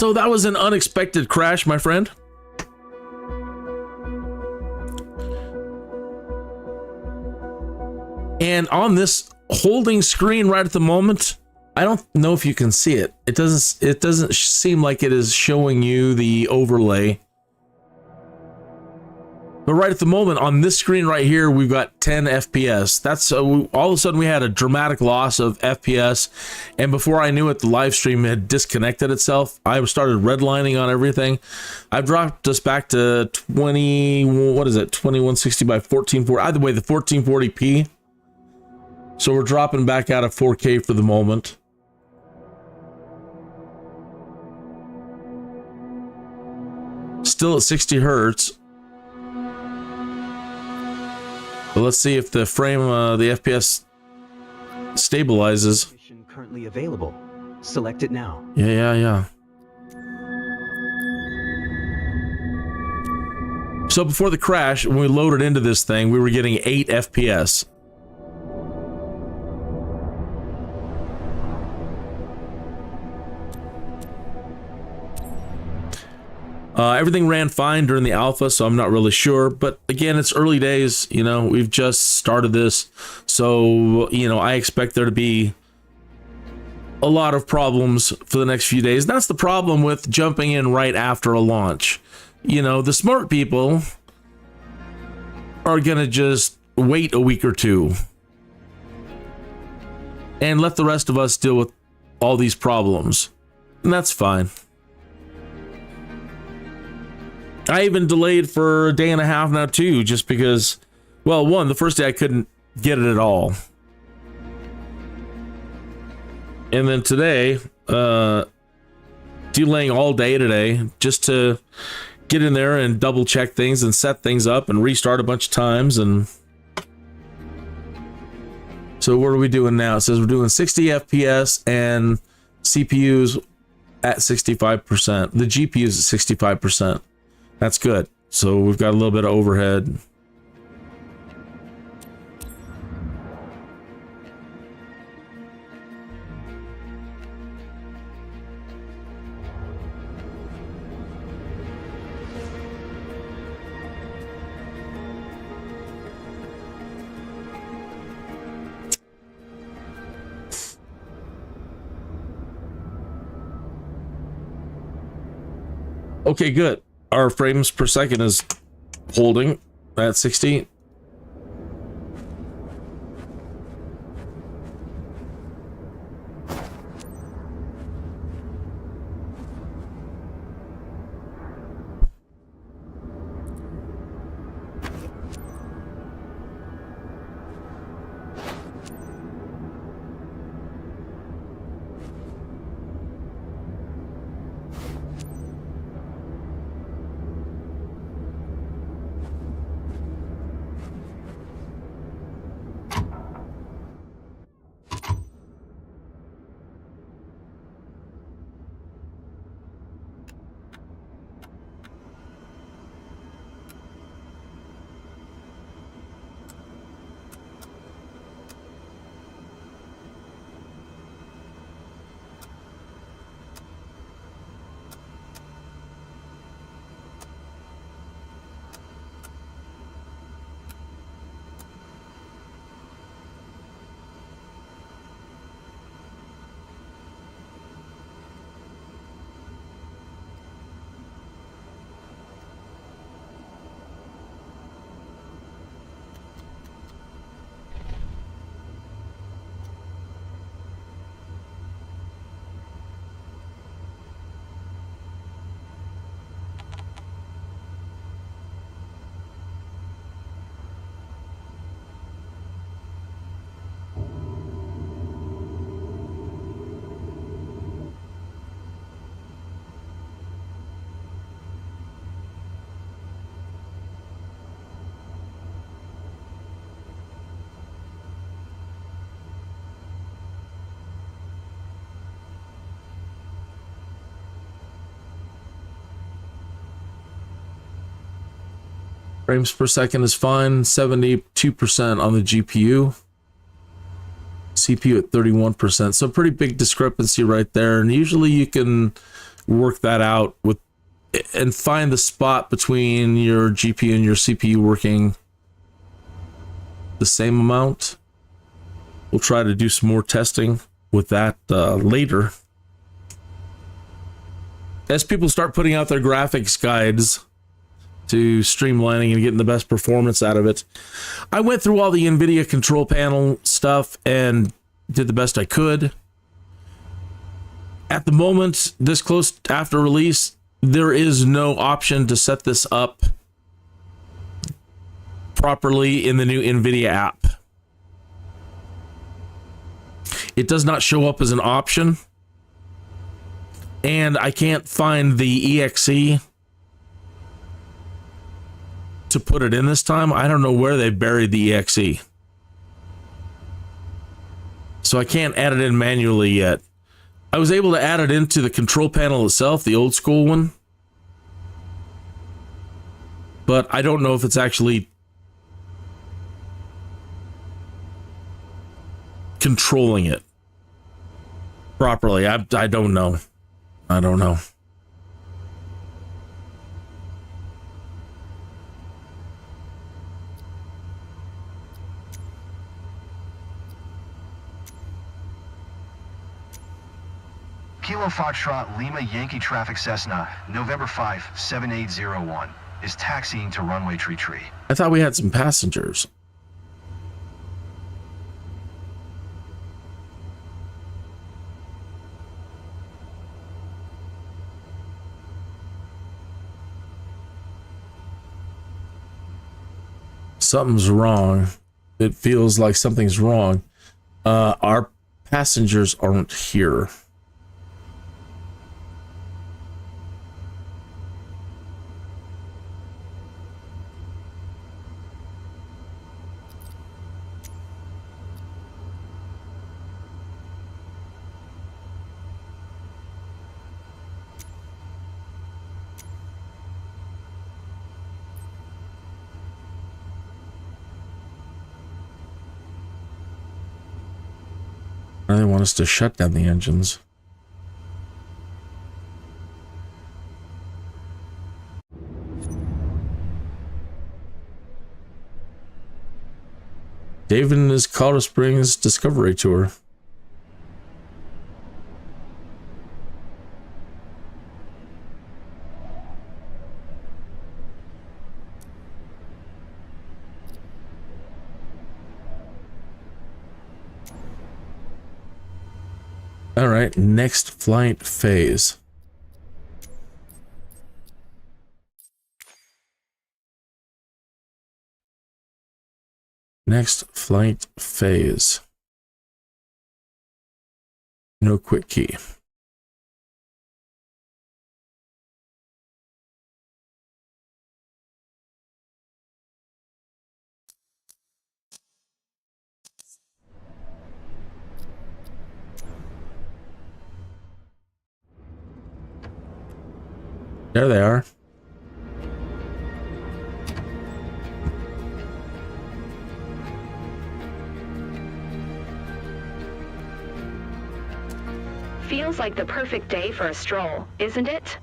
So that was an unexpected crash, my friend. And on this holding screen right at the moment, I don't know if you can see it. It doesn't seem like it is showing you the overlay. But right at the moment on this screen right here, we've got 10 FPS. That's all of a sudden we had a dramatic loss of FPS. And before I knew it, the live stream had disconnected itself. I started redlining on everything. I've dropped us back to 2160 by 1440. Either way, the 1440p. So we're dropping back out of 4K for the moment. Still at 60 hertz. But let's see if the frame, the FPS stabilizes. Currently available. Select it now. Yeah. So before the crash, when we loaded into this thing, we were getting 8 FPS. Everything ran fine during the alpha, so I'm not really sure. But again, it's early days. You know, we've just started this. So, you know, I expect there to be a lot of problems for the next few days. That's the problem with jumping in right after a launch. You know, the smart people are going to just wait a week or two and let the rest of us deal with all these problems. And that's fine. I even delayed for a day and a half now too, just because, well, one, the first day I couldn't get it at all. And then today, delaying all day today just to get in there and double check things and set things up and restart a bunch of times. And so what are we doing now? It says we're doing 60 FPS and CPUs at 65%. The GPUs at 65%. That's good. So we've got a little bit of overhead. Okay, good. Our frames per second is holding at 60. Frames per second is fine. 72% on the GPU. CPU at 31%. So pretty big discrepancy right there. And usually you can work that out with and find the spot between your GPU and your CPU working the same amount. We'll try to do some more testing with that later. As people start putting out their graphics guides to streamlining and getting the best performance out of it. I went through all the NVIDIA control panel stuff and did the best I could. At the moment, this close after release, there is no option to set this up properly in the new NVIDIA app. It does not show up as an option, and I can't find the EXE to put it in this time. I don't know where they buried the EXE, so I can't add it in manually yet. I was able to add it into the control panel itself, the old school one, but I don't know if it's actually controlling it properly. I don't know. I don't know. Kilo Foxtrot Lima Yankee Traffic Cessna, November 5, 7801, is taxiing to runway tree. I thought we had some passengers. Something's wrong. It feels like something's wrong. Our passengers aren't here. They want us to shut down the engines. David and his Colorado Springs Discovery Tour. All right, next flight phase. Next flight phase. No quick key. There they are. Feels like the perfect day for a stroll, isn't it?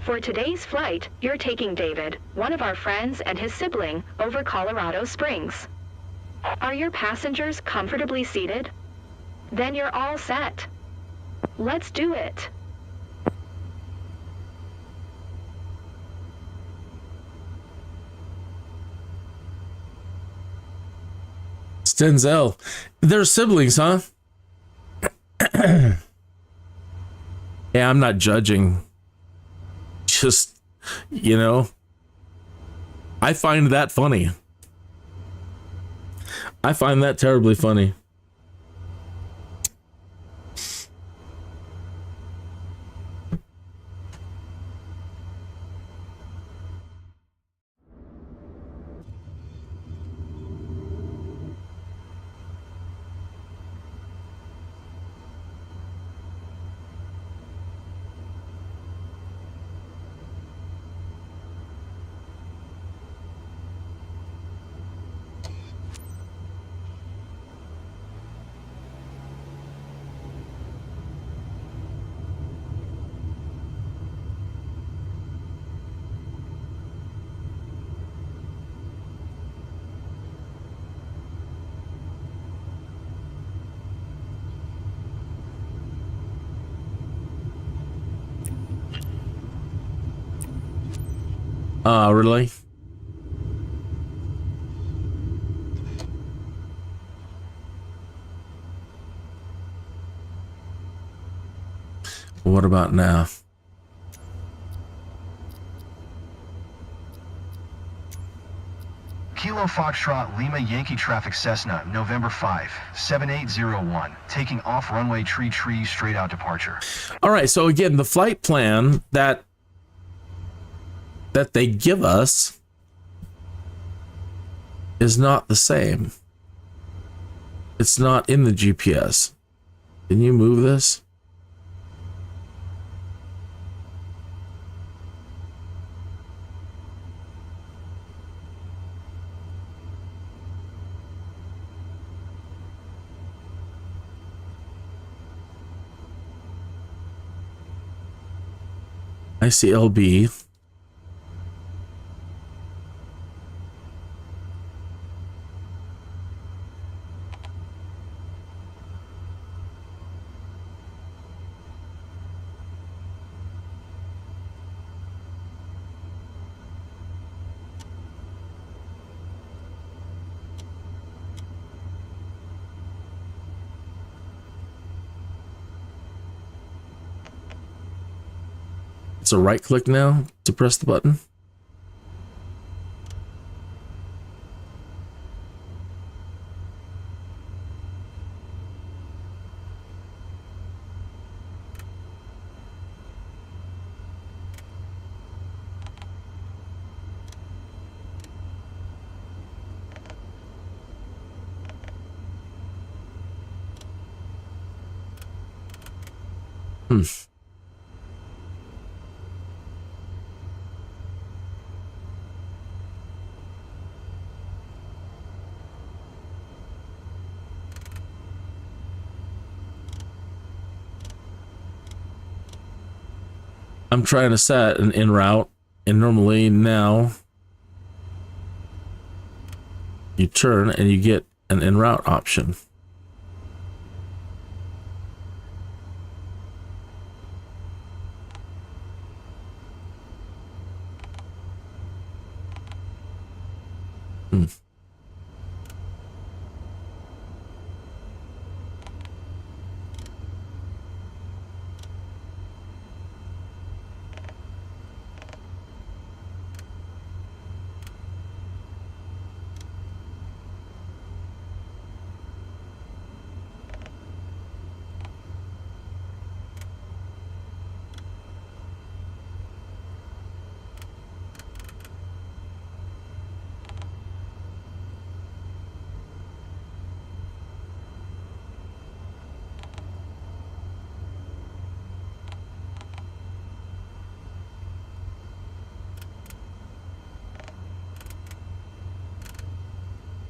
For today's flight, you're taking David, one of our friends, and his sibling over Colorado Springs. Are your passengers comfortably seated? Then you're all set. Let's do it. Denzel. They're siblings, huh? Yeah, I'm not judging. Just, you know, I find that funny. I find that terribly funny. Really? What about now? Kilo Foxtrot Lima Yankee Traffic Cessna, November 5, 7801, taking off runway tree straight out departure. All right, so again, the flight plan that they give us is not the same. It's not in the GPS. Can you move this? ICLB. It's a right click now to press the button. I'm trying to set an en route, and normally now you turn and you get an en route option.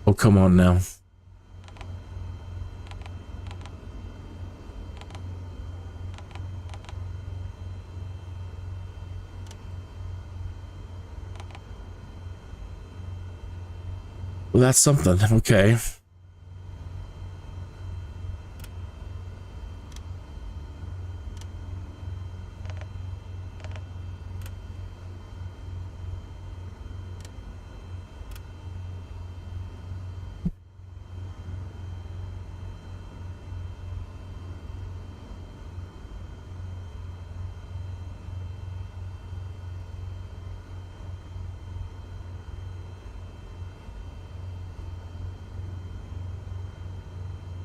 Oh, come on now. Well, that's something. Okay.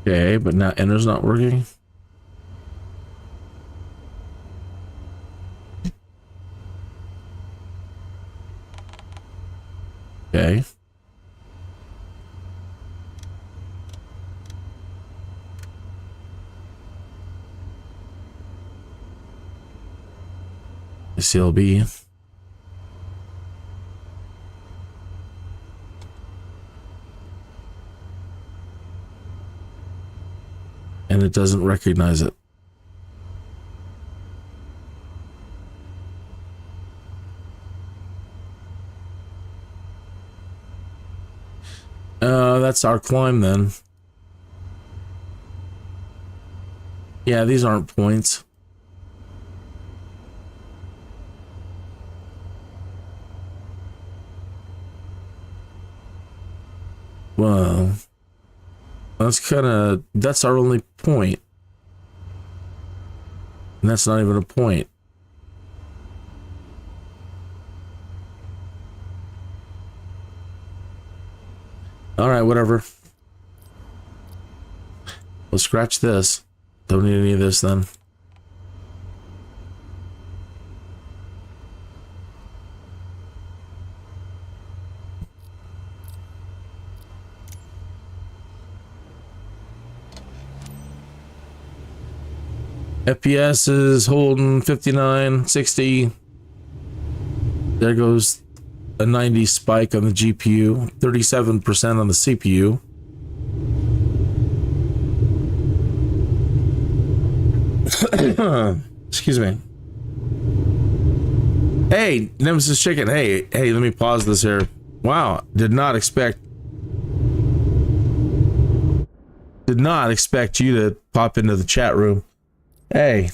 Okay, but now enter's not working. Okay. CLB. And it doesn't recognize it. That's our climb then. Yeah, these aren't points. Well, that's our only point. And that's not even a point. All right, whatever. We'll scratch this. Don't need any of this then. FPS is holding 59, 60. There goes a 90 spike on the GPU, 37% on the CPU. Excuse me. Hey, Nemesis Chicken. Hey, let me pause this here. Wow, did not expect you to pop into the chat room. Hey.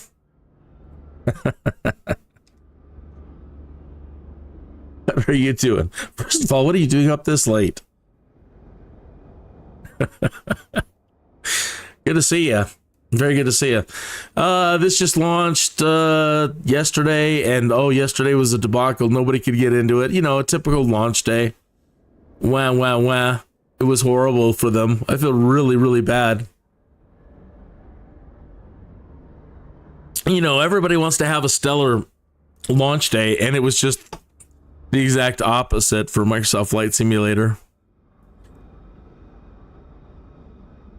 What are you doing? First of all, what are you doing up this late? Good to see you. Very good to see you. This just launched yesterday, and yesterday was a debacle. Nobody could get into it. You know, a typical launch day. Wah, wah, wah. It was horrible for them. I feel really, really bad. You know, everybody wants to have a stellar launch day, and it was just the exact opposite for Microsoft Flight Simulator.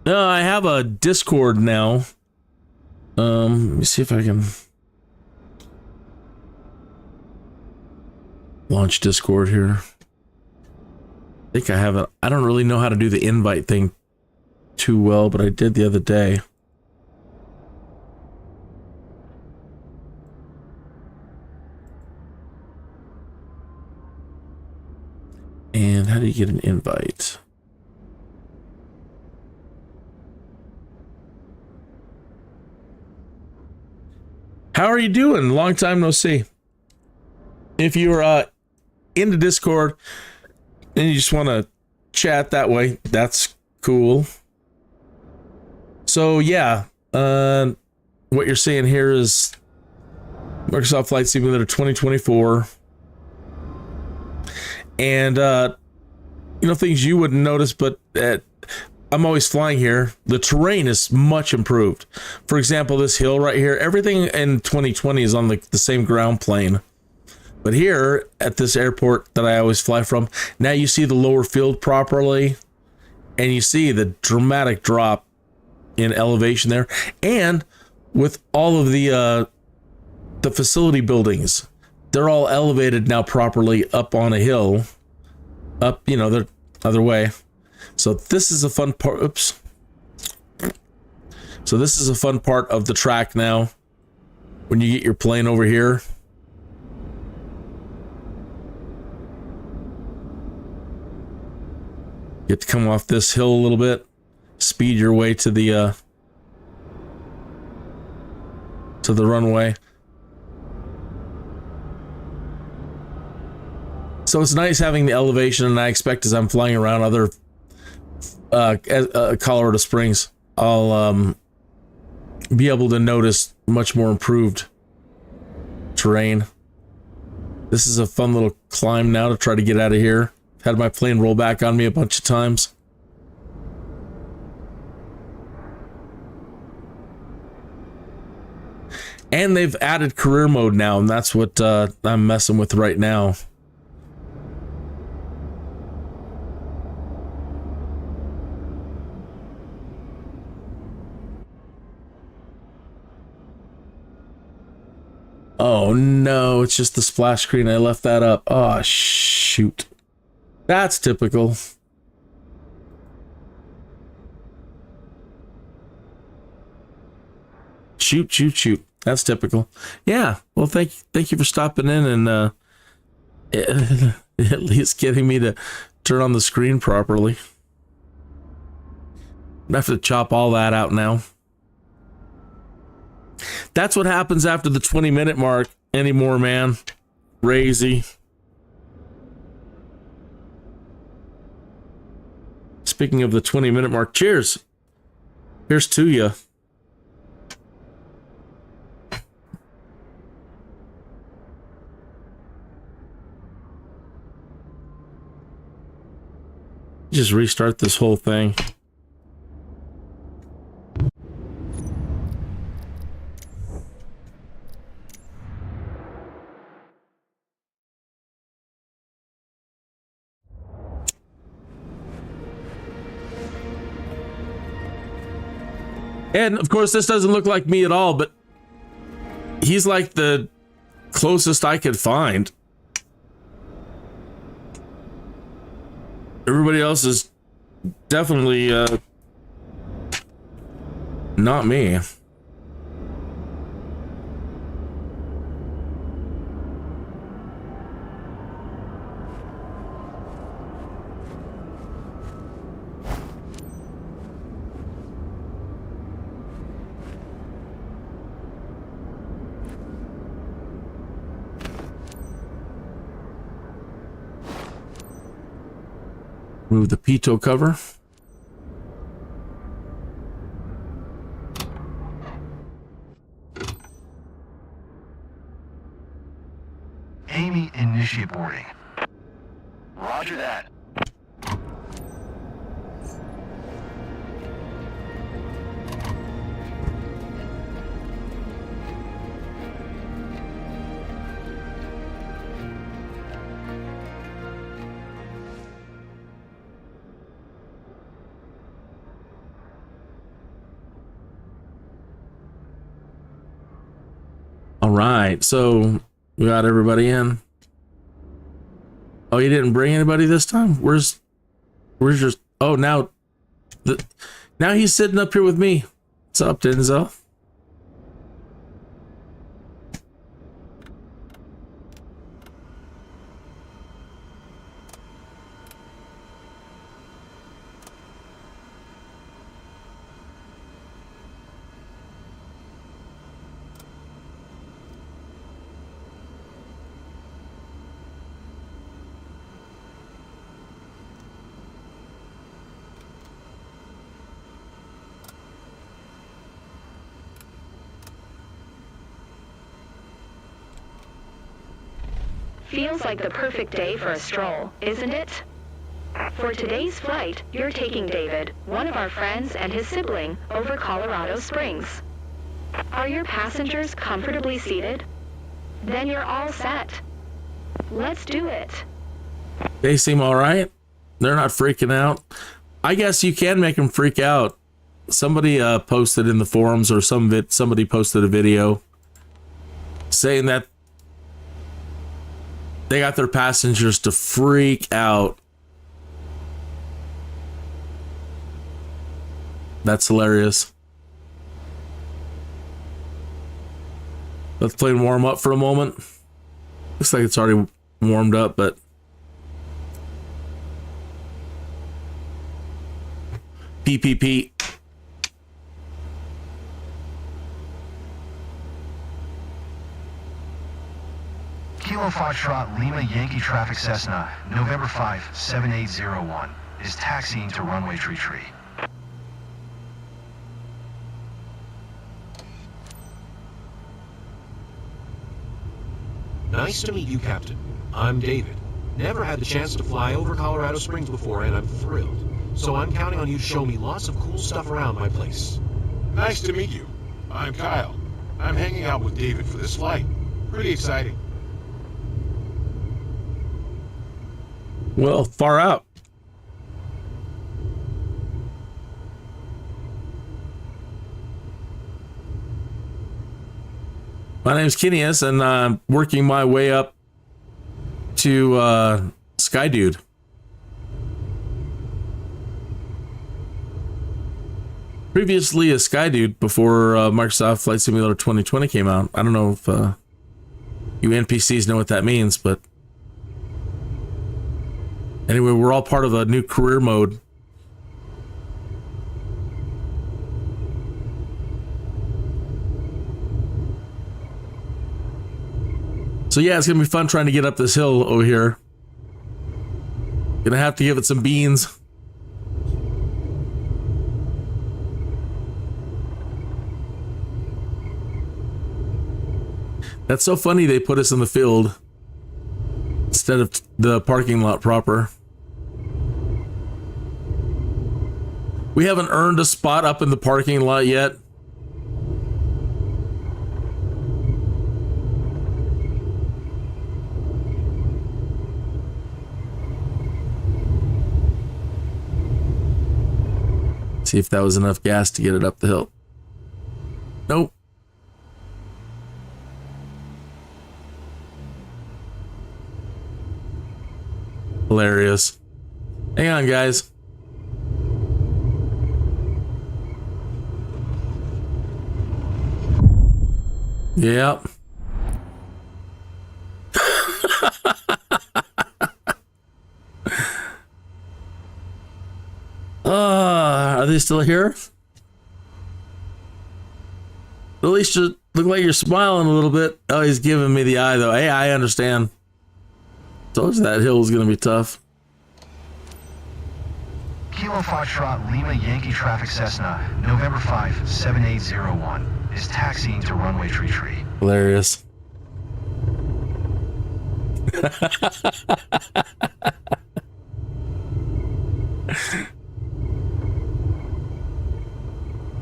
I have a Discord now. Let me see if I can launch Discord here. I think I have it. I don't really know how to do the invite thing too well, but I did the other day. And how do you get an invite? How are you doing? Long time no see. If you're into Discord and you just want to chat that way, that's cool. So yeah, what you're seeing here is Microsoft Flight Simulator 2024. And, things you wouldn't notice, but I'm always flying here. The terrain is much improved. For example, this hill right here, everything in 2020 is on the same ground plane. But here at this airport that I always fly from, now you see the lower field properly, and you see the dramatic drop in elevation there. And with all of the facility buildings, they're all elevated now properly up on a hill, up, the other way. So this is a fun part. Oops. So this is a fun part of the track now. When you get your plane over here. You have to come off this hill a little bit. Speed your way to the runway. So it's nice having the elevation, and I expect as I'm flying around other Colorado Springs, I'll be able to notice much more improved terrain. This is a fun little climb now to try to get out of here. Had my plane roll back on me a bunch of times. And they've added career mode now, and that's what I'm messing with right now. Oh no, it's just the splash screen. I left that up. Oh shoot. That's typical. Shoot. That's typical. Yeah. Well, thank you for stopping in and at least getting me to turn on the screen properly. I have to chop all that out now. That's what happens after the 20-minute mark anymore, man. Crazy. speaking of the 20-minute mark, cheers. Here's to you. Just restart this whole thing. And of course, this doesn't look like me at all, but he's like the closest I could find. Everybody else is definitely not me. Remove the pitot cover. Amy, initiate boarding. Roger that. All right, so we got everybody in. Oh, you didn't bring anybody this time? Where's your? Oh, now he's sitting up here with me. What's up, Denzel? Feels like the perfect day for a stroll, isn't it? For today's flight, you're taking David, one of our friends, and his sibling over Colorado Springs. Are your passengers comfortably seated? Then you're all set. Let's do it. They seem all right. They're not freaking out. I guess you can make them freak out. Somebody posted in the forums, or somebody posted a video saying that they got their passengers to freak out. That's hilarious. Let's play warm up for a moment. Looks like it's already warmed up, but PPP. Kilo Foxtrot Lima Yankee Traffic Cessna, November 5, 7801, is taxiing to runway 33. Nice to meet you, Captain. I'm David. Never had the chance to fly over Colorado Springs before, and I'm thrilled. So I'm counting on you to show me lots of cool stuff around my place. Nice to meet you. I'm Kyle. I'm hanging out with David for this flight. Pretty exciting. Well, far out. My name's Kinius, and I'm working my way up to Skydude. Previously a Skydude before Microsoft Flight Simulator 2020 came out. I don't know if you NPCs know what that means, but anyway, we're all part of a new career mode. So yeah, it's gonna be fun trying to get up this hill over here. Gonna have to give it some beans. That's so funny they put us in the field instead of the parking lot proper. We haven't earned a spot up in the parking lot yet. See if that was enough gas to get it up the hill. Nope. Hilarious. Hang on, guys. Yep. Are they still here? At least you look like you're smiling a little bit. Oh, he's giving me the eye, though. Hey, I understand. Told you that hill was going to be tough. Kilo Foxtrot Lima Yankee Traffic Cessna, November 5, 7801, is taxiing to runway 33. Hilarious.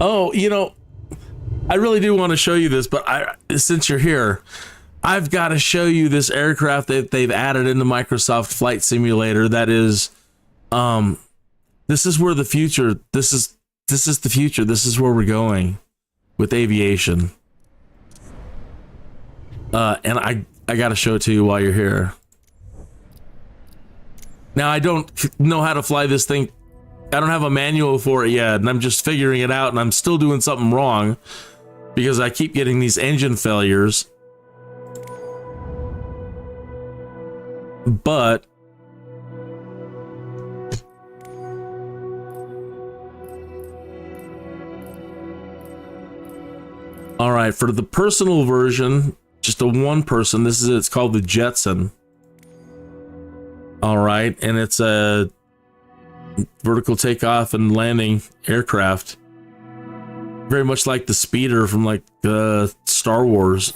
Oh, you know, I really do want to show you this, but since you're here, I've got to show you this aircraft that they've added into Microsoft Flight Simulator. That is, this is where the future. This is the future. This is where we're going with aviation. And I got to show it to you while you're here. Now I don't know how to fly this thing. I don't have a manual for it yet, and I'm just figuring it out, and I'm still doing something wrong because I keep getting these engine failures. But all right, for the personal version, just a one person, this is it. It's called the Jetson. All right, and it's a vertical takeoff and landing aircraft, very much like the speeder from like Star Wars.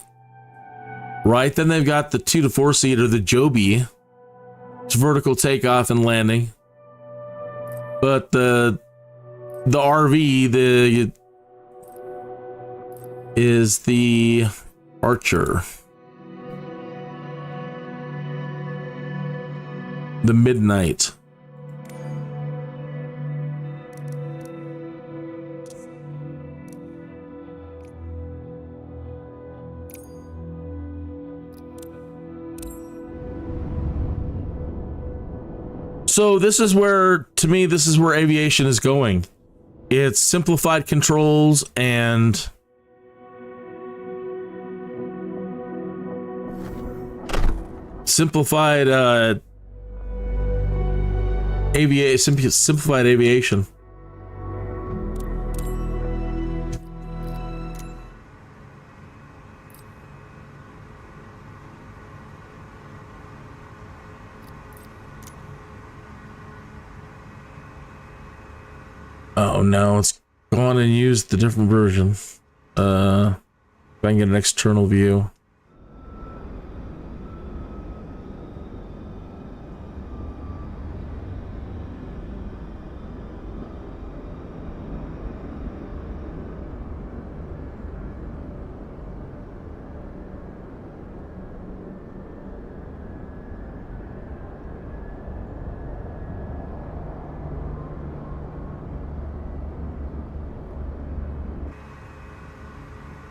Right, then they've got the 2 to 4 seater, the Joby. It's vertical takeoff and landing. But the RV is the Archer, the Midnight. So this is where, to me, this is where aviation is going. It's simplified controls and simplified simplified aviation. Oh no, it's gone and used the different version. If I can get an external view.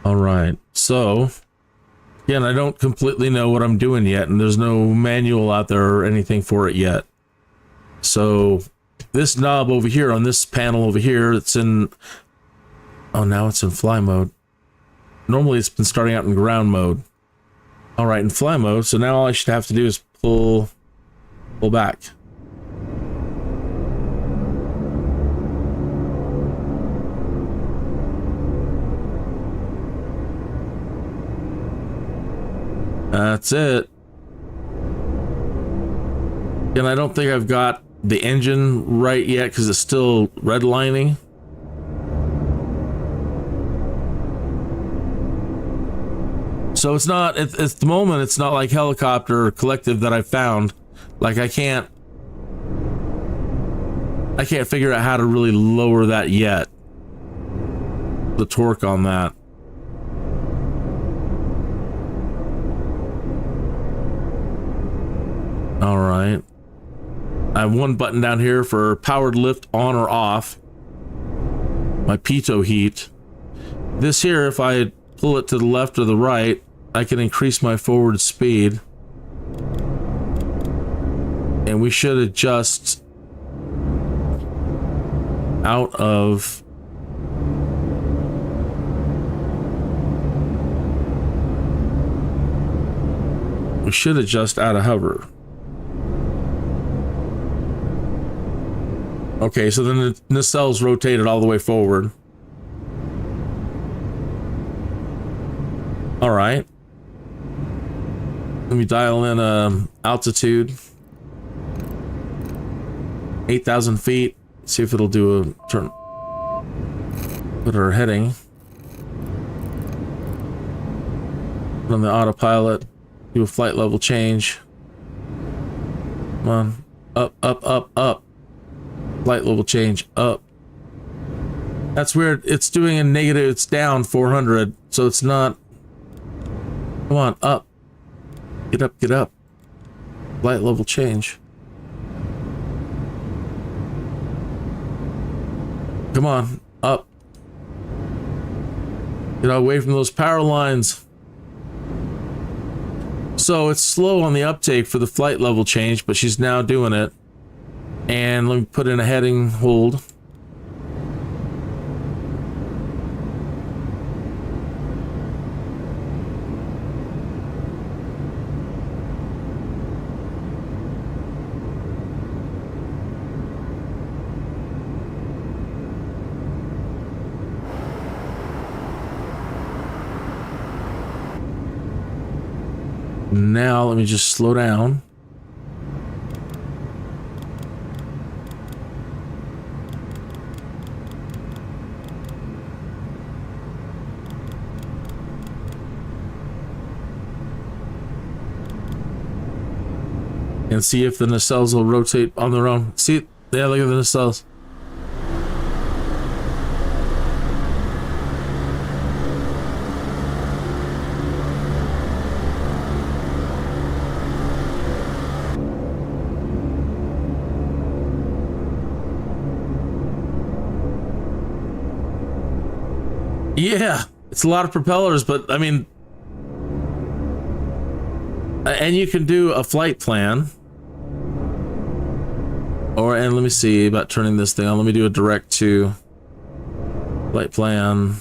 All right, so again, I don't completely know what I'm doing yet, and there's no manual out there or anything for it yet. So this knob over here on this panel over here, it's in, oh, now it's in fly mode. Normally it's been starting out in ground mode. All right, in fly mode, so now all I should have to do is pull back. That's it. And I don't think I've got the engine right yet because it's still redlining. So it's not, at the moment, it's not like Helicopter Collective that I found. Like I can't figure out how to really lower that yet. The torque on that. All right. I have one button down here for powered lift on or off. My pitot heat. This here, if I pull it to the left or the right, I can increase my forward speed. And we should adjust out of hover. Okay, so then the nacelles rotated all the way forward. All right. Let me dial in altitude. 8,000 feet. See if it'll do a turn. Put our heading. Put on the autopilot. Do a flight level change. Come on. Up, up, up, up. Flight level change. Up. That's weird. It's doing a negative. It's down 400. So it's not. Come on. Up. Get up, get up. Flight level change. Come on, up. Get away from those power lines. So it's slow on the uptake for the flight level change, but she's now doing it. And let me put in a heading hold. Now let me just slow down. And see if the nacelles will rotate on their own. See, yeah, look at the nacelles. Yeah, it's a lot of propellers, but I mean, and you can do a flight plan. And let me see about turning this thing on. Let me do a direct to flight plan.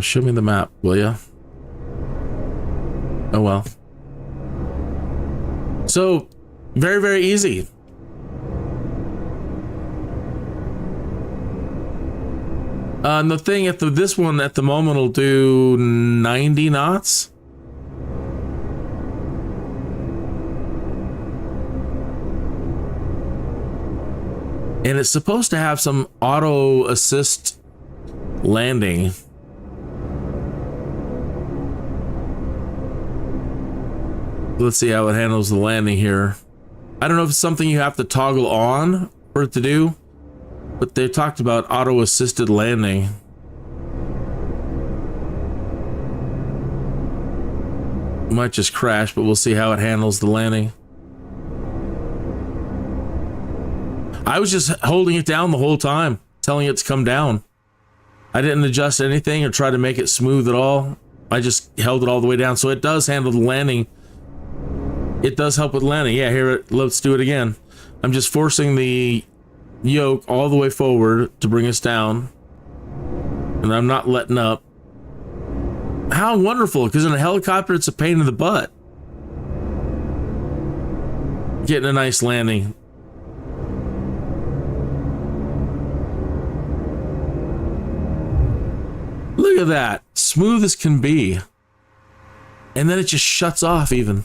Show me the map, will ya? Oh well. So, very, very easy. And the thing at this one at the moment will do 90 knots. And it's supposed to have some auto assist landing. Let's see how it handles the landing here. I don't know if it's something you have to toggle on for it to do, but they talked about auto-assisted landing. It might just crash, but we'll see how it handles the landing. I was just holding it down the whole time, telling it to come down. I didn't adjust anything or try to make it smooth at all. I just held it all the way down, so it does handle the landing It does help with landing. Yeah, here, let's do it again. I'm just forcing the yoke all the way forward to bring us down. And I'm not letting up. How wonderful, because in a helicopter, it's a pain in the butt. Getting a nice landing. Look at that. Smooth as can be. And then it just shuts off even.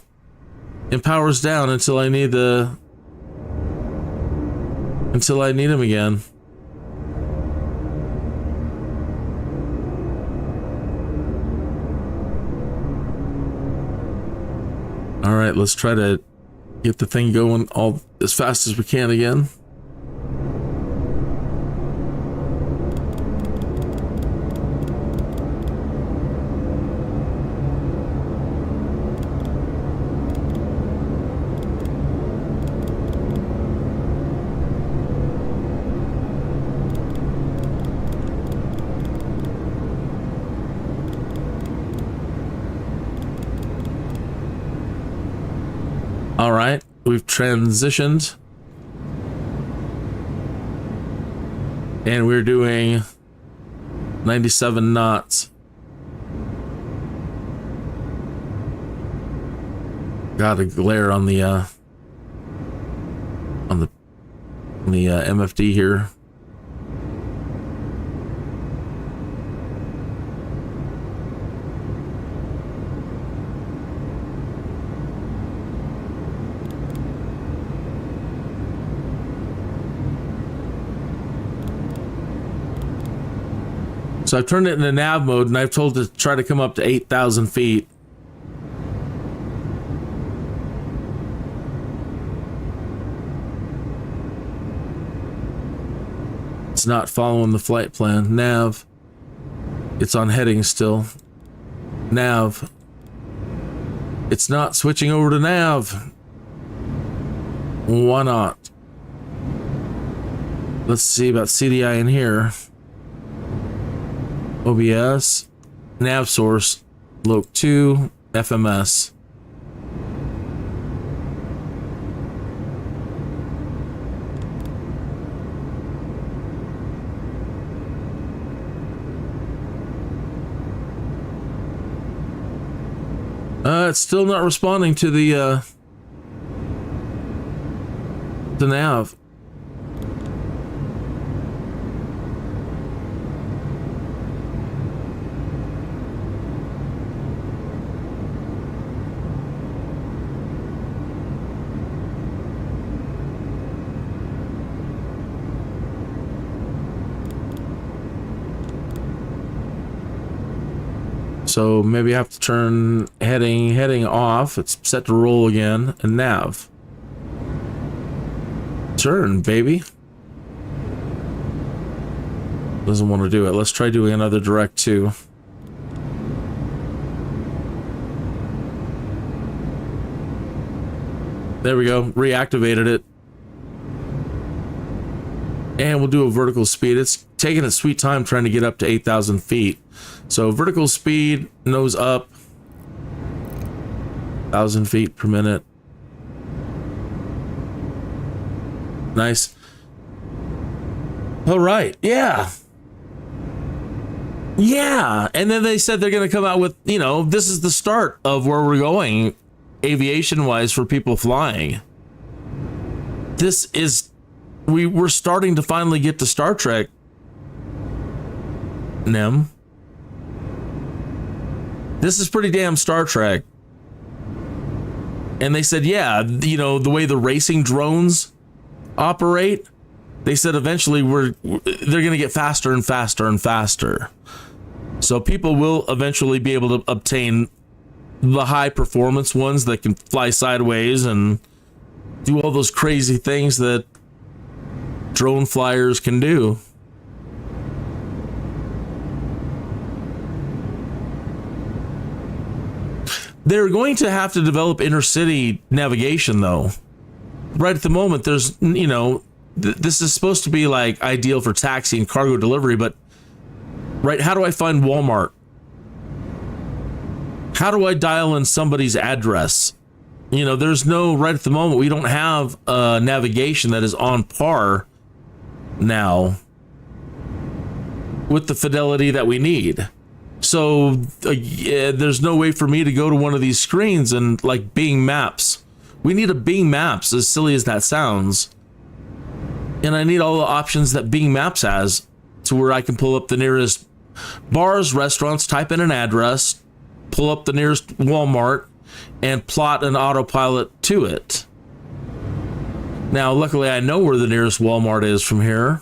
And powers down until I need him again. All right, let's try to get the thing going all as fast as we can again. All right, we've transitioned. And we're doing 97 knots. Got a glare on the MFD here. So I've turned it into nav mode, and I've told it to try to come up to 8,000 feet. It's not following the flight plan. Nav. It's on heading still. Nav. It's not switching over to nav. Why not? Let's see about CDI in here. OBS, nav source, loc 2, FMS. It's still not responding to the nav. So maybe I have to turn heading off. It's set to roll again, and nav. Turn, baby. Doesn't want to do it. Let's try doing another direct too. There we go. Reactivated it. And we'll do a vertical speed. It's taking its sweet time trying to get up to 8,000 feet. So vertical speed, nose up, 1,000 feet per minute. Nice. All right. Yeah. Yeah. And then they said they're going to come out with, you know, this is the start of where we're going aviation wise for people flying. This is, we're starting to finally get to Star Trek. Nem. This is pretty damn Star Trek. And they said, yeah, you know, the way the racing drones operate, they said eventually they're going to get faster and faster and faster. So people will eventually be able to obtain the high performance ones that can fly sideways and do all those crazy things that drone flyers can do. They're going to have to develop intercity navigation, though. Right at the moment, there's, you know, this is supposed to be like ideal for taxi and cargo delivery, but right, how do I find Walmart? How do I dial in somebody's address? You know, there's no, right at the moment, we don't have navigation that is on par now with the fidelity that we need. So there's no way for me to go to one of these screens and like Bing Maps. We need a Bing Maps, as silly as that sounds. And I need all the options that Bing Maps has to where I can pull up the nearest bars, restaurants, type in an address, pull up the nearest Walmart, and plot an autopilot to it. Now, luckily, I know where the nearest Walmart is from here.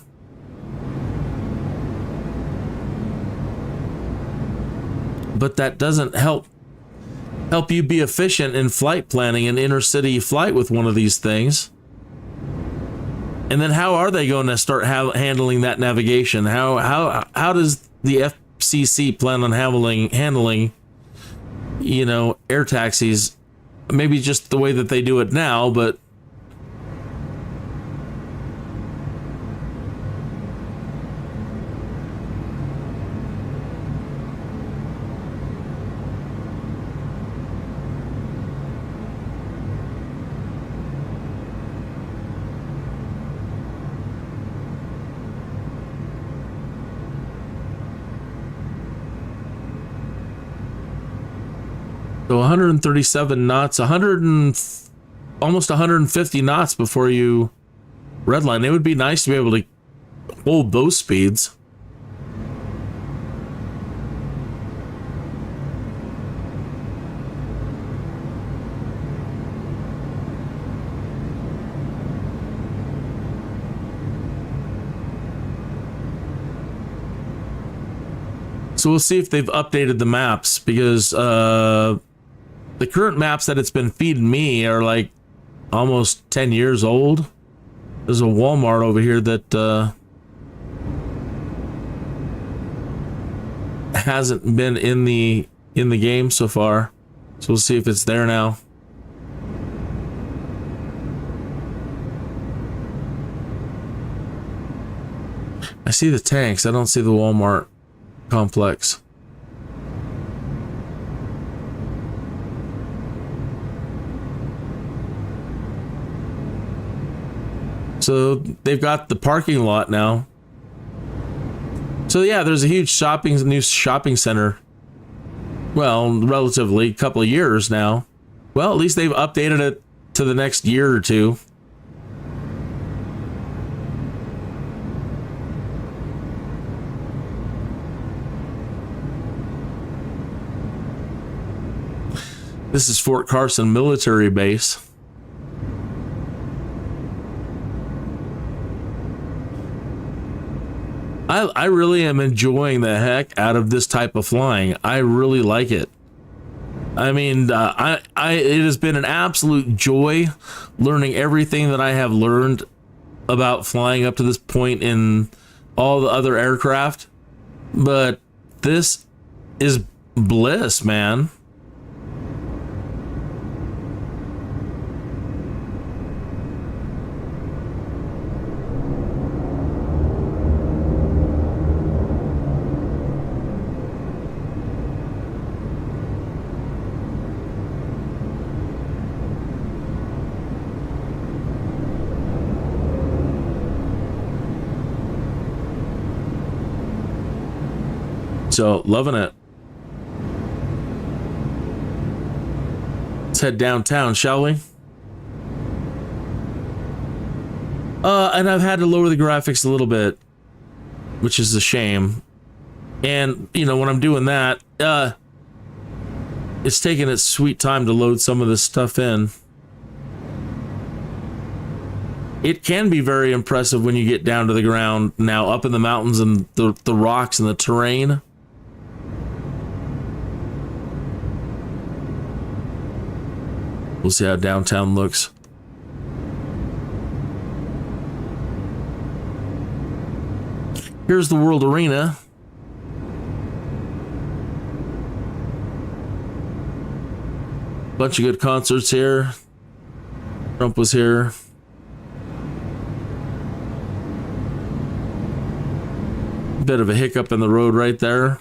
But that doesn't help you be efficient in flight planning an intercity flight with one of these things. And then how are they going to start handling that navigation? How does the FCC plan on handling, you know, air taxis? Maybe just the way that they do it now, but so 137 knots, almost 150 knots before you redline. It would be nice to be able to hold those speeds. So we'll see if they've updated the maps, because the current maps that it's been feeding me are like almost 10 years old. There's a Walmart over here that hasn't been in the game so far. So we'll see if it's there now. I see the tanks. I don't see the Walmart complex. So they've got the parking lot now. So yeah, there's a huge new shopping center. Well, relatively a couple of years now. Well, at least they've updated it to the next year or two. This is Fort Carson Military Base. I really am enjoying the heck out of this type of flying. I really like it. I mean, it has been an absolute joy learning everything that I have learned about flying up to this point in all the other aircraft. But this is bliss, man. So, loving it. Let's head downtown, shall we? And I've had to lower the graphics a little bit, which is a shame. And, you know, when I'm doing that, it's taking its sweet time to load some of this stuff in. It can be very impressive when you get down to the ground now, up in the mountains and the rocks and the terrain. We'll see how downtown looks. Here's the World Arena. Bunch of good concerts here. Trump was here. Bit of a hiccup in the road right there.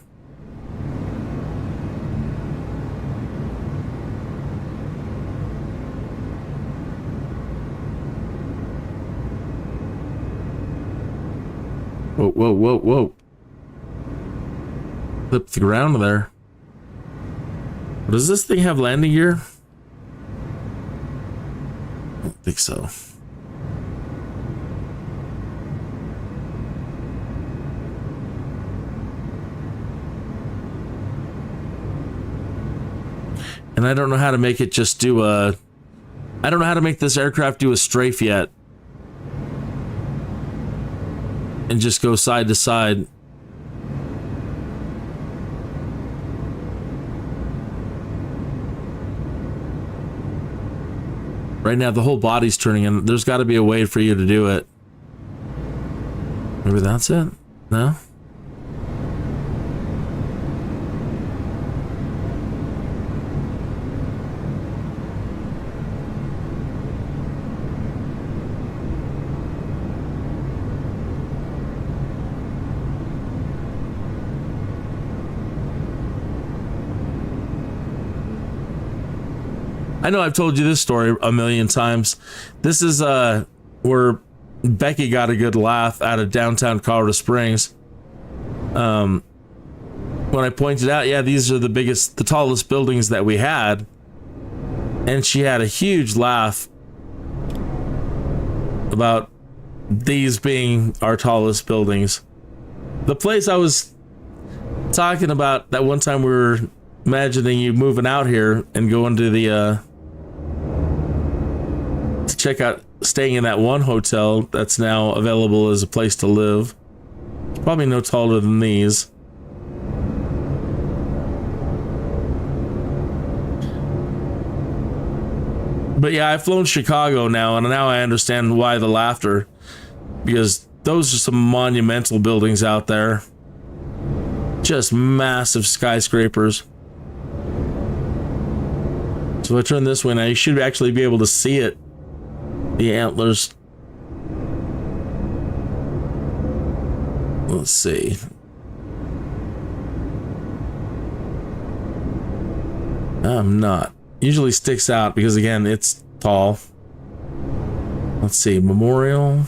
Whoa, whoa, whoa, whoa. Flip the ground there. Does this thing have landing gear? I don't think so. And I don't know how to make it just do a... I don't know how to make this aircraft do a strafe yet. And just go side to side. Right now, the whole body's turning, and there's got to be a way for you to do it. Maybe that's it? No? I know I've told you this story a million times. This is where Becky got a good laugh out of downtown Colorado Springs. When I pointed out, yeah, these are the tallest buildings that we had. And she had a huge laugh about these being our tallest buildings. The place I was talking about that one time we were imagining you moving out here and going to the to check out staying in that one hotel that's now available as a place to live. It's probably no taller than these. But yeah, I've flown Chicago now, and now I understand why the laughter, because those are some monumental buildings out there. Just massive skyscrapers. So if I turn this way now, you should actually be able to see it. The antlers. Let's see. I'm not. Usually sticks out because, again, it's tall. Let's see. Memorial.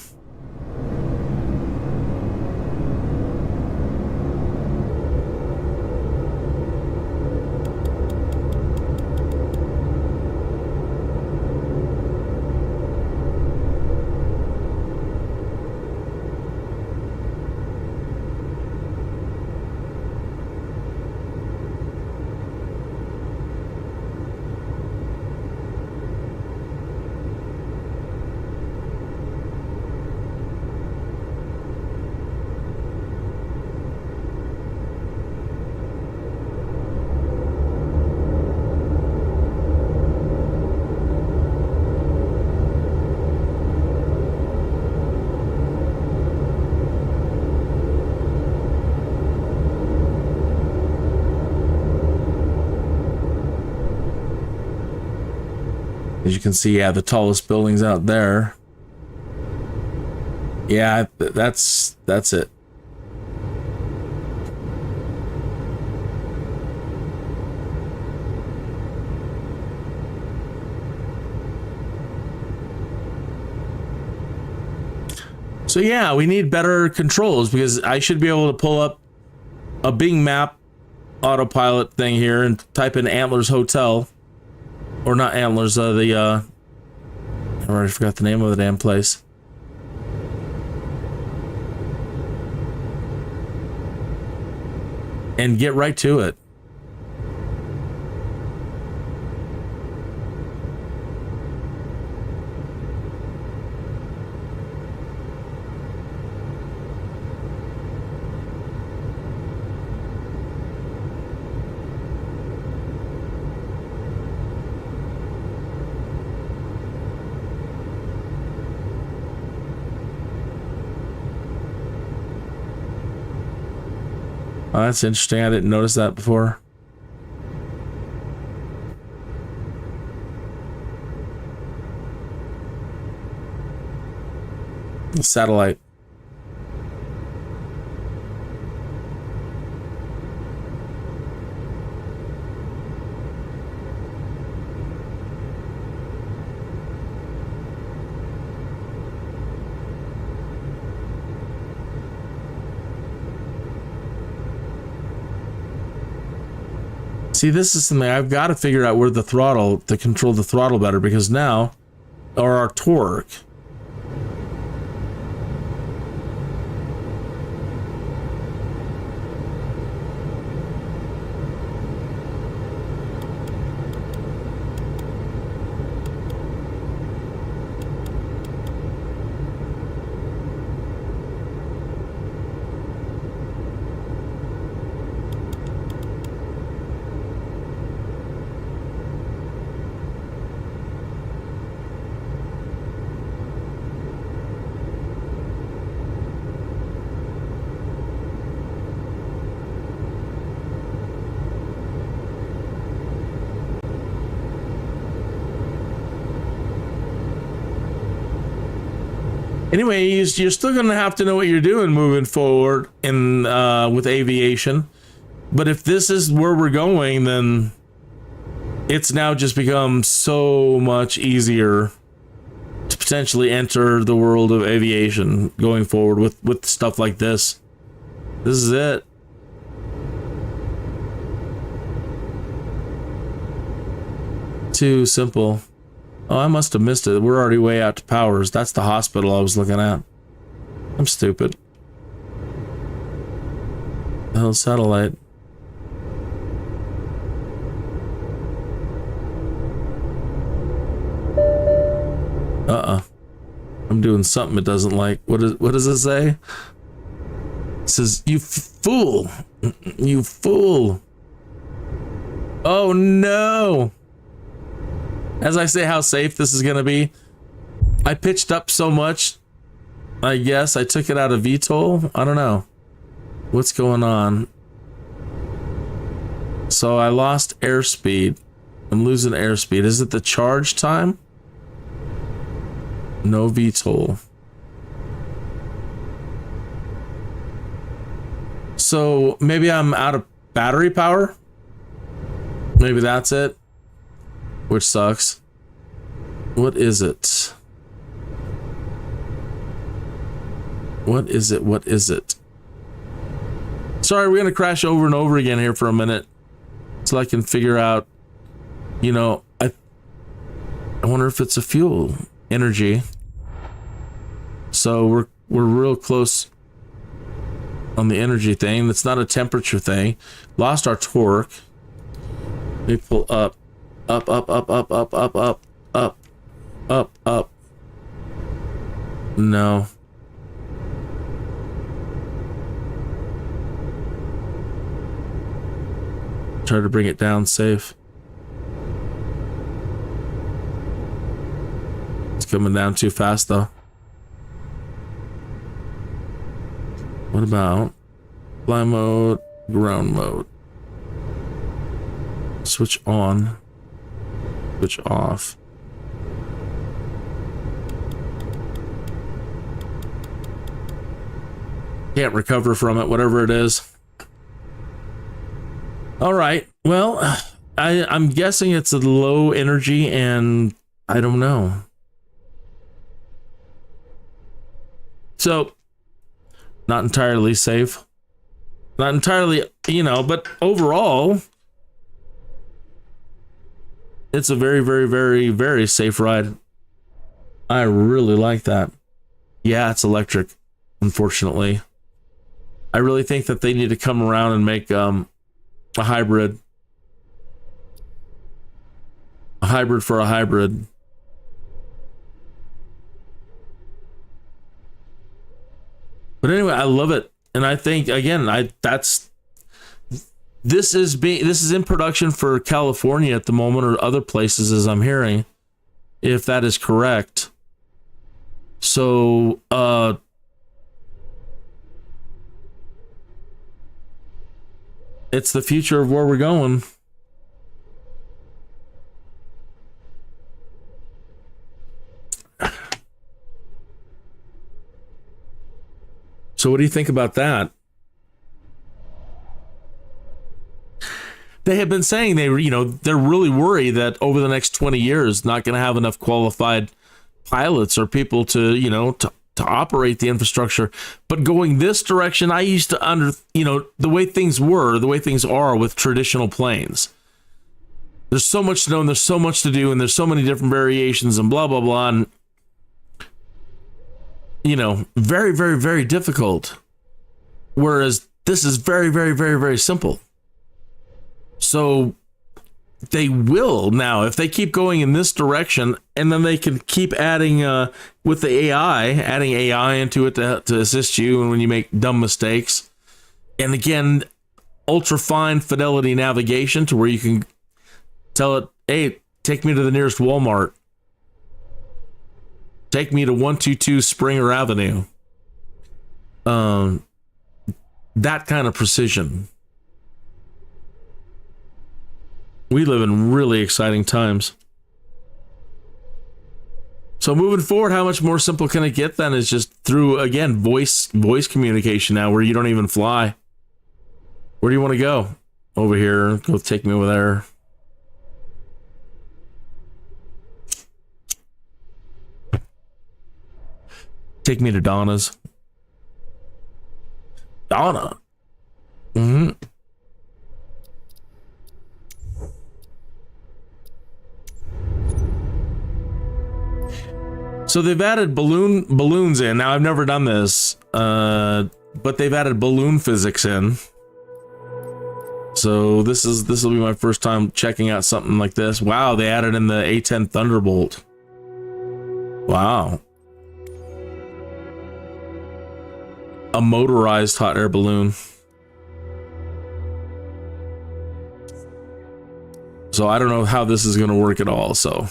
As you can see, yeah, the tallest buildings out there. Yeah, that's it. So yeah, we need better controls because I should be able to pull up a Bing map autopilot thing here and type in Antlers Hotel. Or not Antlers, I already forgot the name of the damn place. And get right to it. Oh, that's interesting. I didn't notice that before. The satellite. See, this is something I've got to figure out where the throttle, to control the throttle better, because now, or our torque. Anyway, you're still going to have to know what you're doing moving forward in with aviation. But if this is where we're going, then it's now just become so much easier to potentially enter the world of aviation going forward with stuff like this. This is it. Too simple. Oh, I must have missed it. We're already way out to Powers. That's the hospital I was looking at. I'm stupid. The hell, satellite. I'm doing something it doesn't like. What does it say? It says, "You fool. You fool." Oh no. As I say how safe this is going to be, I pitched up so much, I guess I took it out of VTOL. I don't know. What's going on? So I lost airspeed. I'm losing airspeed. Is it the charge time? No VTOL. So maybe I'm out of battery power? Maybe that's it. Which sucks. What is it? What is it? What is it? Sorry, we're gonna crash over and over again here for a minute, so I can figure out. You know, I wonder if it's a fuel energy. So we're real close on the energy thing. That's not a temperature thing. Lost our torque. Let me pull up. Up. No. Try to bring it down safe. It's coming down too fast though. What about fly mode, ground mode? Switch on. Switch off. Can't recover from it, whatever it is. All right. Well, I'm guessing it's a low energy, and I don't know. So, not entirely safe. Not entirely, but overall, it's a very, very, very, very safe ride. I really like that. Yeah, it's electric, unfortunately. I really think that they need to come around and make a hybrid. A hybrid for a hybrid. But anyway, I love it. And I think, again, this is in production for California at the moment, or other places, as I'm hearing, if that is correct. So, it's the future of where we're going. So what do you think about that? They have been saying they're really worried that over the next 20 years, not going to have enough qualified pilots or people to operate the infrastructure. But going this direction, I used to the way things are with traditional planes. there's so much to know and there's so much to do and there's so many different variations and blah, blah, blah. And, you know, very, very, very difficult. Whereas this is very, very, very, very simple. So they will now, if they keep going in this direction, and then they can keep adding with the AI, adding AI into it to assist you and when you make dumb mistakes. And again, ultra fine fidelity navigation to where you can tell it, hey, take me to the nearest Walmart. Take me to 122 Springer Avenue. That kind of precision. We live in really exciting times. So moving forward, how much more simple can it get then? Is just through, again, voice communication now, where you don't even fly. Where do you want to go? Over here. Go take me over there. Take me to Donna's. Donna. Mm-hmm. So they've added balloons in. Now I've never done this, but they've added balloon physics in. So this will be my first time checking out something like this. Wow, they added in the A-10 Thunderbolt. Wow. A motorized hot air balloon. So I don't know how this is going to work at all, so.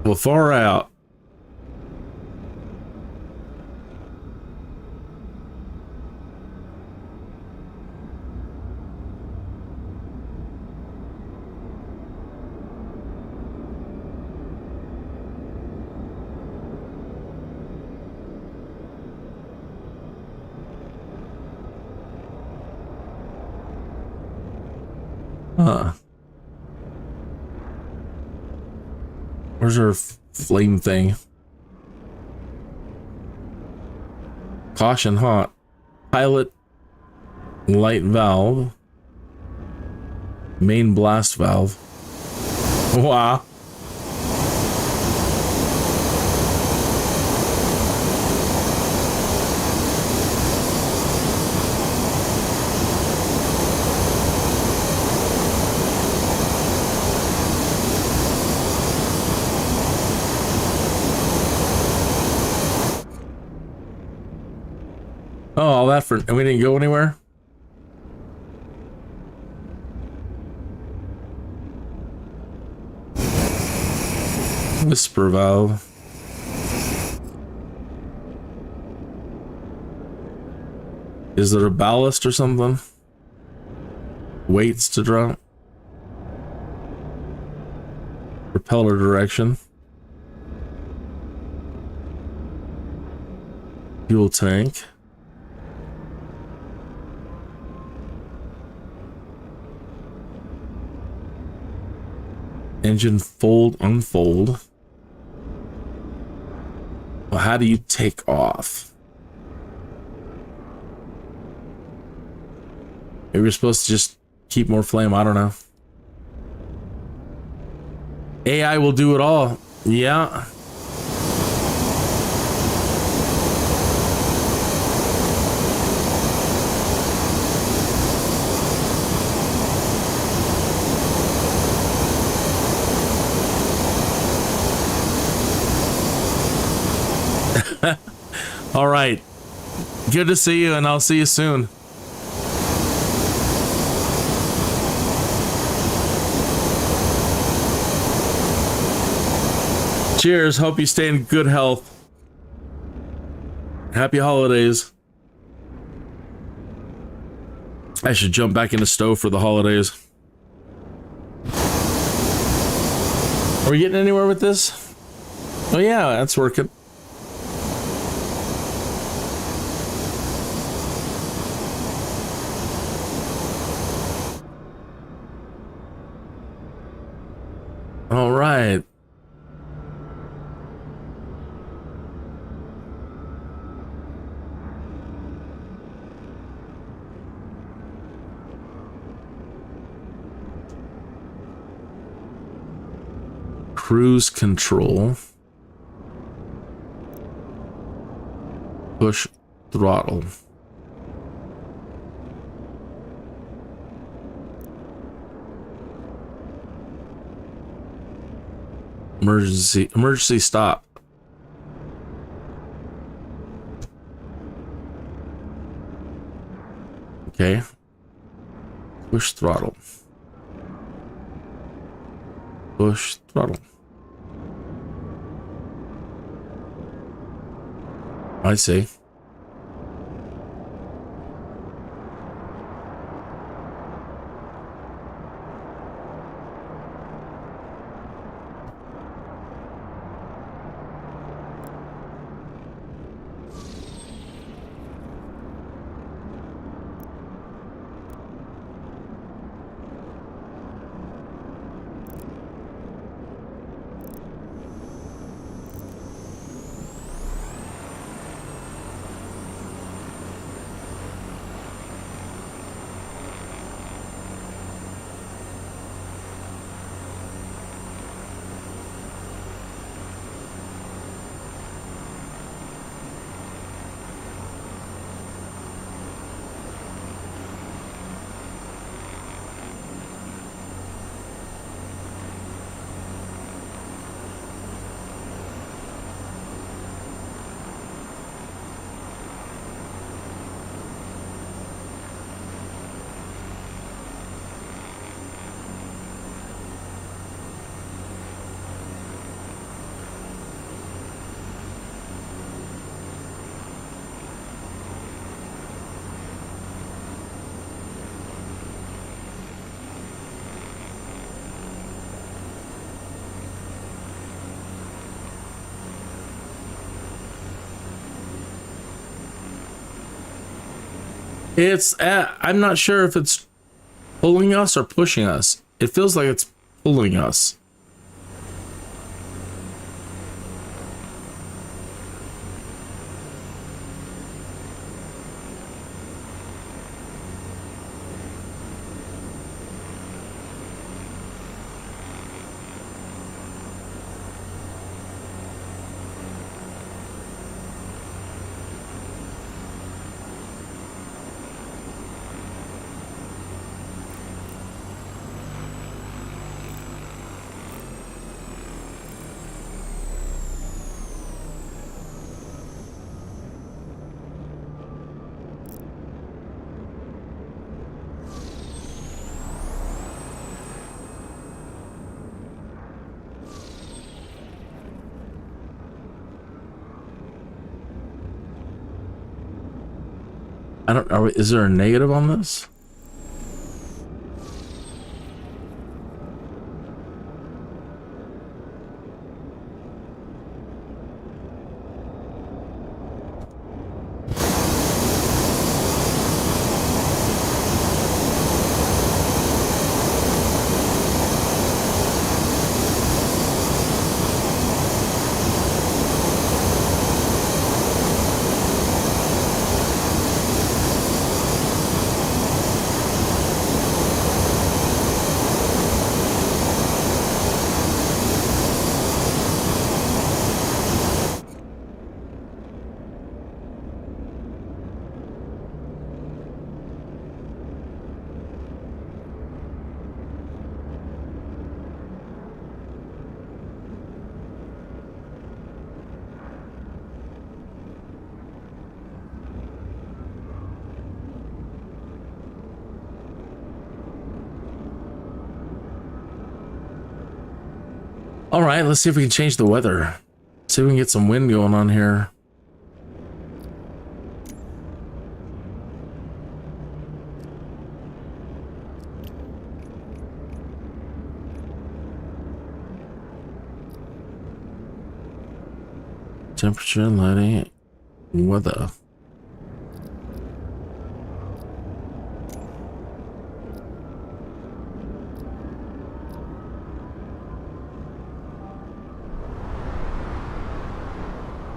Well, far out. Where's our flame thing? Caution hot. Pilot light valve. Main blast valve. Wow. Oh, all that for, and we didn't go anywhere? Whisper valve. Is there a ballast or something? Weights to drop? Propeller direction. Fuel tank. Engine fold, unfold. Well, how do you take off? Maybe we're supposed to just keep more flame. I don't know. AI will do it all. Yeah. All right. Good to see you, and I'll see you soon. Cheers. Hope you stay in good health. Happy holidays. I should jump back in the stove for the holidays. Are we getting anywhere with this? Oh yeah, that's working. All right. Cruise control. Push throttle. Emergency stop. Okay. Push throttle. Push throttle. I see. I'm not sure if it's pulling us or pushing us. It feels like it's pulling us. Is there a negative on this? All right, let's see if we can change the weather. See if we can get some wind going on here. Temperature, lighting, weather.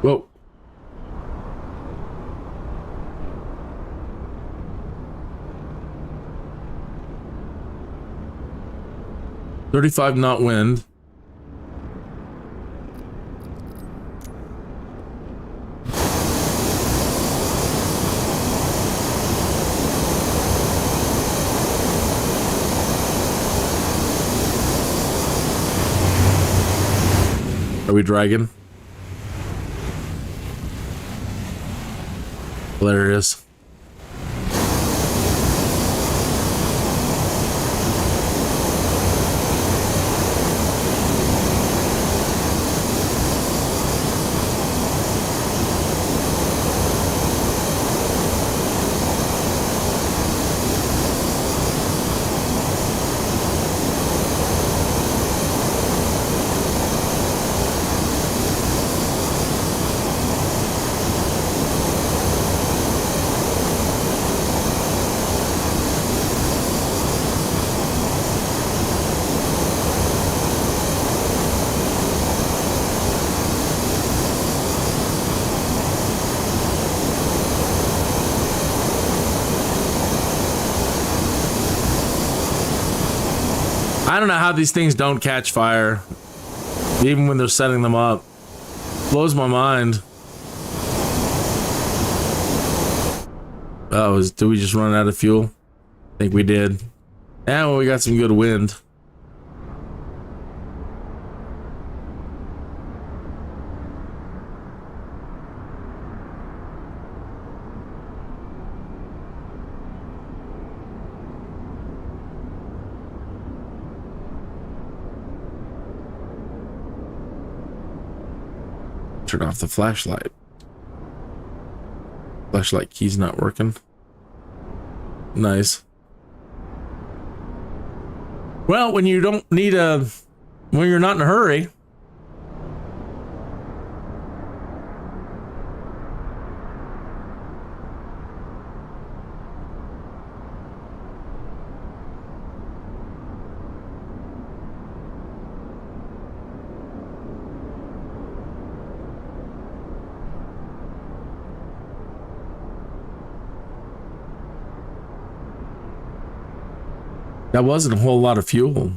Whoa. .35 knot wind. Are we dragging? There it is. I don't know how these things don't catch fire, even when they're setting them up. Blows my mind. Oh, did we just run out of fuel? I think we did. Yeah, well, we got some good wind. Turn off the flashlight. Flashlight key's not working. Nice. Well, when you don't need when you're not in a hurry. That wasn't a whole lot of fuel.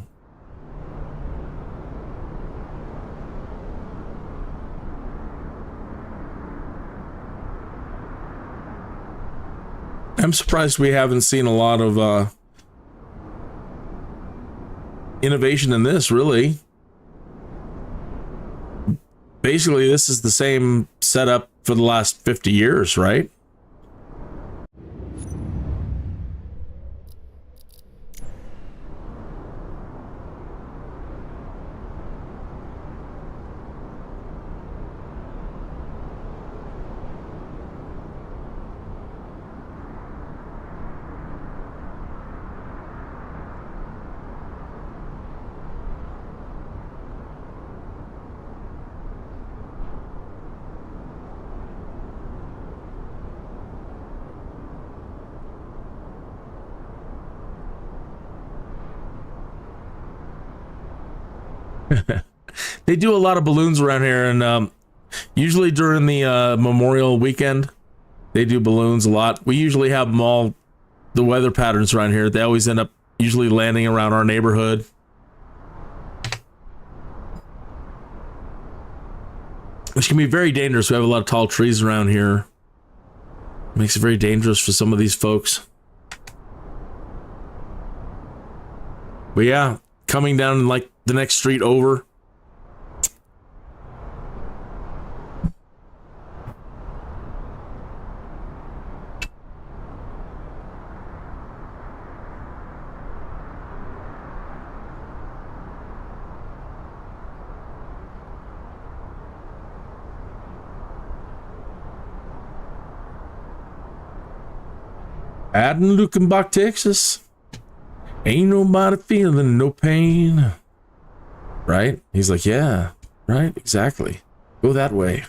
I'm surprised we haven't seen a lot of innovation in this, really. Basically, this is the same setup for the last 50 years, right? They do a lot of balloons around here, and usually during the Memorial weekend, they do balloons a lot. We usually have them all, the weather patterns around here, they always end up usually landing around our neighborhood. Which can be very dangerous. We have a lot of tall trees around here. Makes it very dangerous for some of these folks. But yeah, coming down like the next street over. Adding Lukenbach, Texas. Ain't nobody feeling no pain. Right? He's like, yeah, right, exactly. Go that way.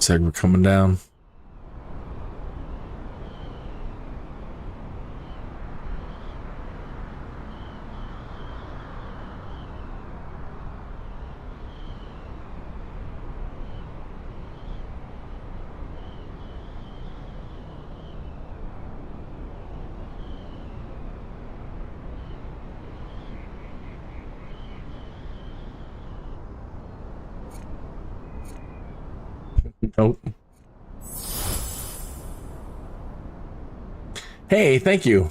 Looks like we're coming down. Nope. Hey, thank you.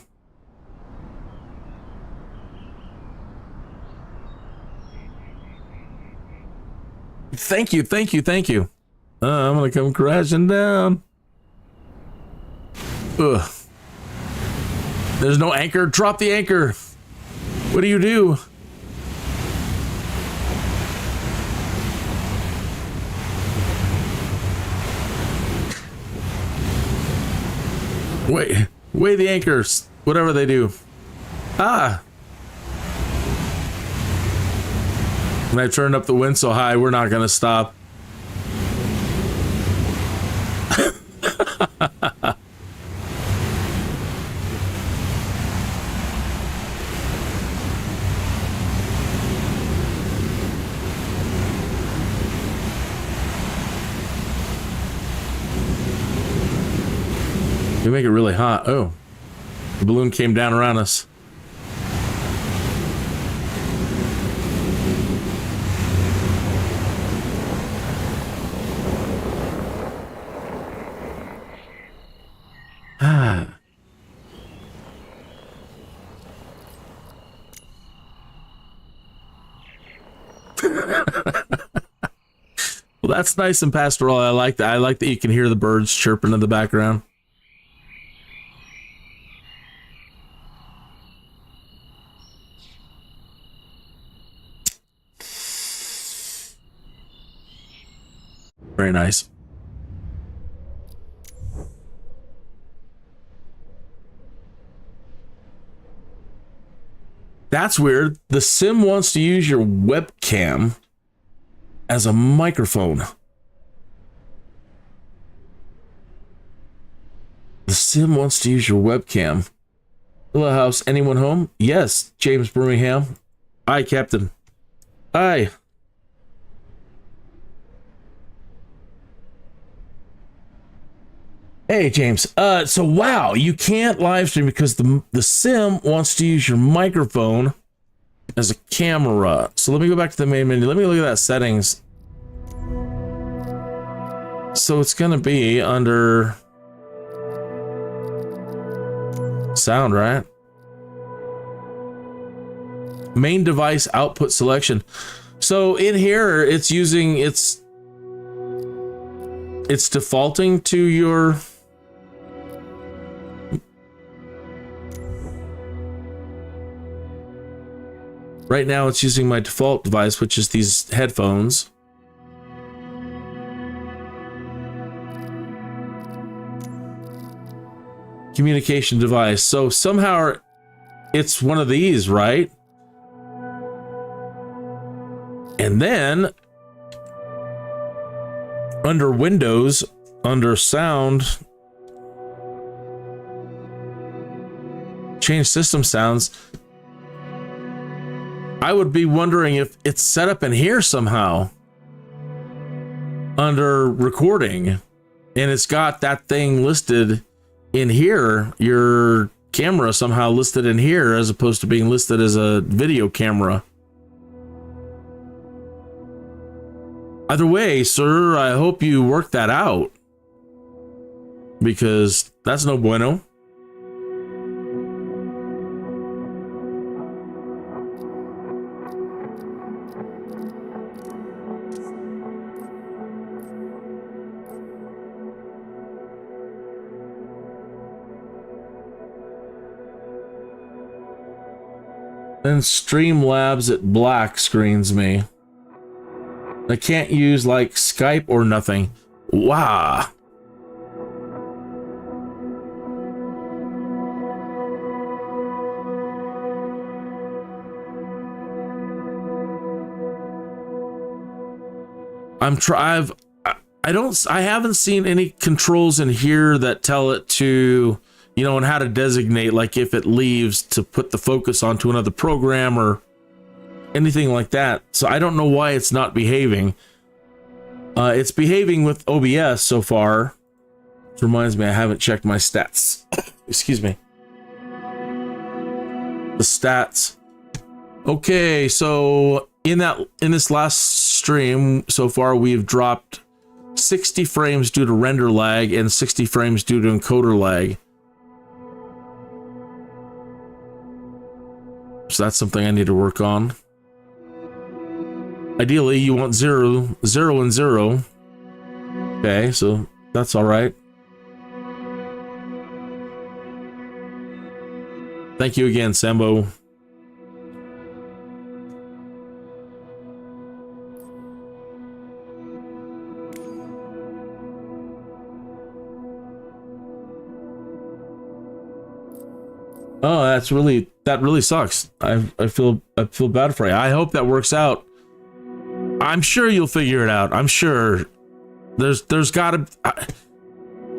Thank you, thank you, thank you. I'm gonna come crashing down. Ugh. There's no anchor. Drop the anchor. What do you do? Wait, weigh the anchors, whatever they do. Ah. When I turned up the wind so high, we're not gonna stop. We make it really hot. Oh, the balloon came down around us. Ah. Well, that's nice and pastoral. I like that. I like that you can hear the birds chirping in the background. Very nice. That's weird. The sim wants to use your webcam as a microphone. The sim wants to use your webcam. Hello, house. Anyone home? Yes, James Birmingham. Aye, Captain. Aye. Hey, James. So wow, you can't live stream because the sim wants to use your microphone as a camera. So let me go back to the main menu. Let me look at that settings. So it's gonna be under sound, right? Main device output selection. So in here, it's using it's defaulting to your right now. It's using my default device, which is these headphones. Communication device. So somehow it's one of these, right? And then under Windows, under sound, change system sounds. I would be wondering if it's set up in here somehow under recording, and it's got that thing listed in here, your camera somehow listed in here as opposed to being listed as a video camera. Either way, sir, I hope you work that out, because that's no bueno. Then Streamlabs, it black screens me. I can't use like Skype or nothing. Wow. I haven't seen any controls in here that tell it to, you know, and how to designate, like if it leaves, to put the focus onto another program or anything like that. So I don't know why it's not behaving. It's behaving with OBS so far. Which reminds me, I haven't checked my stats. Excuse me. The stats. Okay, so in this last stream so far, we've dropped 60 frames due to render lag and 60 frames due to encoder lag. So that's something I need to work on. Ideally, you want 0, 0, and 0. Okay, so that's all right. Thank you again, Sambo. Oh, that really sucks. I feel bad for you. I hope that works out. I'm sure you'll figure it out. I'm sure there's gotta,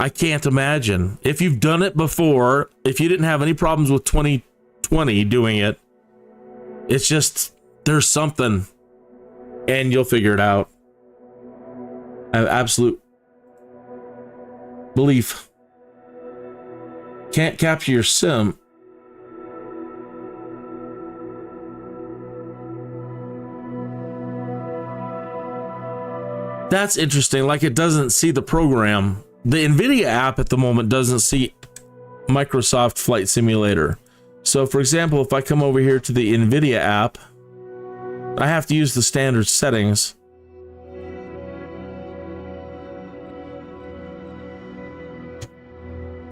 I can't imagine. If you've done it before, if you didn't have any problems with 2020 doing it, it's just, there's something, and you'll figure it out. I have absolute belief. Can't capture your sim. That's interesting. Like, it doesn't see the program. The NVIDIA app at the moment doesn't see Microsoft Flight Simulator. So, for example, if I come over here to the NVIDIA app, I have to use the standard settings.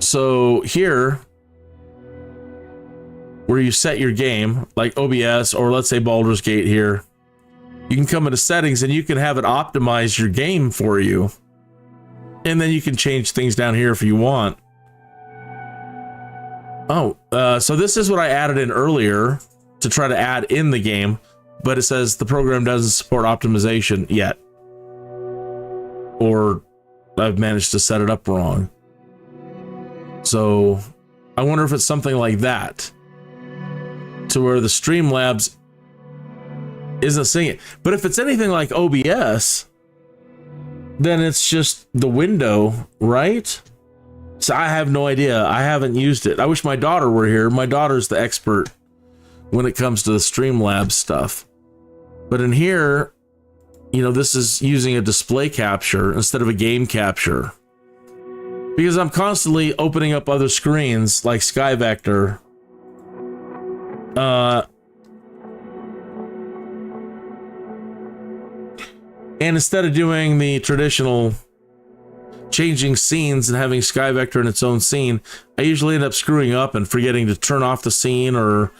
So here, where you set your game, like OBS, or let's say Baldur's Gate here, you can come into settings and you can have it optimize your game for you. And then you can change things down here if you want. Oh, so this is what I added in earlier to try to add in the game, but it says the program doesn't support optimization yet. Or I've managed to set it up wrong. So I wonder if it's something like that, to where the Streamlabs isn't seeing it. But if it's anything like OBS, then it's just the window, right? So I have no idea. I haven't used it. I wish my daughter were here. My daughter's the expert when it comes to the Streamlabs stuff. But in here, you know, this is using a display capture instead of a game capture. Because I'm constantly opening up other screens like SkyVector. And instead of doing the traditional changing scenes and having SkyVector in its own scene, I usually end up screwing up and forgetting to turn off the scene, and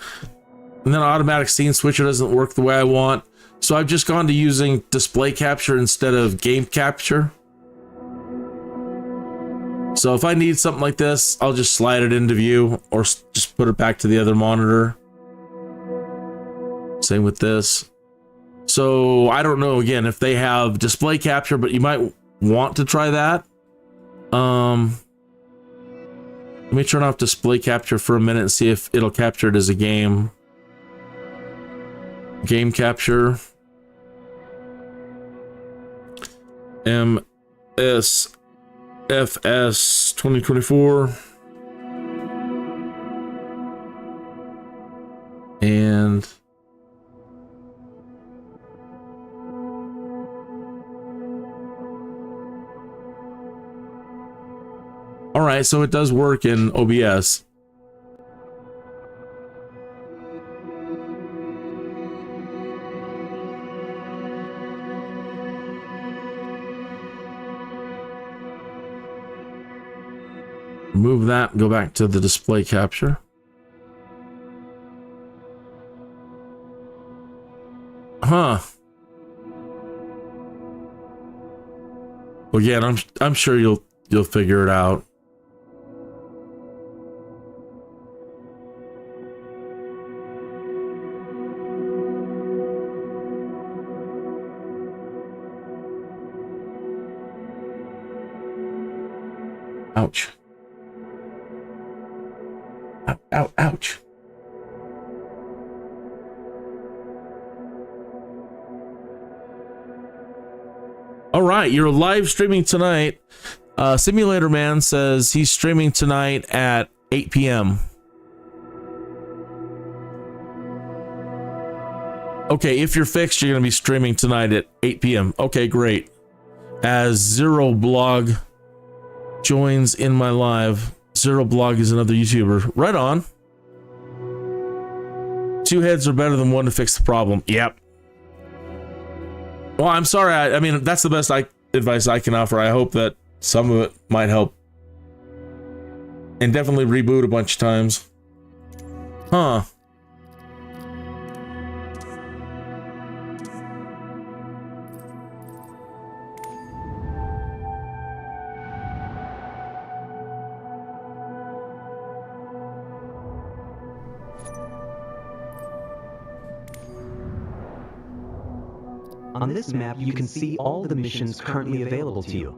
then automatic scene switcher doesn't work the way I want. So I've just gone to using display capture instead of game capture. So if I need something like this, I'll just slide it into view or just put it back to the other monitor. Same with this. So I don't know, again, if they have display capture, but you might want to try that. Let me turn off display capture for a minute and see if it'll capture it as a game. Game capture. MSFS 2024. And all right, so it does work in OBS. Remove that and go back to the display capture. Huh. Well, again, I'm sure you'll figure it out. Ouch. Ouch. All right, you're live streaming tonight. Simulator Man says he's streaming tonight at 8 p.m. Okay, if you're fixed, you're going to be streaming tonight at 8 p.m. Okay, great. As Zero Blog joins in my live. Zero Blog is another YouTuber. Right on. Two heads are better than one to fix the problem. Yep. Well, I'm sorry. I mean, that's the best advice I can offer. I hope that some of it might help. And definitely reboot a bunch of times. Huh. On this map, you can see all the missions currently available to you.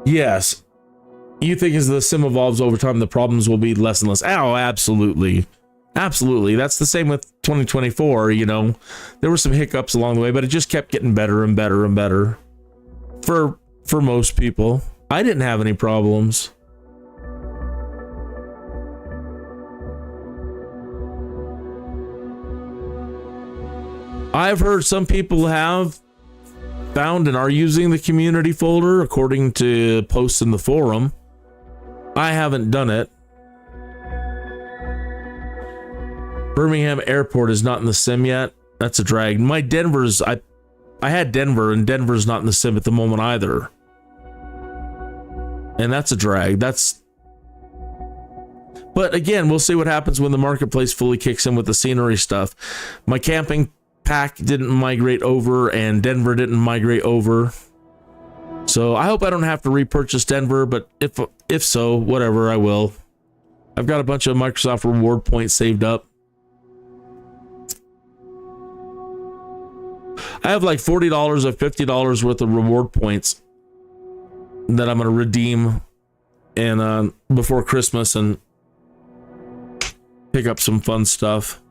Yes. You think as the sim evolves over time, the problems will be less and less. Oh, absolutely. Absolutely. That's the same with 2024, you know. There were some hiccups along the way, but it just kept getting better and better and better. For most people. I didn't have any problems. I've heard some people have found and are using the community folder according to posts in the forum. I haven't done it. Birmingham Airport is not in the sim yet. That's a drag. My Denver's, I had Denver, and Denver's not in the sim at the moment either. And that's a drag. But again, we'll see what happens when the marketplace fully kicks in with the scenery stuff. My camping pack didn't migrate over, and Denver didn't migrate over. So I hope I don't have to repurchase Denver, but if so, whatever, I will. I've got a bunch of Microsoft reward points saved up. I have like $40 or $50 worth of reward points that I'm going to redeem and before Christmas and pick up some fun stuff.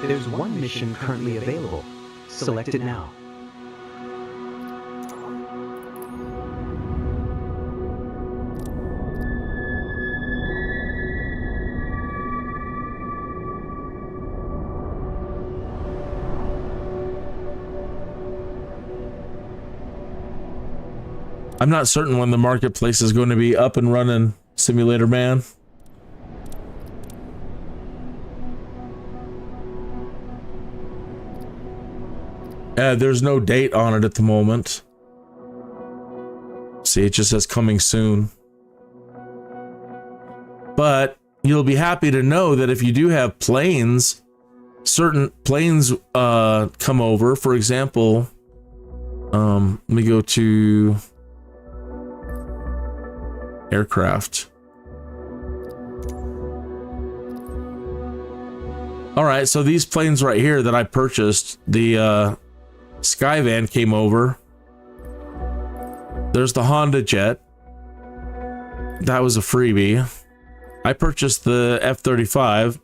There's one mission currently available. Select it now. I'm not certain when the marketplace is going to be up and running, Simulator Man. There's no date on it at the moment. See, it just says coming soon. But you'll be happy to know that if you do have planes, certain planes come over. For example, let me go to aircraft. All right, so these planes right here that I purchased, the Skyvan came over. There's the Honda Jet. That was a freebie. I purchased the F-35.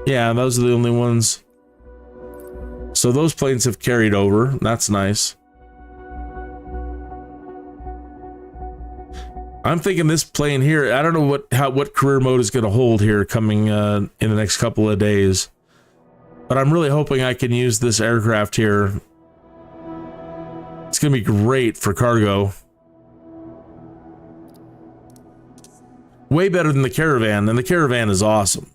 Yeah, those are the only ones. So those planes have carried over. That's nice. I'm thinking this plane here, I don't know what career mode is going to hold here coming in the next couple of days. But I'm really hoping I can use this aircraft here. It's going to be great for cargo. Way better than the Caravan, and the Caravan is awesome.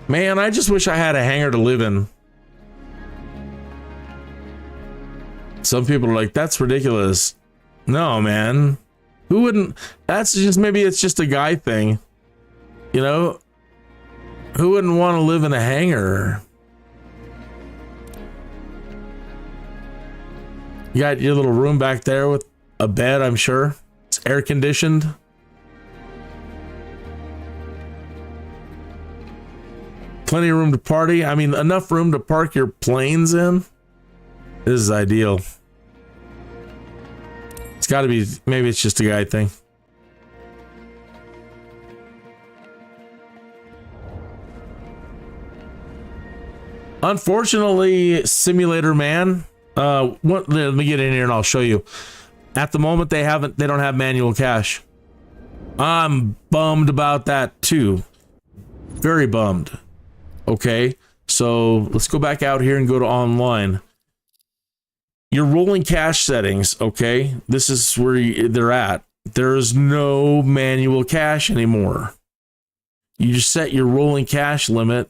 Man, I just wish I had a hangar to live in. Some people are like, that's ridiculous. No, man. Who wouldn't? That's just, maybe it's just a guy thing. You know? Who wouldn't want to live in a hangar? You got your little room back there with a bed, I'm sure. It's air conditioned. Plenty of room to party. I mean, enough room to park your planes in. This is ideal. It's got to be, maybe it's just a guy thing. Unfortunately, Simulator Man, let me get in here and I'll show you. At the moment, they don't have manual cache. I'm bummed about that too. Very bummed. Okay, so let's go back out here and go to online. Your rolling cache settings, okay? This is where they're at. There's no manual cache anymore. You just set your rolling cache limit.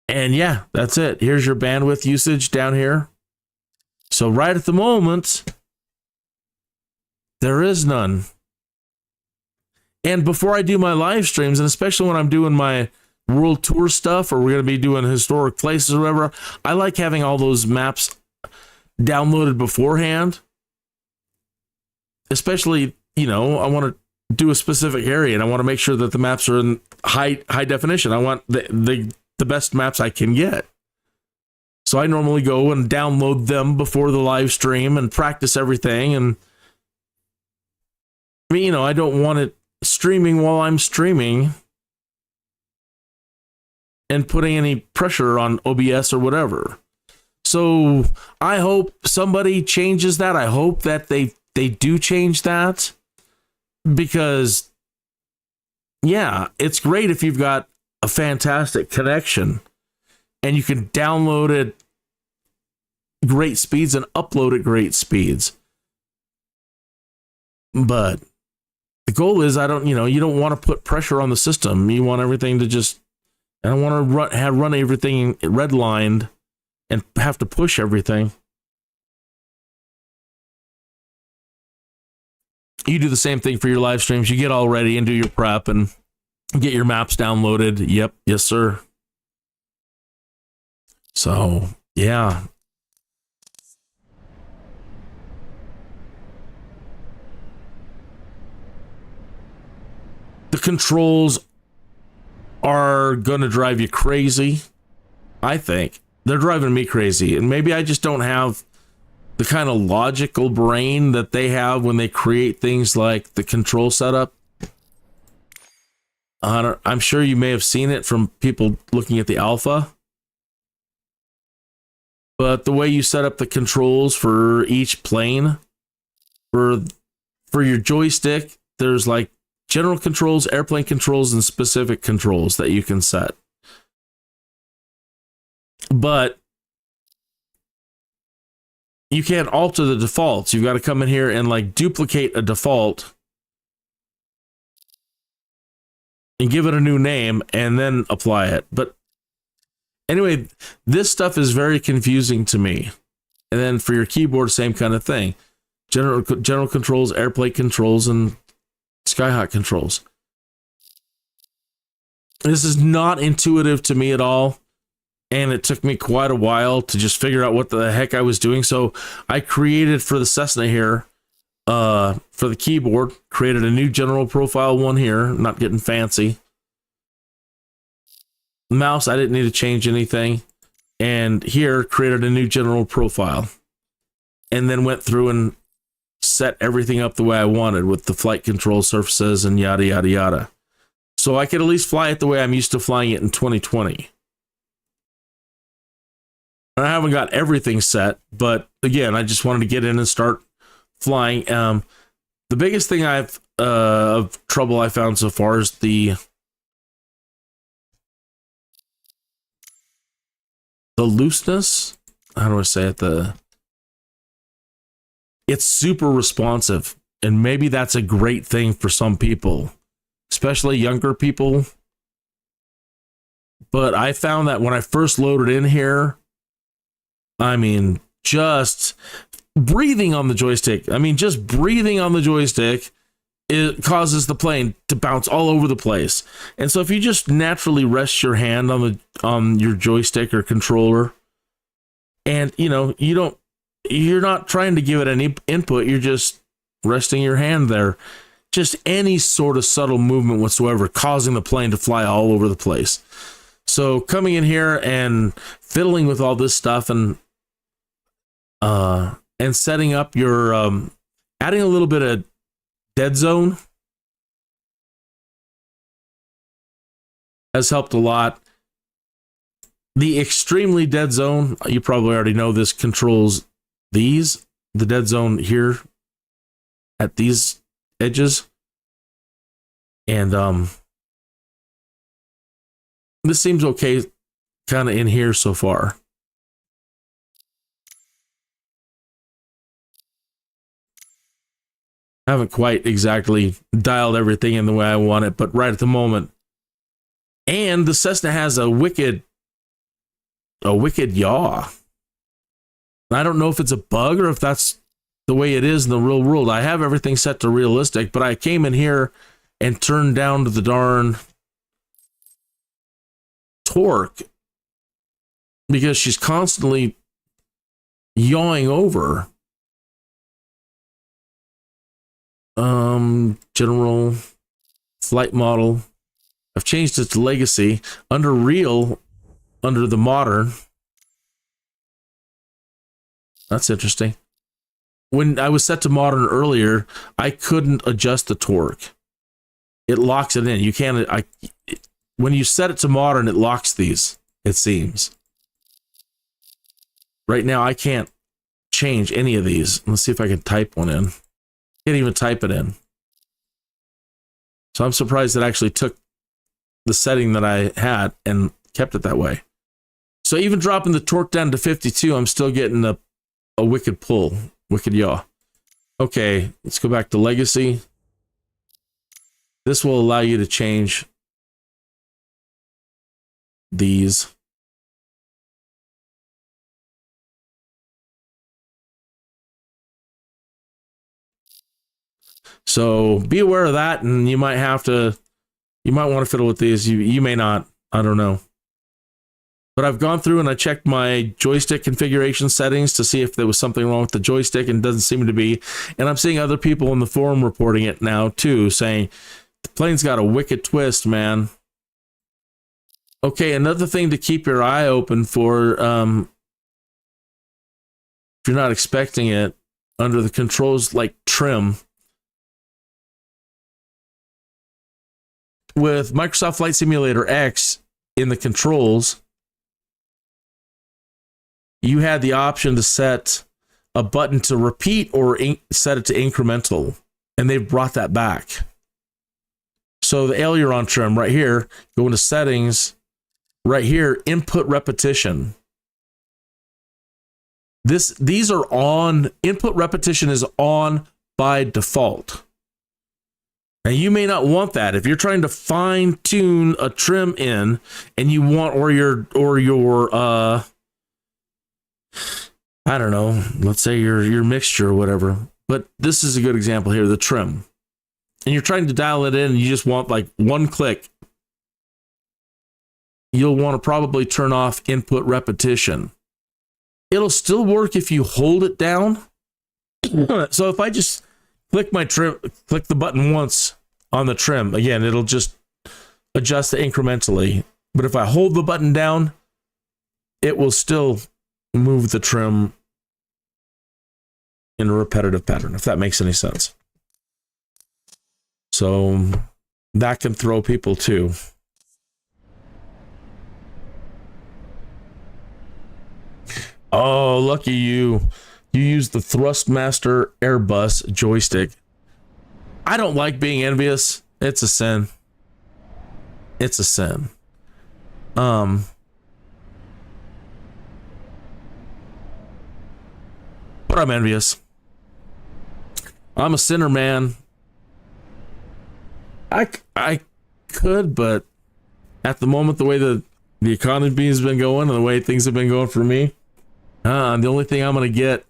And yeah, that's it. Here's your bandwidth usage down here. So right at the moment, there is none. And before I do my live streams, and especially when I'm doing my world tour stuff, or we're going to be doing historic places or whatever, I like having all those maps downloaded beforehand. Especially, you know, I want to do a specific area and I want to make sure that the maps are in high definition. I want the best maps I can get. So I normally go and download them before the live stream and practice everything. And I mean, you know, I don't want it streaming while I'm streaming and putting any pressure on OBS or whatever. So I hope somebody changes that. I hope that they do change that, because yeah, it's great if you've got a fantastic connection and you can download it great speeds and upload at great speeds. But the goal is, you don't want to put pressure on the system. You want everything to just, I don't want to run everything redlined and have to push everything. You do the same thing for your live streams. You get all ready and do your prep and get your maps downloaded. Yep. Yes, sir. So, yeah. The controls are going to drive you crazy. I think they're driving me crazy. And maybe I just don't have the kind of logical brain that they have when they create things like the control setup. I'm sure you may have seen it from people looking at the alpha. But the way you set up the controls for each plane, for your joystick, there's like general controls, airplane controls, and specific controls that you can set. But you can't alter the defaults. You've got to come in here and like duplicate a default and give it a new name and then apply it. But anyway, this stuff is very confusing to me. And then for your keyboard, same kind of thing. General controls, airplane controls, and Skyhawk controls. This is not intuitive to me at all. And it took me quite a while to just figure out what the heck I was doing. So I created for the Cessna here, for the keyboard, created a new general profile one here, not getting fancy. Mouse, I didn't need to change anything. And here, created a new general profile. And then went through and set everything up the way I wanted with the flight control surfaces and yada, yada, yada. So I could at least fly it the way I'm used to flying it in 2020. I haven't got everything set, but again, I just wanted to get in and start flying. The biggest thing of trouble I found so far is the looseness. How do I say it? It's super responsive, and maybe that's a great thing for some people, especially younger people. but I found that when I first loaded in here, I mean, just breathing on the joystick. I mean, just breathing on the joystick, it causes the plane to bounce all over the place. And so if you just naturally rest your hand on your joystick or controller, and you're not trying to give it any input, you're just resting your hand there. Just any sort of subtle movement whatsoever, causing the plane to fly all over the place. So coming in here and fiddling with all this stuff and setting up your adding a little bit of dead zone has helped a lot. The extremely dead zone, you probably already know this, controls the dead zone here at these edges. And this seems okay kind of in here so far. I haven't quite exactly dialed everything in the way I want it, but right at the moment. And the Cessna has a wicked yaw. I don't know if it's a bug or if that's the way it is in the real world. I have everything set to realistic, but I came in here and turned down to the darn torque because she's constantly yawing over. General flight model. I've changed it to legacy. Under real, under the modern. That's interesting. When I was set to modern earlier, I couldn't adjust the torque. It locks it in. You can't. When you set it to modern, it locks these. It seems. Right now, I can't change any of these. Let's see if I can type one in. Can't even type it in. So I'm surprised it actually took the setting that I had and kept it that way. So even dropping the torque down to 52, I'm still getting a wicked pull, wicked yaw. Okay, let's go back to legacy. This will allow you to change these. So be aware of that, and you might want to fiddle with these. You may not. I don't know. But I've gone through and I checked my joystick configuration settings to see if there was something wrong with the joystick, and it doesn't seem to be. And I'm seeing other people in the forum reporting it now too, saying the plane's got a wicked twist, man. Okay, another thing to keep your eye open for, if you're not expecting it, under the controls like trim. With Microsoft Flight Simulator X in the controls, you had the option to set a button to repeat or set it to incremental, and they've brought that back. So the aileron trim right here, go into settings, right here, input repetition. These are on, input repetition is on by default. Now you may not want that if you're trying to fine tune a trim in, and you want or your I don't know, let's say your mixture or whatever. But this is a good example here, the trim. And you're trying to dial it in and you just want like one click. You'll want to probably turn off input repetition. It'll still work if you hold it down. So if I just click the button once on the trim, again, it'll just adjust it incrementally. But if I hold the button down, it will still move the trim in a repetitive pattern, if that makes any sense. So that can throw people too. Oh, lucky you. You use the Thrustmaster Airbus joystick. I don't like being envious. It's a sin. It's a sin. But I'm envious. I'm a sinner, man. I could, but at the moment, the way the The economy has been going and the way things have been going for me. The only thing I'm going to get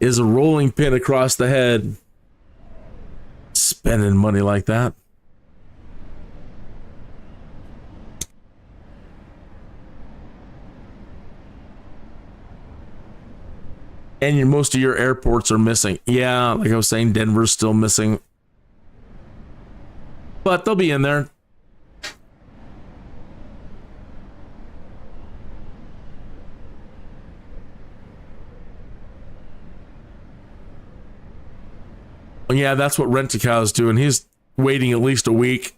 is a rolling pin across the head. Spending money like that. And most of your airports are missing. Yeah, like I was saying, Denver's still missing. But they'll be in there. Yeah, that's what Rent-A-Cow's doing. He's waiting at least a week.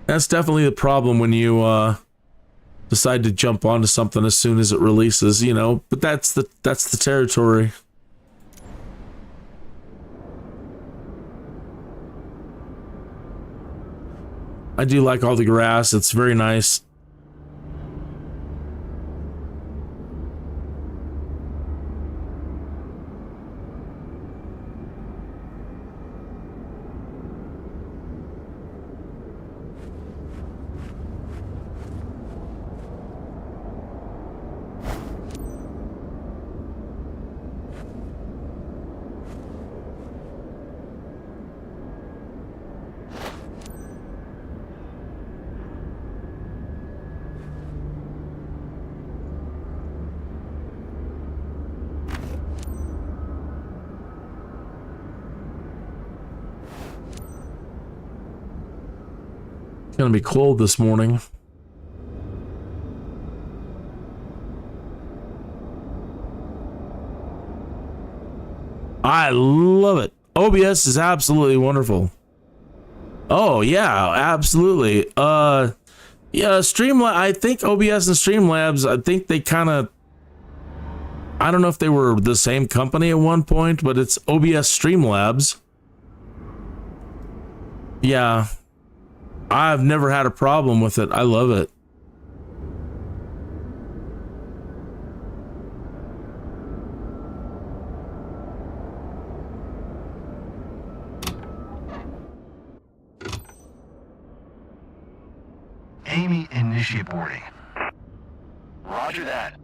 That's definitely the problem when you decide to jump onto something as soon as it releases, you know. But that's the territory. I do like all the grass. It's very nice. It's gonna be cold this morning. I love it. OBS is absolutely wonderful. Oh yeah, absolutely. Yeah, Streamlabs. I think OBS and Streamlabs, I think they kind of, I don't know if they were the same company at one point, but it's OBS Streamlabs. Yeah. I've never had a problem with it. I love it. Amy, initiate boarding. Roger that.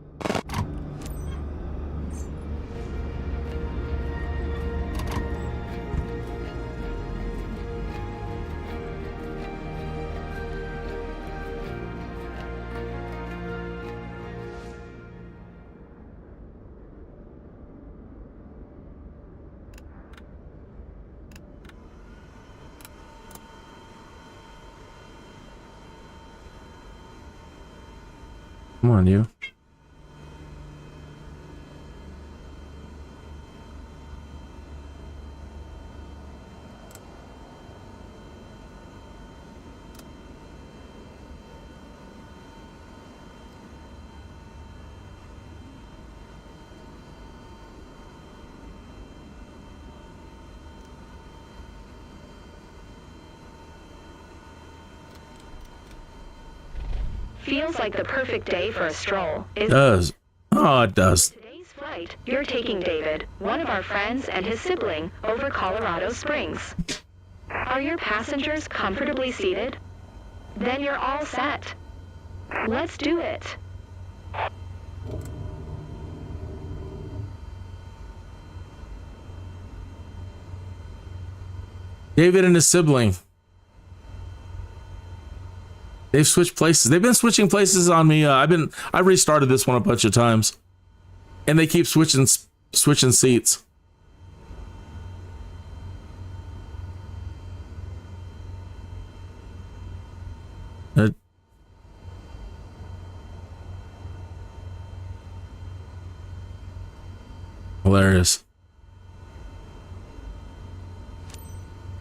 Come on, you. Feels like the perfect day for a stroll. It does. Oh, it does. Today's flight, you're taking David, one of our friends, and his sibling over Colorado Springs. Are your passengers comfortably seated? Then you're all set. Let's do it. David and his sibling. They've switched places. They've been switching places on me. I've restarted this one a bunch of times, and they keep switching seats. Hilarious.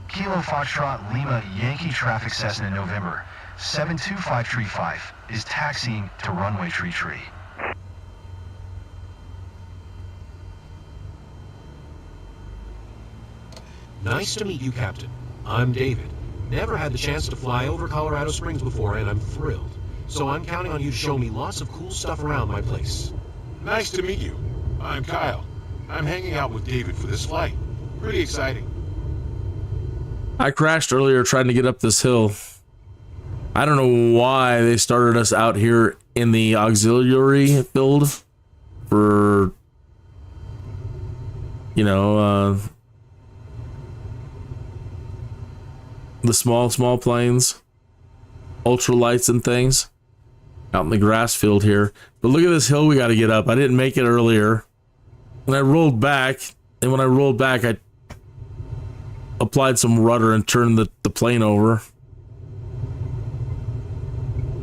Kilo Foxtrot Lima Yankee Traffic Cessna November 72535 is taxiing to runway tree. Nice to meet you, Captain. I'm David. Never had the chance to fly over Colorado Springs before, and I'm thrilled. So I'm counting on you to show me lots of cool stuff around my place. Nice to meet you. I'm Kyle. I'm hanging out with David for this flight. Pretty exciting. I crashed earlier trying to get up this hill. I don't know why they started us out here in the auxiliary field for, you know, the small planes, ultralights and things out in the grass field here. But look at this hill we got to get up. I didn't make it earlier. When I rolled back, I applied some rudder and turned the plane over.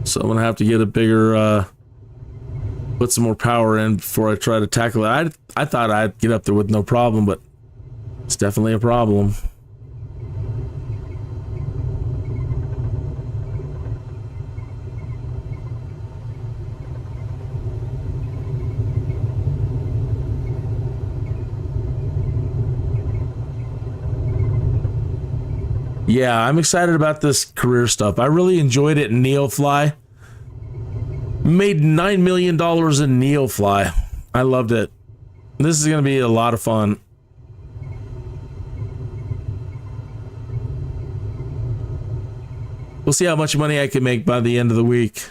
So I'm going to have to get a bigger, put some more power in before I try to tackle it. I thought I'd get up there with no problem, but it's definitely a problem. Yeah, I'm excited about this career stuff. I really enjoyed it in NEOFLY. Made $9 million in NEOFLY. I loved it. This is going to be a lot of fun. We'll see how much money I can make by the end of the week.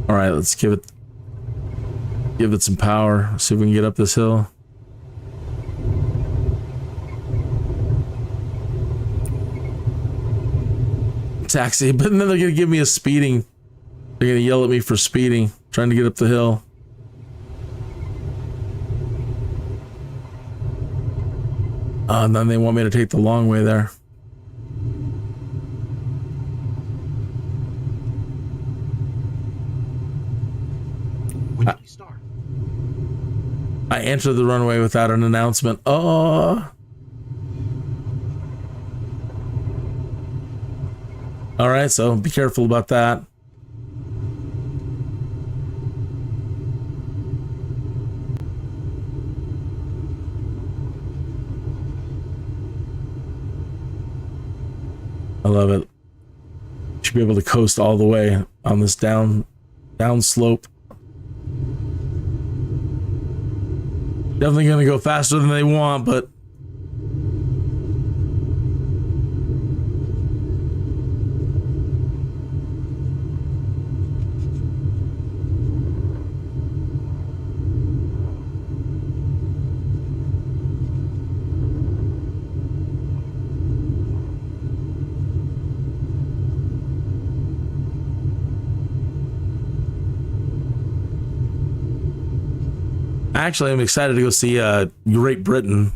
All right, let's give it some power. See if we can get up this hill. Taxi, but then they're gonna give me a speeding. They're gonna yell at me for speeding, trying to get up the hill. And then they want me to take the long way there. When did we start? I entered the runway without an announcement. Oh. All right, so be careful about that. I love it. Should be able to coast all the way on this down slope. Definitely gonna go faster than they want, but actually, I'm excited to go see Great Britain.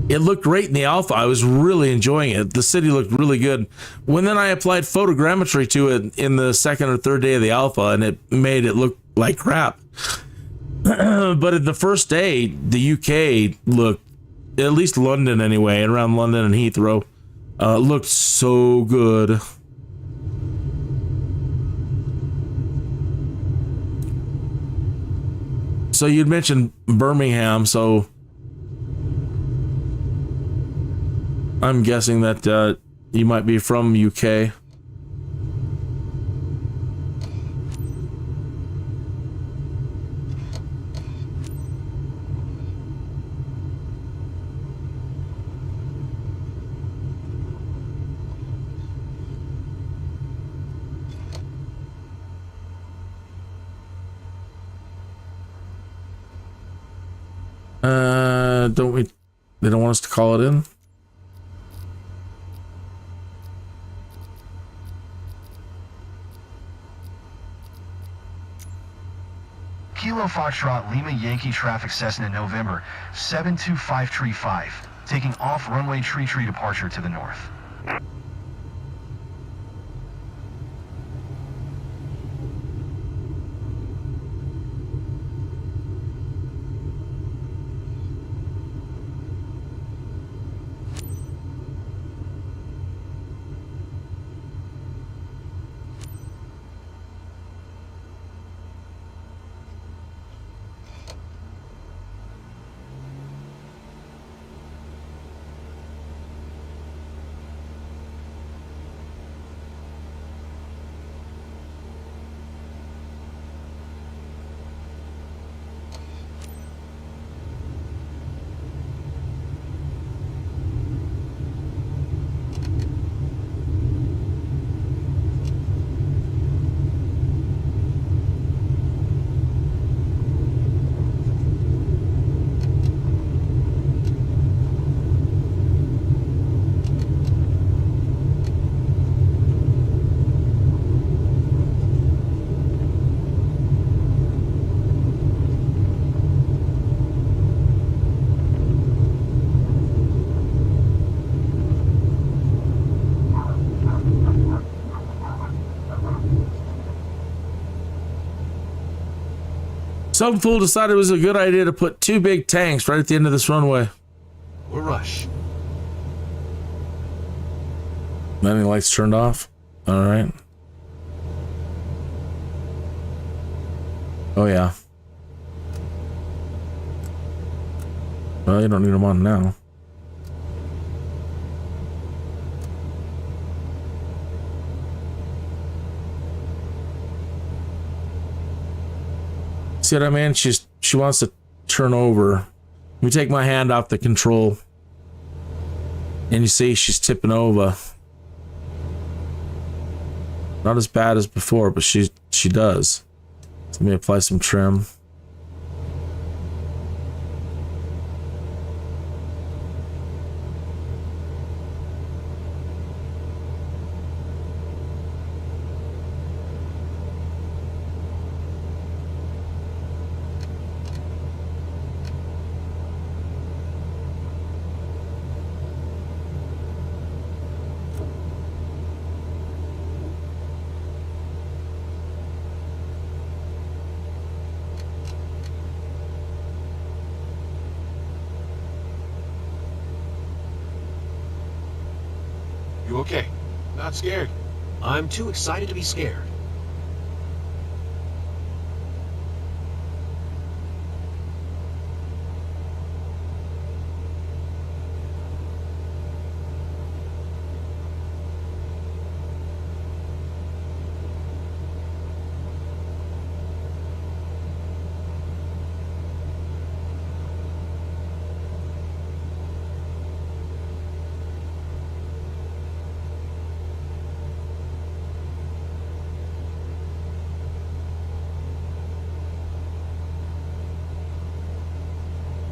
It looked great in the alpha. I was really enjoying it. The city looked really good. When then I applied photogrammetry to it in the second or third day of the alpha, and it made it look like crap. But at the first day, the UK looked, at least London anyway, and around London and Heathrow, looked so good. So you'd mentioned Birmingham, so I'm guessing that you might be from UK. They don't want us to call it in? Kilo Foxtrot Lima Yankee traffic Cessna November 72535, taking off runway tree departure to the north. Some fool decided it was a good idea to put 2 big tanks right at the end of this runway. We'll rush. Landing lights turned off. All right. Oh, yeah. Well, you don't need them on now. See what I mean? She wants to turn over. Let me take my hand off the control. And you see she's tipping over. Not as bad as before, but she does. Let me apply some trim. You okay? Not scared? I'm too excited to be scared.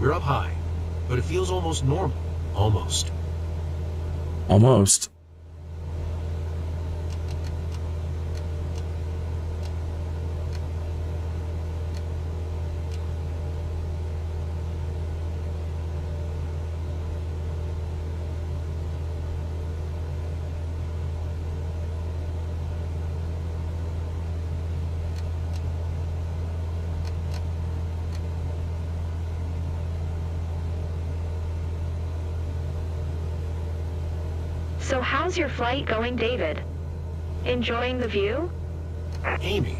We're up high, but it feels almost normal. Almost. Almost. So how's your flight going, David? Enjoying the view? Amy,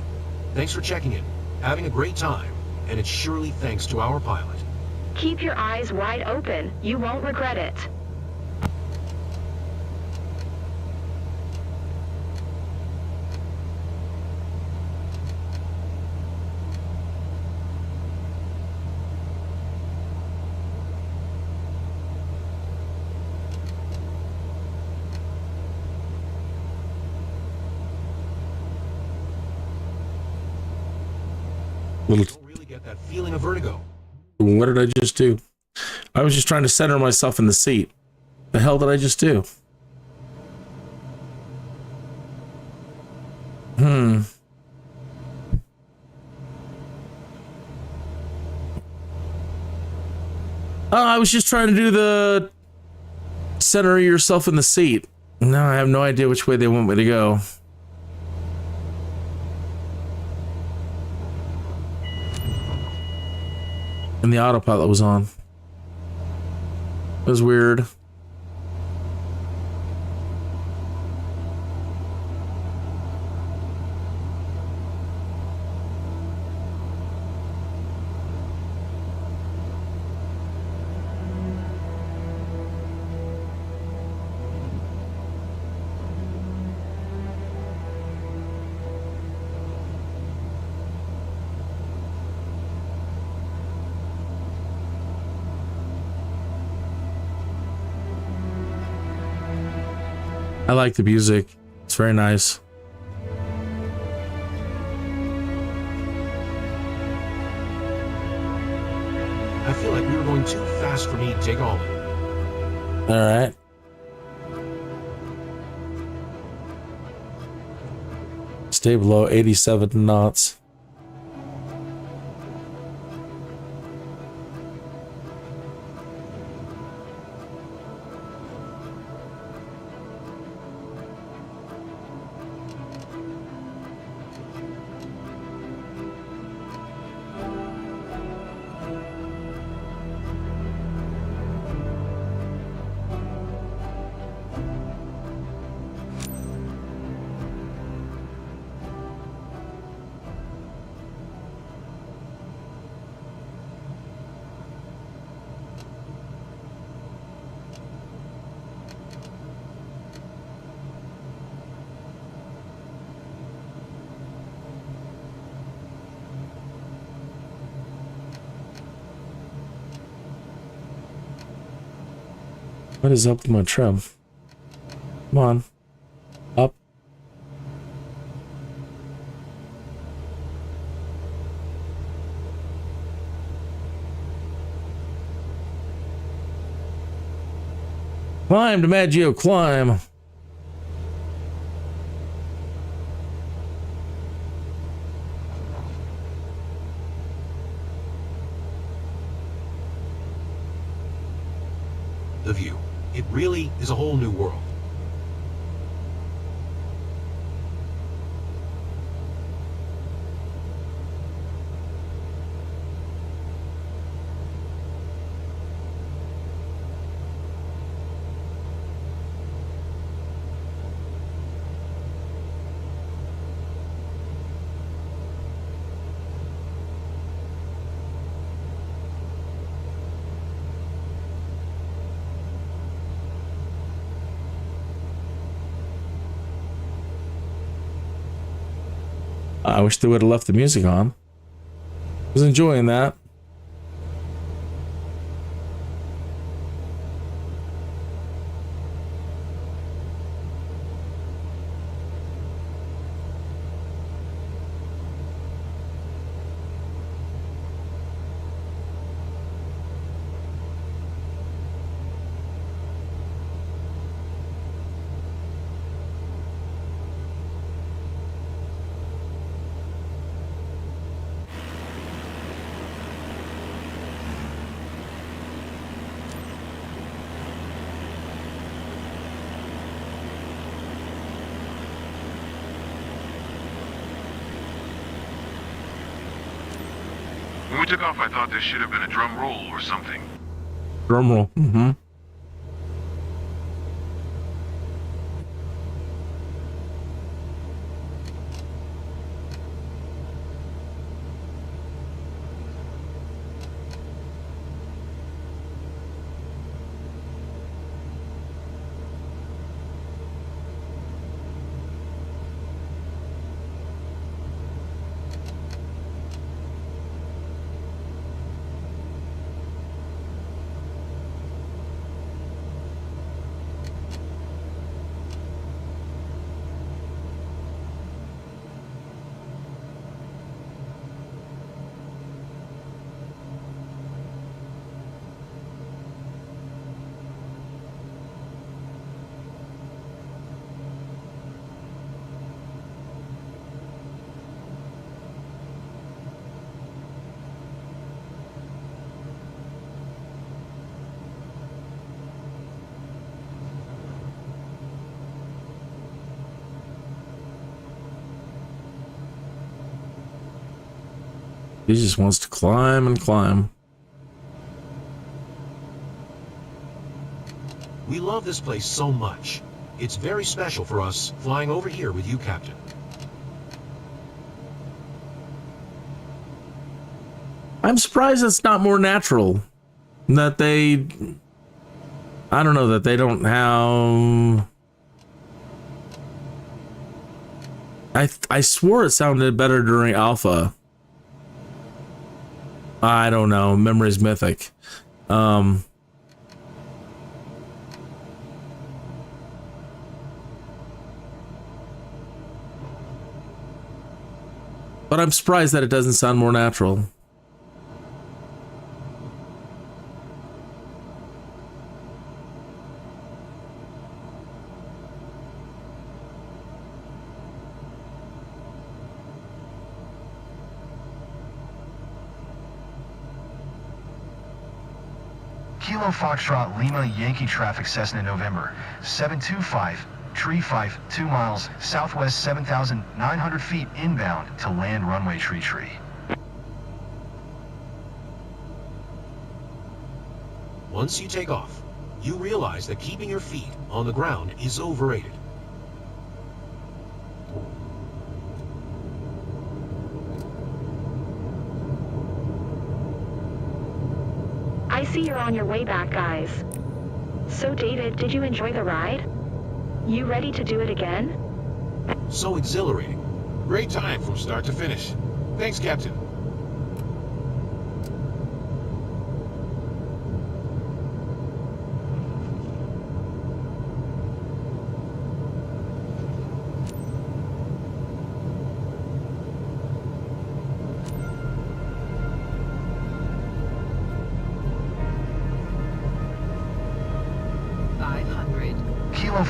thanks for checking in. Having a great time, and it's surely thanks to our pilot. Keep your eyes wide open. You won't regret it. I don't really get that feeling of vertigo. What did I just do? I was just trying to center myself in the seat. The hell did I just do? I was just trying to do the center yourself in the seat. No, I have no idea which way they want me to go. And the autopilot was on. It was weird. I like the music. It's very nice. I feel like we were going too fast for me to take all of it. All right. Stay below 87 knots. What is up with my trim? Come on. Up. Climb, DiMaggio, climb. The view. It really is a whole new world. I wish they would have left the music on. I was enjoying that. When we took off, I thought there should have been a drum roll or something. Drum roll. Mm-hmm. He just wants to climb and climb. We love this place so much. It's very special for us flying over here with you, Captain. I'm surprised it's not more natural. That they... I don't know, that they don't have... I swore it sounded better during alpha. I don't know. Memory's mythic. But I'm surprised that it doesn't sound more natural. Kilo Foxtrot Lima Yankee traffic Cessna November 725 tree 5 2 miles southwest 7,900 feet inbound to land runway tree. Once you take off, you realize that keeping your feet on the ground is overrated. I see you're on your way back, guys. So David, did you enjoy the ride? You ready to do it again? So exhilarating. Great time from start to finish. Thanks, Captain.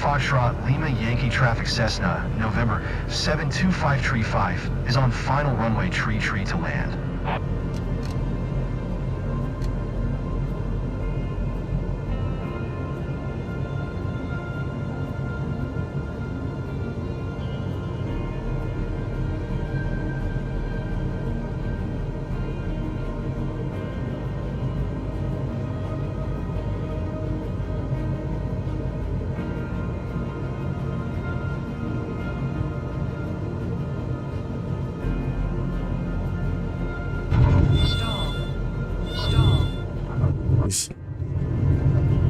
Foxtrot Lima Yankee traffic Cessna, November 72535, is on final runway tree to land.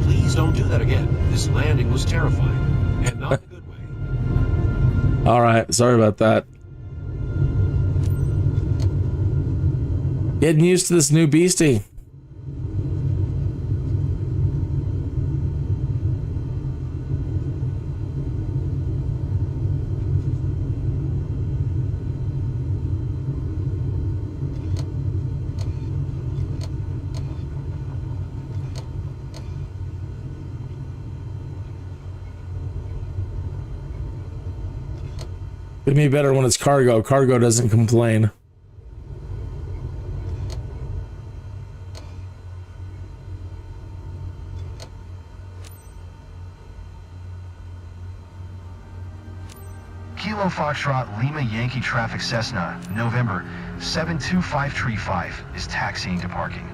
Please don't do that again. This landing was terrifying, and not in a good way. All right, sorry about that. Getting used to this new beastie. It'd be better when it's cargo. Cargo doesn't complain. Kilo Foxtrot Lima Yankee traffic Cessna, November 72535, is taxiing to parking.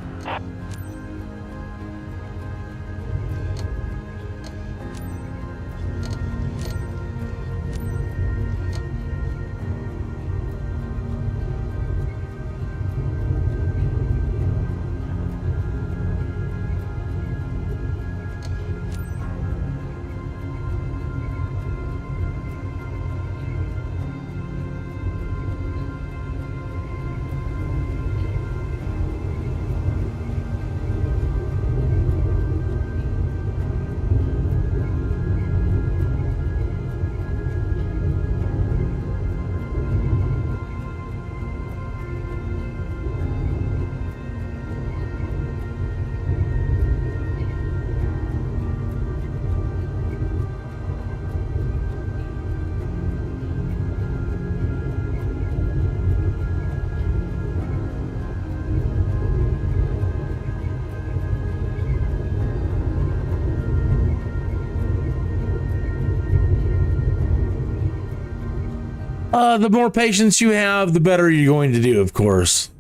The more patience you have, the better you're going to do, of course.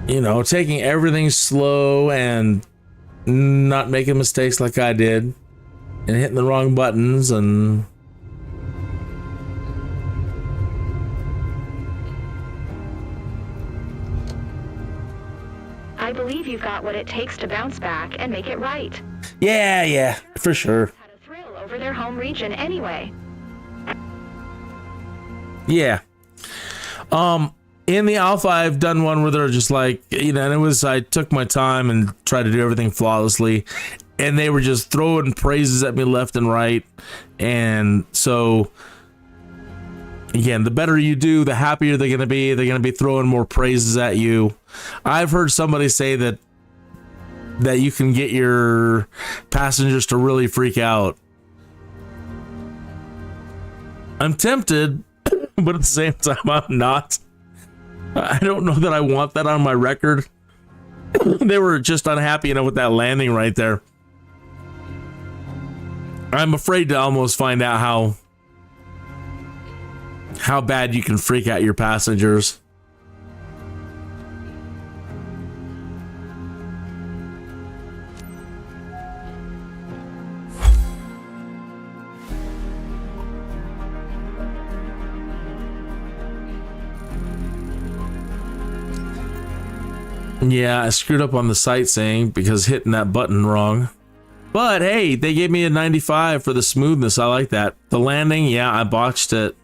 You know, taking everything slow and not making mistakes like I did and hitting the wrong buttons and... I believe you've got what it takes to bounce back and make it right. Yeah, for sure. Had a thrill over their home region anyway. Yeah. In the alpha, I've done one where they're just like, you know, and it was, I took my time and tried to do everything flawlessly, and they were just throwing praises at me left and right. And so, again, the better you do, the happier they're going to be. They're going to be throwing more praises at you. I've heard somebody say that you can get your passengers to really freak out. I'm tempted, but at the same time, I'm not. I don't know that I want that on my record. They were just unhappy enough with that landing right there. I'm afraid to almost find out how bad you can freak out your passengers. Yeah, I screwed up on the sightseeing because hitting that button wrong. But hey, they gave me a 95 for the smoothness. I like that. The landing, yeah, I botched it.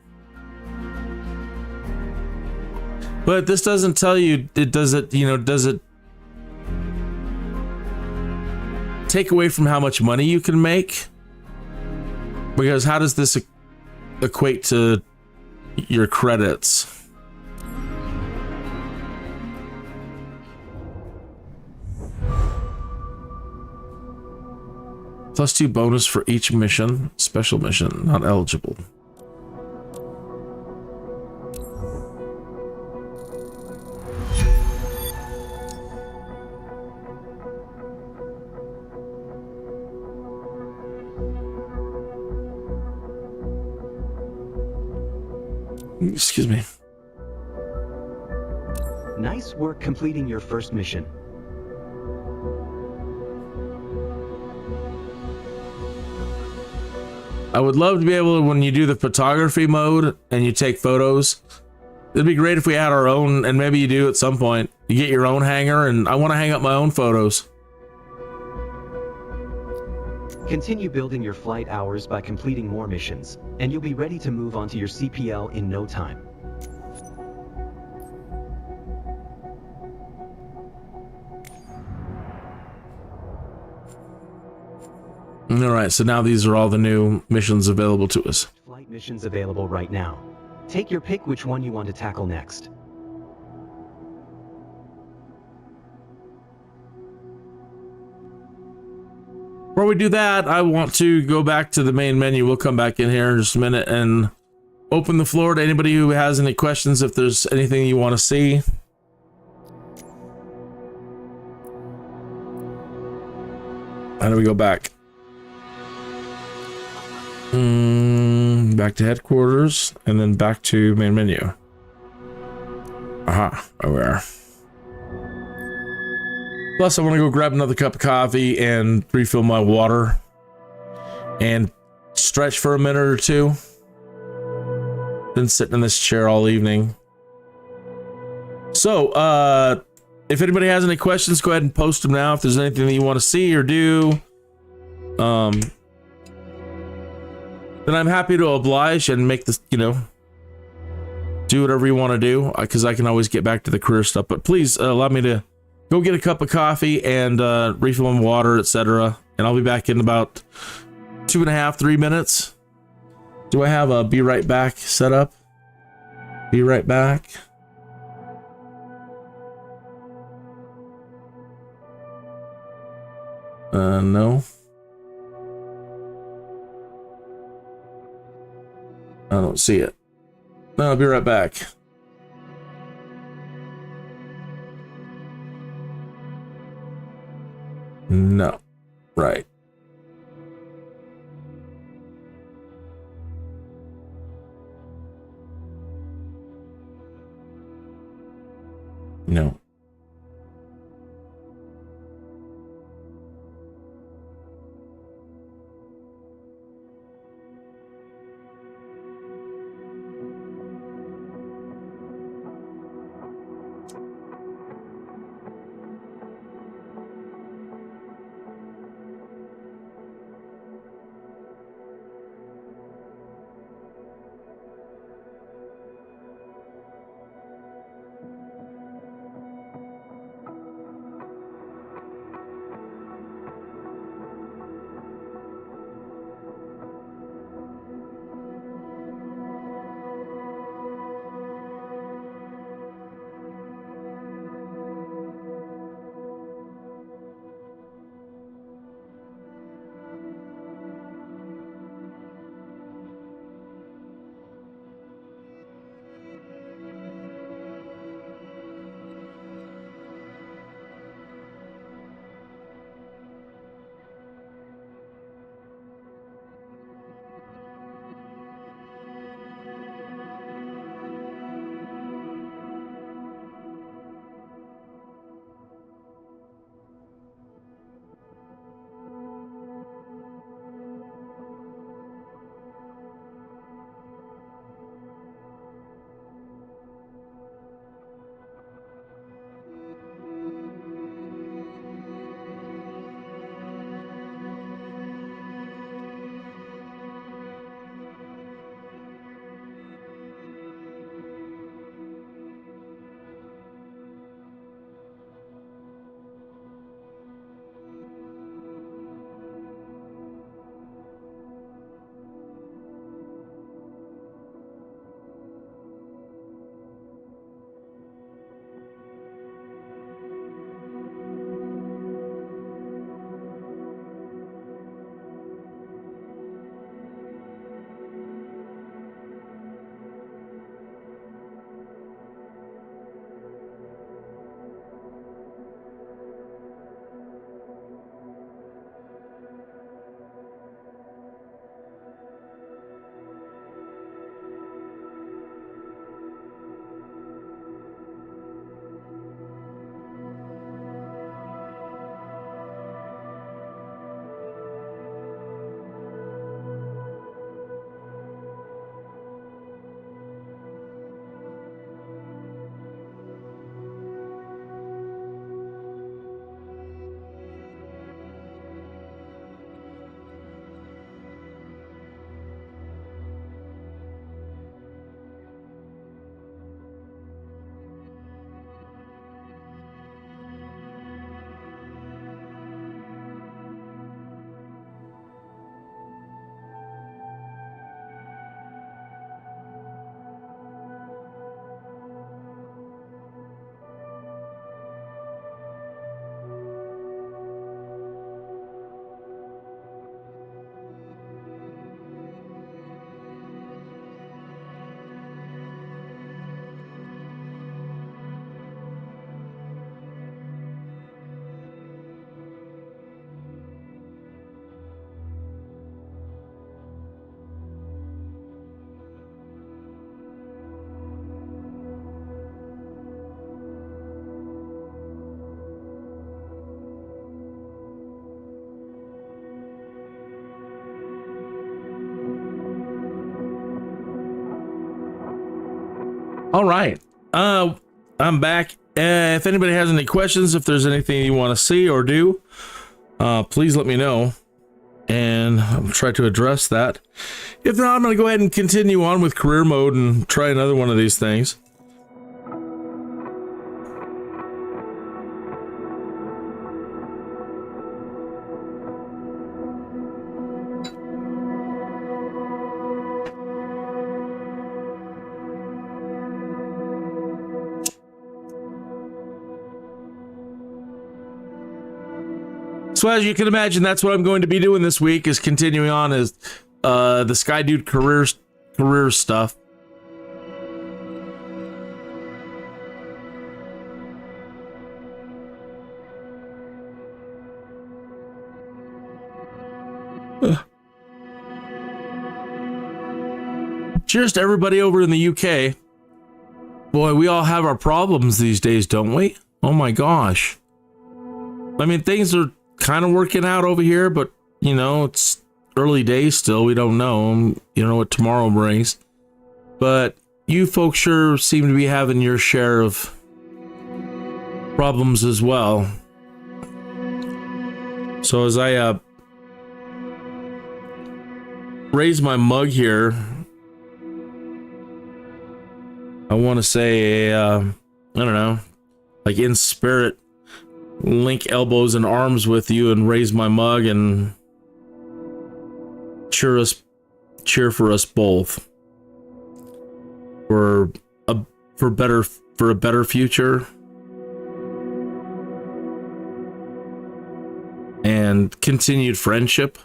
But this doesn't tell you, does it take away from how much money you can make? Because how does this equate to your credits? +2 bonus for each mission. Special mission, not eligible. Excuse me. Nice work completing your first mission. I would love to be able to, when you do the photography mode and you take photos, it'd be great if we had our own, and maybe you do at some point, you get your own hanger, and I want to hang up my own photos. Continue building your flight hours by completing more missions, and you'll be ready to move on to your CPL in no time. All right, so now these are all the new missions available to us. Flight missions available right now. Take your pick which one you want to tackle next. Before we do that, I want to go back to the main menu. We'll come back in here in just a minute and open the floor to anybody who has any questions, if there's anything you want to see. How do we go back? Back to headquarters, and then back to main menu. Aha, there we are. Plus, I want to go grab another cup of coffee and refill my water and stretch for a minute or two. Been sitting in this chair all evening. So, if anybody has any questions, go ahead and post them now. If there's anything that you want to see or do, then I'm happy to oblige and make this, do whatever you want to do, because I can always get back to the career stuff. But please allow me to go get a cup of coffee and refill my water, etc. And I'll be back in about 2.5, 3 minutes. Do I have a be right back set up? Be right back. No. I don't see it. No, I'll be right back. No. Right. No. All right. I'm back. If anybody has any questions, if there's anything you want to see or do, please let me know, and I'll try to address that. If not, I'm going to go ahead and continue on with career mode and try another one of these things. So as you can imagine, that's what I'm going to be doing this week, is continuing on as the Skydude career stuff. Cheers to everybody over in the UK. Boy, we all have our problems these days, don't we? Oh my gosh. I mean, things are kind of working out over here, but you know, it's early days still. We don't know, you know, what tomorrow brings. But you folks sure seem to be having your share of problems as well. So as I raise my mug here, I want to say, I don't know, like in spirit, link elbows and arms with you and raise my mug and cheer for us both for a better future and continued friendship.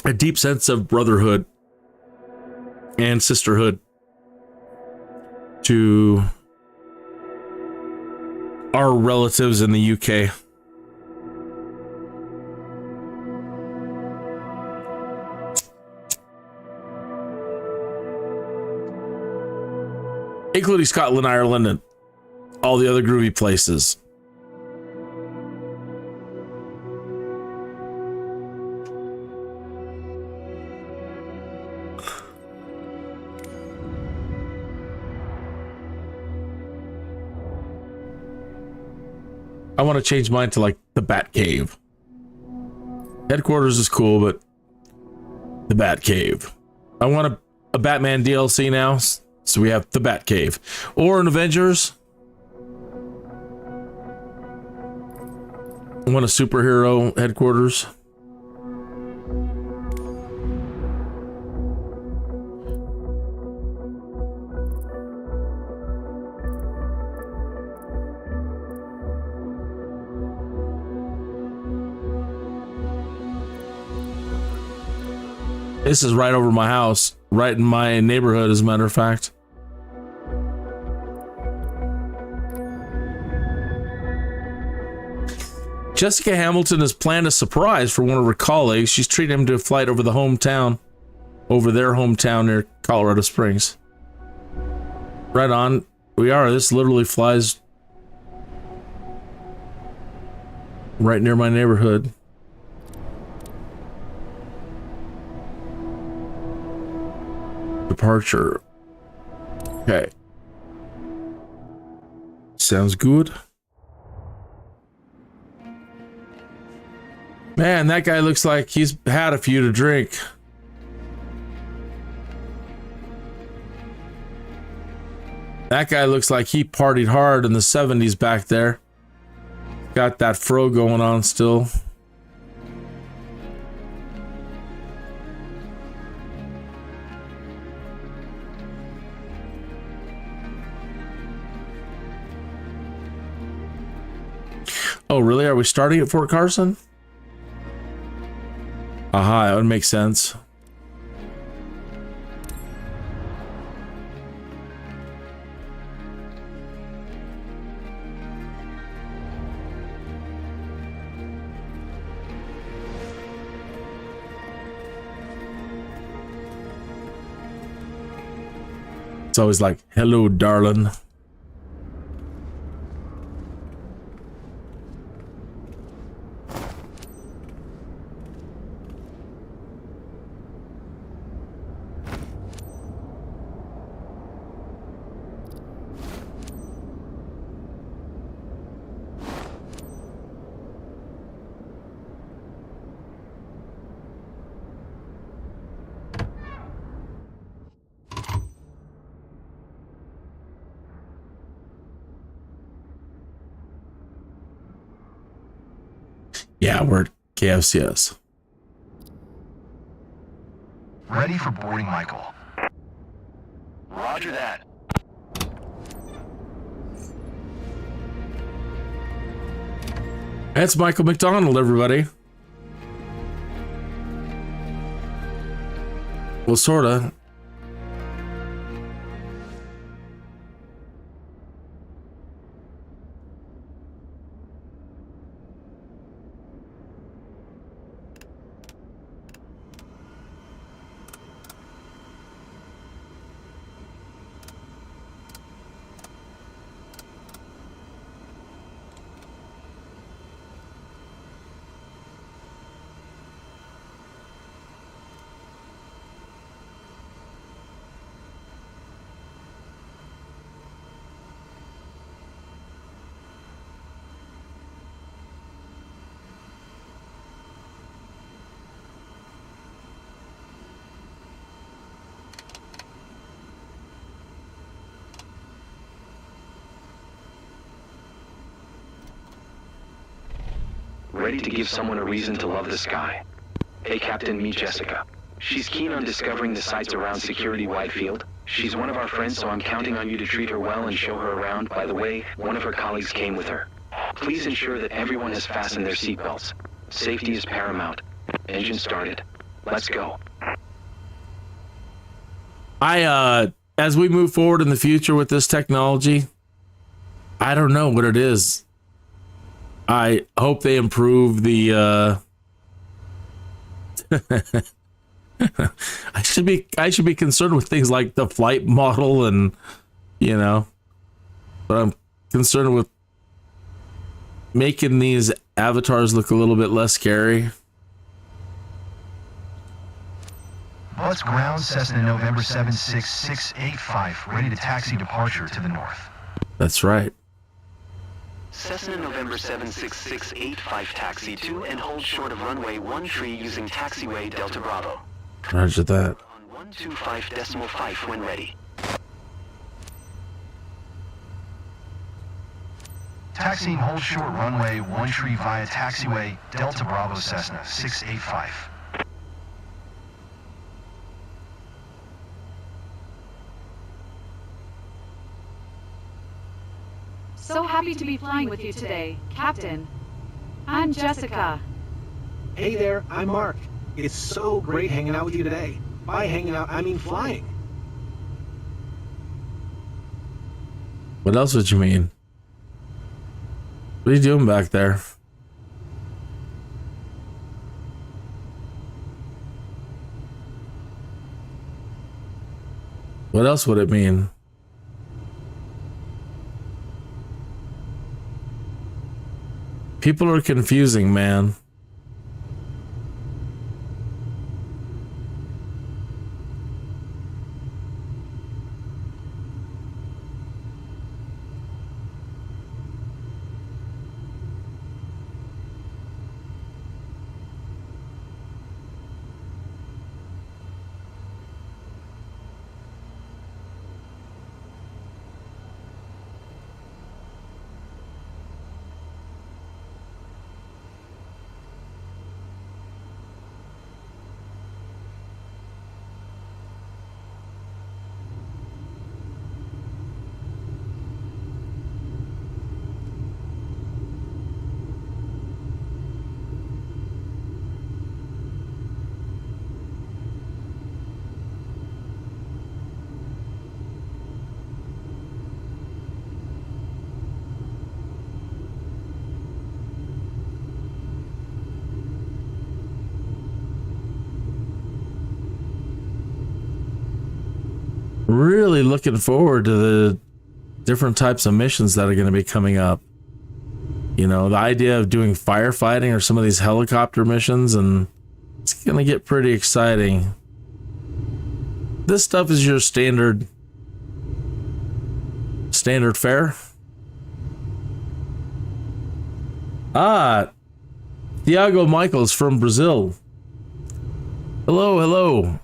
A deep sense of brotherhood and sisterhood to our relatives in the UK. Including Scotland, Ireland, and all the other groovy places. I want to change mine to like the Bat Cave. Headquarters is cool, but the Bat Cave. I want a Batman DLC now, so we have the Bat Cave. Or an Avengers. I want a superhero headquarters. This is right over my house, right in my neighborhood, as a matter of fact. Jessica Hamilton has planned a surprise for one of her colleagues. She's treating him to a flight over their hometown near Colorado Springs. Right on. We are. This literally flies right near my neighborhood. Departure. Okay. Sounds good. Man, that guy looks like he's had a few to drink. That guy looks like he partied hard in the 70s back there. Got that fro going on still. Oh, really? Are we starting at Fort Carson? Aha, that would make sense. It's always like, hello, darling. Yeah, we're at KFCS. Ready for boarding, Michael. Roger that. That's Michael McDonald, everybody. Well, sorta. Ready to give someone a reason to love the sky. Hey Captain, meet Jessica. She's keen on discovering the sights around Security Wide Field. She's one of our friends, so I'm counting on you to treat her well and show her around. By the way, one of her colleagues came with her. Please ensure that everyone has fastened their seatbelts. Safety is paramount. Engine started. Let's go. As we move forward in the future with this technology, I don't know what it is. I hope they improve the I should be concerned with things like the flight model and but I'm concerned with making these avatars look a little bit less scary. Butts ground, Cessna November 76685, ready to taxi departure to the north. That's right. Cessna November 76685 taxi to and hold short of runway 13 using taxiway Delta Bravo. Roger that. On 125.5 when ready. Taxiing hold short runway 13 via taxiway Delta Bravo Cessna 685. So happy to be flying with you today, Captain. I'm Jessica. Hey there, I'm Mark. It's so great hanging out with you today. By hanging out, I mean flying. What else would you mean? What are you doing back there? What else would it mean? People are confusing, man. Really looking forward to the different types of missions that are going to be coming up. The idea of doing firefighting or some of these helicopter missions, and it's going to get pretty exciting. This stuff is your standard fare. Thiago Michaels from Brazil. Hello.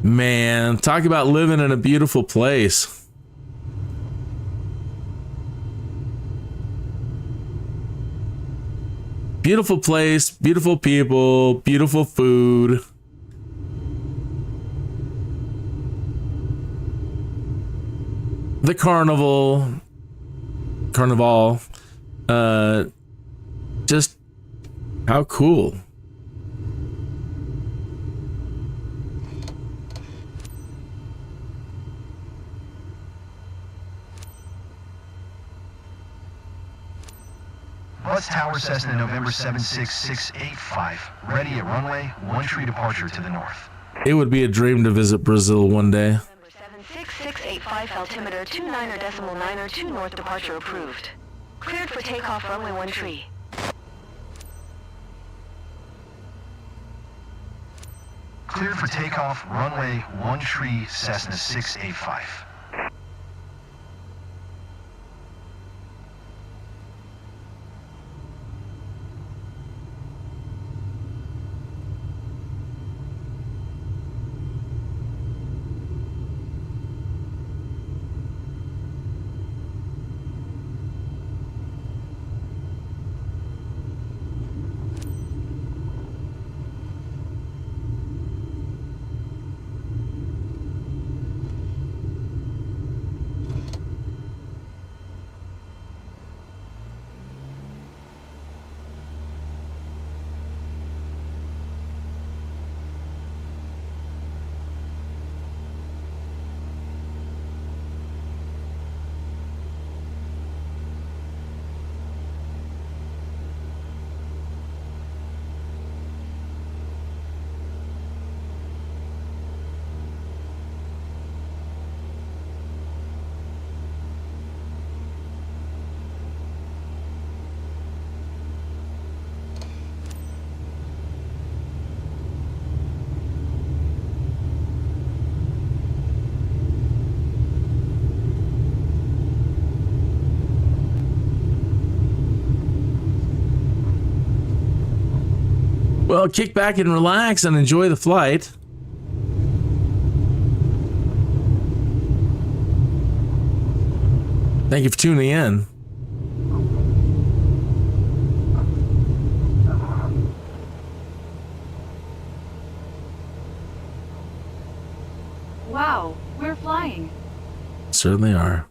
Man, talk about living in a beautiful place. Beautiful place, beautiful people, beautiful food. The carnival. Just how cool. Bus Tower Cessna November 76685, ready at runway 13 departure to the north. It would be a dream to visit Brazil one day. November 76685, altimeter 29.902 north, departure approved. Cleared for takeoff, runway 13. Cleared for takeoff, runway 13 Cessna 685. Well, kick back and relax and enjoy the flight. Thank you for tuning in. Wow, we're flying. Certainly are.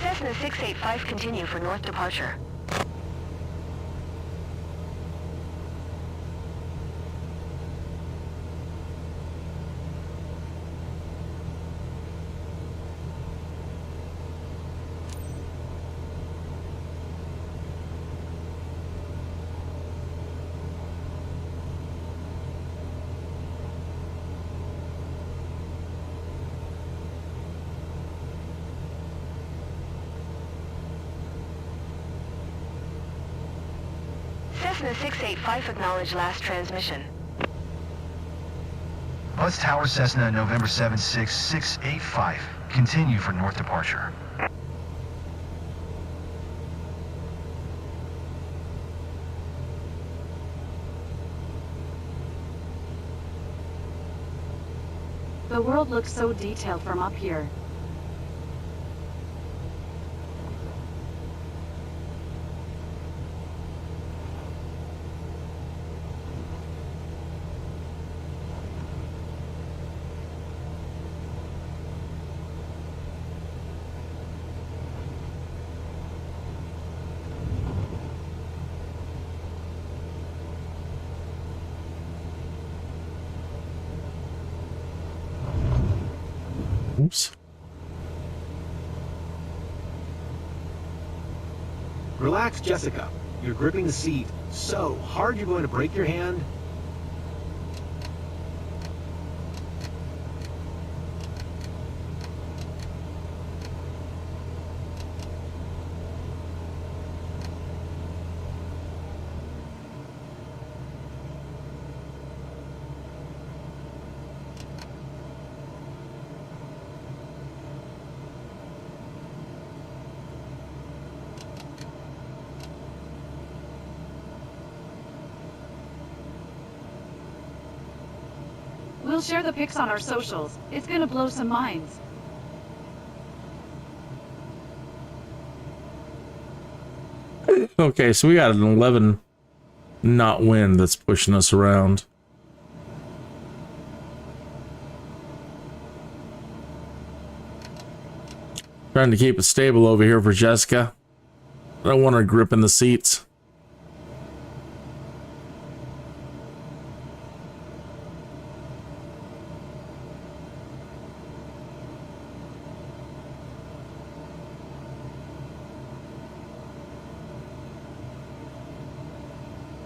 Cessna 685, continue for north departure. Cessna 685, acknowledge last transmission. Bus Tower Cessna November 76685, continue for north departure. The world looks so detailed from up here. Oops. Relax, Jessica. You're gripping the seat so hard you're going to break your hand. We'll share the pics on our socials. It's gonna blow some minds. Okay, so we got an 11 knot wind that's pushing us around. Trying to keep it stable over here for Jessica. I don't want her gripping the seats.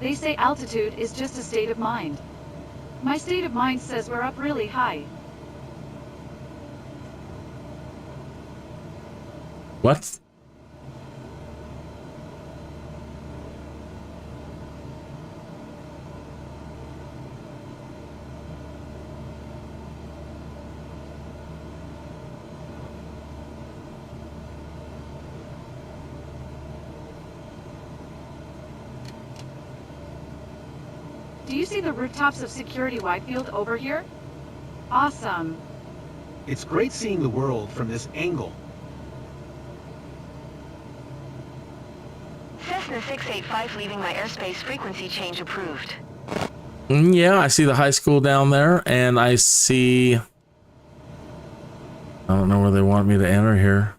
They say altitude is just a state of mind. My state of mind says we're up really high. What? Do you see the rooftops of Security Whitefield over here? Awesome. It's great seeing the world from this angle. Cessna 685 leaving my airspace, frequency change approved. Yeah, I see the high school down there, and I see... I don't know where they want me to enter here.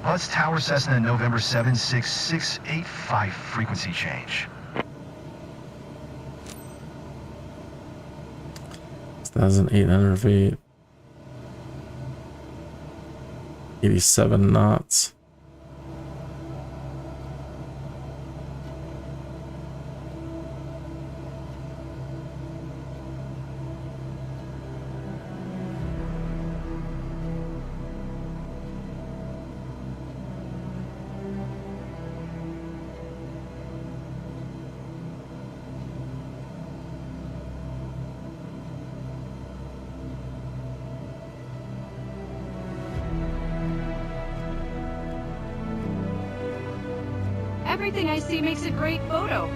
Buzz Tower Cessna November 76685 frequency change. 1,800 feet. 87 knots. Everything I see makes a great photo.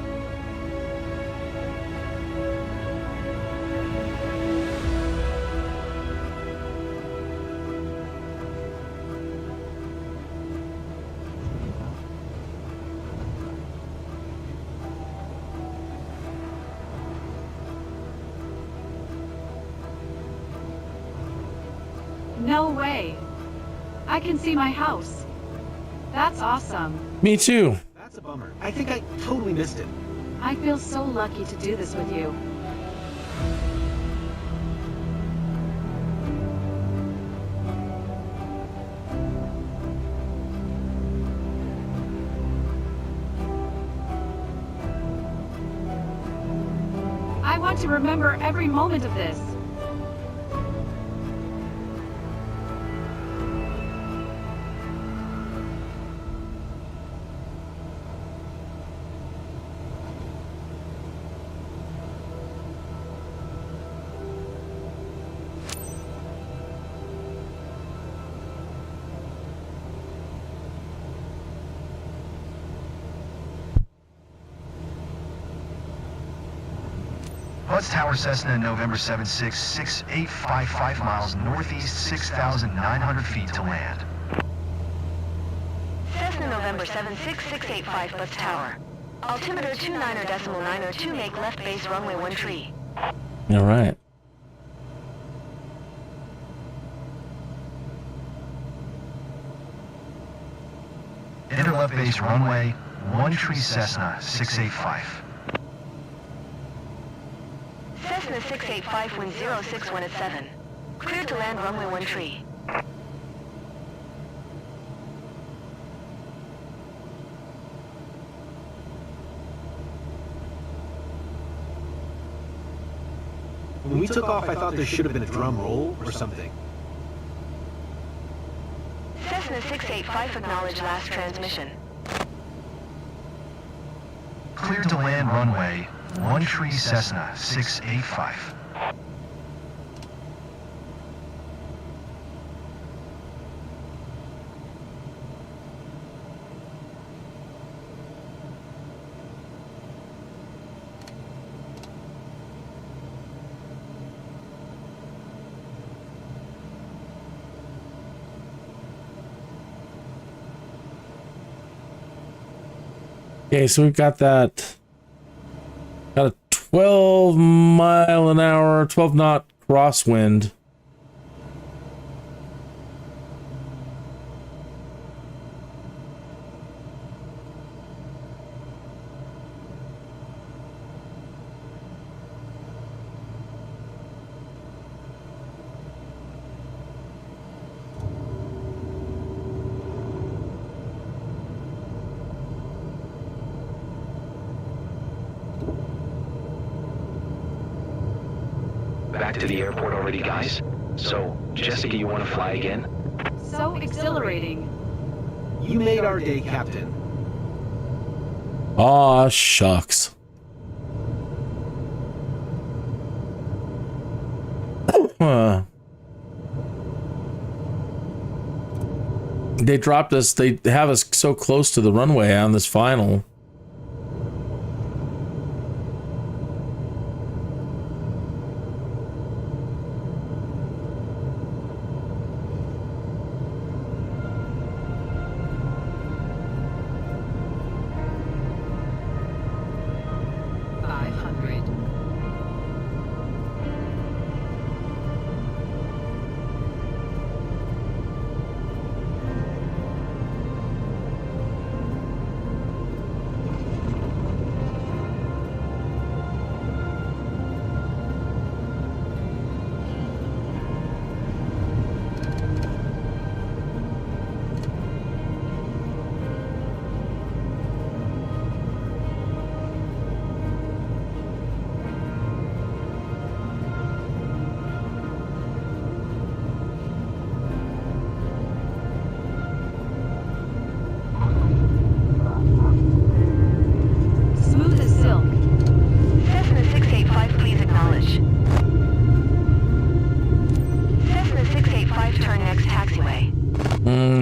No way. I can see my house. That's awesome. Me too. That's a bummer. I think I totally missed it. I feel so lucky to do this with you. I want to remember every moment of this. Buzz Tower Cessna November 76685 5 miles northeast, 6,900 feet to land. Cessna November 76685 Buzz Tower. Altimeter 29.902, make left base runway 13. All right. Enter left base runway 13 Cessna 685. Cessna 685 wind 061 at 7. Cleared to land runway 13. When we took off, I thought there should have been a drum roll or something. Cessna 685 acknowledge last transmission. Cleared to land runway 13 Cessna 685. Okay, so we've got that. Got a 12 mile an hour, 12 knot crosswind. Back to the airport already, guys? So, Jessica, you want to fly again? So exhilarating. You made our day, Captain. Aw, shucks. They dropped us. They have us so close to the runway on this final.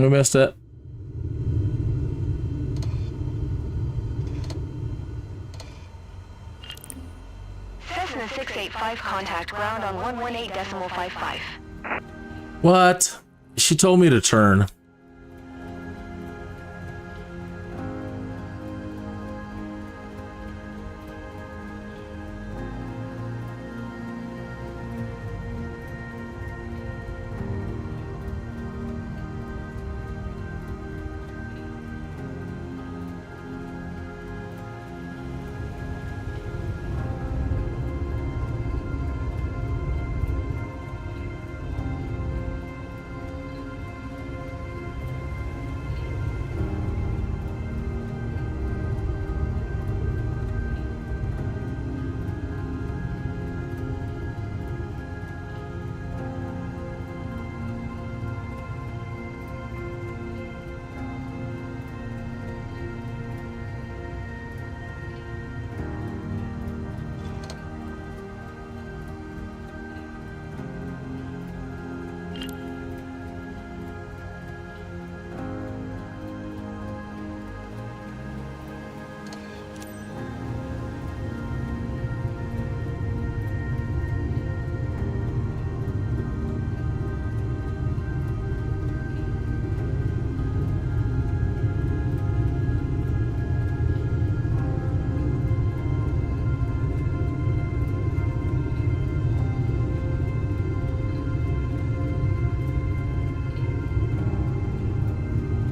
Missed it. Cessna 685 contact ground on 118.55. What? She told me to turn.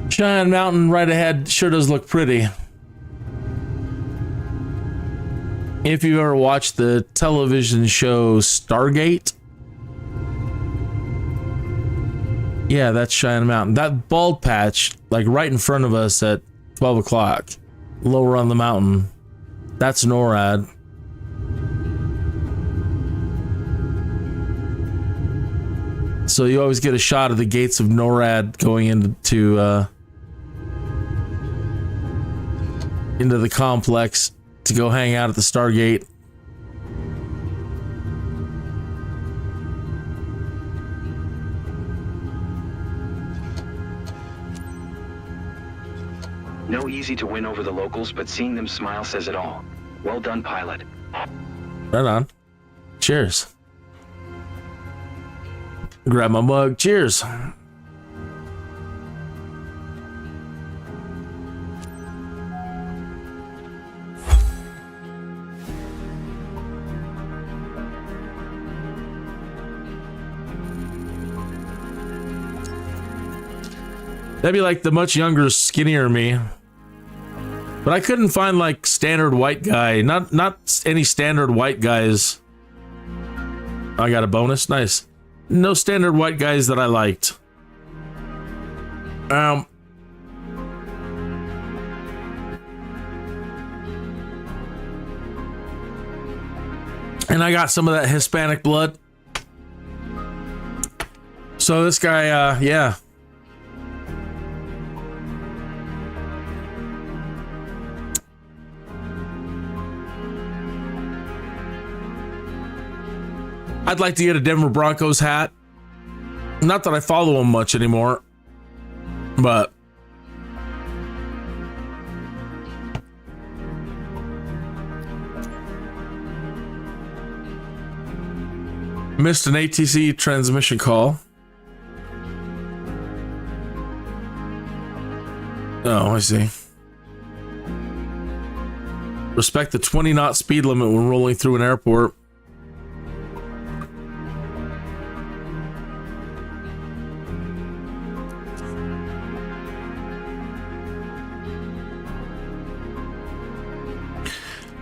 Giant mountain right ahead sure does look pretty. If you've ever watched the television show Stargate, yeah, that's Cheyenne Mountain. That bald patch, like right in front of us at 12 o'clock, lower on the mountain, that's NORAD. So you always get a shot of the gates of NORAD going into the complex to go hang out at the Stargate. No easy to win over the locals, but seeing them smile says it all. Well done, pilot. Right on. Cheers. Grab my mug. Cheers. That'd be like the much younger, skinnier me. But I couldn't find like standard white guy. Not any standard white guys. I got a bonus. Nice. No standard white guys that I liked. And I got some of that Hispanic blood. So this guy, yeah. I'd like to get a Denver Broncos hat. Not that I follow them much anymore, but missed an ATC transmission call. Oh, I see. Respect the 20-knot speed limit when rolling through an airport.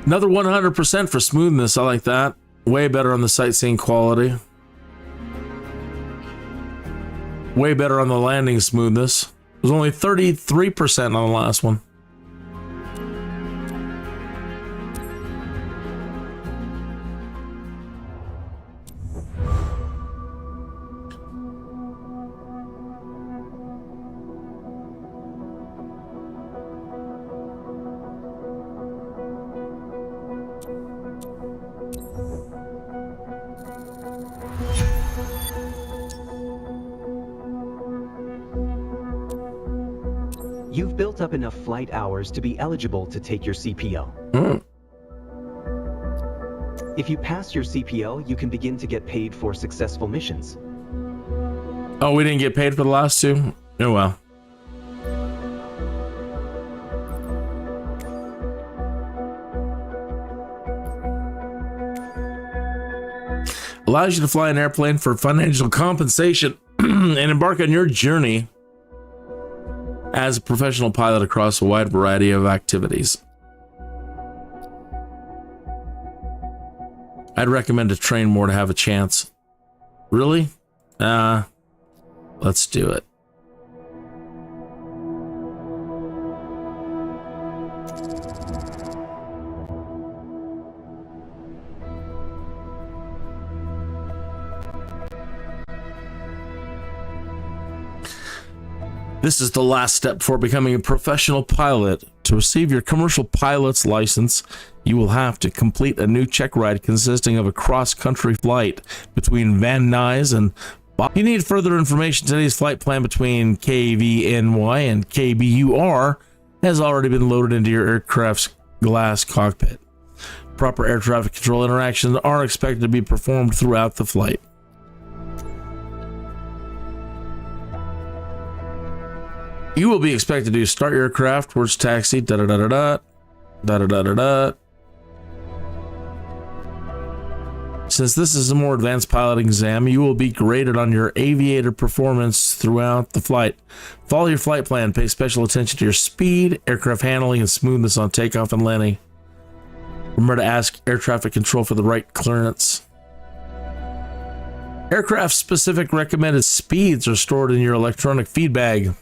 Another 100% for smoothness. I like that. Way better on the sightseeing quality. Way better on the landing smoothness. It was only 33% on the last one. You've built up enough flight hours to be eligible to take your CPL. If you pass your CPL, you can begin to get paid for successful missions. Oh, we didn't get paid for the last two? Oh, well. Allows you to fly an airplane for financial compensation and embark on your journey as a professional pilot across a wide variety of activities. I'd recommend to train more to have a chance. Really? Let's do it. This is the last step before becoming a professional pilot. To receive your commercial pilot's license, you will have to complete a new check ride consisting of a cross-country flight between Van Nuys and Bob. You need further information. Today's flight plan between KVNY and KBUR has already been loaded into your aircraft's glass cockpit. Proper air traffic control interactions are expected to be performed throughout the flight. You will be expected to start your aircraft towards taxi, da-da-da-da-da, da-da-da-da-da. Since this is a more advanced piloting exam, you will be graded on your aviator performance throughout the flight. Follow your flight plan, pay special attention to your speed, aircraft handling, and smoothness on takeoff and landing. Remember to ask air traffic control for the right clearance. Aircraft-specific recommended speeds are stored in your electronic feed bag.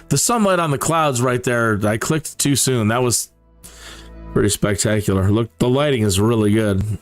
The sunlight on the clouds right there, I clicked too soon. That was pretty spectacular. Look, the lighting is really good.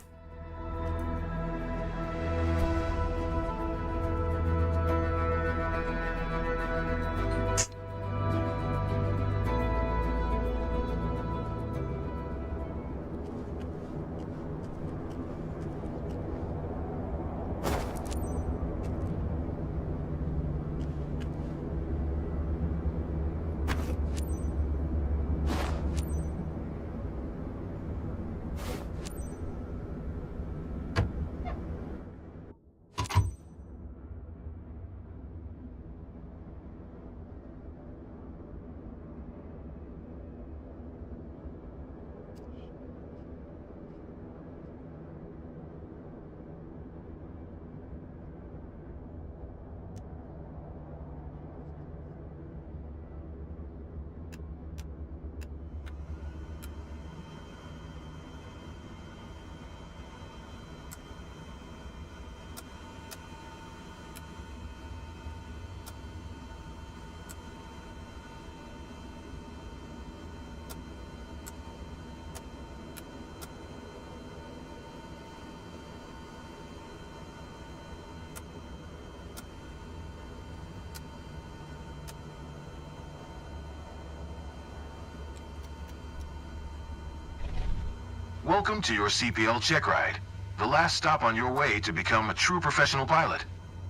Welcome to your CPL check ride, the last stop on your way to become a true professional pilot.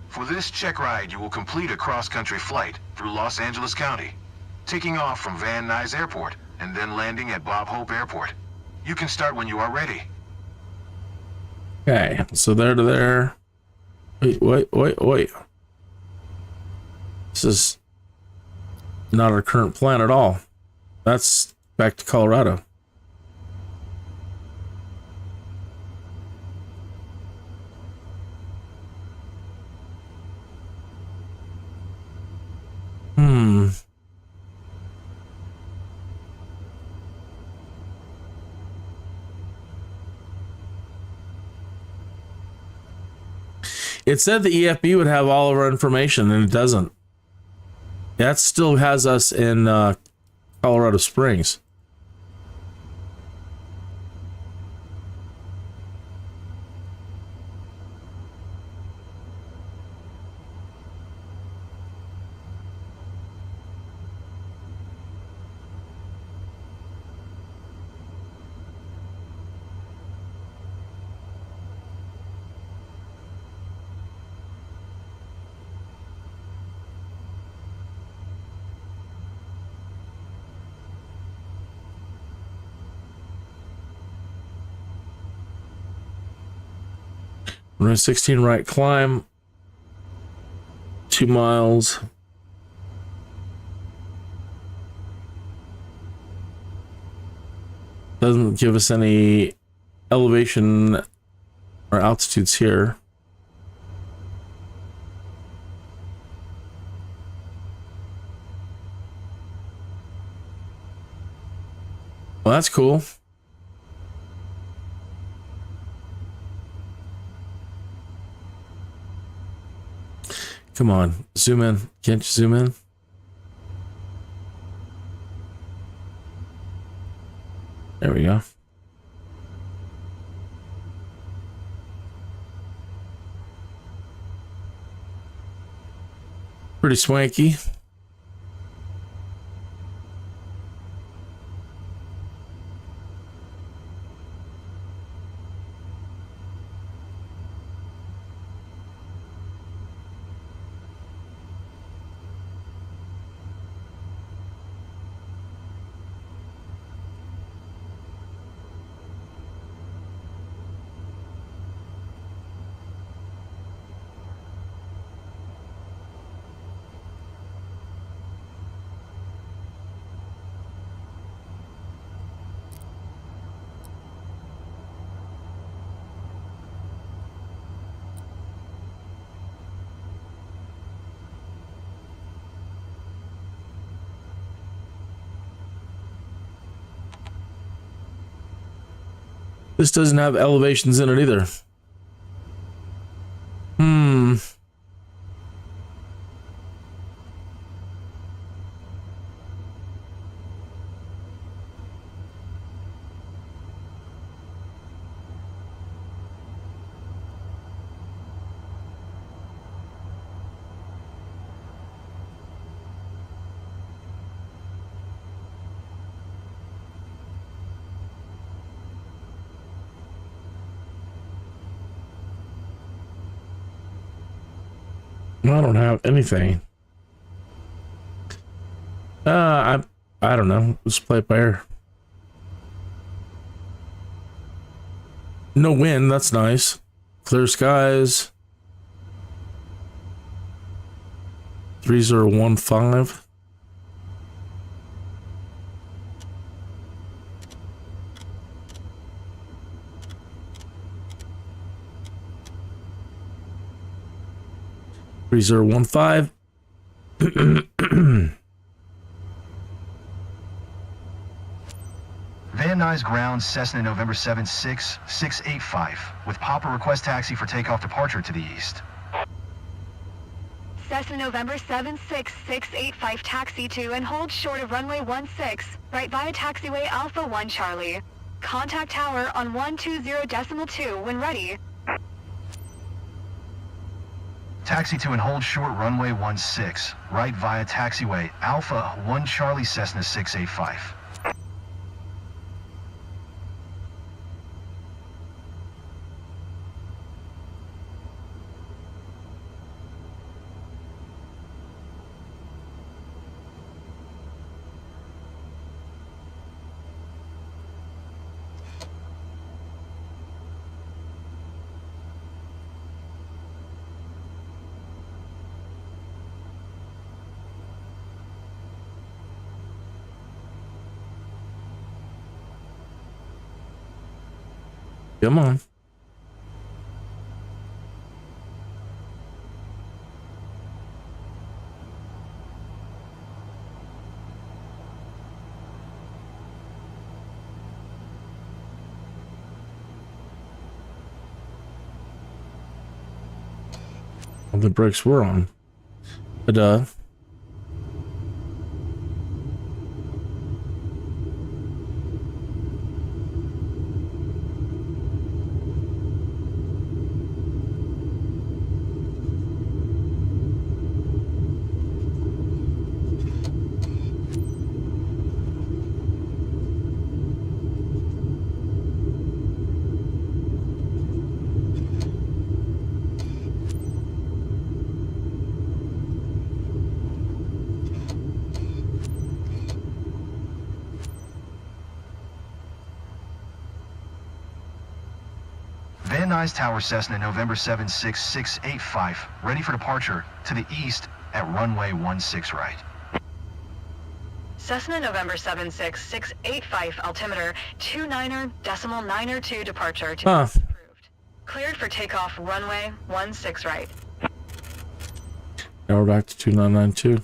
For this check ride, you will complete a cross-country flight through Los Angeles County, taking off from Van Nuys Airport and then landing at Bob Hope Airport. You can start when you are ready. Okay, so there to there. Wait. This is not our current plan at all. That's back to Colorado. It said the EFB would have all of our information, and it doesn't. That still has us in Colorado Springs. Runway 16 right climb, 2 miles. Doesn't give us any elevation or altitudes here. Well, that's cool. Come on, zoom in. Can't you zoom in? There we go. Pretty swanky. This doesn't have elevations in it either. I don't have anything. I don't know. Let's play it by ear. No wind, that's nice. Clear skies. 3015. Freezer 15. Van Nuys ground Cessna November 76685 with Papa request taxi for takeoff departure to the east. Cessna November 76685 taxi to and hold short of runway 16, right via taxiway Alpha 1 Charlie. Contact tower on 120.2 when ready. Taxi to and hold short runway 16, right via taxiway Alpha 1 Charlie Cessna 685. Come on. The brakes were on, but Van Nuys Tower Cessna November 76685, ready for departure to the east at runway 16 right. Cessna November 76685, altimeter 29.902 departure to east approved. Cleared for takeoff runway 16 right. Now we're back to 2992.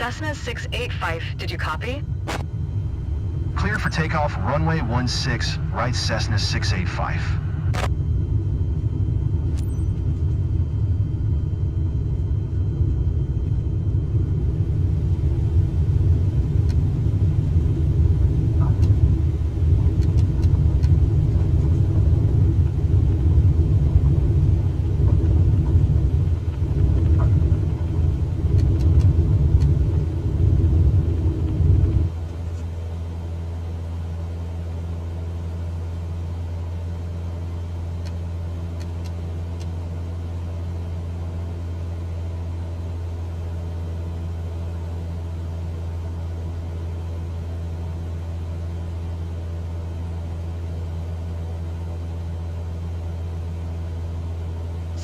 Cessna 685, did you copy? Cleared for takeoff runway 16 right, Cessna 685.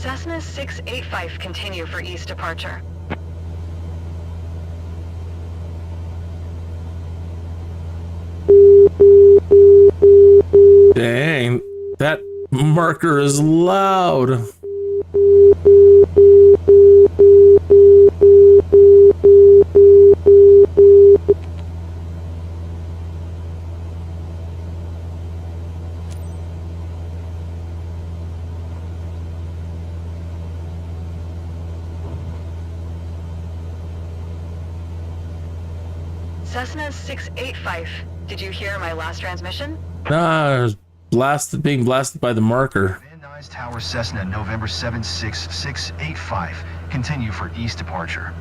Cessna 685, continue for east departure. Dang, that marker is loud. Cessna 685, did you hear my last transmission? Nah, being blasted by the marker. Van Nuys Tower Cessna November 76685, continue for east departure.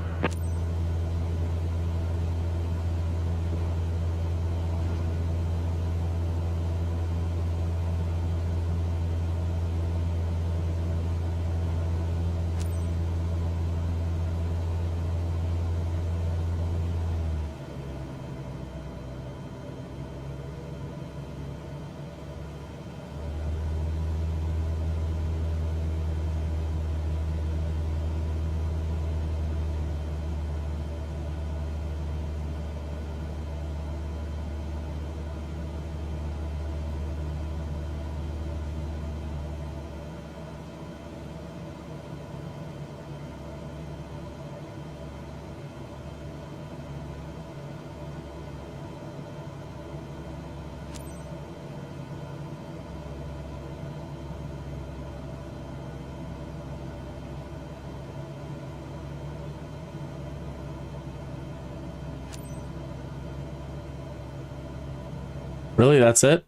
Really, that's it?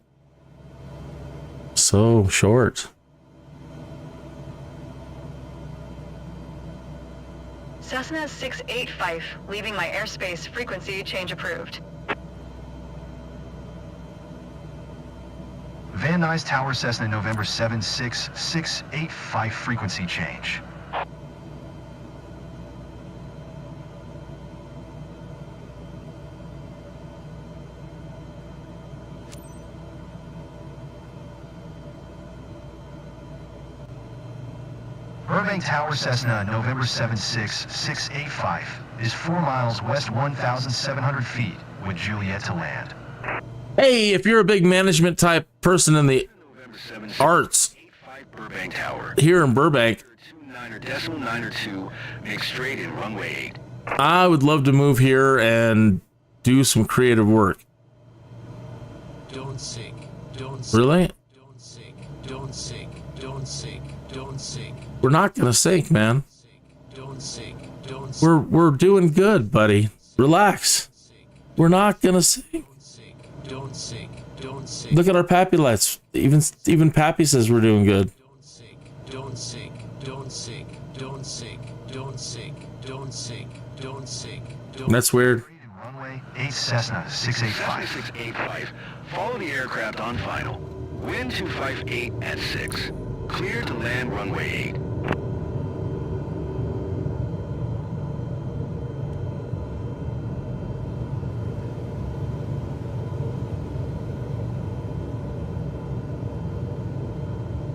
So short. Cessna 685, leaving my airspace, frequency change approved. Van Nuys Tower Cessna November 76685, frequency change. Burbank Tower Cessna November 76685 is 4 miles west 1,700 feet with Juliet to land. Hey, if you're a big management type person in the arts Burbank Tower. here in Burbank, 29.902, make straight in runway 8. I would love to move here and do some creative work. Don't sink. Don't sink. Really? Don't sink. Don't sink. Don't sink. Don't sink. We're not gonna sink, man. Don't sink. Don't sink. We're doing good, buddy. Relax. We're not gonna sink. Don't sink. Don't sink. Look at our Pappy lights. Even Pappy says we're doing good. Don't sink. Don't sink. Don't sink. Don't sink. Don't sink. Don't sink. Don't sink. That's weird. Runway 8 Cessna 685. 685. Follow the aircraft on final. Wind 258 at 6. Clear to land runway 8.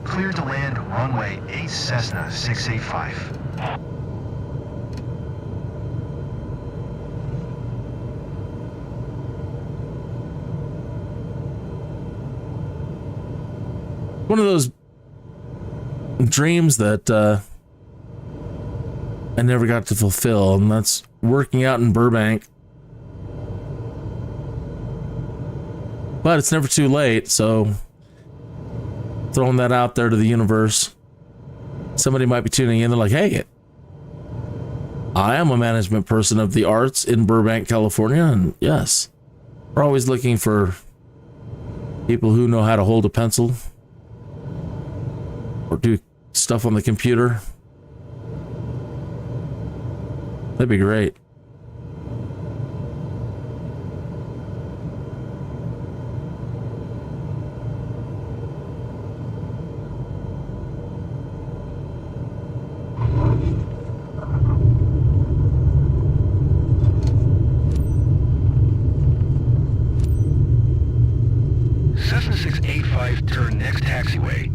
Clear to land runway 8 Cessna 685. One of those dreams that I never got to fulfill, and that's working out in Burbank. But it's never too late, so throwing that out there to the universe. Somebody might be tuning in, they're like, hey, I am a management person of the arts in Burbank, California, and yes, we're always looking for people who know how to hold a pencil or do stuff on the computer. That'd be great. Cessna 685, turn next taxiway.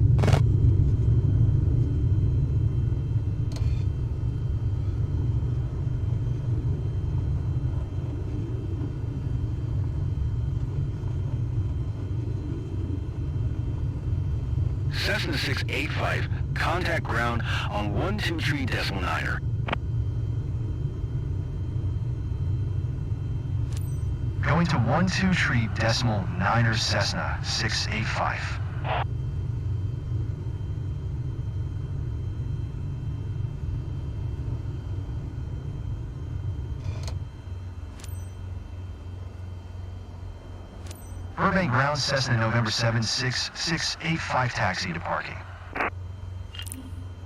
Cessna 685, contact ground on 123.9er. Going to 123.9er Cessna 685. Burbank ground Cessna November 76685 taxi to parking.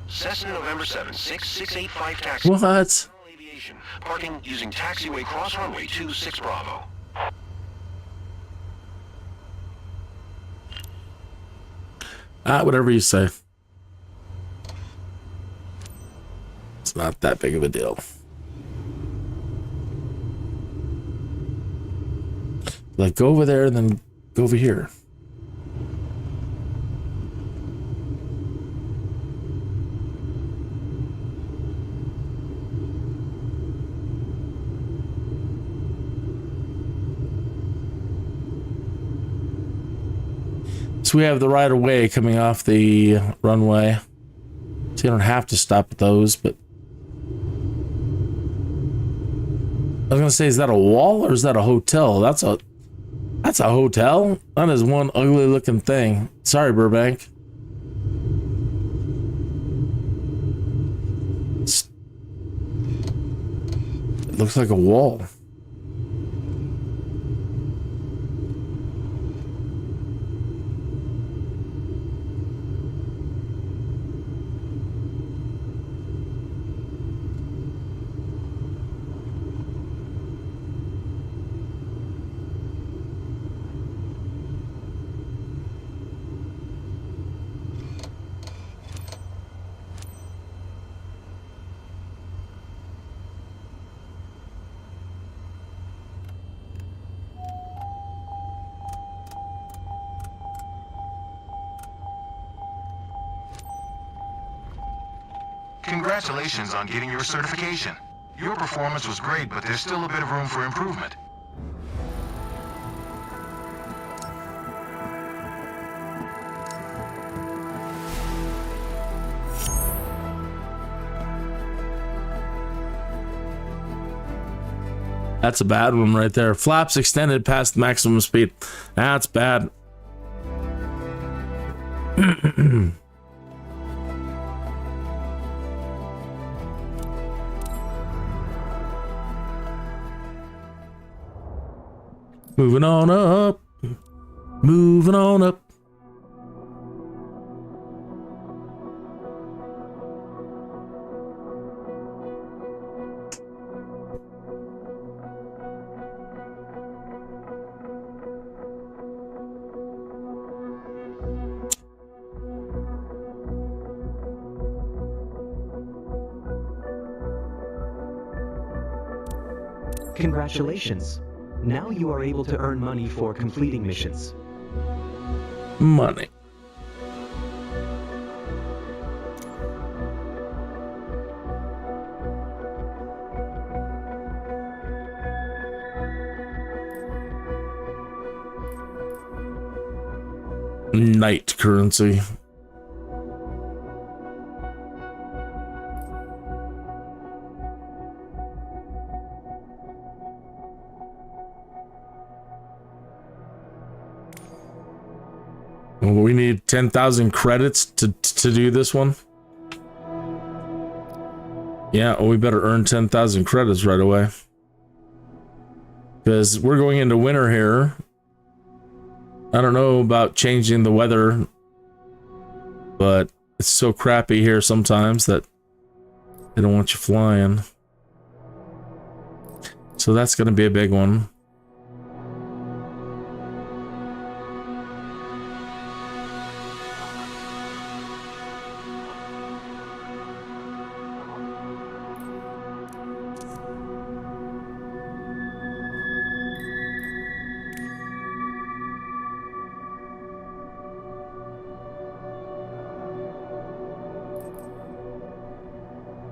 Cessna November 76685 taxi. What? Aviation. Parking using taxiway cross runway 26 Bravo. Whatever you say. It's not that big of a deal. Like, go over there and then go over here. So we have the right of way coming off the runway. So you don't have to stop at those, but I was gonna say, is that a wall or is that a hotel? That's a hotel? That is one ugly looking thing. Sorry, Burbank. It looks like a wall. Congratulations on getting your certification. Your performance was great, but there's still a bit of room for improvement. That's a bad one right there. Flaps extended past maximum speed. That's bad. Moving on up. Moving on up. Congratulations. Now you are able to earn money for completing missions. Money. Night currency. We need 10,000 credits to do this one. Yeah, well, we better earn 10,000 credits right away. Because we're going into winter here. I don't know about changing the weather, but it's so crappy here sometimes that they don't want you flying. So that's going to be a big one.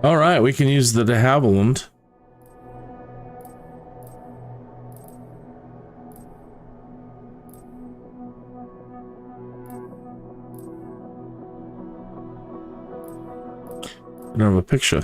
All right, we can use the de Havilland. I don't have a picture.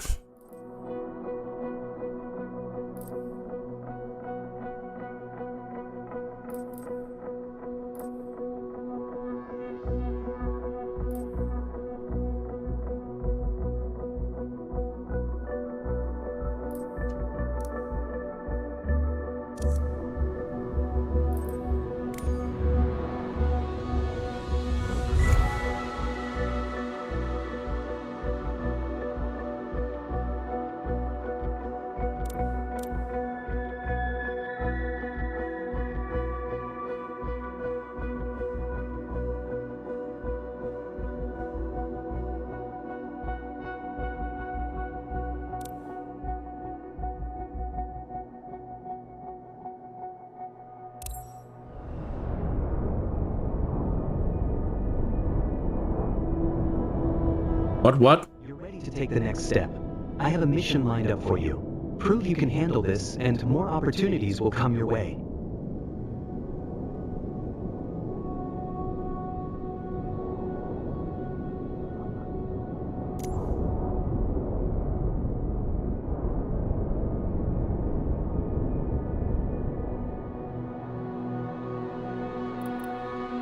What? You're ready to take the next step. I have a mission lined up for you. Prove you can handle this, and more opportunities will come your way.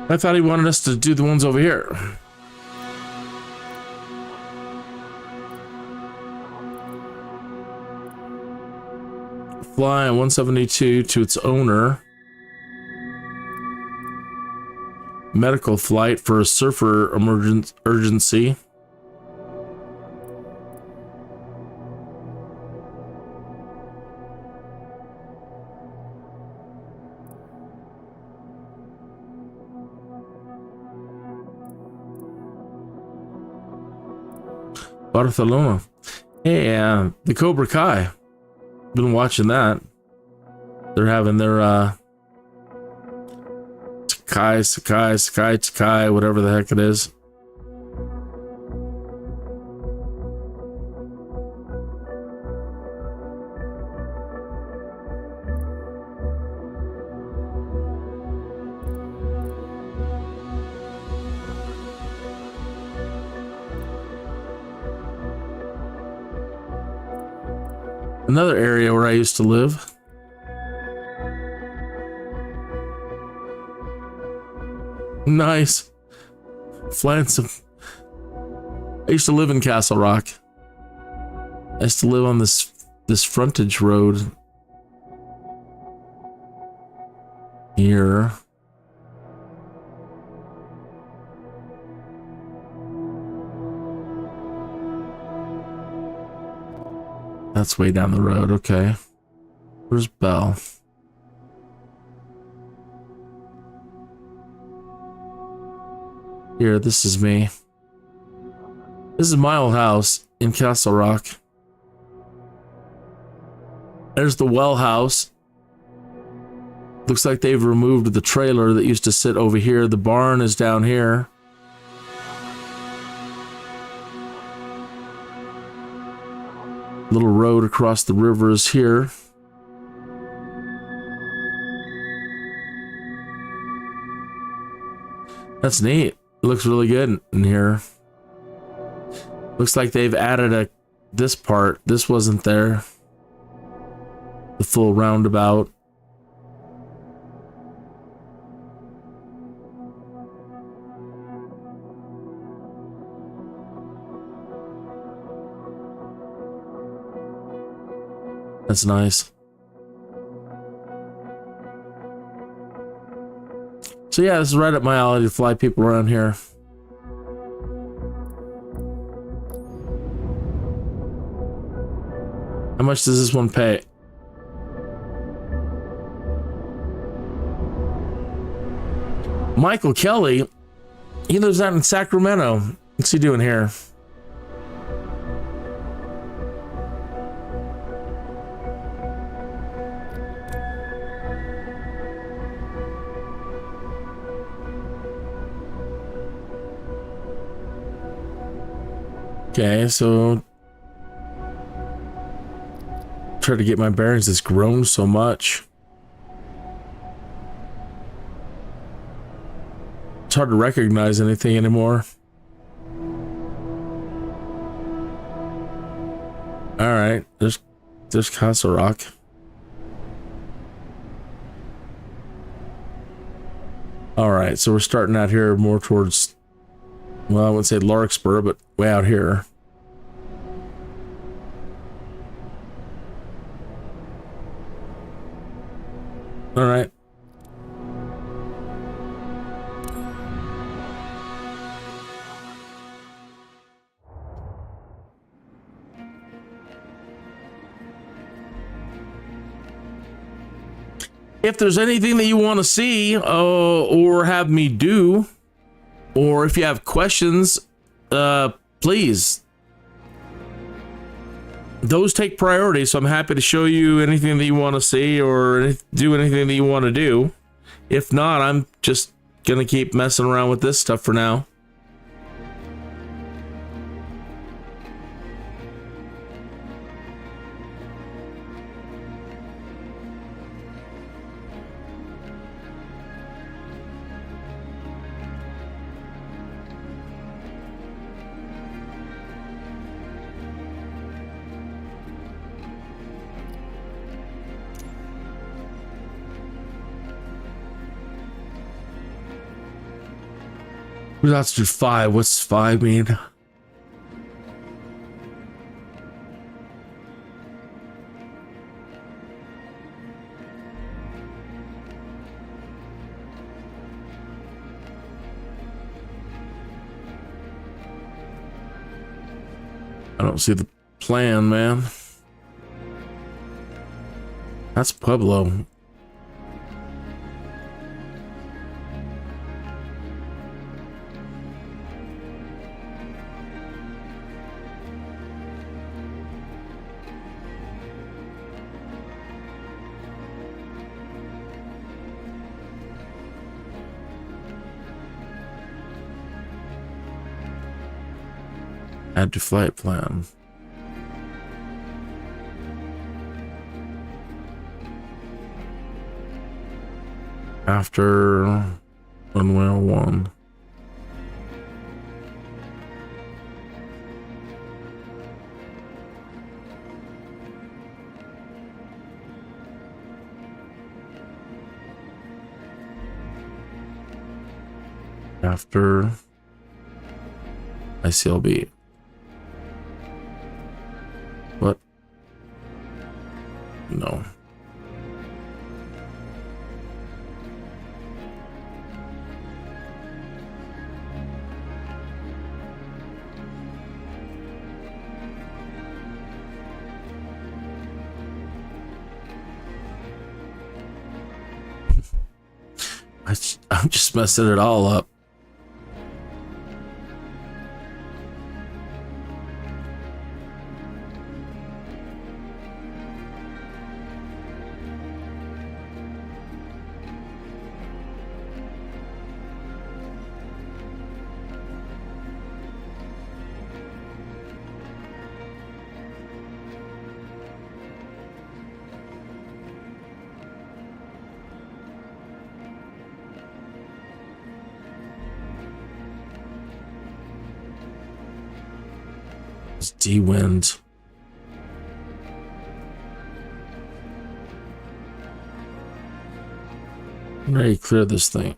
I thought he wanted us to do the ones over here. Fly on 172 to its owner. Medical flight for a surfer urgency. Barcelona. Hey, the Cobra Kai. Been watching that. They're having their Sakai, whatever the heck it is. Another area where I used to live. Nice. Flying some. I used to live in Castle Rock. I used to live on this frontage road here. That's way down the road. Okay. Where's Belle? Here, this is me. This is my old house in Castle Rock. There's the well house. Looks like they've removed the trailer that used to sit over here. The barn is down here. Little road across the river is here. That's neat. It looks really good in here. Looks like they've added this part. This wasn't there. The full roundabout. That's nice. So yeah, this is right up my alley to fly people around here. How much does this one pay? Michael Kelly, he lives out in Sacramento. What's he doing here? Okay, so try to get my bearings. It's grown so much. It's hard to recognize anything anymore. All right, there's Castle Rock. All right, so we're starting out here more towards, well, I wouldn't say Larkspur, but way out here. All right. If there's anything that you want to see or have me do, or if you have questions, please. Those take priority, so I'm happy to show you anything that you want to see or do anything that you want to do. If not, I'm just going to keep messing around with this stuff for now. Who's altitude 5? What's 5 mean? I don't see the plan, man. That's Pueblo. Add to flight plan. After runway 1. After ICLB. What? No. I'm just messing it all up. D-wind. I'm ready to clear this thing.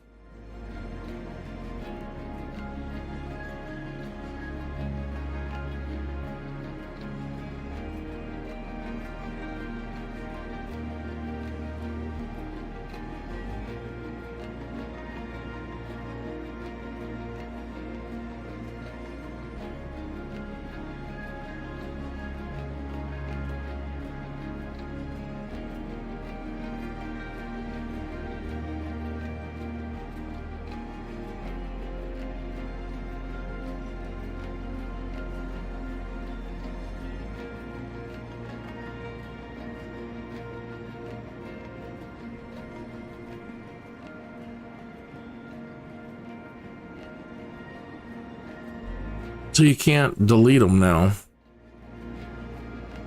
So you can't delete them now.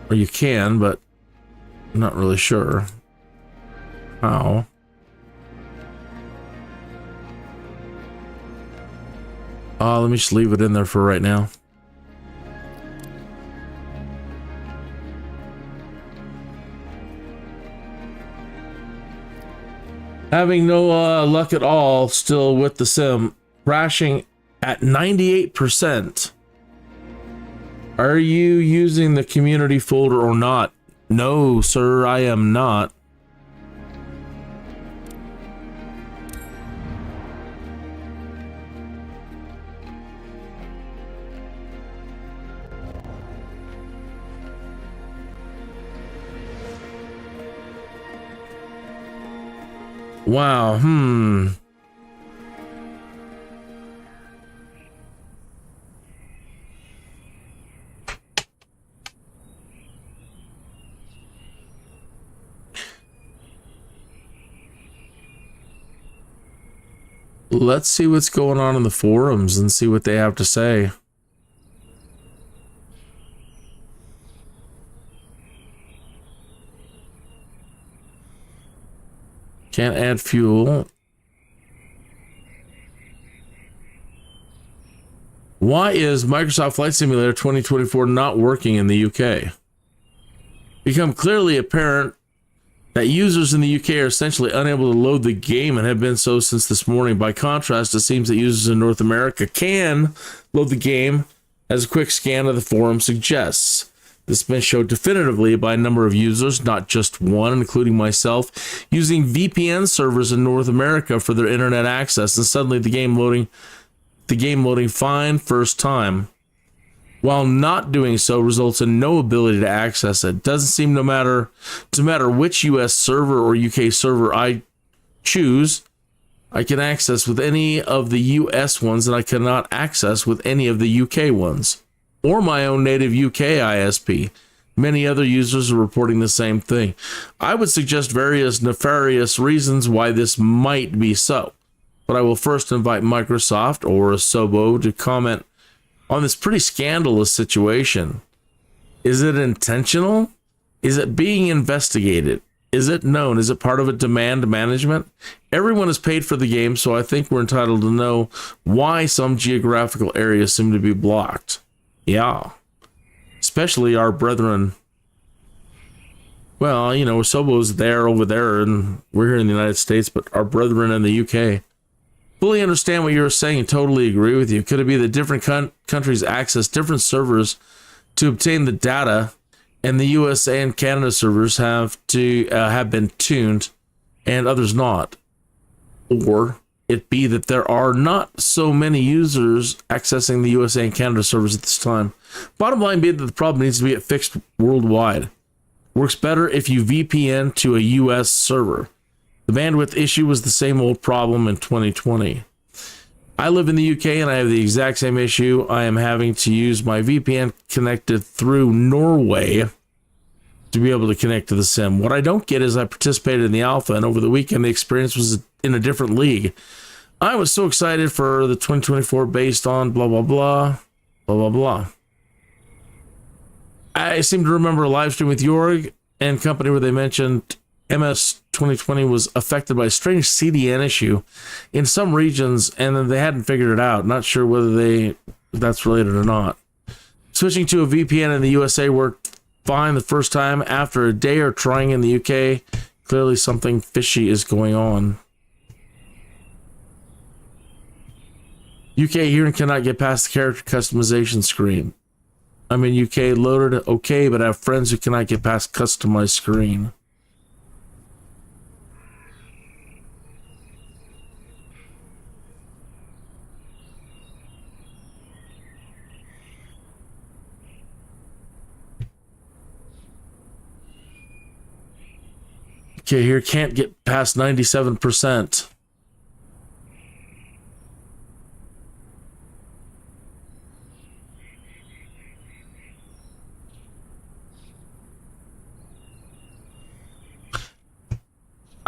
Or you can, but I'm not really sure how. Let me just leave it in there for right now. Having no luck at all still with the sim, crashing at 98%. Are you using the community folder or not? No, sir, I am not. Wow, Let's see what's going on in the forums and see what they have to say. Can't add fuel. Why is Microsoft Flight Simulator 2024 not working in the UK? Become clearly apparent that users in the UK are essentially unable to load the game and have been so since this morning. By contrast, it seems that users in North America can load the game, as a quick scan of the forum suggests. This has been shown definitively by a number of users, not just one, including myself, using VPN servers in North America for their internet access, and suddenly the game loading fine first time, while not doing so results in no ability to access it. Doesn't seem no matter which US server or UK server I choose, I can access with any of the US ones, and I cannot access with any of the UK ones, or my own native UK ISP. Many other users are reporting the same thing. I would suggest various nefarious reasons why this might be so, but I will first invite Microsoft or Asobo to comment on this pretty scandalous situation. Is it intentional? Is it being investigated? Is it known? Is it part of a demand management? Everyone is paid for the game, so I think we're entitled to know why some geographical areas seem to be blocked. Yeah. Especially our brethren. Well, you know, Sobo's there over there, and we're here in the United States, but our brethren in the UK. fully understand what you're saying and totally agree with you. Could it be that different countries access different servers to obtain the data, and the USA and Canada servers have been tuned and others not? Or it be that there are not so many users accessing the USA and Canada servers at this time? Bottom line being that the problem needs to be fixed worldwide. Works better if you VPN to a US server. The bandwidth issue was the same old problem in 2020. I live in the UK and I have the exact same issue. I am having to use my VPN connected through Norway to be able to connect to the sim. What I don't get is I participated in the alpha, and over the weekend the experience was in a different league. I was so excited for the 2024 based on blah, blah, blah, blah, blah, blah. I seem to remember a live stream with Jorg and company where they mentioned MS 2020 was affected by a strange CDN issue in some regions, and then they hadn't figured it out. Not sure whether that's related or not. Switching to a VPN in the USA worked fine the first time. After a day or trying in the UK, clearly something fishy is going on. UK here cannot get past the character customization screen. I'm in UK, loaded, okay, but I have friends who cannot get past customized screen. Okay, here can't get past 97%.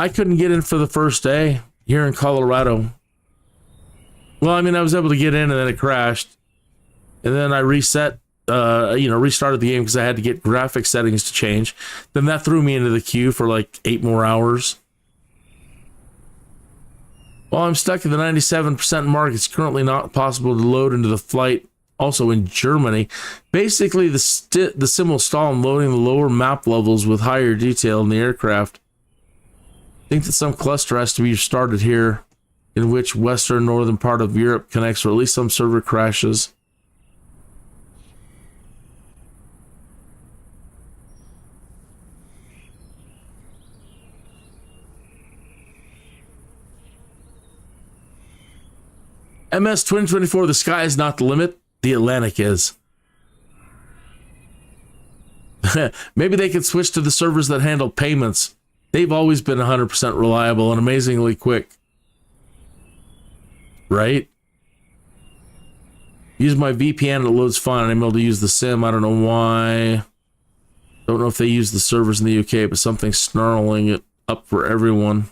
I couldn't get in for the first day here in Colorado. Well, I mean, I was able to get in and then it crashed. And then I restarted the game because I had to get graphic settings to change. Then that threw me into the queue for like 8 more hours. While I'm stuck at the 97% mark, it's currently not possible to load into the flight. Also in Germany, basically the sim will stall in loading the lower map levels with higher detail in the aircraft. I think that some cluster has to be started here in which western northern part of Europe connects, or at least some server crashes. MS 2024, the sky is not the limit, the Atlantic is. Maybe they could switch to the servers that handle payments. They've always been 100% reliable and amazingly quick. Right? Use my VPN, it loads fine, and I'm able to use the sim. I don't know why. Don't know if they use the servers in the UK, but something's snarling it up for everyone.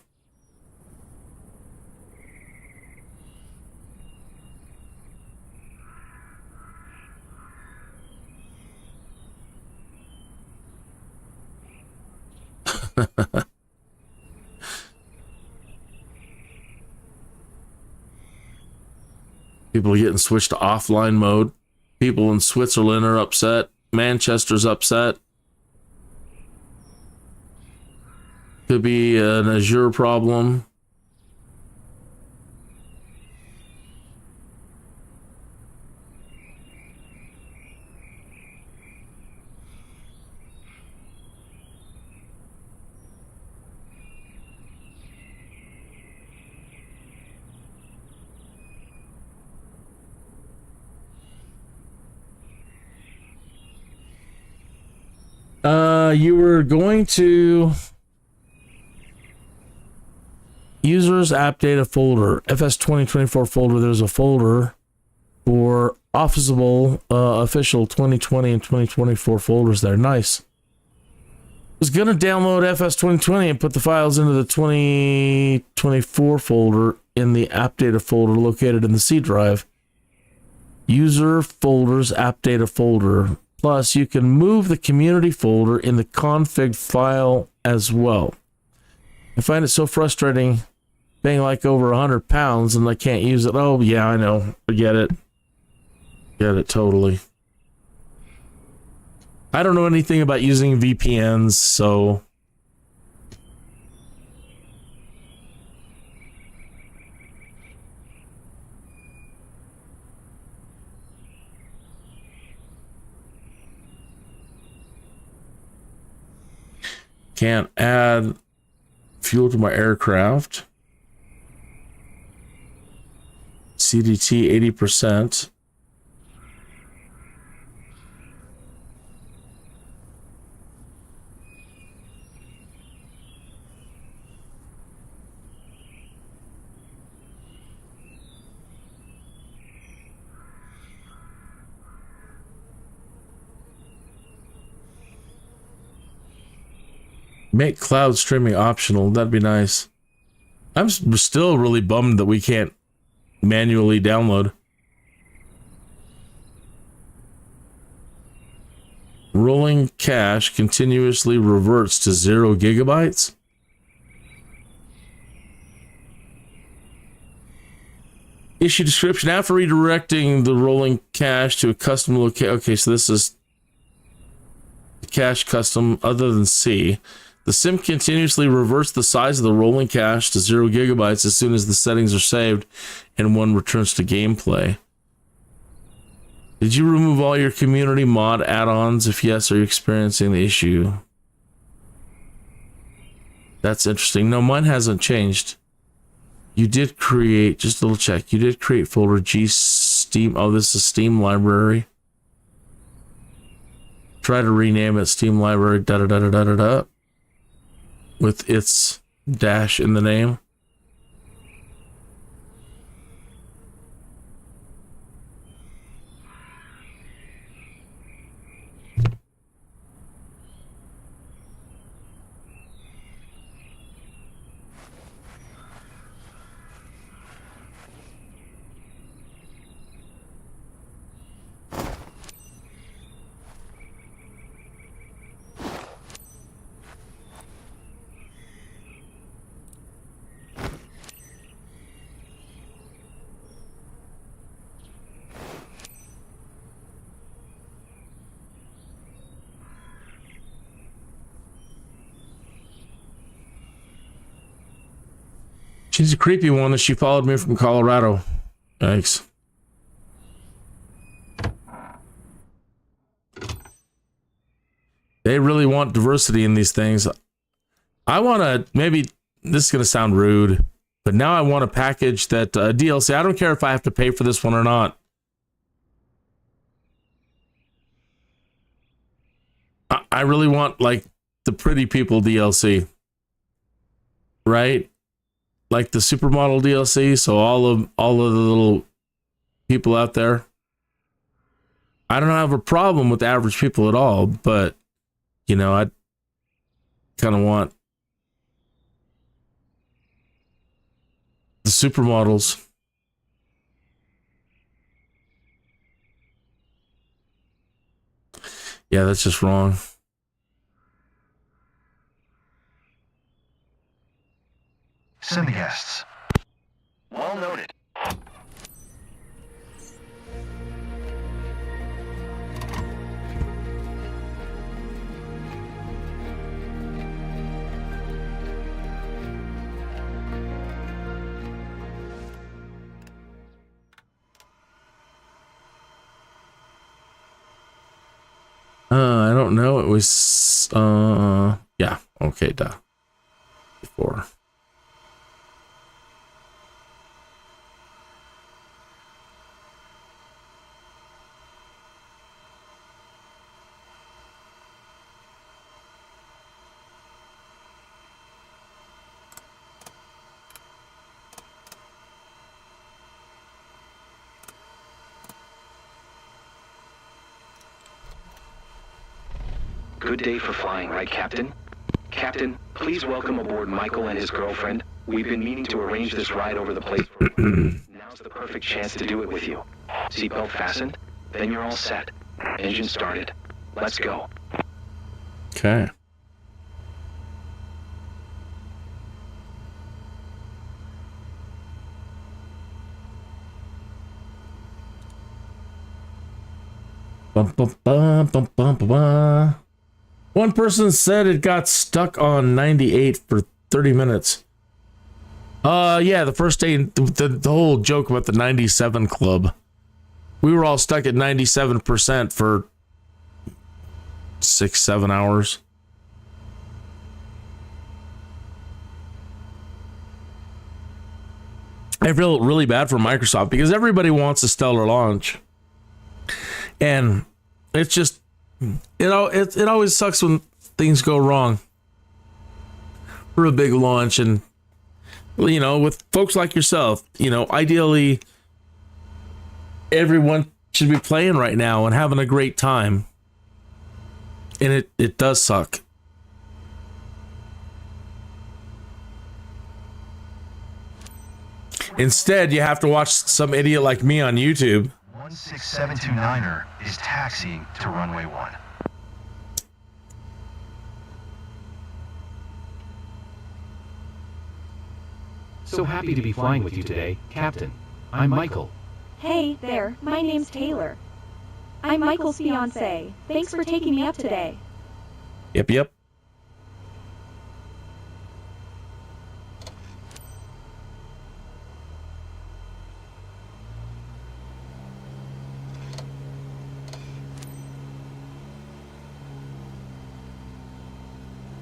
People are getting switched to offline mode. People in Switzerland are upset. Manchester's upset. Could be an Azure problem. You were going to users app data folder, FS 2024 folder. There's a folder for officeable official 2020 and 2024 folders there. Nice. I was going to download FS 2020 and put the files into the 2024 folder in the app data folder located in the C drive. User folders, app data folder. Plus, you can move the community folder in the config file as well. I find it so frustrating paying like over £100 and I can't use it. Oh, yeah, I know. I get it. Get it, totally. I don't know anything about using VPNs, so... Can't add fuel to my aircraft. CDT 80%. Make cloud streaming optional. That'd be nice. I'm still really bummed that we can't manually download. Rolling cache continuously reverts to 0 gigabytes. Issue description. After redirecting the rolling cache to a custom location. Okay, so this is cache custom other than C. The sim continuously reverts the size of the rolling cache to 0 gigabytes as soon as the settings are saved and one returns to gameplay. Did you remove all your community mod add-ons? If yes, are you experiencing the issue? That's interesting. No, mine hasn't changed. You did create, just a little check, you did create folder G Steam. Oh, this is Steam library. Try to rename it Steam library da-da-da-da-da-da. With its dash in the name. She's a creepy one that she followed me from Colorado. Thanks. They really want diversity in these things. I want to, maybe this is going to sound rude, but now I want a package that DLC. I don't care if I have to pay for this one or not. I really want like the pretty people DLC, right? Like the supermodel DLC, so all of the little people out there. I don't have a problem with average people at all, but you know, I kind of want the supermodels. Yeah, that's just wrong. Send the guests. Well noted. I don't know. It was, yeah. Okay, duh. Before. Good day for flying, right, Captain? Captain, please welcome aboard Michael and his girlfriend. We've been meaning to arrange this ride over the place for now's the perfect chance to do it with you. Seatbelt fastened? Then you're all set. Engine started. Let's go. Okay. Bum, bum, bum, bum, bum, bum, bum. One person said it got stuck on 98 for 30 minutes. Yeah, the first day, the whole joke about the 97 club. We were all stuck at 97% for 6-7 hours. I feel really bad for Microsoft because everybody wants a stellar launch. And it's just, it always sucks when things go wrong for a big launch. And, with folks like yourself, ideally everyone should be playing right now and having a great time. And it does suck. Instead, you have to watch some idiot like me on YouTube. 16729er is taxiing to runway 1. So happy to be flying with you today, Captain. I'm Michael. Hey there, my name's Taylor. I'm Michael's fiancé. Thanks for taking me up today. Yep.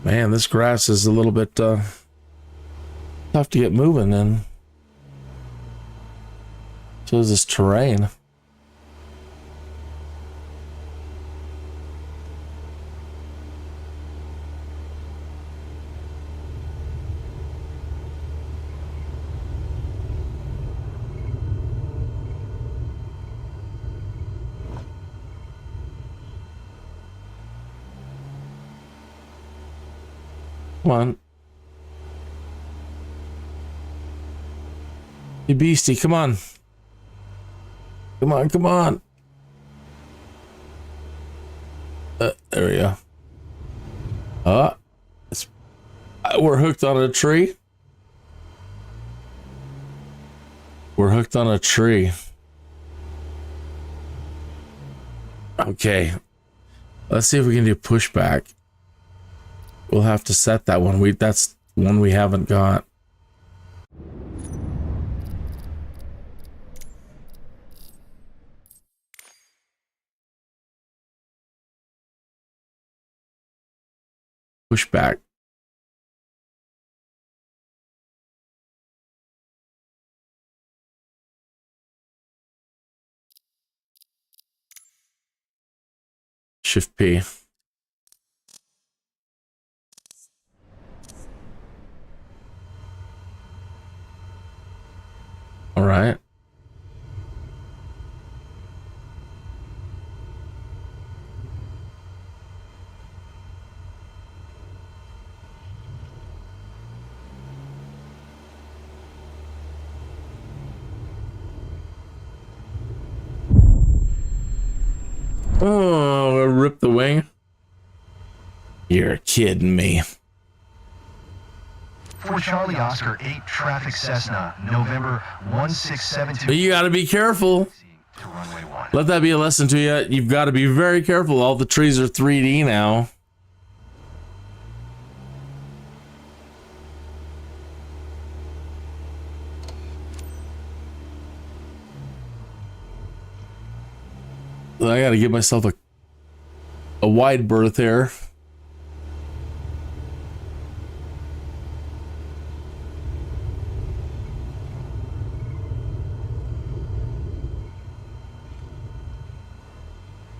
Man, this grass is a little bit tough to get moving in. So is this terrain. Come on. You beastie, come on. Come on. There we go. We're hooked on a tree. Okay. Let's see if we can do pushback. We'll have to set that one. That's one we haven't got. Pushback. Shift P. All right. Oh, I ripped the wing. You're kidding me. For Charlie Oscar 8 traffic Cessna, November 1672. You gotta be careful. To runway 1. Let that be a lesson to you. You've got to be very careful. All the trees are 3D now. I gotta give myself a wide berth here.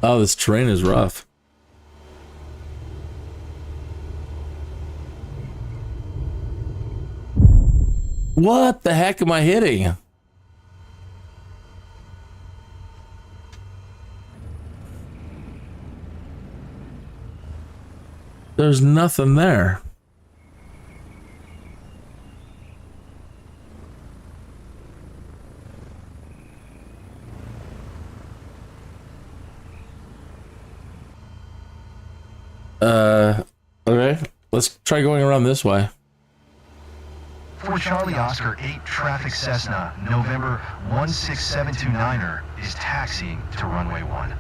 Oh, this terrain is rough. What the heck am I hitting? There's nothing there. Okay, let's try going around this way. For Charlie Oscar 8 traffic Cessna, November 16729er is taxiing to runway 1.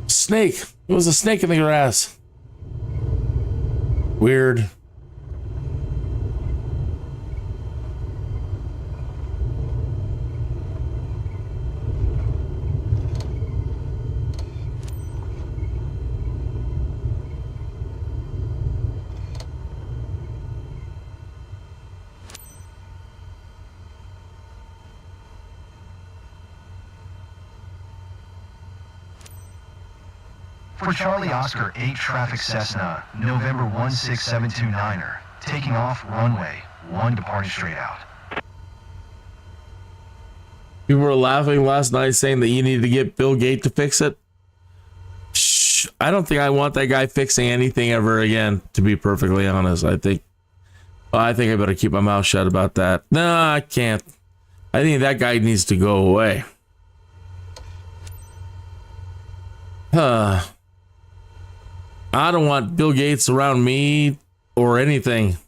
Snake. It was a snake in the grass. Weird. For Charlie Oscar 8 Traffic Cessna, November 16729er, taking off runway 1 departing straight out. People were laughing last night saying that you need to get Bill Gates to fix it. Shh, I don't think I want that guy fixing anything ever again, to be perfectly honest. I think I better keep my mouth shut about that. No, I can't. I think that guy needs to go away. I don't want Bill Gates around me or anything.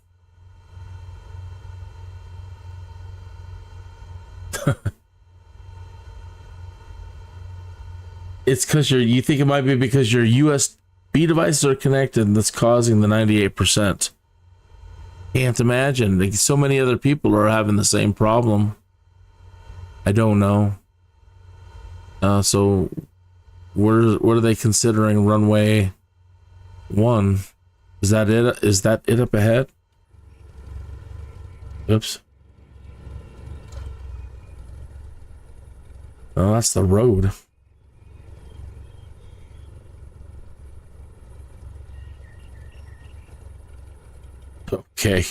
It's because you think it might be because your USB devices are connected that's causing the 98%. Can't imagine. Like, so many other people are having the same problem. I don't know. So what are they considering runway 1? Is that it? Is that it up ahead? Oops. Oh, that's the road. Okay.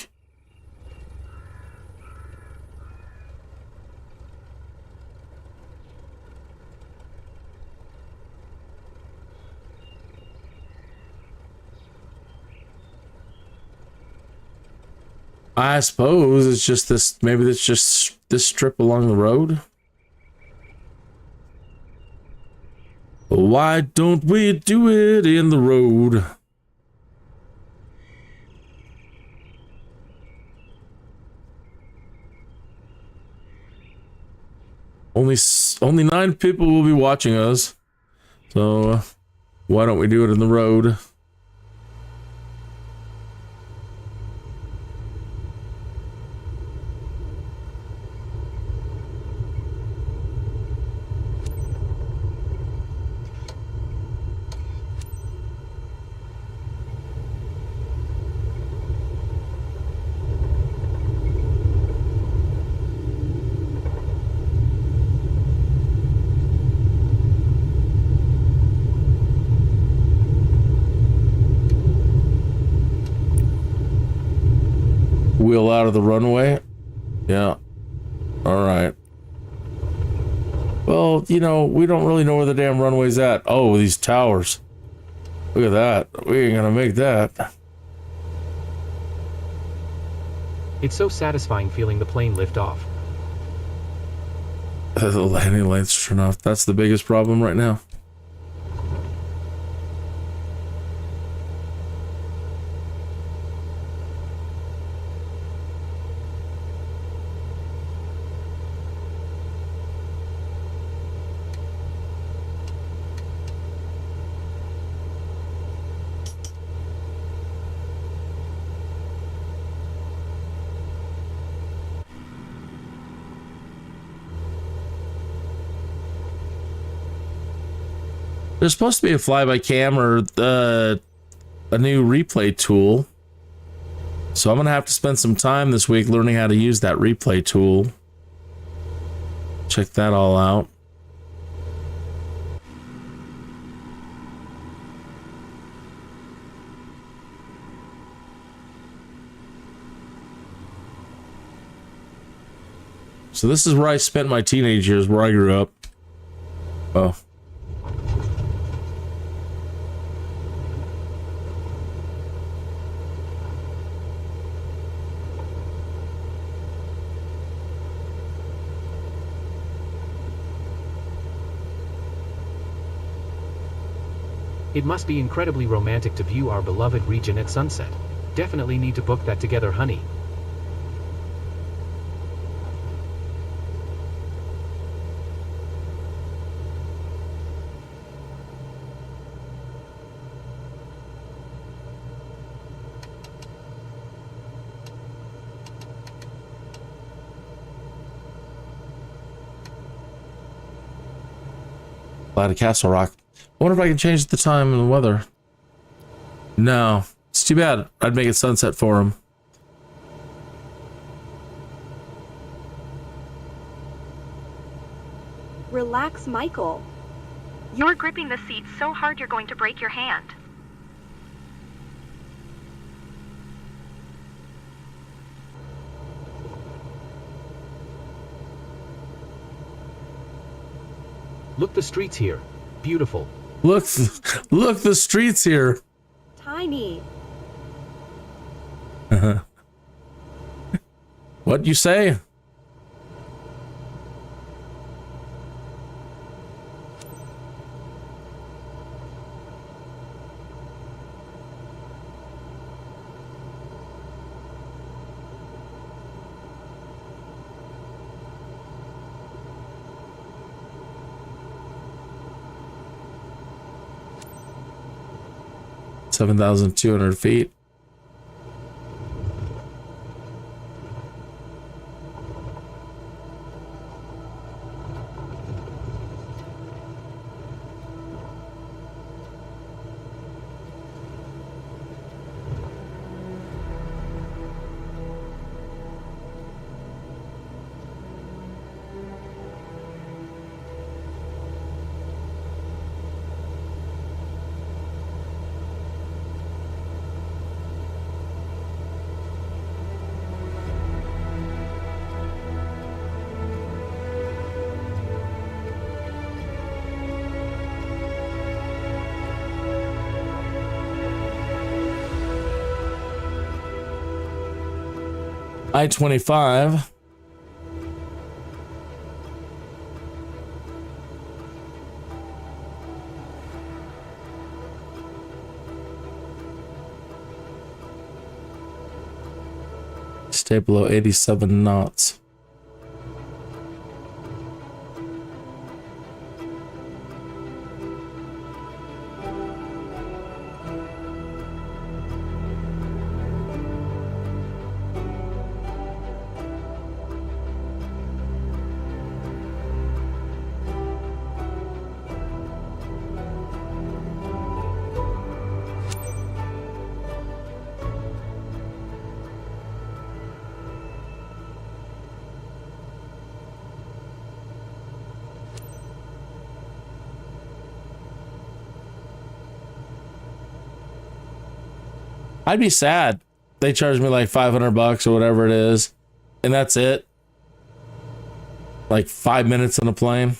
I suppose it's just this, maybe it's just this strip along the road. Why don't we do it in the road? Only 9 people will be watching us, so why don't we do it in the road? Wheel out of the runway. Yeah. All right. Well, you know, we don't really know where the damn runway's at. Oh, these towers. Look at that. We ain't gonna make that. It's so satisfying feeling the plane lift off. The landing lights turn off. That's the biggest problem right now. There's supposed to be a fly-by-cam or a new replay tool. So I'm going to have to spend some time this week learning how to use that replay tool. Check that all out. So this is where I spent my teenage years, where I grew up. Oh. It must be incredibly romantic to view our beloved region at sunset. Definitely need to book that together, honey. Fly to Castle Rock. I wonder if I can change the time and the weather. No. It's too bad. I'd make it sunset for him. Relax, Michael. You're gripping the seat so hard you're going to break your hand. Look, the streets here. Beautiful. Look, the streets here. Tiny. What'd you say? $7,200 feet. I-25. Stay below 87 knots. I'd be sad. They charge me like $500 or whatever it is, and that's it. Like 5 minutes on a plane.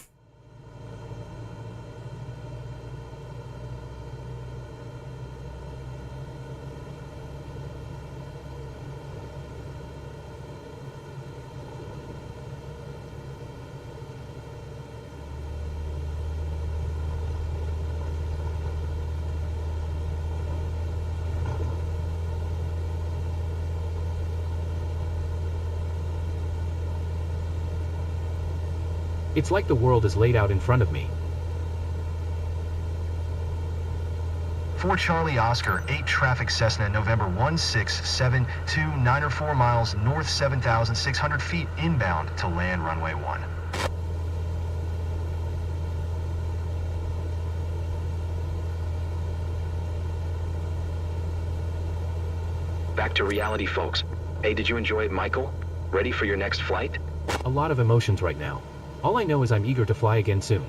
It's like the world is laid out in front of me. 4 Charlie Oscar, 8 traffic Cessna, November 1672, 9 or 4 miles north, 7,600 feet inbound to land runway 1. Back to reality, folks. Hey, did you enjoy it, Michael? Ready for your next flight? A lot of emotions right now. All I know is I'm eager to fly again soon.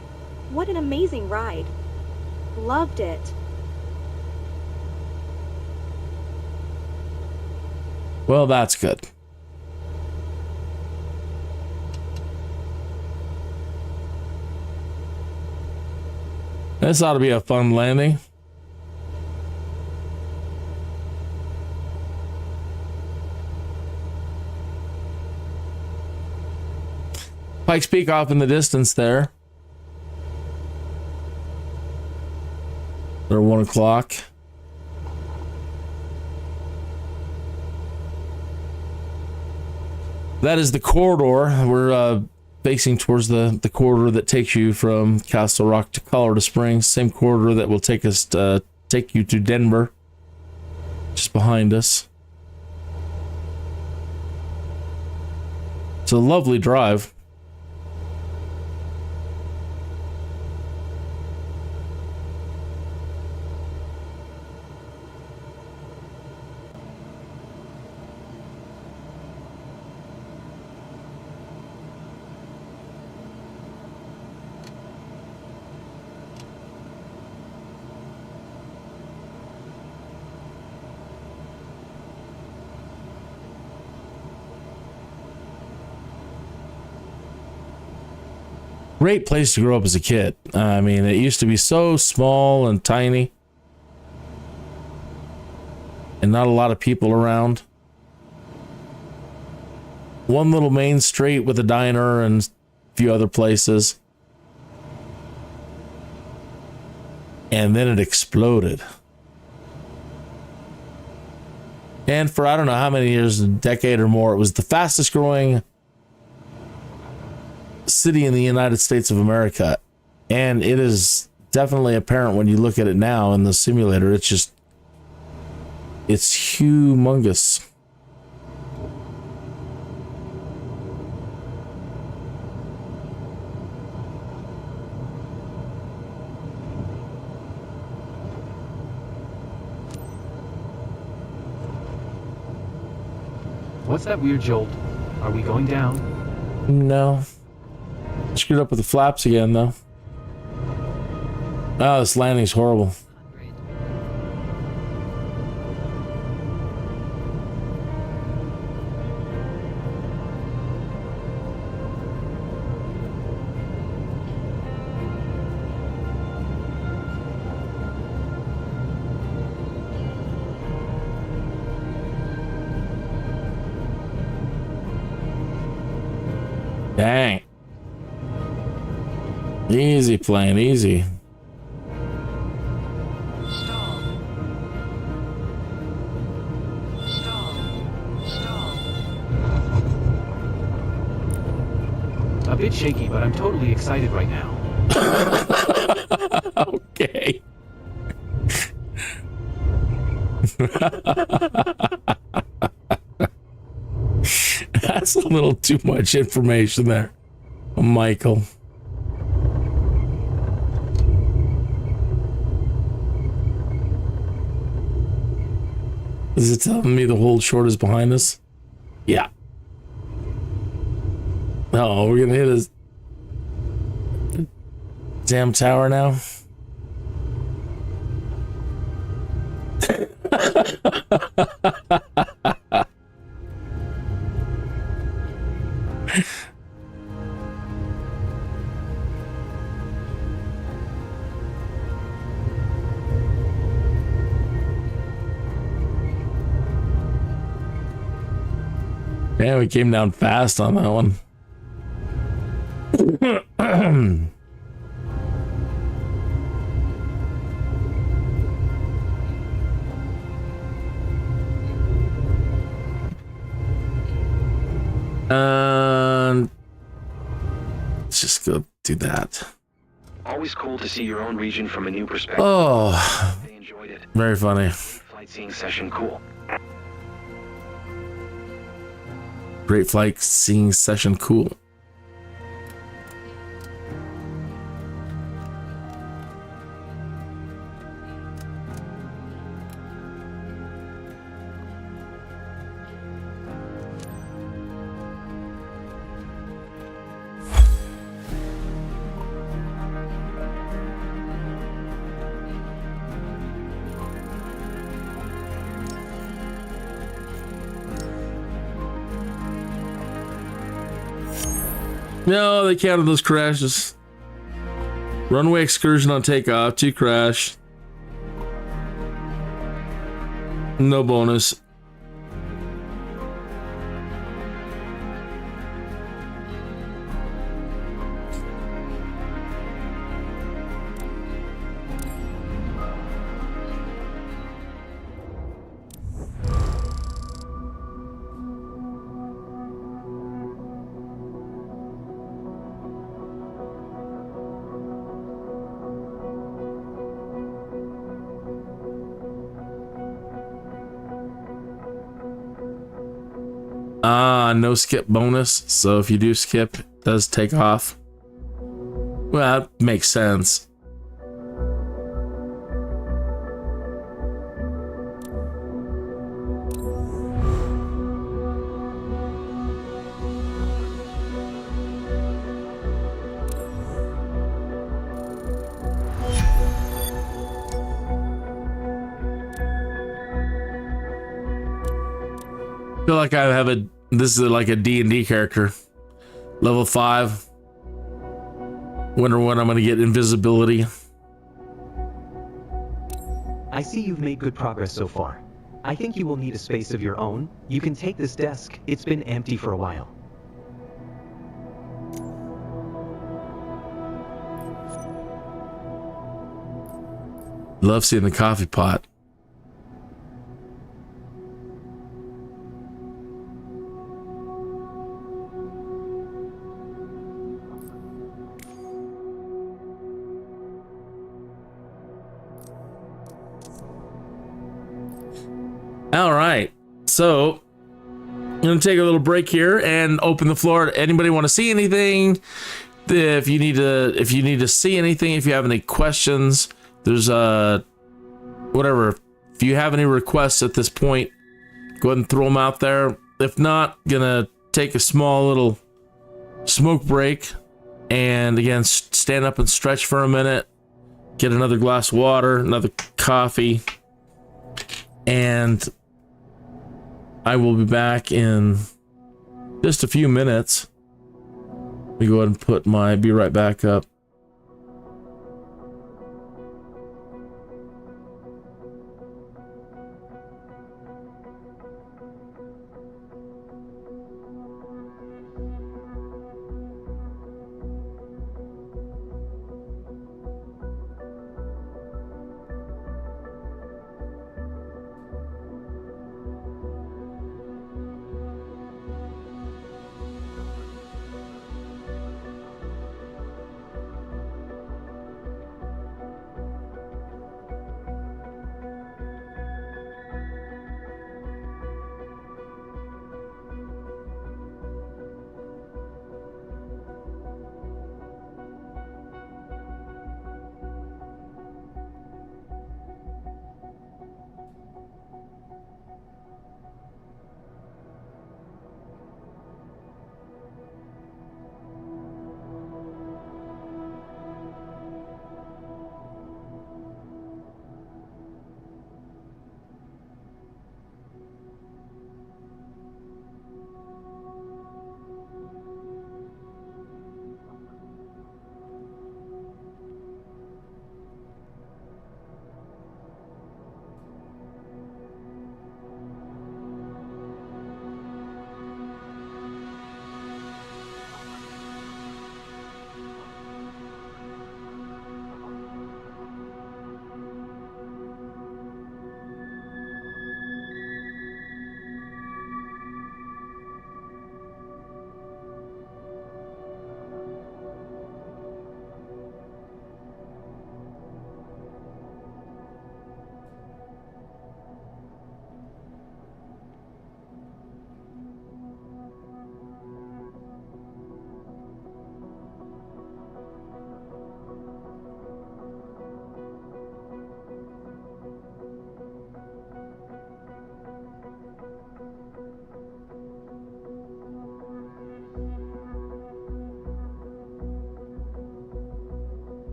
What an amazing ride. Loved it. Well, that's good. This ought to be a fun landing. Pikes Peak off in the distance there. They're 1 o'clock. That is the corridor. We're facing towards the corridor that takes you from Castle Rock to Colorado Springs. Same corridor that will take us take you to Denver. Just behind us. It's a lovely drive. Great place to grow up as a kid. I mean, it used to be so small and tiny. And not a lot of people around. One little main street with a diner and a few other places. And then it exploded. And for I don't know how many years, a decade or more, it was the fastest growing city in the United States of America. And it is definitely apparent when you look at it now in the simulator. It's humongous. What's that weird jolt? Are we going down? No. Screwed up with the flaps again, though. Oh, this landing's horrible. Dang. Easy plane, easy. A bit shaky, but I'm totally excited right now. Okay. That's a little too much information there, Michael. Is it telling me the whole short is behind us? Yeah. Oh, we're gonna hit a damn tower now. Yeah, we came down fast on that one. Let's just go do that. Always cool to see your own region from a new perspective. Oh, They enjoyed it. very funny. Flight seeing session cool. Great flight seeing session cool. No, they counted those crashes. Runway excursion on takeoff, 2 crash. No bonus. No skip bonus, so if you do skip, it does take off. Well, that makes sense. I feel like I have this is like a D&D character. Level 5. Wonder when I'm going to get invisibility. I see you've made good progress so far. I think you will need a space of your own. You can take this desk. It's been empty for a while. Love seeing the coffee pot. All right, so I'm gonna take a little break here and open the floor. Anybody want to see anything? If you need to see anything, if you have any questions, there's whatever. If you have any requests at this point, go ahead and throw them out there. If not, gonna take a small little smoke break, and again, stand up and stretch for a minute, get another glass of water, another coffee, and I will be back in just a few minutes. Let me go ahead and put be right back up.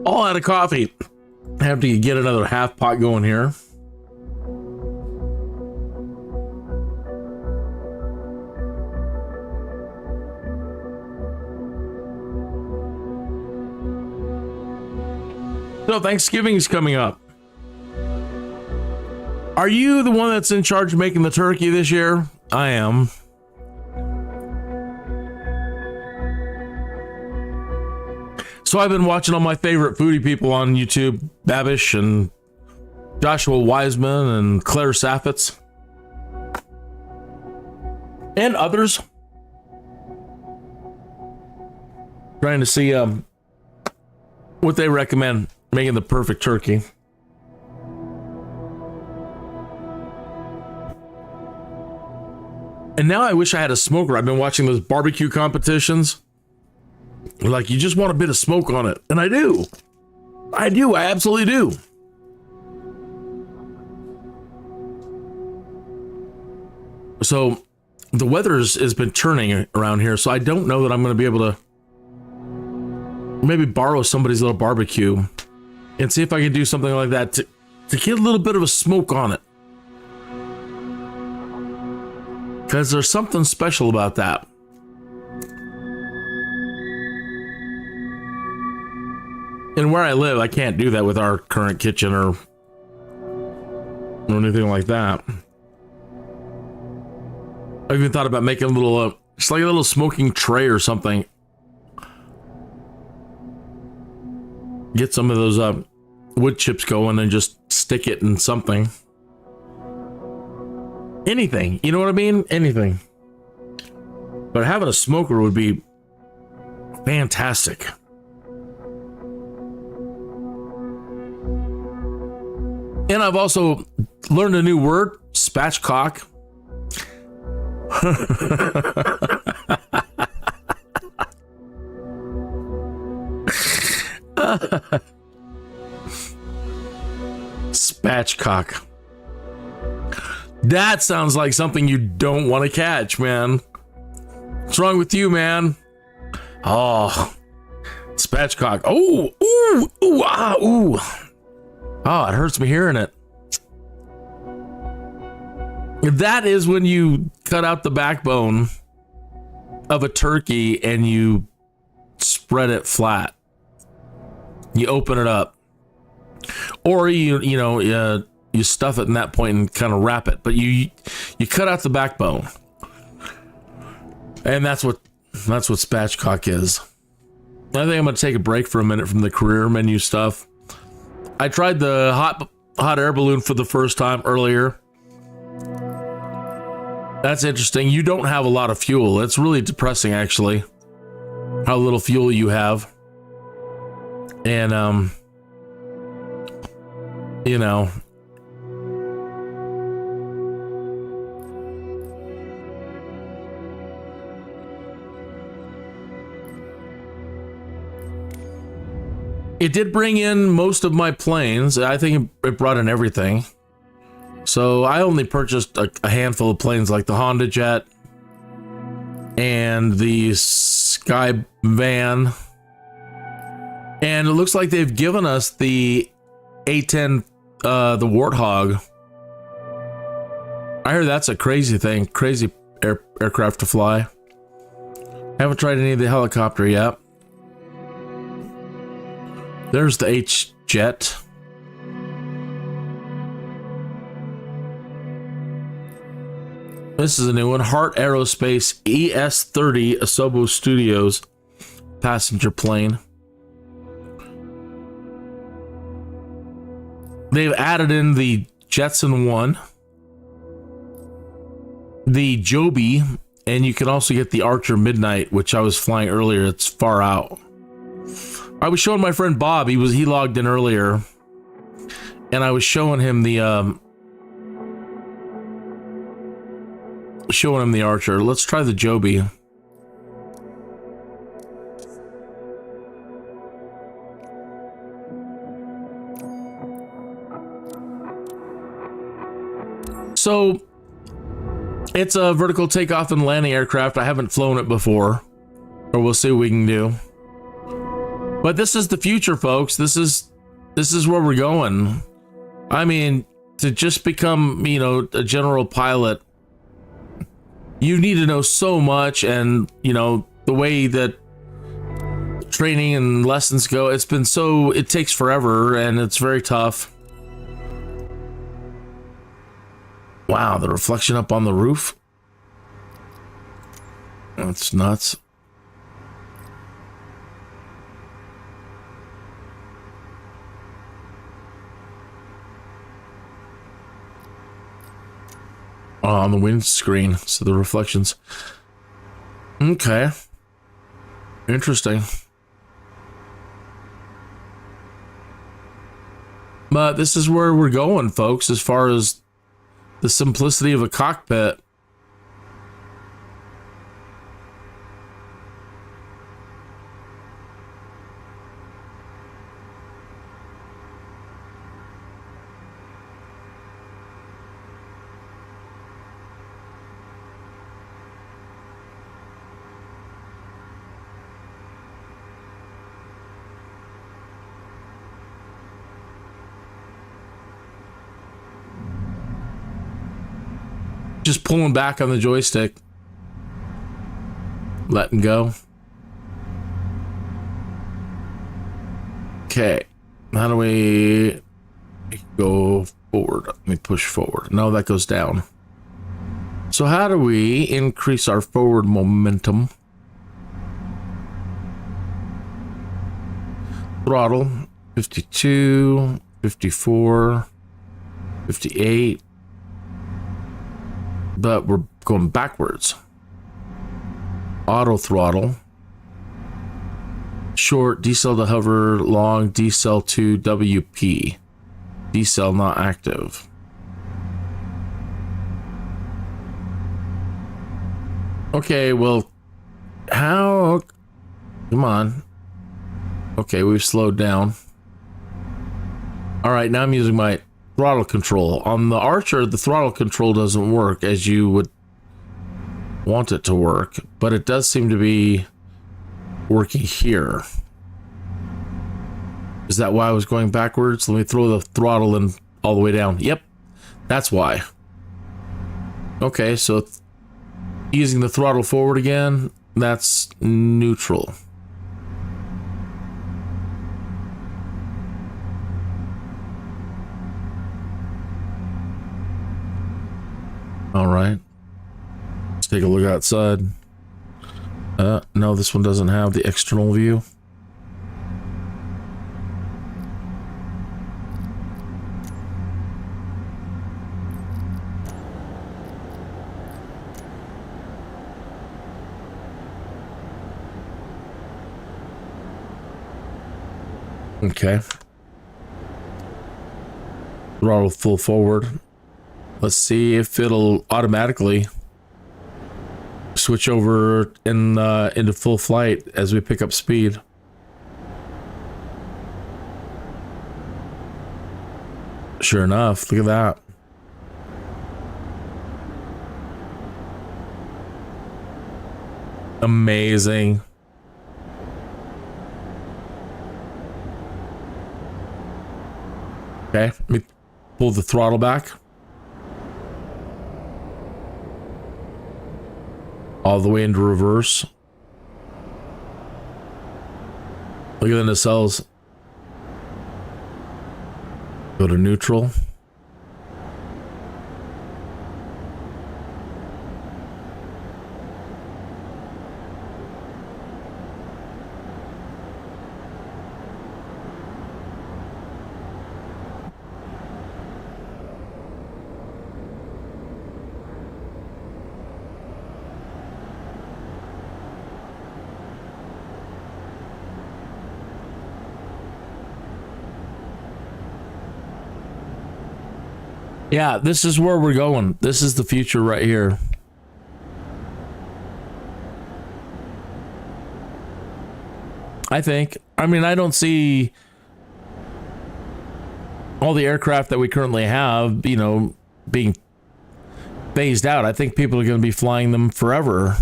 All out of coffee. I have to get another half pot going here. So Thanksgiving's coming up. Are you the one that's in charge of making the turkey this year? I am. So I've been watching all my favorite foodie people on YouTube, Babish and Joshua Wiseman and Claire Saffitz and others, trying to see what they recommend making the perfect turkey. And now I wish I had a smoker. I've been watching those barbecue competitions. Like, you just want a bit of smoke on it. And I do. I absolutely do. So the weather has been turning around here, so I don't know that I'm going to be able to maybe borrow somebody's little barbecue and see if I can do something like that to get a little bit of a smoke on it. Because there's something special about that. And where I live, I can't do that with our current kitchen or anything like that. I even thought about making a little, just like a little smoking tray or something. Get some of those wood chips going and just stick it in something. Anything, you know what I mean? Anything. But having a smoker would be fantastic. And I've also learned a new word, spatchcock. Spatchcock. That sounds like something you don't want to catch, man. What's wrong with you, man? Oh, spatchcock. Oh, ooh, ooh, ah, ooh. Oh, it hurts me hearing it. That is when you cut out the backbone of a turkey and you spread it flat. You open it up, or you stuff it in that point and kind of wrap it. But you cut out the backbone, and that's what spatchcock is. I think I'm going to take a break for a minute from the career menu stuff. I tried the hot air balloon for the first time earlier. That's interesting. You don't have a lot of fuel. It's really depressing, actually, how little fuel you have. And, you know, it did bring in most of my planes. I think it brought in everything. So I only purchased a handful of planes, like the Honda Jet and the Sky Van. And it looks like they've given us the A-10, the Warthog. I heard that's a crazy thing, crazy aircraft to fly. Haven't tried any of the helicopter yet. There's the H-Jet. This is a new one, Heart Aerospace ES-30 Asobo Studios passenger plane. They've added in the Jetson 1, the Joby, and you can also get the Archer Midnight, which I was flying earlier. It's far out. I was showing my friend Bob. He logged in earlier, and I was showing him the Archer. Let's try the Joby. So it's a vertical takeoff and landing aircraft. I haven't flown it before, or we'll see what we can do. But this is the future, folks. This is where we're going. I mean, to just become, a general pilot, you need to know so much, and the way that training and lessons go, it takes forever, and it's very tough. Wow, the reflection up on the roof. That's nuts. On the windscreen, so the reflections. Okay. Interesting. But this is where we're going, folks, as far as the simplicity of a cockpit. Just pulling back on the joystick. Letting go. Okay. How do we go forward? Let me push forward. No, that goes down. So how do we increase our forward momentum? Throttle. 52, 54, 58. But we're going backwards. Auto throttle. Short, decel to hover, long, decel to WP. Decel not active. Okay, well, how? Come on. Okay, we've slowed down. All right, now I'm using my throttle control. On the Archer, the throttle control doesn't work as you would want it to work, but it does seem to be working here. Is that why I was going backwards? Let me throw the throttle in all the way down. Yep, that's why. Okay, so using the throttle forward again, that's neutral. All right, let's take a look outside. No, this one doesn't have the external view. Okay. Throttle full forward. Let's see if it'll automatically switch over into full flight as we pick up speed. Sure enough, look at that. Amazing. Okay, let me pull the throttle back. All the way into reverse. Look at the nacelles. Go to neutral. Yeah, this is where we're going. This is the future right here. I think. I mean, I don't see all the aircraft that we currently have, being phased out. I think people are going to be flying them forever. I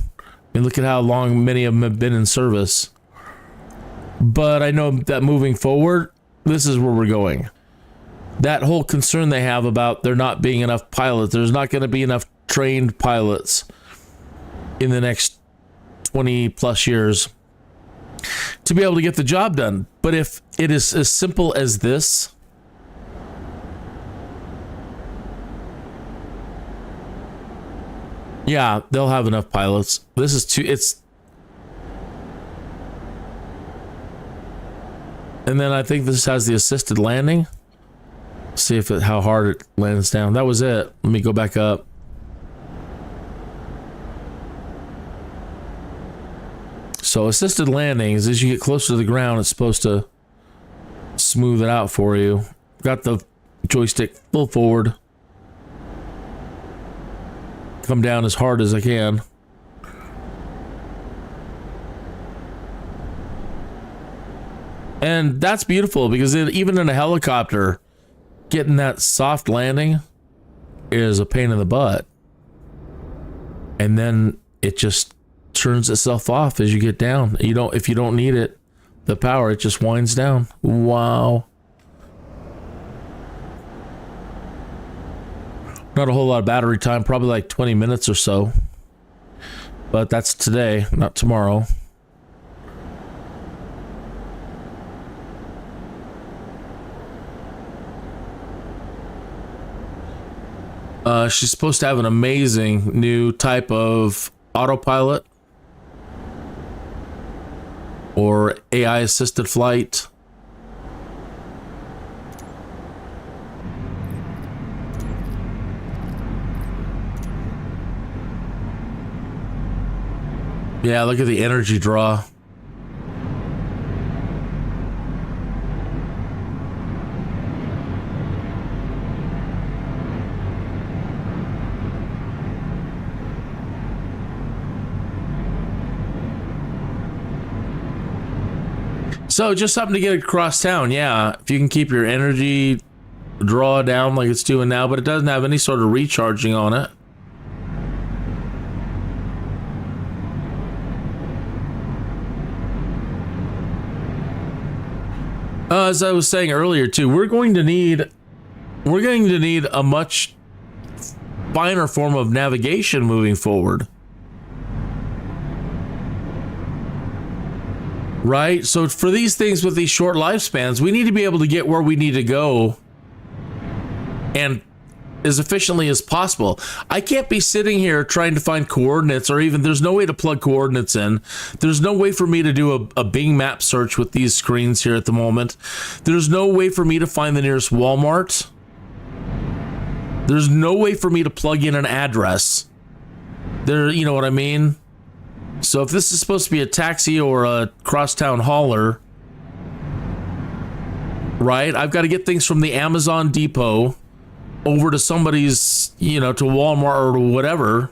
mean, look at how long many of them have been in service. But I know that moving forward, this is where we're going. That whole concern they have about there not being enough pilots, there's not going to be enough trained pilots in the next 20 plus years to be able to get the job done. But if it is as simple as this, yeah, they'll have enough pilots. This is too, and then I think this has the assisted landing. See if how hard it lands down. That was it. Let me go back up. So assisted landings, as you get closer to the ground, it's supposed to smooth it out for you. Got the joystick full forward. Come down as hard as I can. And that's beautiful because even in a helicopter, getting that soft landing is a pain in the butt. And then it just turns itself off as you get down. If you don't need it, the power, it just winds down. Wow. Not a whole lot of battery time, probably like 20 minutes or so. But that's today, not tomorrow. She's supposed to have an amazing new type of autopilot or AI assisted flight. Yeah, look at the energy draw. So just something to get across town. Yeah, if you can keep your energy draw down like it's doing now, but it doesn't have any sort of recharging on it. As I was saying earlier too, we're going to need a much finer form of navigation moving forward. Right? So for these things with these short lifespans, we need to be able to get where we need to go and as efficiently as possible. I can't be sitting here trying to find coordinates, or even there's no way to plug coordinates in. There's no way for me to do a Bing map search with these screens here at the moment. There's no way for me to find the nearest Walmart. There's no way for me to plug in an address. You know what I mean? So if this is supposed to be a taxi or a crosstown hauler, right, I've got to get things from the Amazon depot over to somebody's, to Walmart or whatever.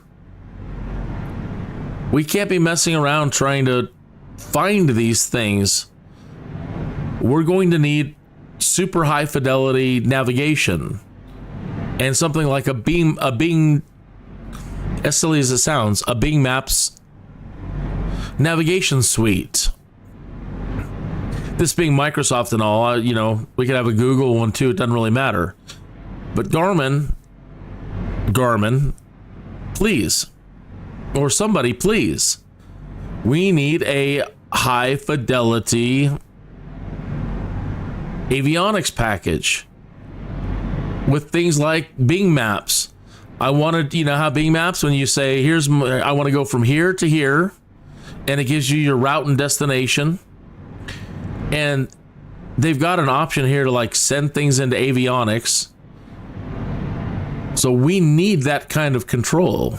We can't be messing around trying to find these things. We're going to need super high fidelity navigation and something like a Bing, as silly as it sounds, a Bing Maps navigation suite. This being Microsoft and all, we could have a Google one too. It doesn't really matter. But Garmin, please, or somebody, please. We need a high fidelity avionics package with things like Bing Maps. I wanted, how Bing Maps, when you say, I want to go from here to here, and it gives you your route and destination. And they've got an option here to send things into avionics. So we need that kind of control.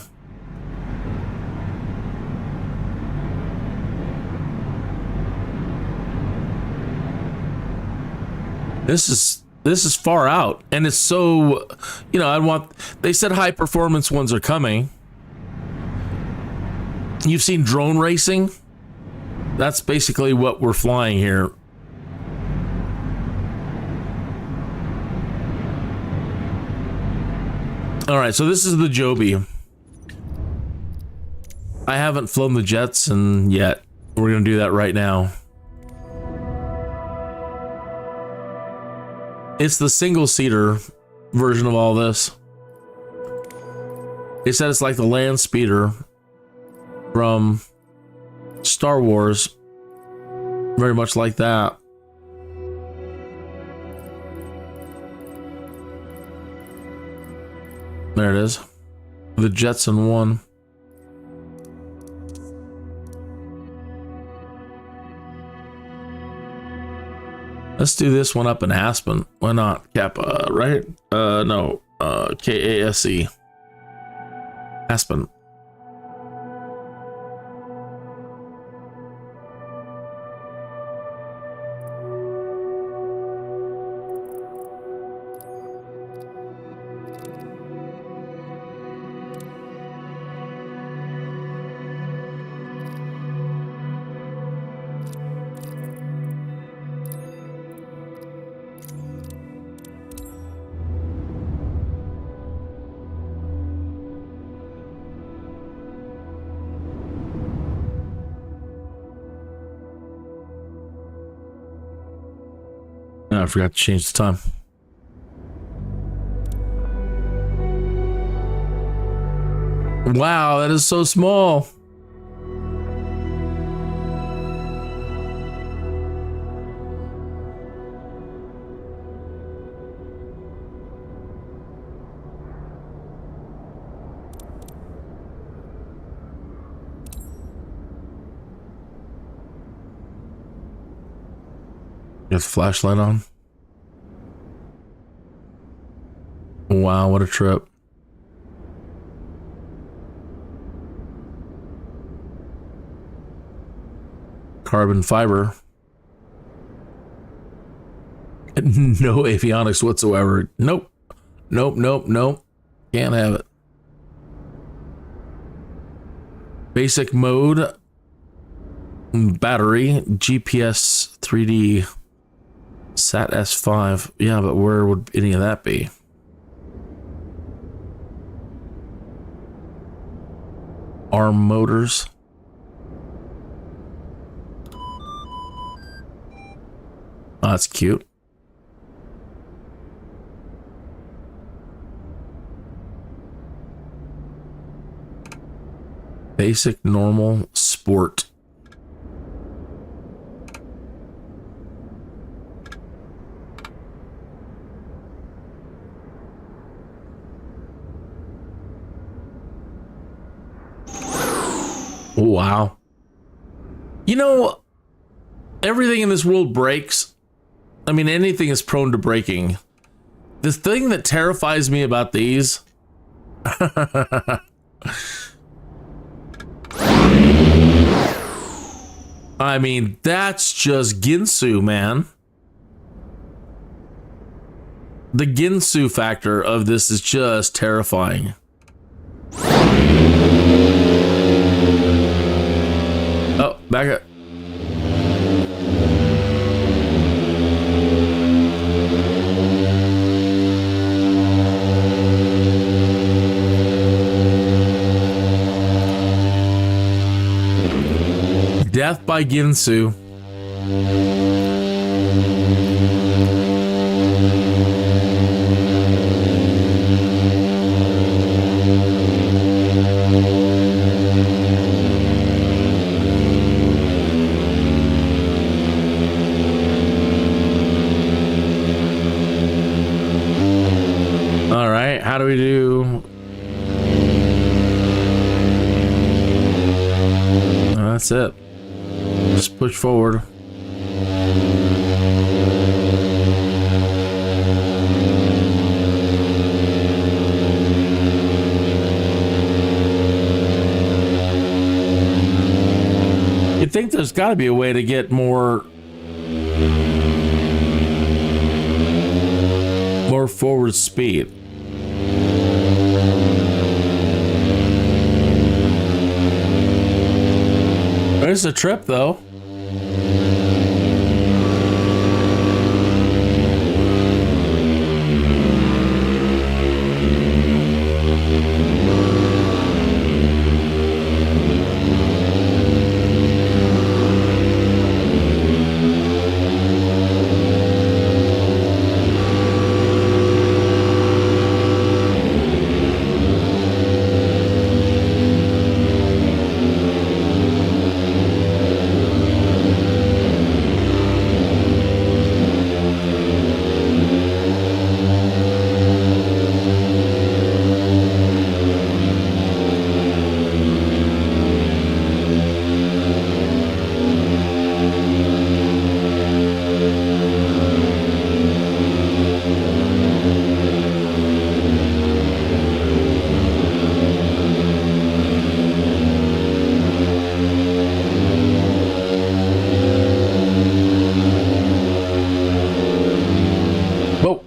This is far out, and it's so, they said high performance ones are coming. You've seen drone racing? That's basically what we're flying here. All right, so this is the Joby. I haven't flown the jets yet. We're going to do that right now. It's the single-seater version of all this. They said it's like the land speeder from Star Wars. Very much like that. There it is. The Jetson 1. Let's do this one up in Aspen. Why not? Kappa, right? No. KASE. Aspen. I forgot to change the time. Wow, that is so small. Got the flashlight on. Wow, what a trip. Carbon fiber. No avionics whatsoever. Nope. Nope, nope, nope. Can't have it. Basic mode. Battery. GPS 3D. Sat S5. Yeah, but where would any of that be? ARM motors. Oh, that's cute. Basic, normal, sport. Wow. You know, everything in this world breaks. I mean, anything is prone to breaking. The thing that terrifies me about these... I mean, that's just Ginsu, man. The Ginsu factor of this is just terrifying. Oh, back up. Death by Ginsu. All right, how do we do? That's it. Just push forward. You'd think there's got to be a way to get more forward speed. There's a trip, though. Whoa.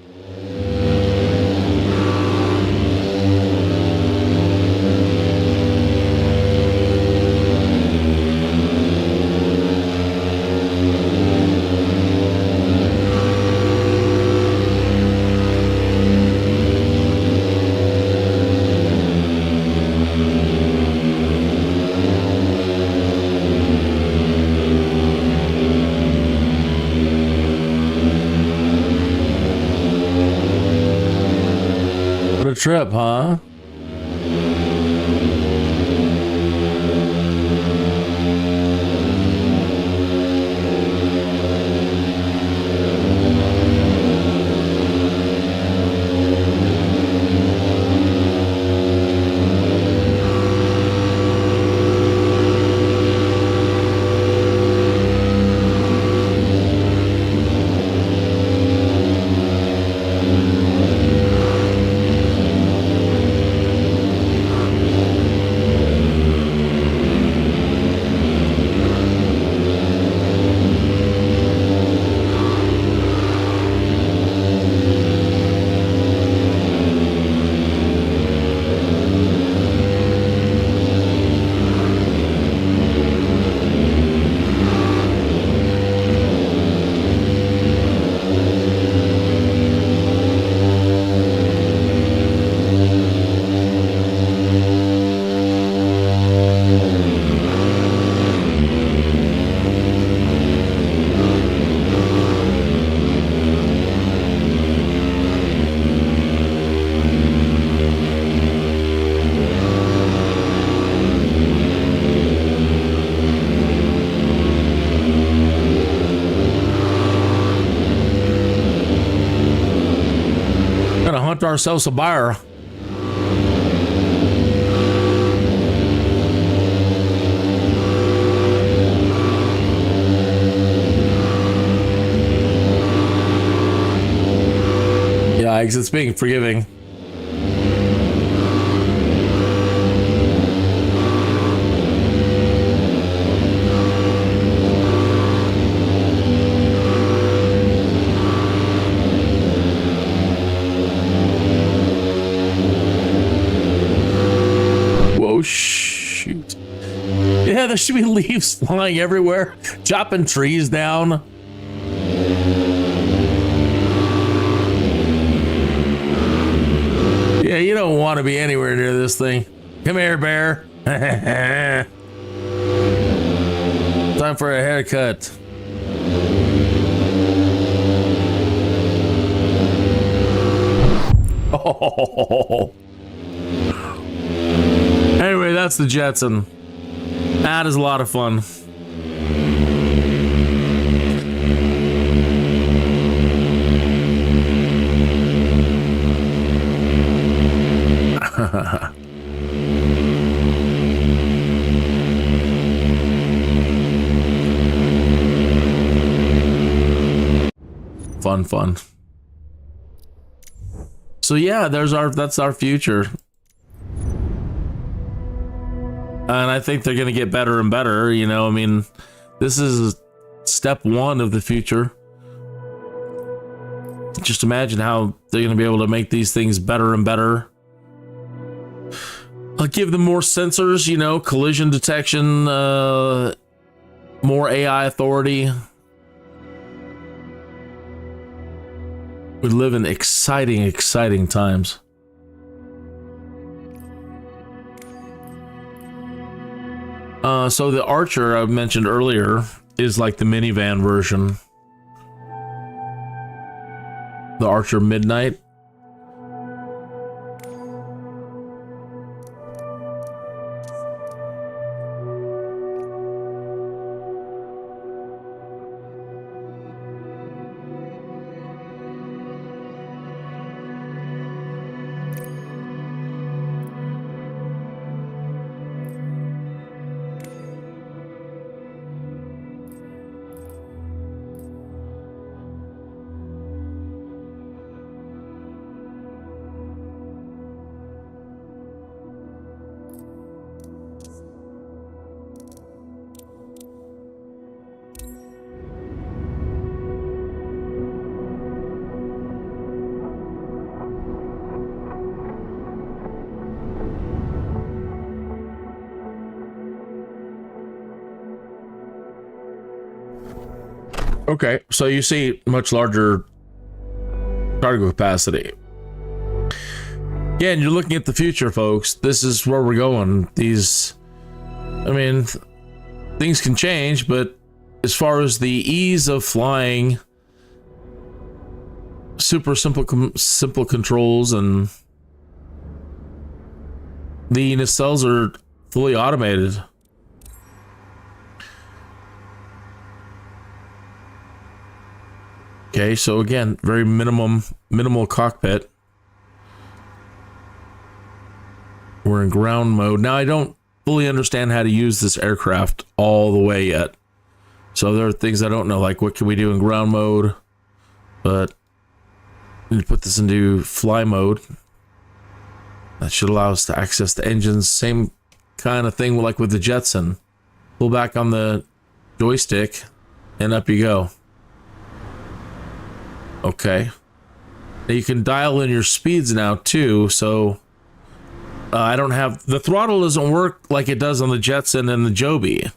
Trip, huh? Ourselves a buyer. Yikes, it's being forgiving. Shoot. Yeah, there should be leaves flying everywhere, chopping trees down. Yeah, you don't want to be anywhere near this thing. Come here, bear. Time for a haircut. Oh. Anyway, that's the Jetson. That is a lot of fun. Fun. So yeah, that's our future. And I think they're going to get better and better. You know, I mean, this is step one of the future. Just imagine how they're going to be able to make these things better and better. I'll give them more sensors, you know, collision detection, more AI authority. We live in exciting times. So the Archer I mentioned earlier is like the minivan version. The Archer Midnight. Okay, so you see much larger cargo capacity. Again, you're looking at the future, folks. This is where we're going. Things can change, but as far as the ease of flying, super simple controls, and the nacelles are fully automated. Okay, so again, very minimal cockpit. We're in ground mode. Now, I don't fully understand how to use this aircraft all the way yet. So there are things I don't know, like what can we do in ground mode? But we need to put this into fly mode. That should allow us to access the engines. Same kind of thing like with the Jetson. Pull back on the joystick and up you go. Okay. Now you can dial in your speeds now too, so I don't have the throttle doesn't work like it does on the Jetson and the Joby.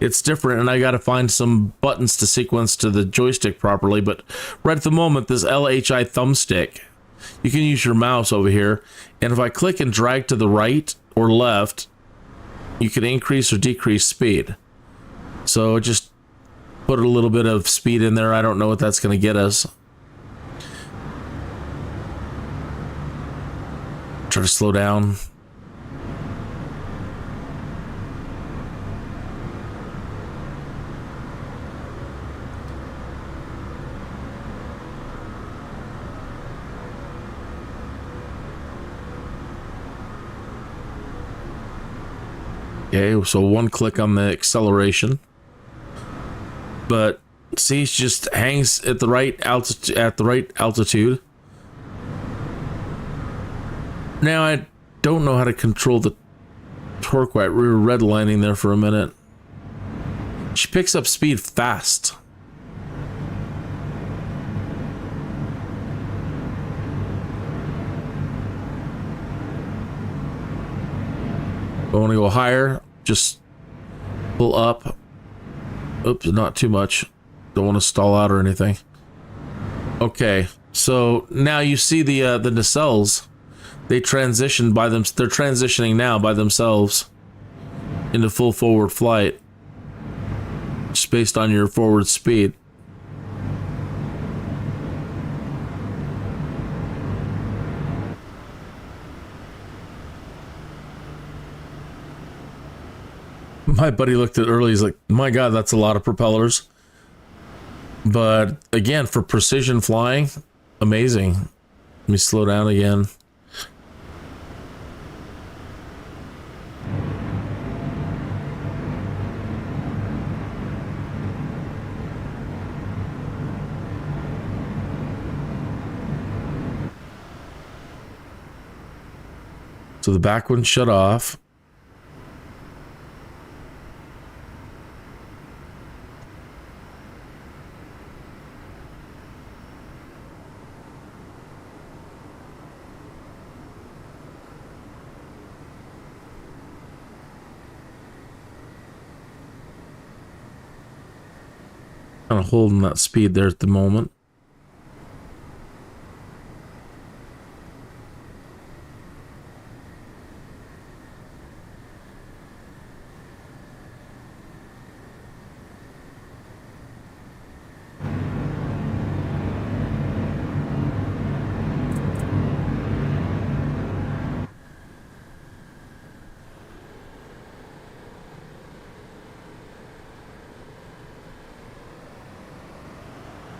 It's different, and I got to find some buttons to sequence to the joystick properly. But right at the moment, this LHI thumbstick, you can use your mouse over here, and if I click and drag to the right or left, you can increase or decrease speed. So just put a little bit of speed in there. I don't know what that's going to get us. Try to slow down. Okay, so one click on the acceleration, but see, it just hangs at the right altitude. Now I don't know how to control the torque right. We were redlining there for a minute. She picks up speed fast. I want to go higher. Just pull up. Oops, not too much. Don't want to stall out or anything. Okay, so now you see the nacelles. They transition by them. They're transitioning now by themselves into full forward flight, just based on your forward speed. My buddy looked at it early. He's like, "My God, that's a lot of propellers." But again, for precision flying, amazing. Let me slow down again. So the back one shut off. Kind of holding that speed there at the moment.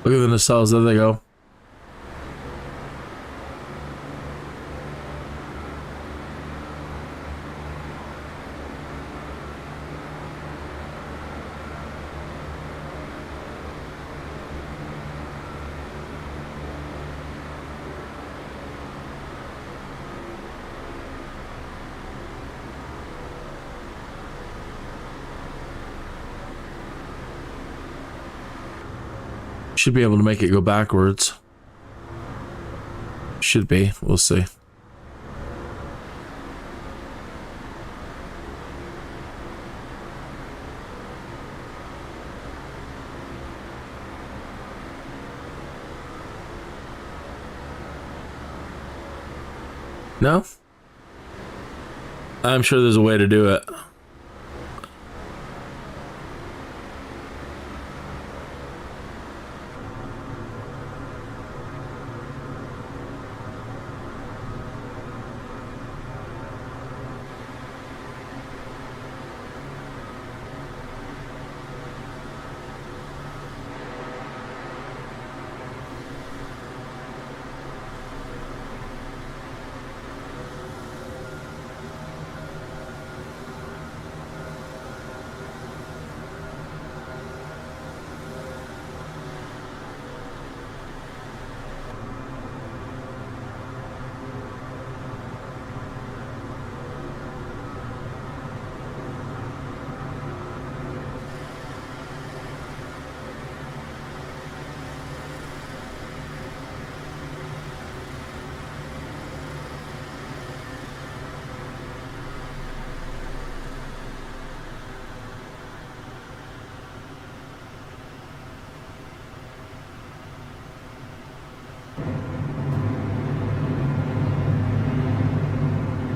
Look at the nacelles, there they go. Should be able to make it go backwards. Should be. We'll see. No? I'm sure there's a way to do it.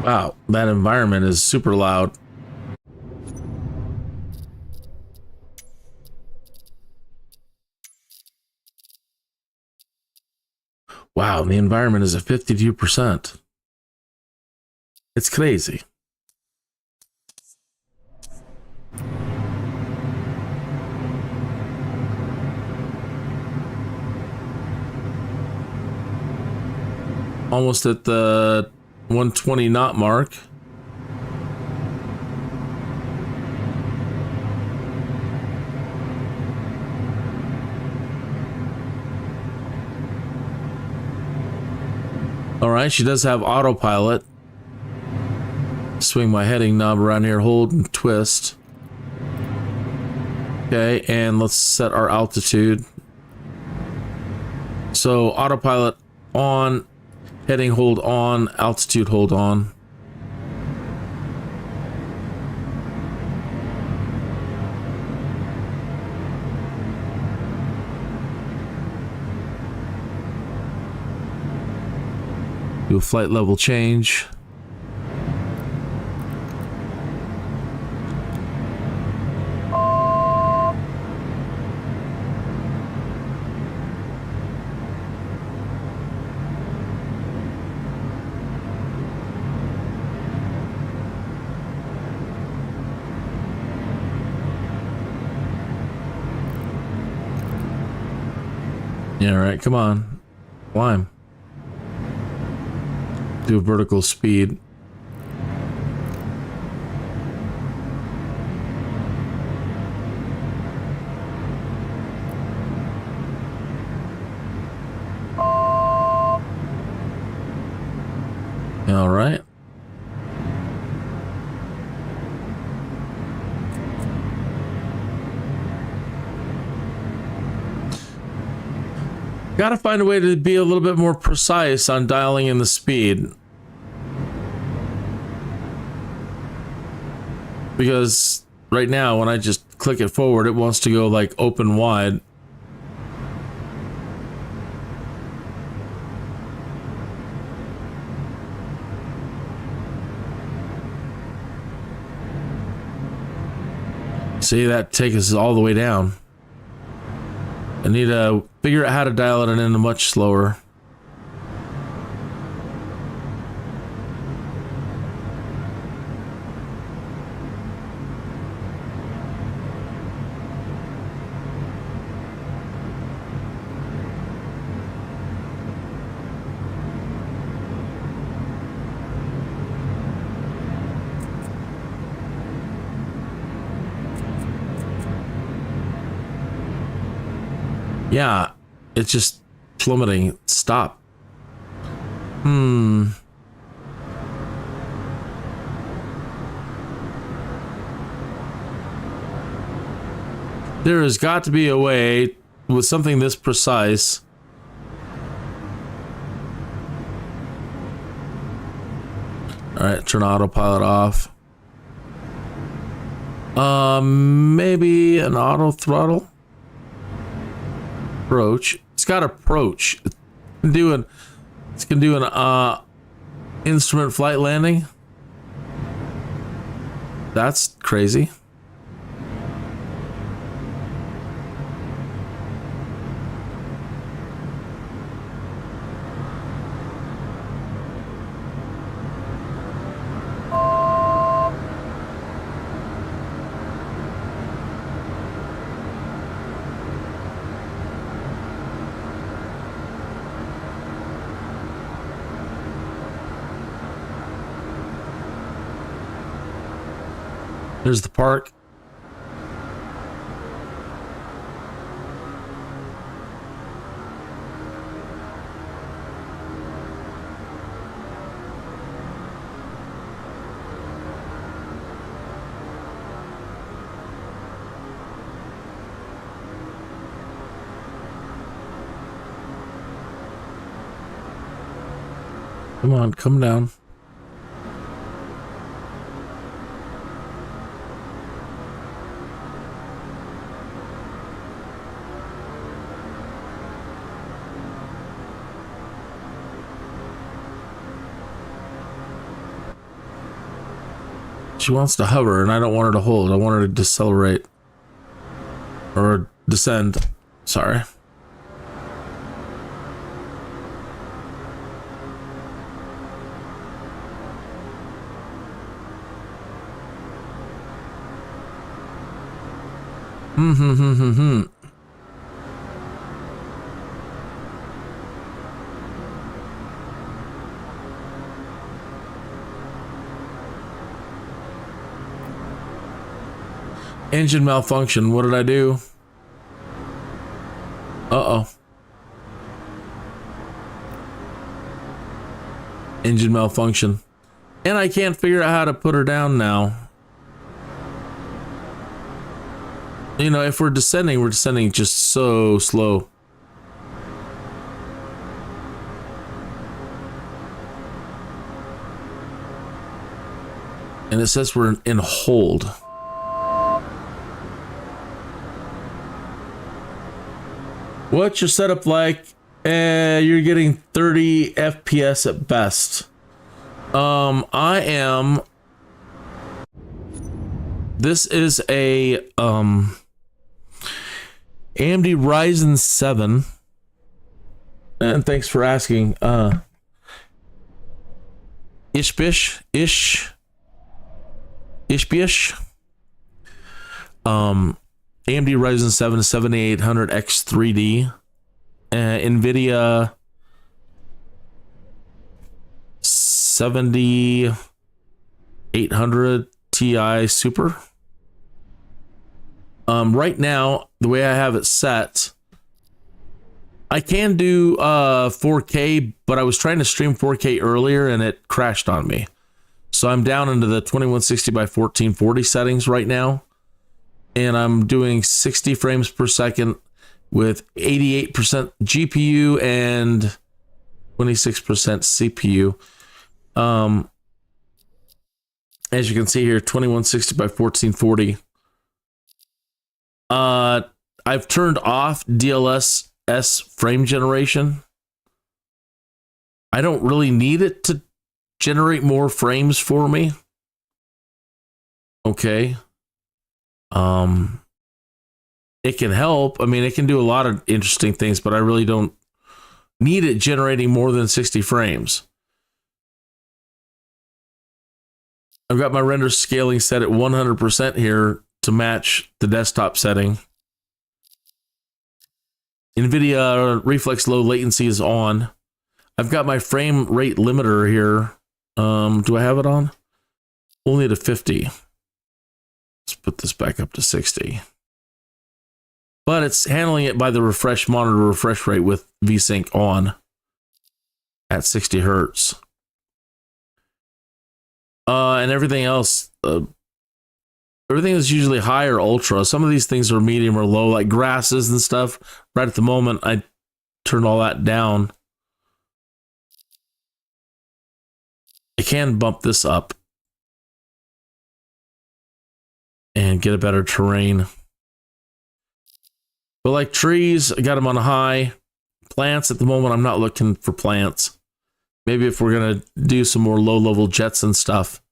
Wow, that environment is super loud. Wow, the environment is at 52%. It's crazy. Almost at the 120 knot mark. All right, she does have autopilot. Swing my heading knob around here, hold and twist. Okay, and let's set our altitude. So autopilot on, heading hold on, altitude hold on. Do a flight level change. Yeah, all right, come on. Climb. Do a vertical speed. All right. Gotta find a way to be a little bit more precise on dialing in the speed. Because right now, when I just click it forward, it wants to go like open wide. See, that takes us all the way down. I need to figure out how to dial it in much slower. Yeah, it's just plummeting. Stop. There has got to be a way with something this precise. All right, turn autopilot off. Maybe an auto throttle. Approach. It's got approach. It's gonna do an Instrument flight landing. That's crazy. There's the park. Come on, come down. She wants to hover, and I don't want her to hold. I want her to decelerate. Or descend. Sorry. Engine malfunction. What did I do? Uh-oh. Engine malfunction. And I can't figure out how to put her down now. You know, if we're descending just so slow. And it says we're in hold. What's your setup like? You're getting 30 FPS at best. I am. This is a AMD Ryzen 7. And thanks for asking. Ishbish. AMD Ryzen 7 7800X3D, NVIDIA 7800 Ti Super. Right now, the way I have it set, I can do 4K, but I was trying to stream 4K earlier and it crashed on me. So I'm down into the 2160 by 1440 settings right now. And I'm doing 60 frames per second with 88% GPU and 26% CPU. As you can see here, 2160 by 1440. I've turned off DLSS frame generation. I don't really need it to generate more frames for me. Okay. It can help. I mean, it can do a lot of interesting things, but I really don't need it generating more than 60 frames. I've got my render scaling set at 100% here to match the desktop setting. NVIDIA Reflex Low Latency is on. I've got my frame rate limiter here. Do I have it on? Only to 50. Let's put this back up to 60. But it's handling it by the refresh monitor refresh rate with VSync on at 60 hertz. And everything else, everything is usually high or ultra. Some of these things are medium or low, like grasses and stuff. Right at the moment, I turned all that down. I can bump this up and get a better terrain. But like trees, I got them on high. Plants, at the moment, I'm not looking for plants. Maybe if we're going to do some more low-level jets and stuff.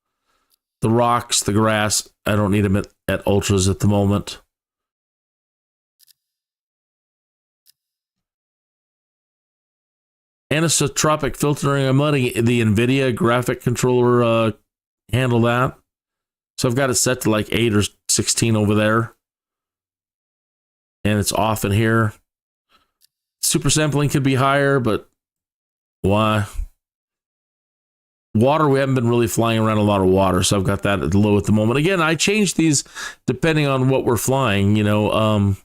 The rocks, the grass, I don't need them at ultras at the moment. Anisotropic filtering, I'm letting the NVIDIA graphic controller handle that. So I've got it set to like 8 or 16 over there. And it's off in here. Super sampling could be higher, but why? Water, we haven't been really flying around a lot of water, so I've got that at low at the moment. Again, I change these depending on what we're flying, you know.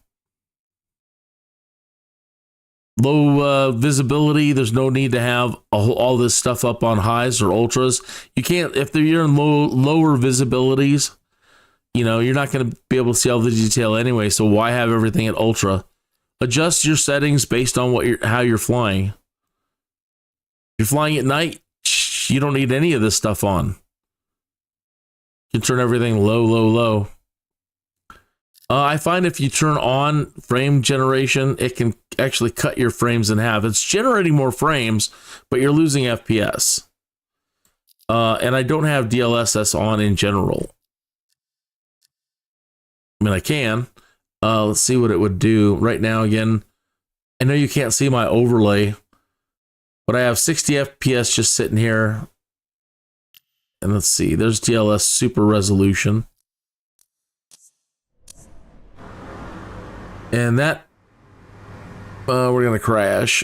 Low visibility, there's no need to have all this stuff up on highs or ultras. You can't, if you're in lower visibilities, you know, you're not going to be able to see all the detail anyway, so why have everything at ultra? Adjust your settings based on how you're flying. If you're flying at night, you don't need any of this stuff on. You can turn everything low, low, low. I find if you turn on frame generation, it can actually cut your frames in half. It's generating more frames, but you're losing FPS. And I don't have DLSS on in general. I mean, I can. Let's see what it would do. Right now, again, I know you can't see my overlay, but I have 60 FPS just sitting here. And let's see, there's DLS super resolution. And that, we're going to crash.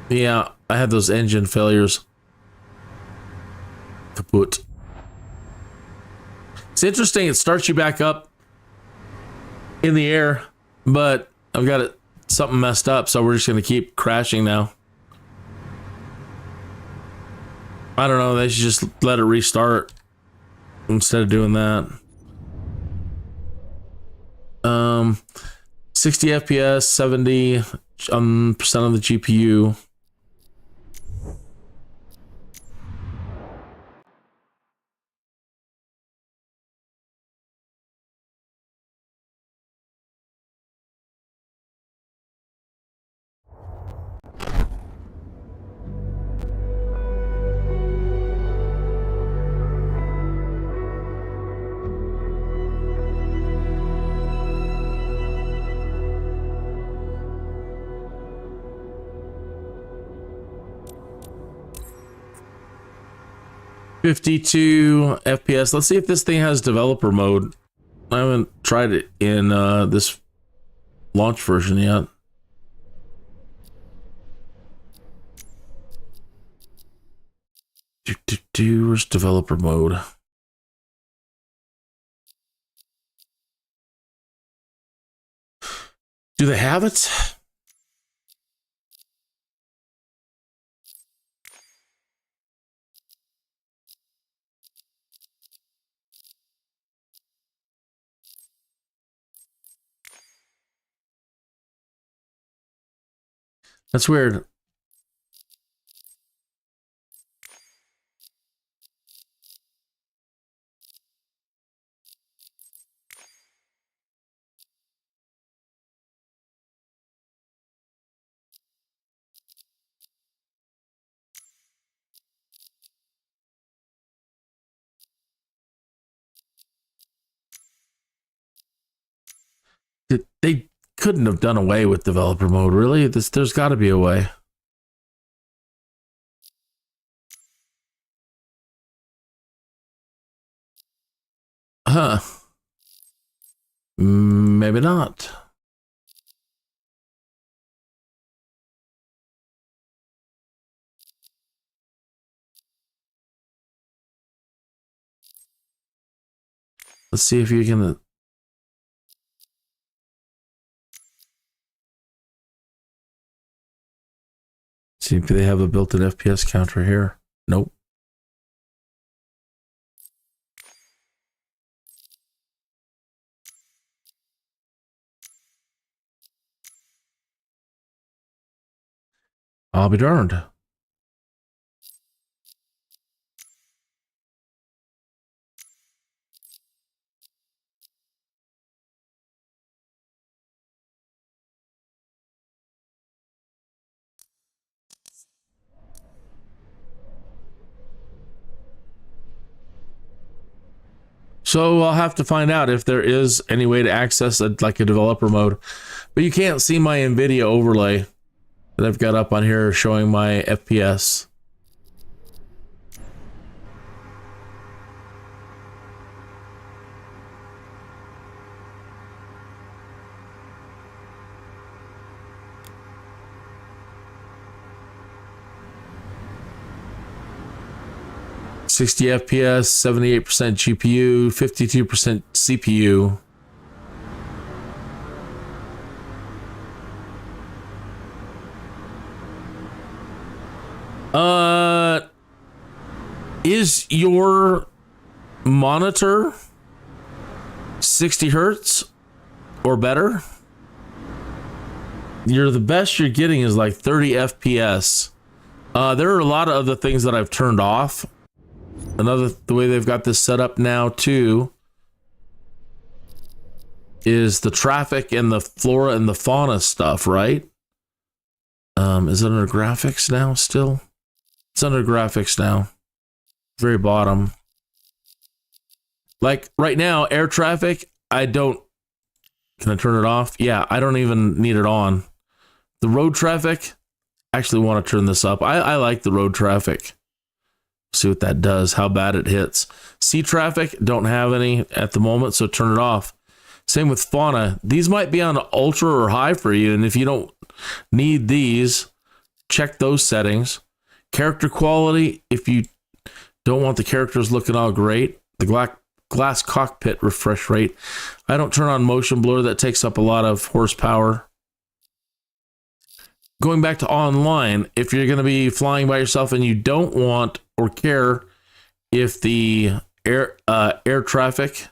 Yeah, I had those engine failures. Kaput. It's interesting, it starts you back up in the air, but I've got it something messed up, so we're just going to keep crashing now. I don't know, they should just let it restart instead of doing that. 60 FPS, 70% of the GPU. .52 FPS. Let's see if this thing has developer mode. I haven't tried it in this launch version yet. Where's developer mode? Do they have it? That's weird. They couldn't have done away with developer mode, really. There's got to be a way. Huh. Maybe not. Let's see if you can... See if they have a built-in FPS counter here. Nope. I'll be darned. So I'll have to find out if there is any way to access it like a developer mode. But you can't see my NVIDIA overlay that I've got up on here showing my FPS. "60 FPS, 78% GPU, 52% CPU. Is your monitor 60 hertz or better? The best you're getting is like 30 FPS. There are a lot of other things that I've turned off. The way they've got this set up now too is the traffic and the flora and the fauna stuff, right? Is it under graphics now still? It's under graphics now. Very bottom. Like right now, air traffic, can I turn it off? Yeah, I don't even need it on. The road traffic, I actually want to turn this up. I like the road traffic. See what that does, how bad it hits. Sea traffic, don't have any at the moment, so turn it off. Same with fauna. These might be on ultra or high for you, and if you don't need these, check those settings. Character quality, if you don't want the characters looking all great, the glass cockpit refresh rate. I don't turn on motion blur. That takes up a lot of horsepower. Going back to online, if you're going to be flying by yourself and you don't want or care if the air traffic,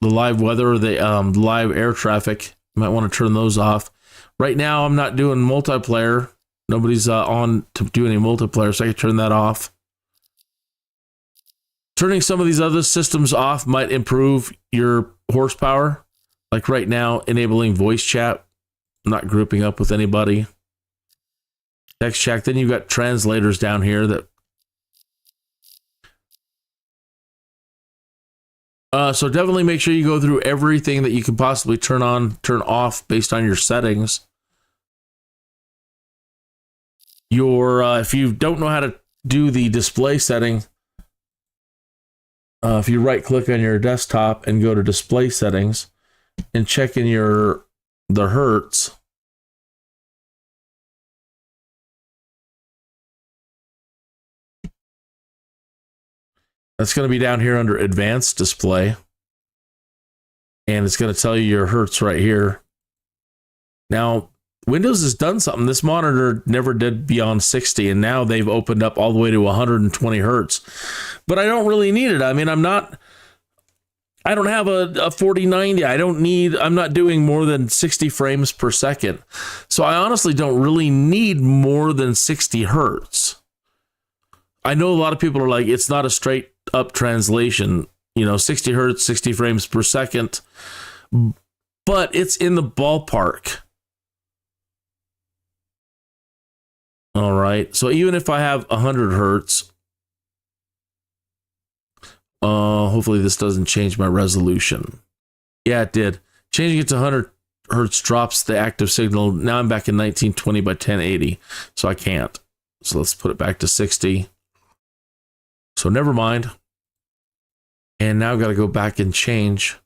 the live weather, or the live air traffic, you might want to turn those off. Right now, I'm not doing multiplayer. Nobody's on to do any multiplayer, so I can turn that off. Turning some of these other systems off might improve your horsepower. Like right now, enabling voice chat, not grouping up with anybody. Text chat. Then you've got translators down here that. So definitely make sure you go through everything that you can possibly turn on, turn off based on your settings. If you don't know how to do the display setting, if you right click on your desktop and go to display settings and check in the hertz, that's going to be down here under advanced display, and it's going to tell you your hertz right here. Now, Windows has done something. This monitor never did beyond 60, and now they've opened up all the way to 120 hertz. But I don't really need it. I mean, I don't have a 4090. I'm not doing more than 60 frames per second. So I honestly don't really need more than 60 hertz. I know a lot of people are like, it's not a straight up translation, 60 hertz, 60 frames per second, but it's in the ballpark. All right. So even if I have 100 hertz, hopefully this doesn't change my resolution. Yeah, it did. Changing it to 100 hertz drops the active signal. Now I'm back in 1920 by 1080, so I can't. So let's put it back to 60. So never mind. And now I've got to go back and change.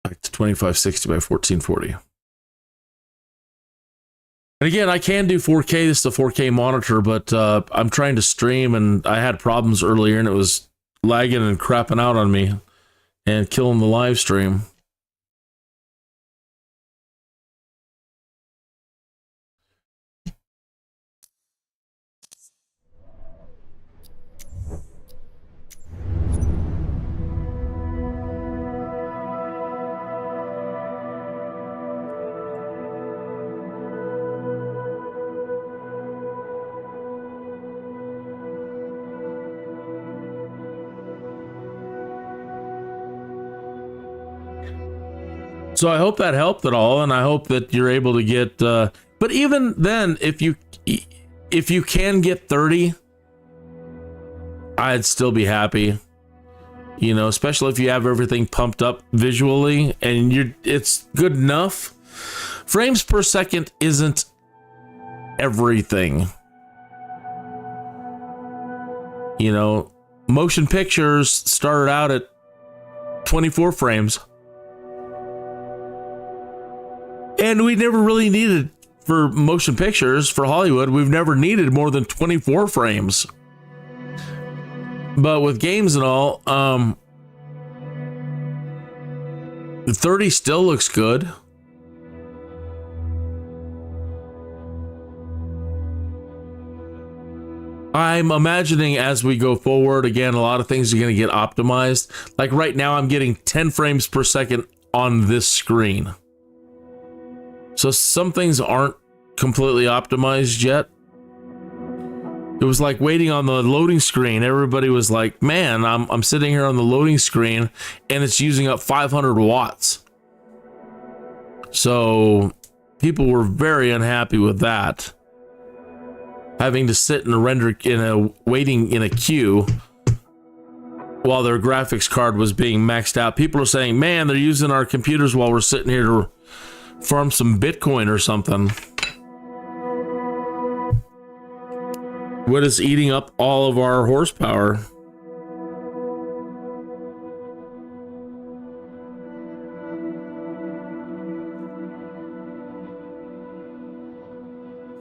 Back to 2560 by 1440. And again, I can do 4K. This is a 4K monitor, but I'm trying to stream, and I had problems earlier, and it was lagging and crapping out on me and killing the live stream. So I hope that helped at all, and I hope that you're able to get. But even then, if you can get 30, I'd still be happy. You know, especially if you have everything pumped up visually and it's good enough. Frames per second isn't everything. You know, motion pictures started out at 24 frames. And we never really needed, for motion pictures, for Hollywood, we've never needed more than 24 frames. But with games and all, 30 still looks good. I'm imagining as we go forward, again, a lot of things are going to get optimized. Like right now, I'm getting 10 frames per second on this screen. So some things aren't completely optimized yet. It was like waiting on the loading screen. Everybody was like, man, I'm sitting here on the loading screen and it's using up 500 watts. So people were very unhappy with that. Having to sit in waiting in a queue while their graphics card was being maxed out. People are saying, man, they're using our computers while we're sitting here to farm some Bitcoin or something. What is eating up all of our horsepower?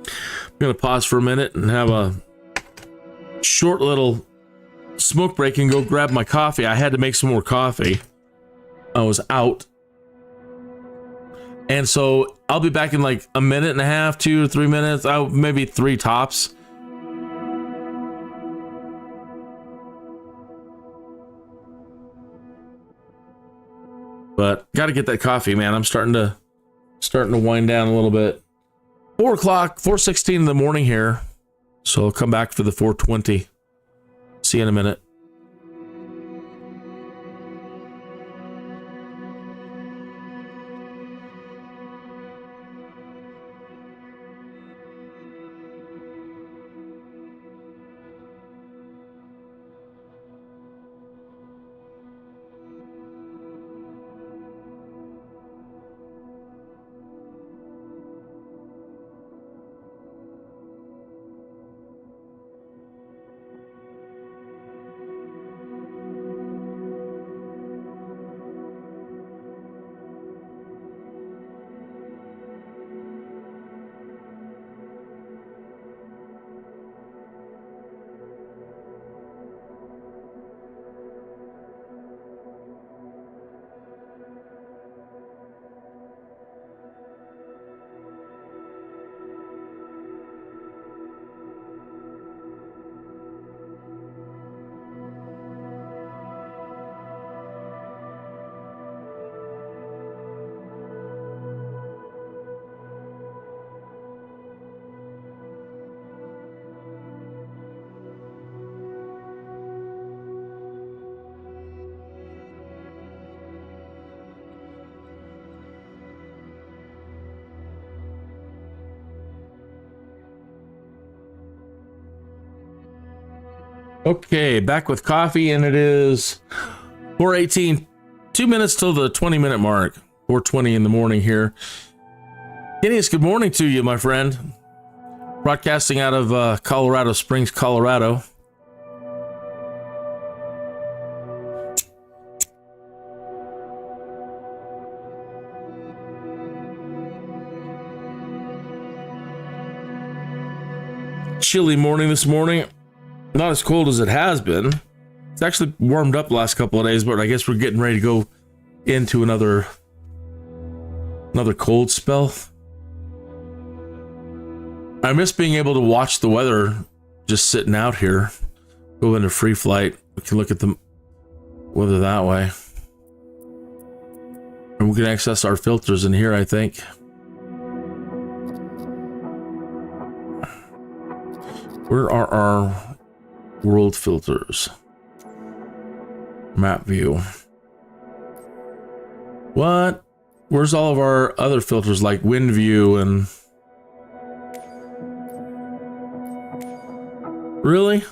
I'm going to pause for a minute and have a short little smoke break and go grab my coffee. I had to make some more coffee. I was out. And so I'll be back in like a minute and a half, 2 or 3 minutes, maybe 3 tops. But got to get that coffee, man. I'm starting to wind down a little bit. 4 o'clock, 4:16 in the morning here. So I'll come back for the 4:20. See you in a minute. Okay, back with coffee, and it is 4:18. 2 minutes till the 20-minute mark. 4:20 in the morning here. Dennis, good morning to you, my friend. Broadcasting out of Colorado Springs, Colorado. Chilly morning this morning. Not as cold as it has been. It's actually warmed up the last couple of days, but I guess we're getting ready to go into another cold spell. I miss being able to watch the weather just sitting out here. Go into free flight. We can look at the weather that way. And we can access our filters in here, I think. Where are our world filters? Map view. What? Where's all of our other filters like wind view and... Really?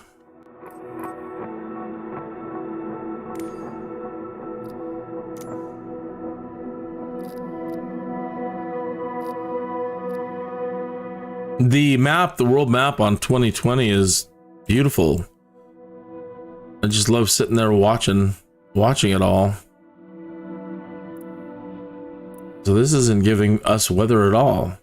The map, the world map on 2020 is beautiful. I just love sitting there watching it all. So this isn't giving us weather at all.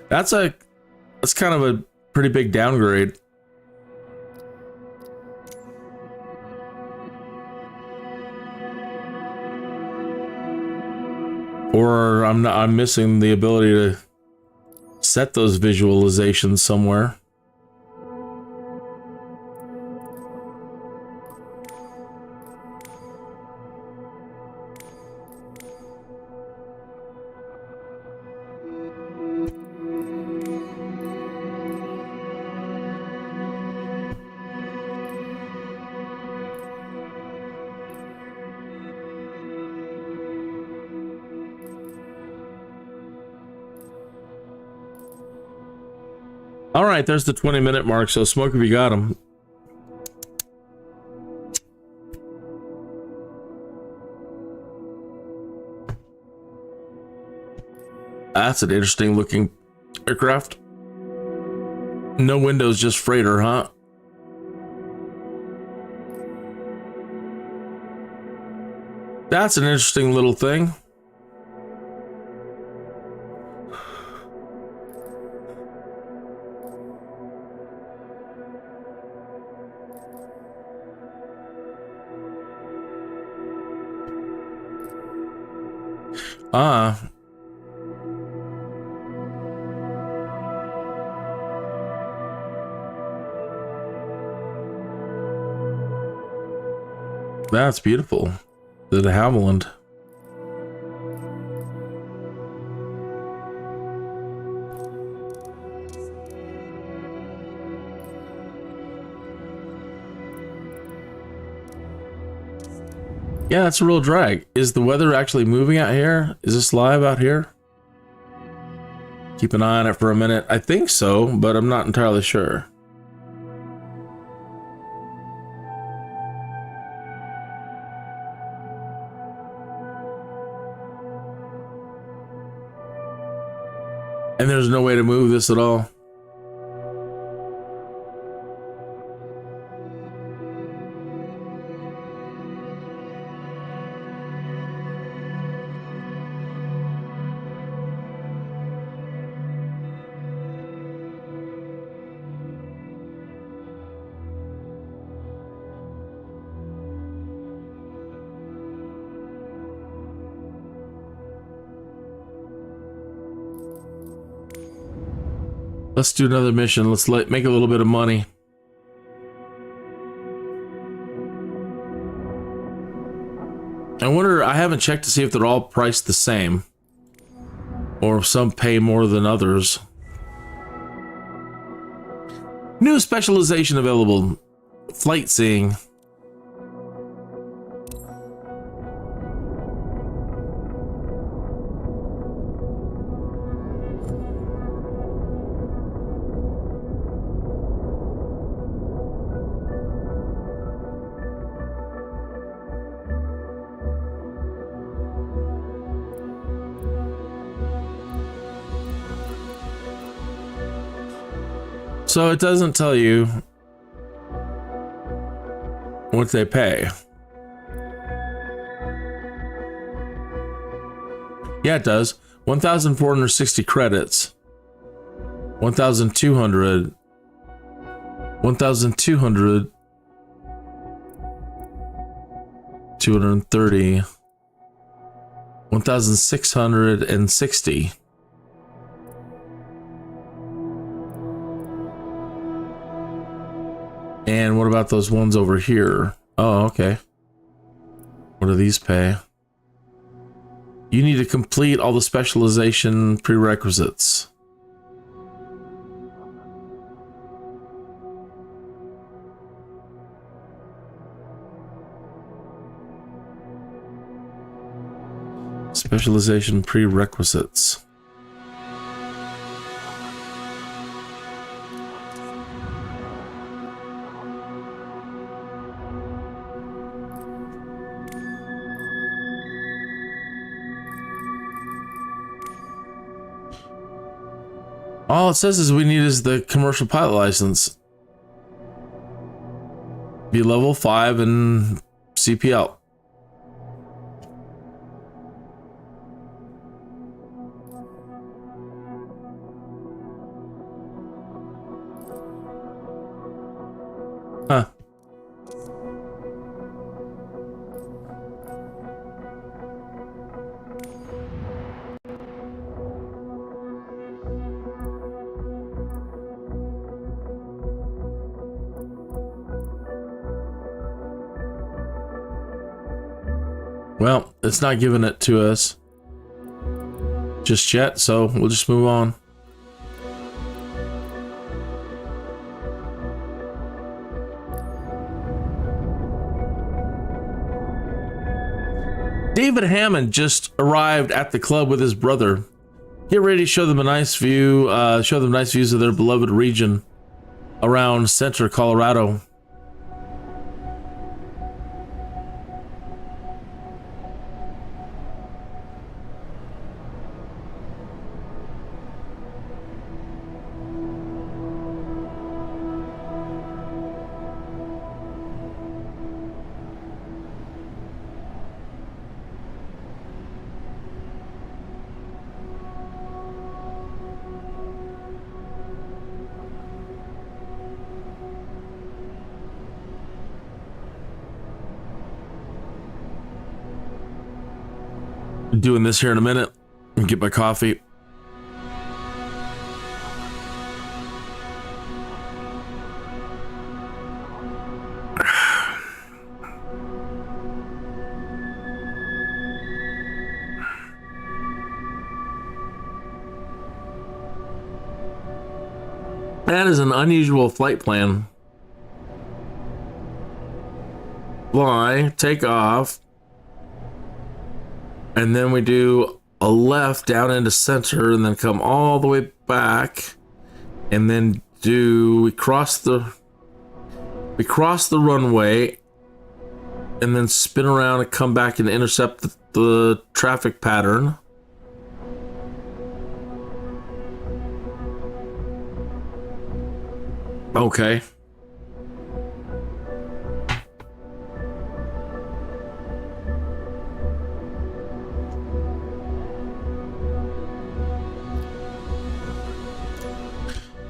That's kind of a pretty big downgrade. Or I'm missing the ability to set those visualizations somewhere. All right, there's the 20-minute mark. So, Smokey, we got him. That's an interesting looking aircraft. No windows, just freighter, huh? That's an interesting little thing. That's beautiful. The de Havilland. Yeah, that's a real drag. Is the weather actually moving out here? Is this live out here? Keep an eye on it for a minute. I think so, but I'm not entirely sure. And there's no way to move this at all. Let's do another mission. Let's make a little bit of money. I wonder, I haven't checked to see if they're all priced the same. Or if some pay more than others. New specialization available. Sightseeing. So it doesn't tell you what they pay. Yeah, it does. 1,460 credits. 1,200. 1,200. 230. 1,660. And what about those ones over here? Oh, okay. What do these pay? You need to complete all the specialization prerequisites. Specialization prerequisites. All it says is we need is the commercial pilot license. Be level 5 and CPL. Huh. Well, it's not giving it to us just yet, so we'll just move on. David Hammond just arrived at the club with his brother. Get ready to show them a nice view, show them nice views of their beloved region around Center, Colorado. Doing this here in a minute and get my coffee. That is an unusual flight plan. Fly, take off, and then we do a left down into Center and then come all the way back, and then we cross the runway and then spin around and come back and intercept the traffic pattern. Okay.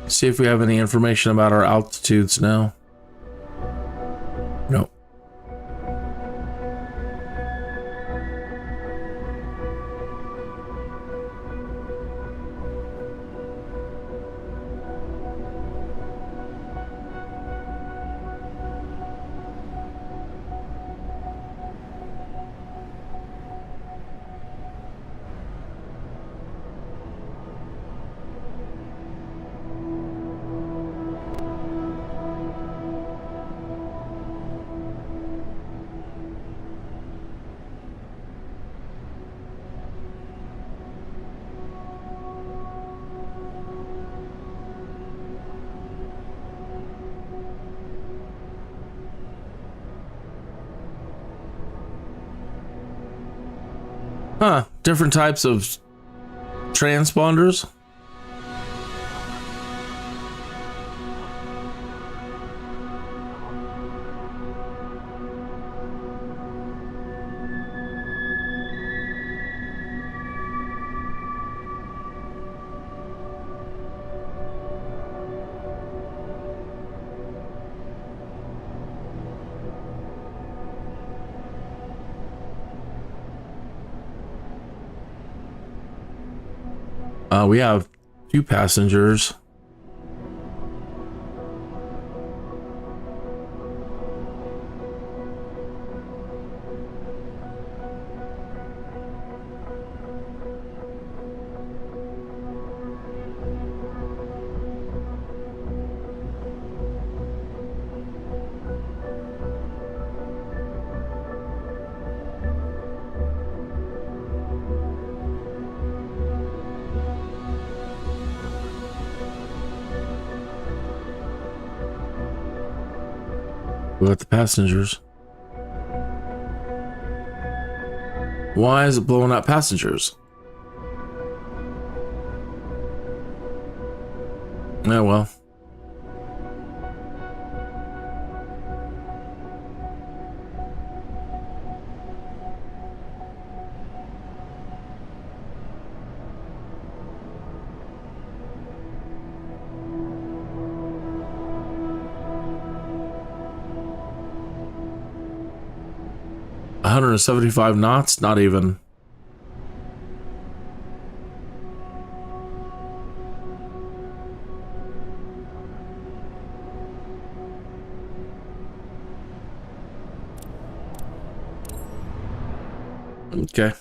See if we have any information about our altitudes now. Nope. Huh, different types of transponders. We have 2 passengers. What about the passengers? Why is it blowing out passengers? Oh, well. $175 knots? Not even. Okay.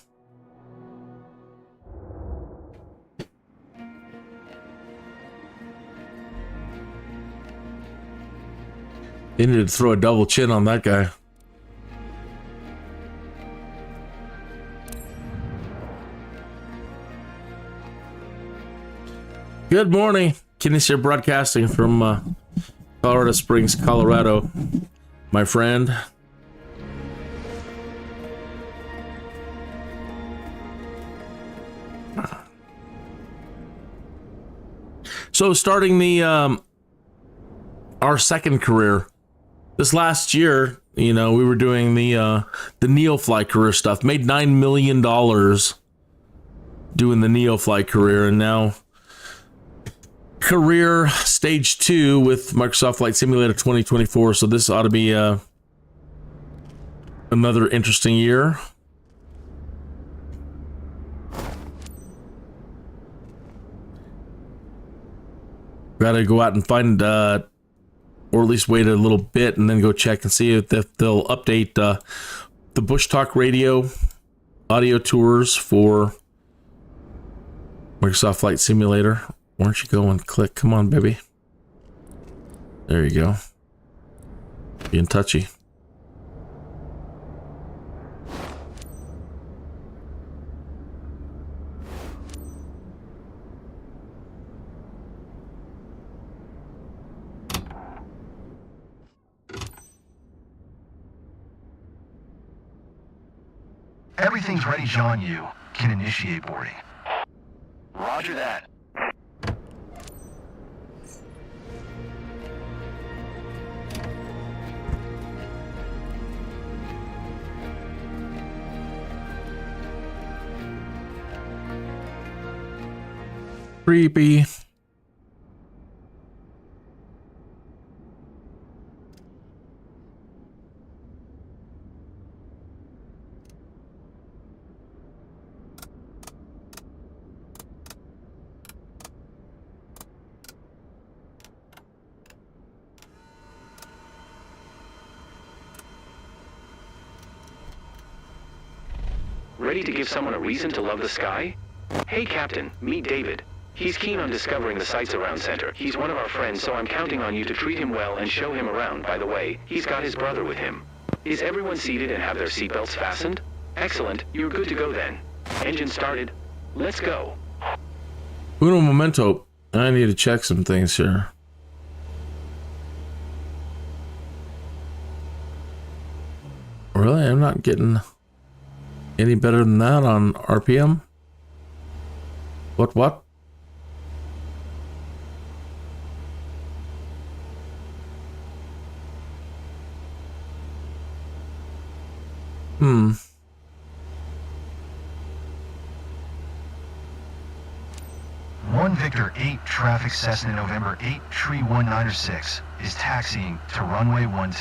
They needed to throw a double chin on that guy. Good morning. Kidneys here broadcasting from Colorado Springs, Colorado. My friend. So starting the our second career. This last year, you know, we were doing the NEOFLY career stuff. Made $9 million doing the NEOFLY career, and now career stage 2 with Microsoft Flight Simulator 2024. So this ought to be another interesting year. Gotta go out and find or at least wait a little bit and then go check and see if they'll update the Bushtalk Radio audio tours for Microsoft Flight Simulator. Why don't you go and click? Come on, baby. There you go. Being touchy. Everything's ready, John. You can initiate boarding. Roger that. Creepy. Ready to give someone a reason to love the sky? Hey, Captain, meet David. He's keen on discovering the sights around Center. He's one of our friends, so I'm counting on you to treat him well and show him around. By the way, he's got his brother with him. Is everyone seated and have their seatbelts fastened? Excellent, you're good to go then. Engine started. Let's go. Uno momento. I need to check some things here. Really? I'm not getting any better than that on RPM? What? One Victor 8 traffic Cessna November 8 Tree 196 is taxiing to runway 12.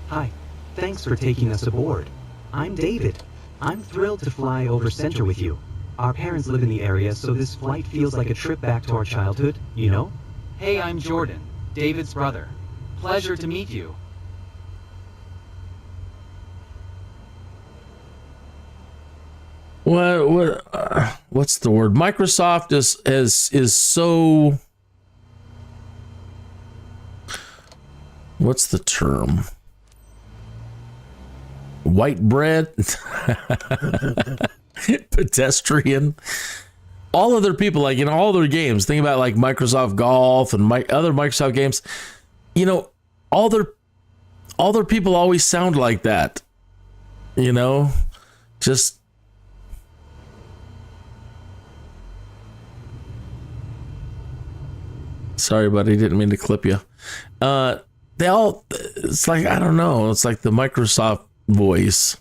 Hi, thanks for taking us aboard. I'm David. I'm thrilled to fly over Center with you. Our parents live in the area, so this flight feels like a trip back to our childhood, you know? Hey, I'm Jordan, David's brother. Pleasure to meet you. What's the word? Microsoft is so, what's the term? White bread? Pedestrian? all other people, like in all their games, think about like Microsoft Golf and other Microsoft games, you know, all their people always sound like that, you know, just. Sorry, buddy, didn't mean to clip you. They all, it's like, I don't know, it's like the Microsoft voice.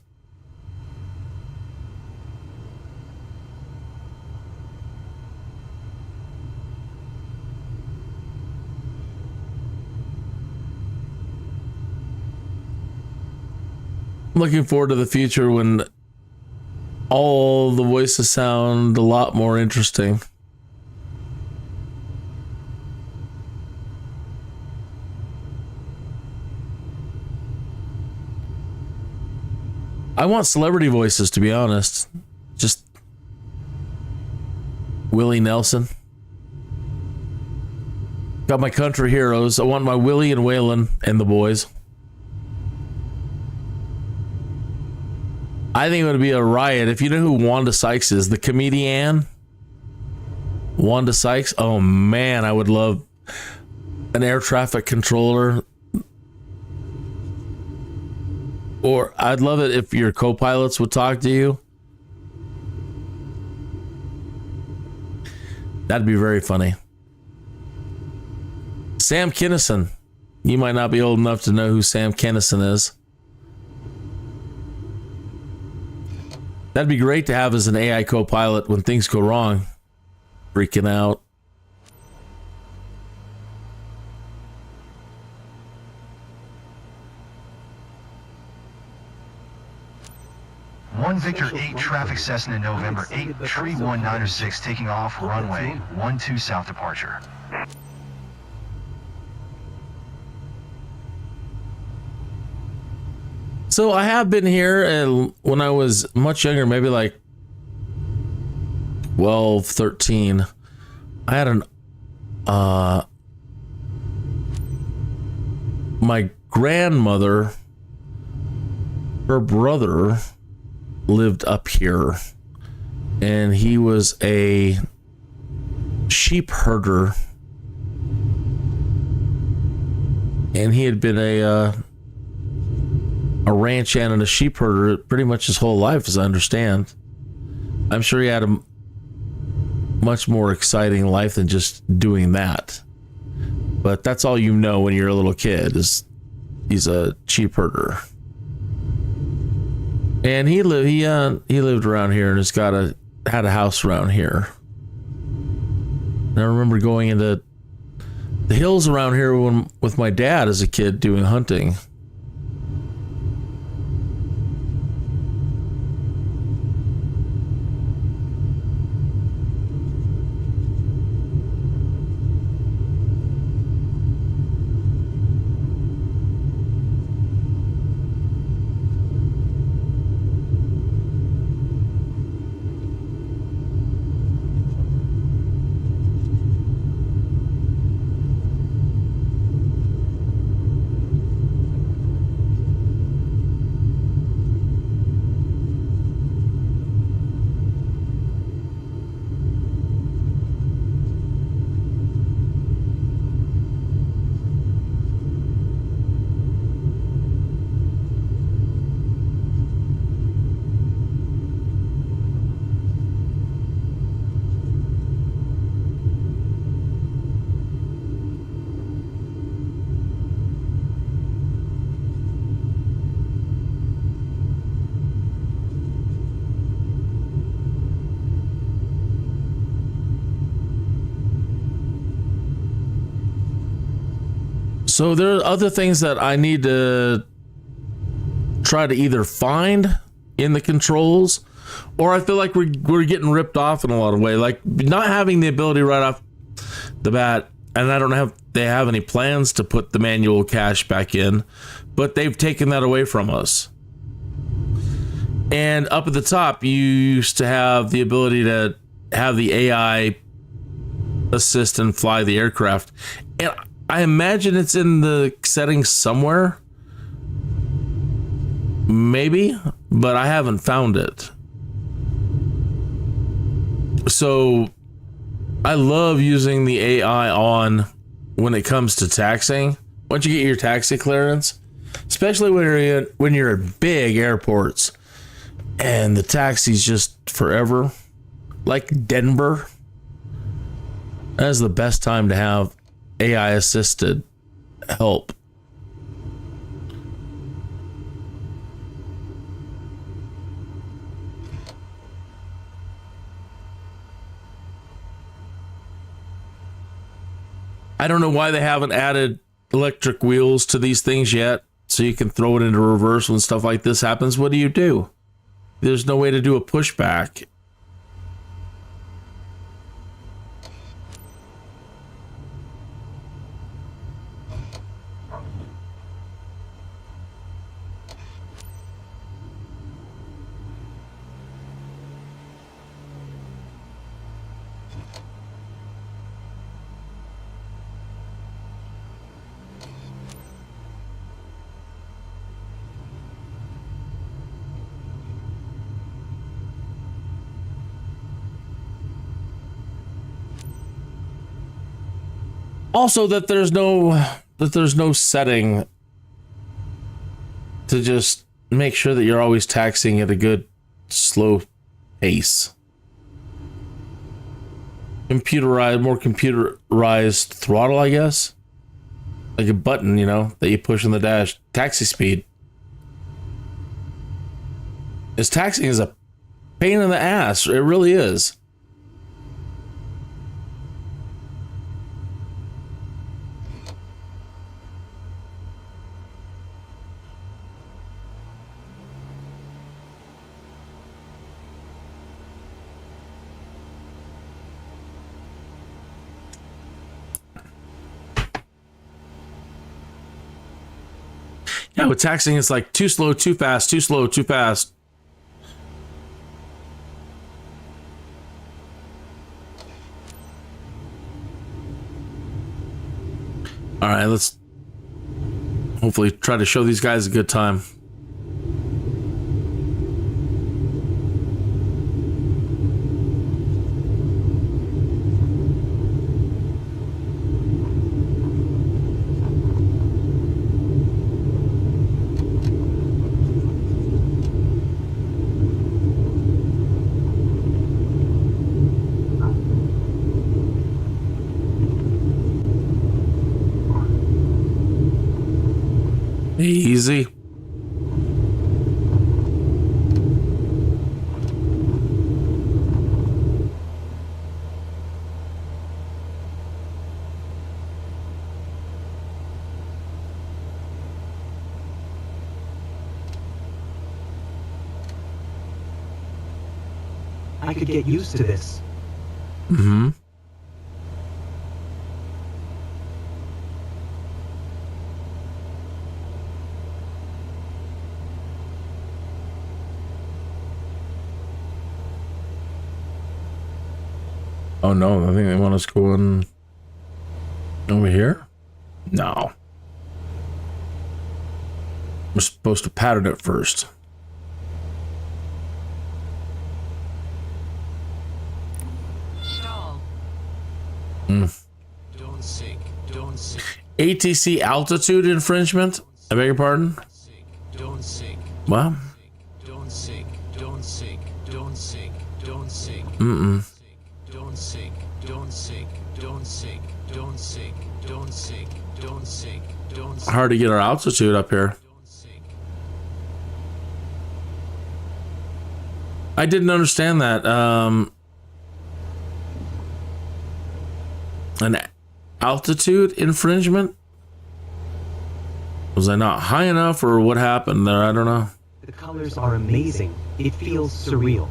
I'm looking forward to the future when all the voices sound a lot more interesting. I want celebrity voices, to be honest. Just Willie Nelson. Got my country heroes. I want my Willie and Waylon and the boys. I think it would be a riot. If you know who Wanda Sykes is, the comedian. Wanda Sykes. Oh man, I would love an air traffic controller. Or I'd love it if your co-pilots would talk to you. That'd be very funny. Sam Kinison. You might not be old enough to know who Sam Kinison is. That'd be great to have as an AI co-pilot when things go wrong. Freaking out. One Victor 8 traffic Cessna November 8 Tree 1906 taking off runway 12 south departure. So I have been here, and when I was much younger, maybe like 12, 13, I had an my grandmother, her brother lived up here, and he was a sheep herder, and he had been a ranch hand and a sheep herder pretty much his whole life, as I understand. I'm sure he had a much more exciting life than just doing that, but that's all you know when you're a little kid, is he's a sheep herder. And he lived around here and had a house around here. And I remember going into the hills around here with my dad as a kid doing hunting. So there are other things that I need to try to either find in the controls, or I feel like we're getting ripped off in a lot of ways. Like not having the ability right off the bat, and I don't know if they have any plans to put the manual cache back in, but they've taken that away from us. And up at the top, you used to have the ability to have the AI assist and fly the aircraft. And I imagine it's in the settings somewhere. Maybe, but I haven't found it. So I love using the AI on when it comes to taxiing. Once you get your taxi clearance, especially when you're at big airports and the taxi's just forever, like Denver, that is the best time to have AI assisted help. I don't know why they haven't added electric wheels to these things yet, so you can throw it into reverse when stuff like this happens. What do? There's no way to do a pushback. Also, that there's no setting to just make sure that you're always taxiing at a good slow pace. More computerized throttle, I guess. Like a button, that you push on the dash. Taxi speed. This taxiing is a pain in the ass. It really is. Yeah, with taxiing, it's like too slow, too fast, too slow, too fast. All right, let's hopefully try to show these guys a good time. Easy. I could get used to this. Mm-hmm. Oh no, I think they want us going over here? No. We're supposed to pattern it first. Stall. Don't sink. Don't sink. ATC altitude infringement? I beg your pardon? Don't sink. What? Don't sink. Don't sink. Don't sink. Don't sink. Mm-mm. Don't sink, don't sink, don't sink, don't sink, don't sink, don't sink, don't sink. Hard to get our altitude up here. I didn't understand that. An altitude infringement? Was I not high enough, or what happened there? I don't know. The colors are amazing. It feels surreal.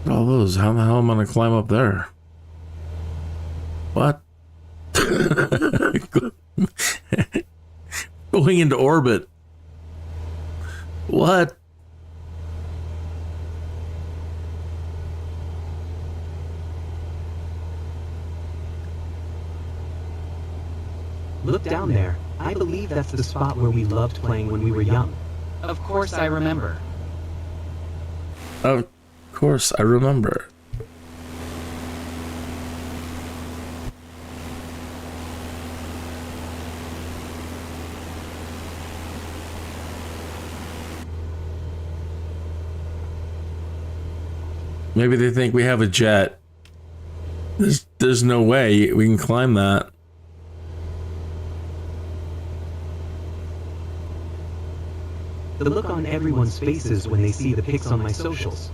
All those, how the hell am I gonna climb up there? What? Going into orbit. What? Look down there. I believe that's the spot where we loved playing when we were young. Of course I remember. Of course I remember. Maybe they think we have a jet. There's no way we can climb that. The look on everyone's faces when they see the pics on my socials.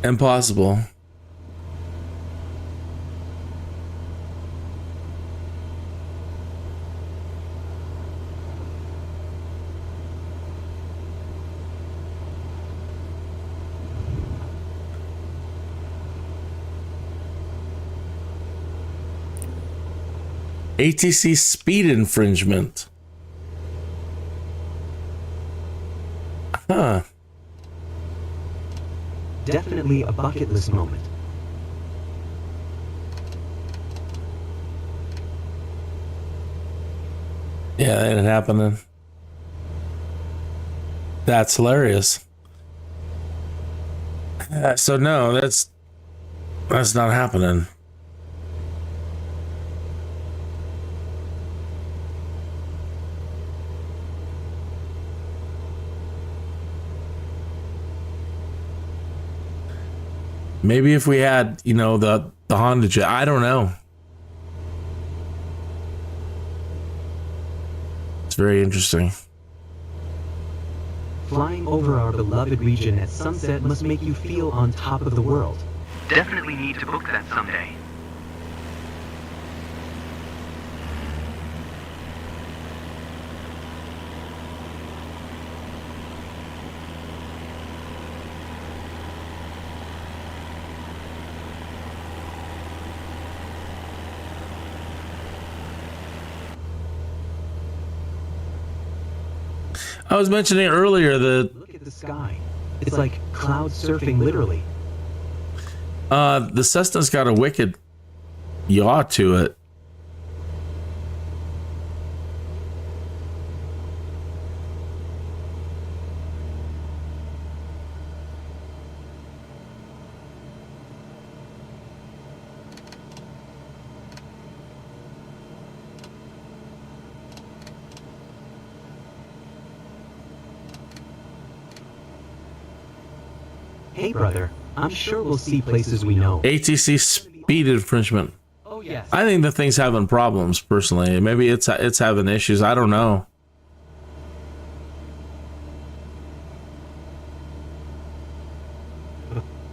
Impossible. ATC speed infringement. Huh. Definitely a bucket list moment. Yeah, that ain't happening. That's hilarious. So no, that's not happening. Maybe if we had, you know, the Honda jet, I don't know. It's very interesting. Flying over our beloved region at sunset must make you feel on top of the world. Definitely need to book that someday. I was mentioning earlier that look at the sky. It's like cloud surfing, literally. The Cessna's got a wicked yaw to it. Hey brother, I'm sure we'll see places we know. ATC speed infringement. Oh yes. I think the thing's having problems personally. Maybe it's having issues. I don't know.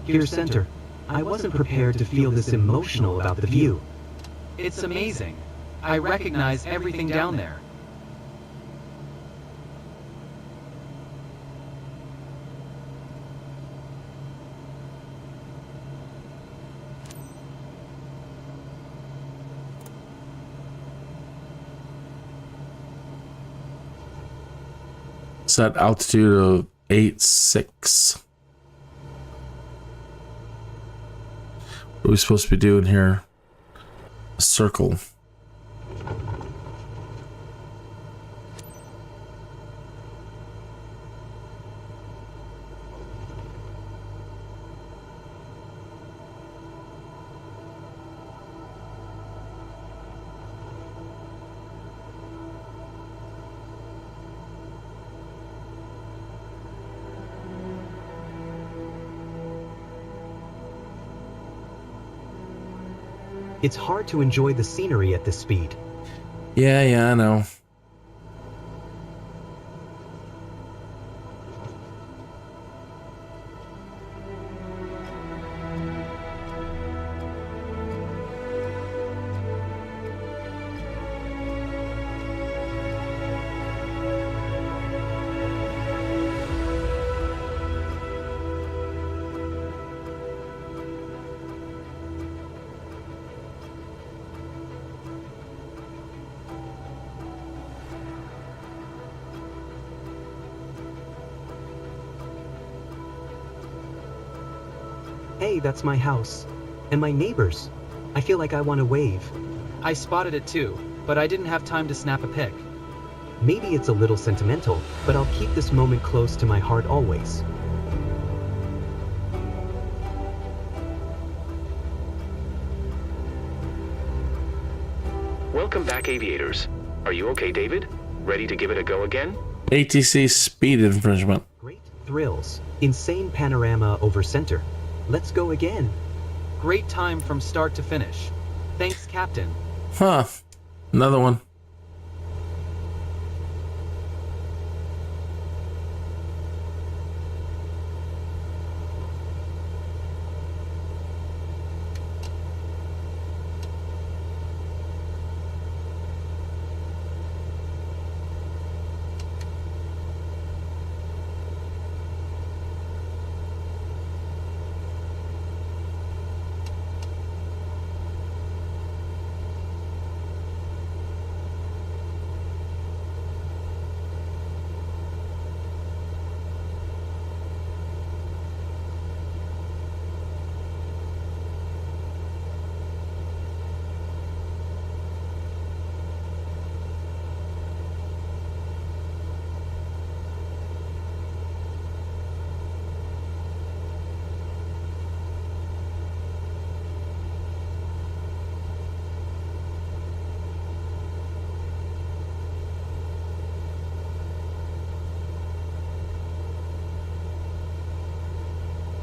Dear Center, I wasn't prepared to feel this emotional about the view. It's amazing. I recognize everything down there. Set altitude of 8.6. What are we supposed to be doing here? A circle. It's hard to enjoy the scenery at this speed. Yeah, I know. Hey, that's my house. And my neighbors. I feel like I want to wave. I spotted it too, but I didn't have time to snap a pic. Maybe it's a little sentimental, but I'll keep this moment close to my heart always. Welcome back, aviators. Are you okay, David? Ready to give it a go again? ATC speed infringement. Great thrills. Insane panorama over center. Let's go again. Great time from start to finish. Thanks, Captain. Huh. Another one.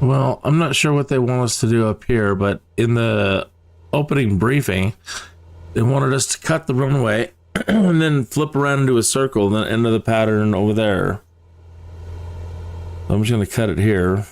Well, I'm not sure what they want us to do up here, but in the opening briefing, they wanted us to cut the runway and then flip around into a circle, then end of the pattern over there. So I'm just going to cut it here.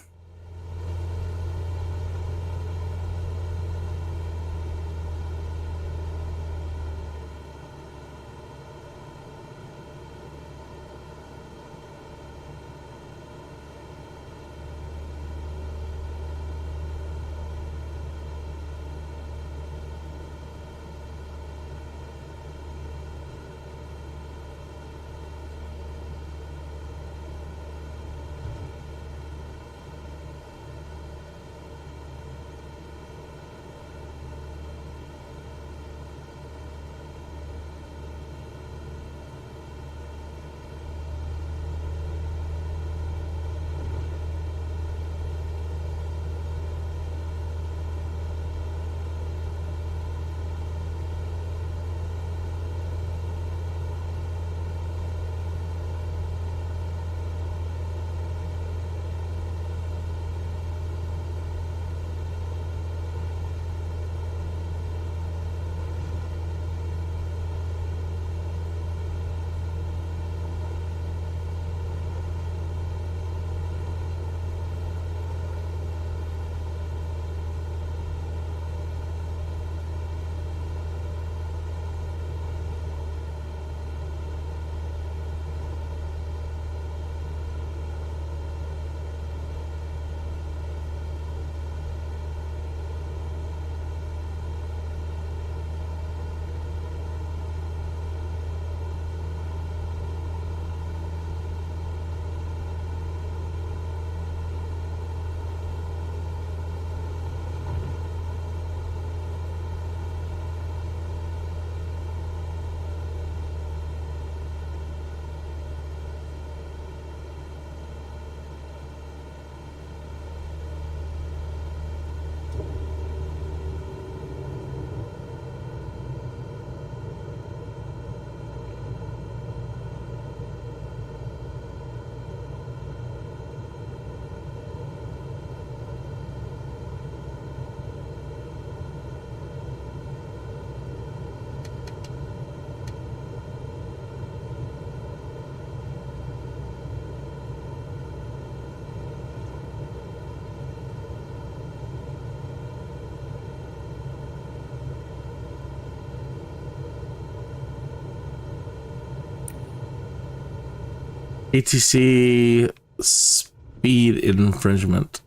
ATC speed infringement.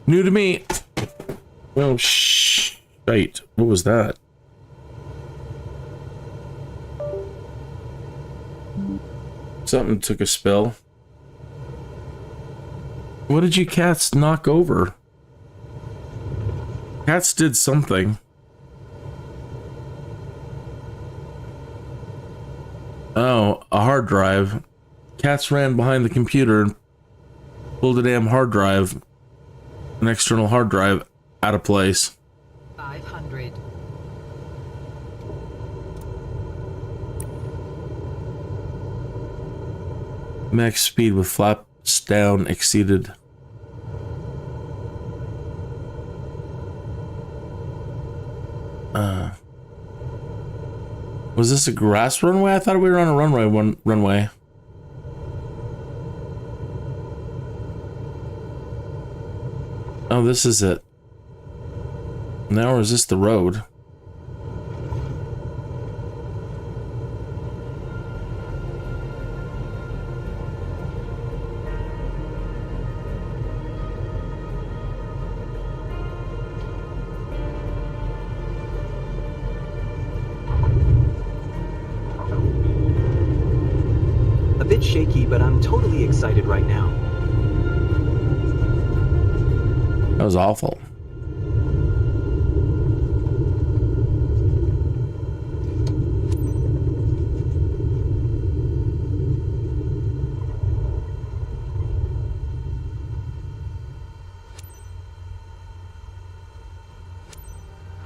New to me. Oh, shite. What was that? Something took a spill. What did you cats knock over? Cats did something. Oh, a hard drive. Cats ran behind the computer and pulled a damn hard drive, an external hard drive, out of place. 500. Max speed with flaps down exceeded. Was this a grass runway? I thought we were on a runway. Oh, this is it. Now, or is this the road? Shaky, but I'm totally excited right now. That was awful.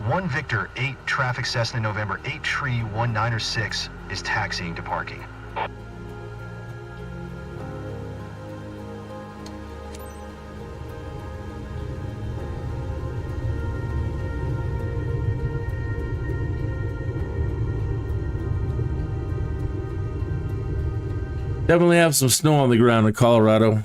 One Victor 8 traffic Cessna November 8 Tree 1906 is taxiing to parking. Definitely have some snow on the ground in Colorado.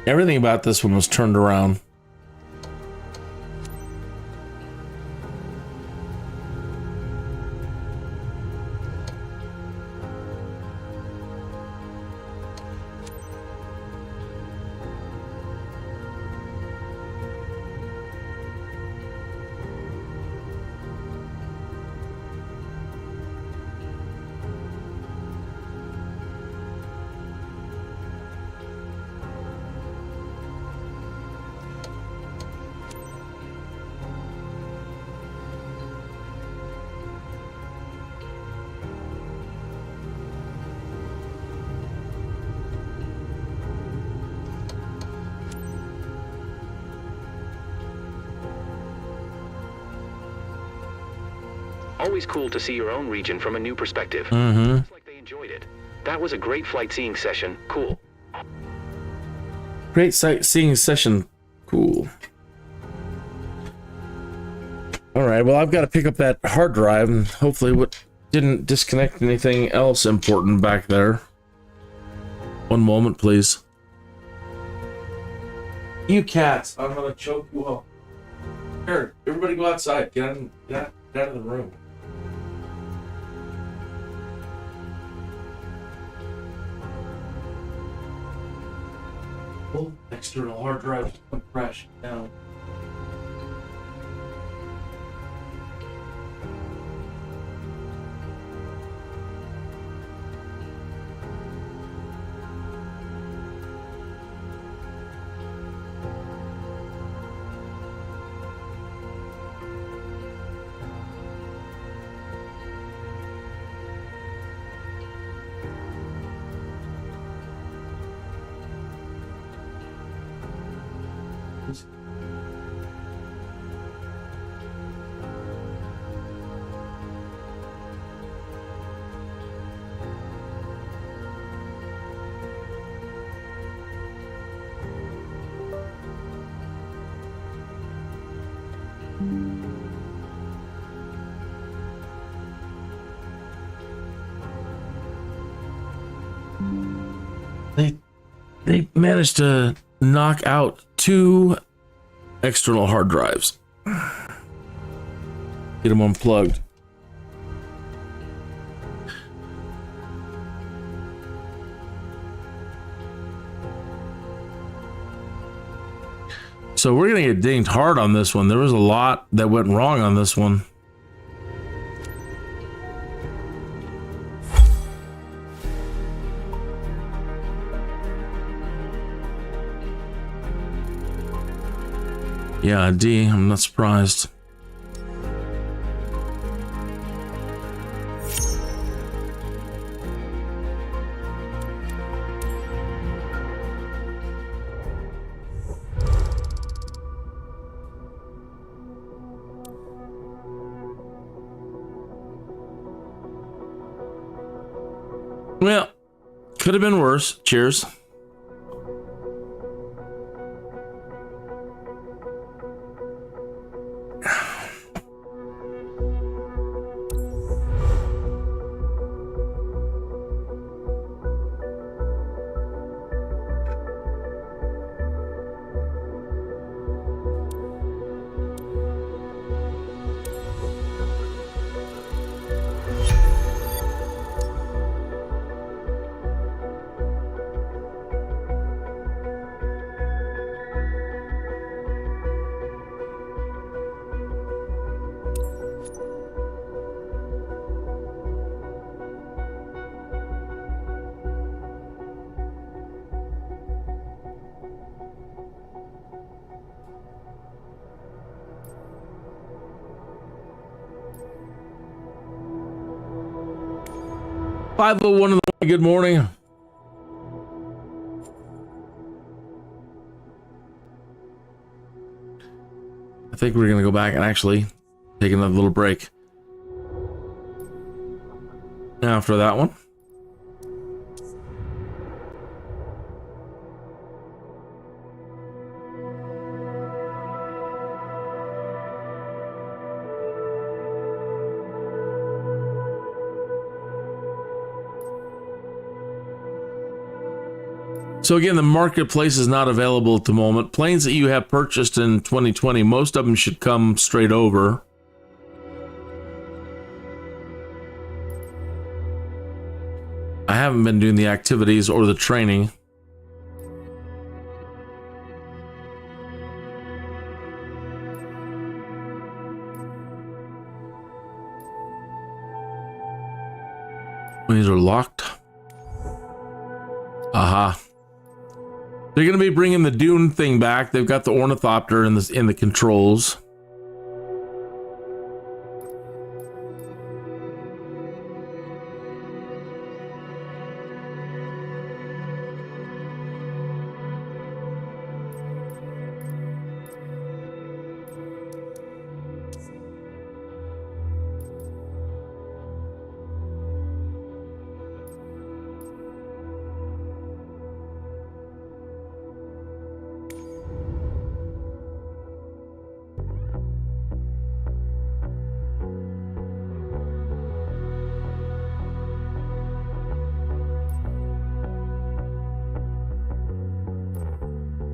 Everything about this one was turned around. Always cool to see your own region from a new perspective. Mm-hmm. Looks like they enjoyed it. That was a great flight seeing session. Cool. Great sightseeing session. Cool. Alright, well, I've got to pick up that hard drive and hopefully what didn't disconnect anything else important back there. One moment, please. You cats, I'm gonna choke you up. Here, everybody go outside. Get out of the room. External hard drive crashing down. They managed to knock out 2 external hard drives. Get them unplugged. So we're gonna get dinged hard on this one. There was a lot that went wrong on this one. Yeah, D, I'm not surprised. Well, could have been worse. Cheers. Five oh one in the morning. Good morning. I think we're gonna go back and actually take another little break after that one. So again, the marketplace is not available at the moment. Planes that you have purchased in 2020, most of them should come straight over. I haven't been doing the activities or the training. These are locked. Aha. They're going to be bringing the Dune thing back. They've got the ornithopter in the controls.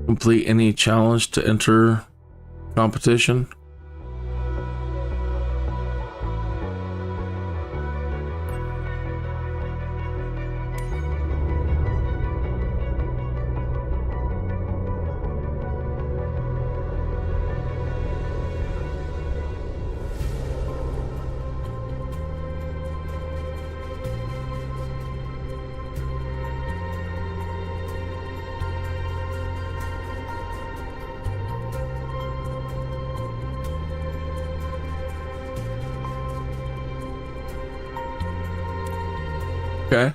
Complete any challenge to enter competition. Okay.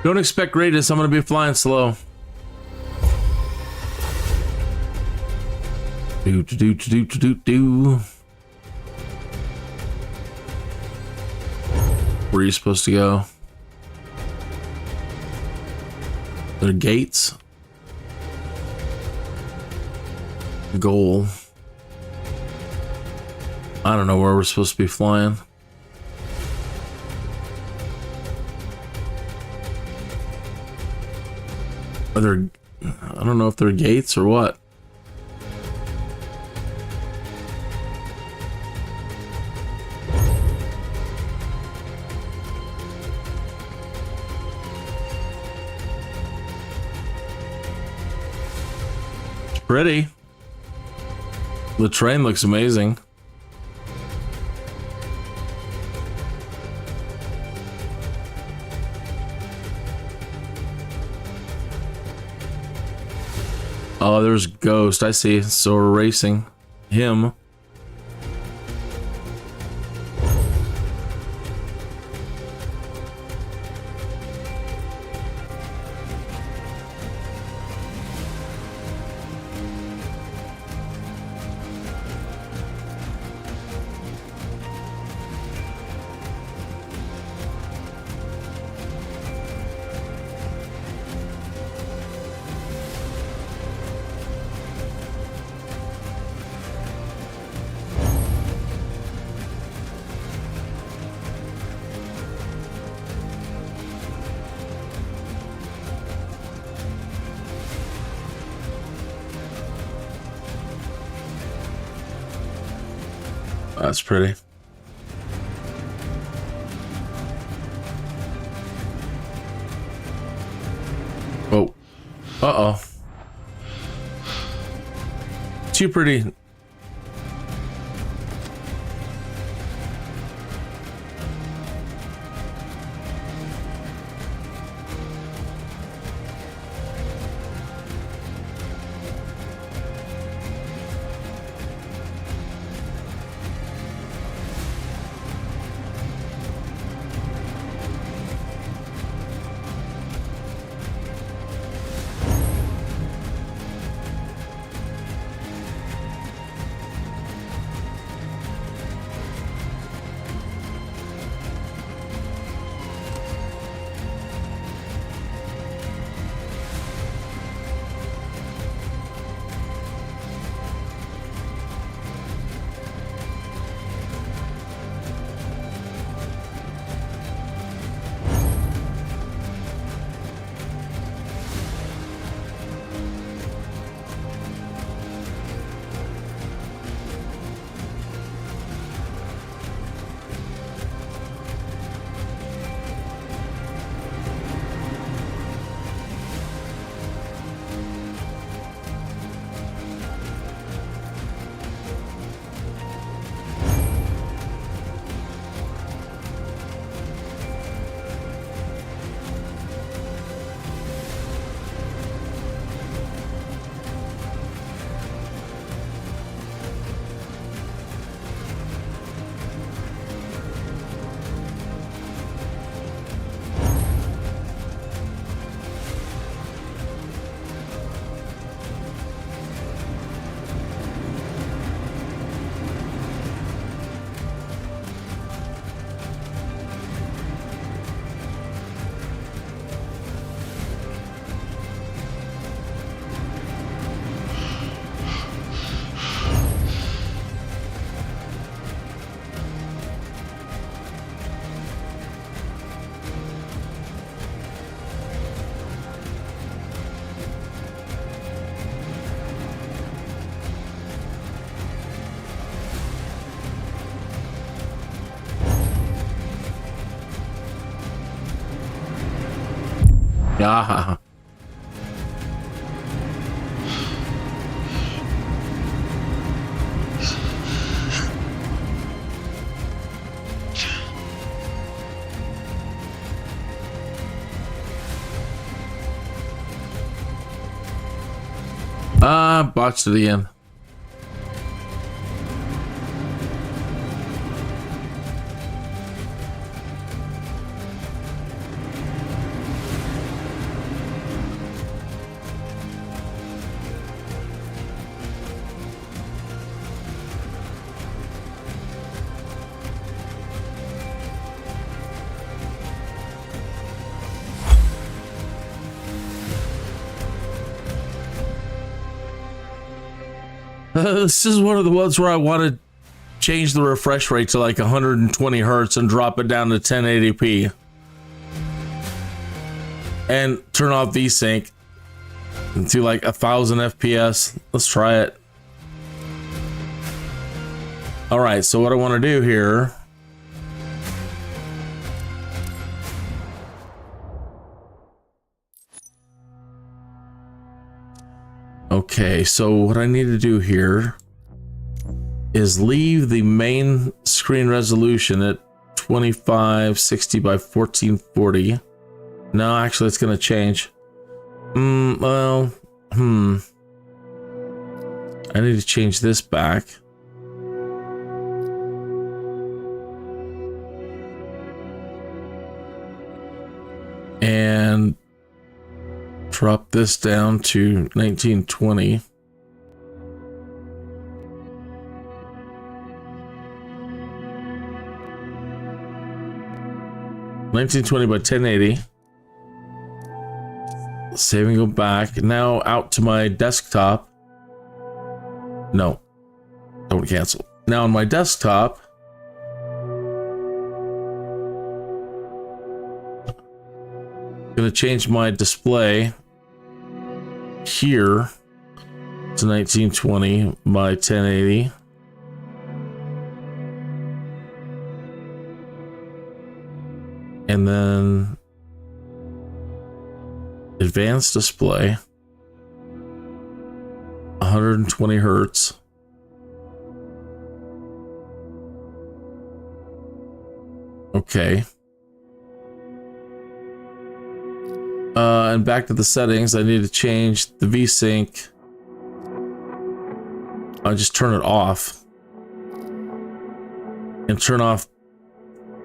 Don't expect greatness. I'm going to be flying slow. Do. Where are you supposed to go? There are gates. Goal. I don't know where we're supposed to be flying. Are there, I don't know if they're gates or what. It's pretty. The train looks amazing. Oh, there's Ghost. I see. So we're racing him. That's pretty. Oh. Uh-oh. Too pretty. Yeah. Botched it again. This is one of the ones where I want to change the refresh rate to like 120 hertz and drop it down to 1080p and turn off VSync Do like 1,000 FPS. Let's try it. All right, so what I want to do here. Okay, so what I need to do here is leave the main screen resolution at 2560 by 1440. No, actually it's going to change. I need to change this back. And drop this down to 1920. by 1080. Save and go back. Now out to my desktop. No, don't cancel. Now on my desktop, gonna change my display here to 1920 by 1080. And then advanced display, 120 hertz. Okay. And back to the settings, I need to change the VSync. I'll just turn it off. And turn off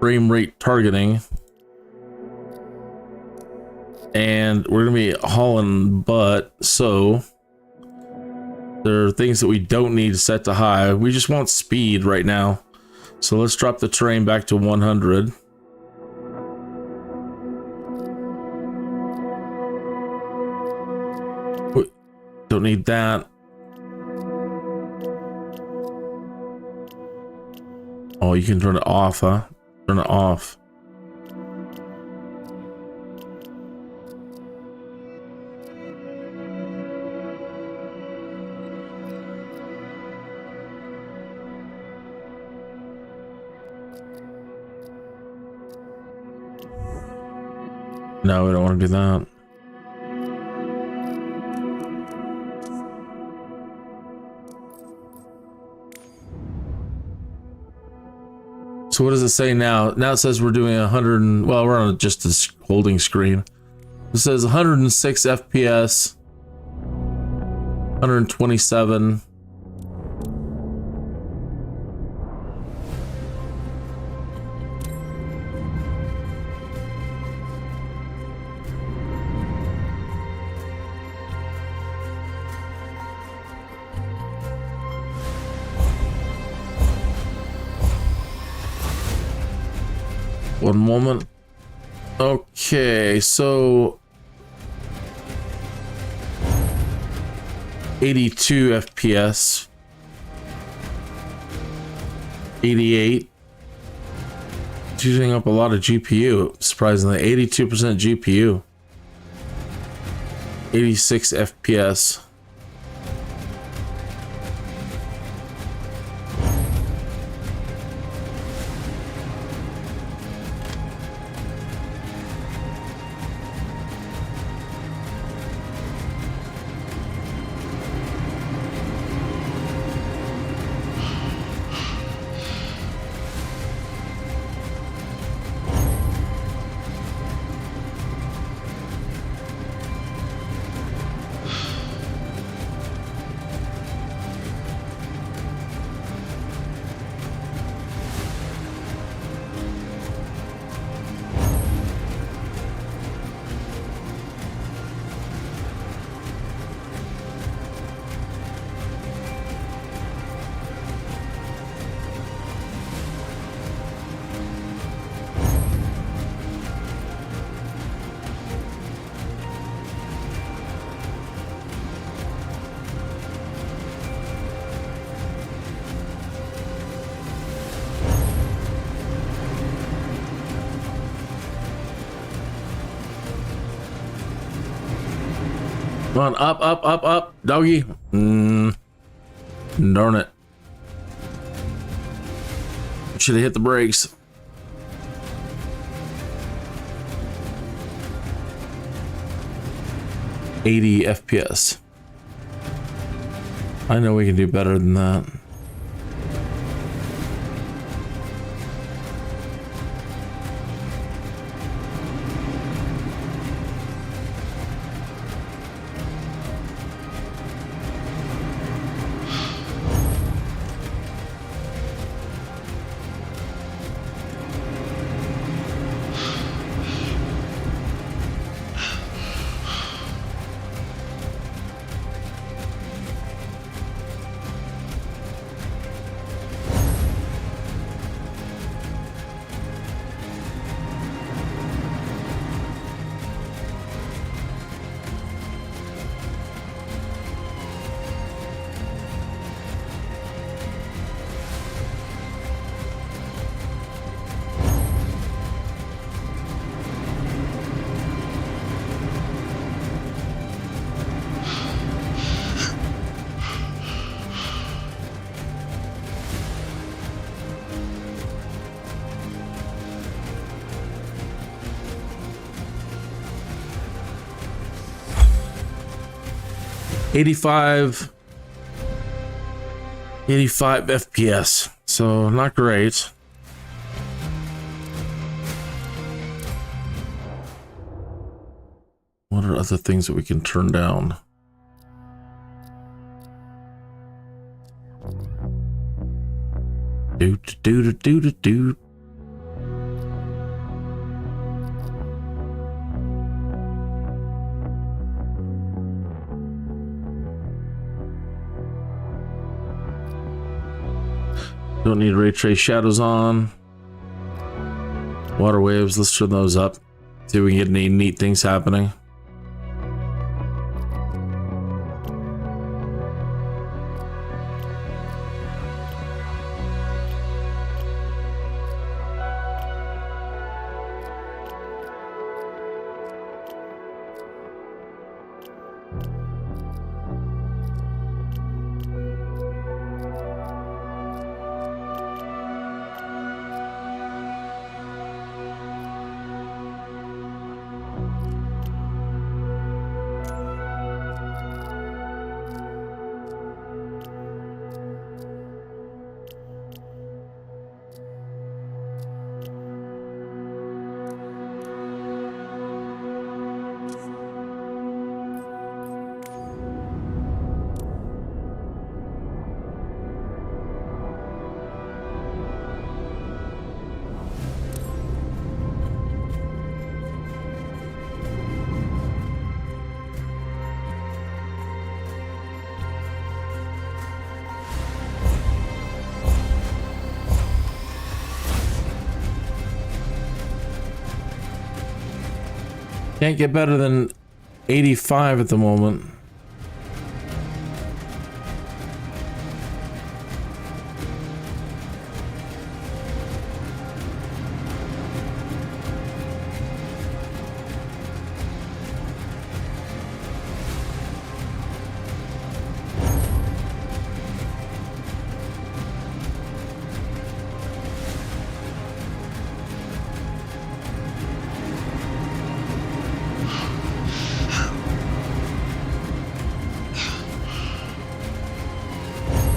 frame rate targeting. And we're going to be hauling butt, so there are things that we don't need to set to high. We just want speed right now. So let's drop the terrain back to 100. Don't need that. Oh, you can turn it off, huh? Turn it off. No, we don't want to do that. So what does it say now? Now it says we're doing 100 well, we're on just a holding screen. It says 106 FPS, 127. One moment. Okay, so 82 FPS, 88. It's using up a lot of GPU, surprisingly. 82% GPU, 86 FPS. Come on, up, doggy. Darn it. Should have hit the brakes. $80 FPS. I know we can do better than that. $85 FPS, so not great. What are other things that we can turn down? Do. Don't need ray trace shadows on. Water waves, let's turn those up. See if we can get any neat things happening. Can't get better than 85 at the moment.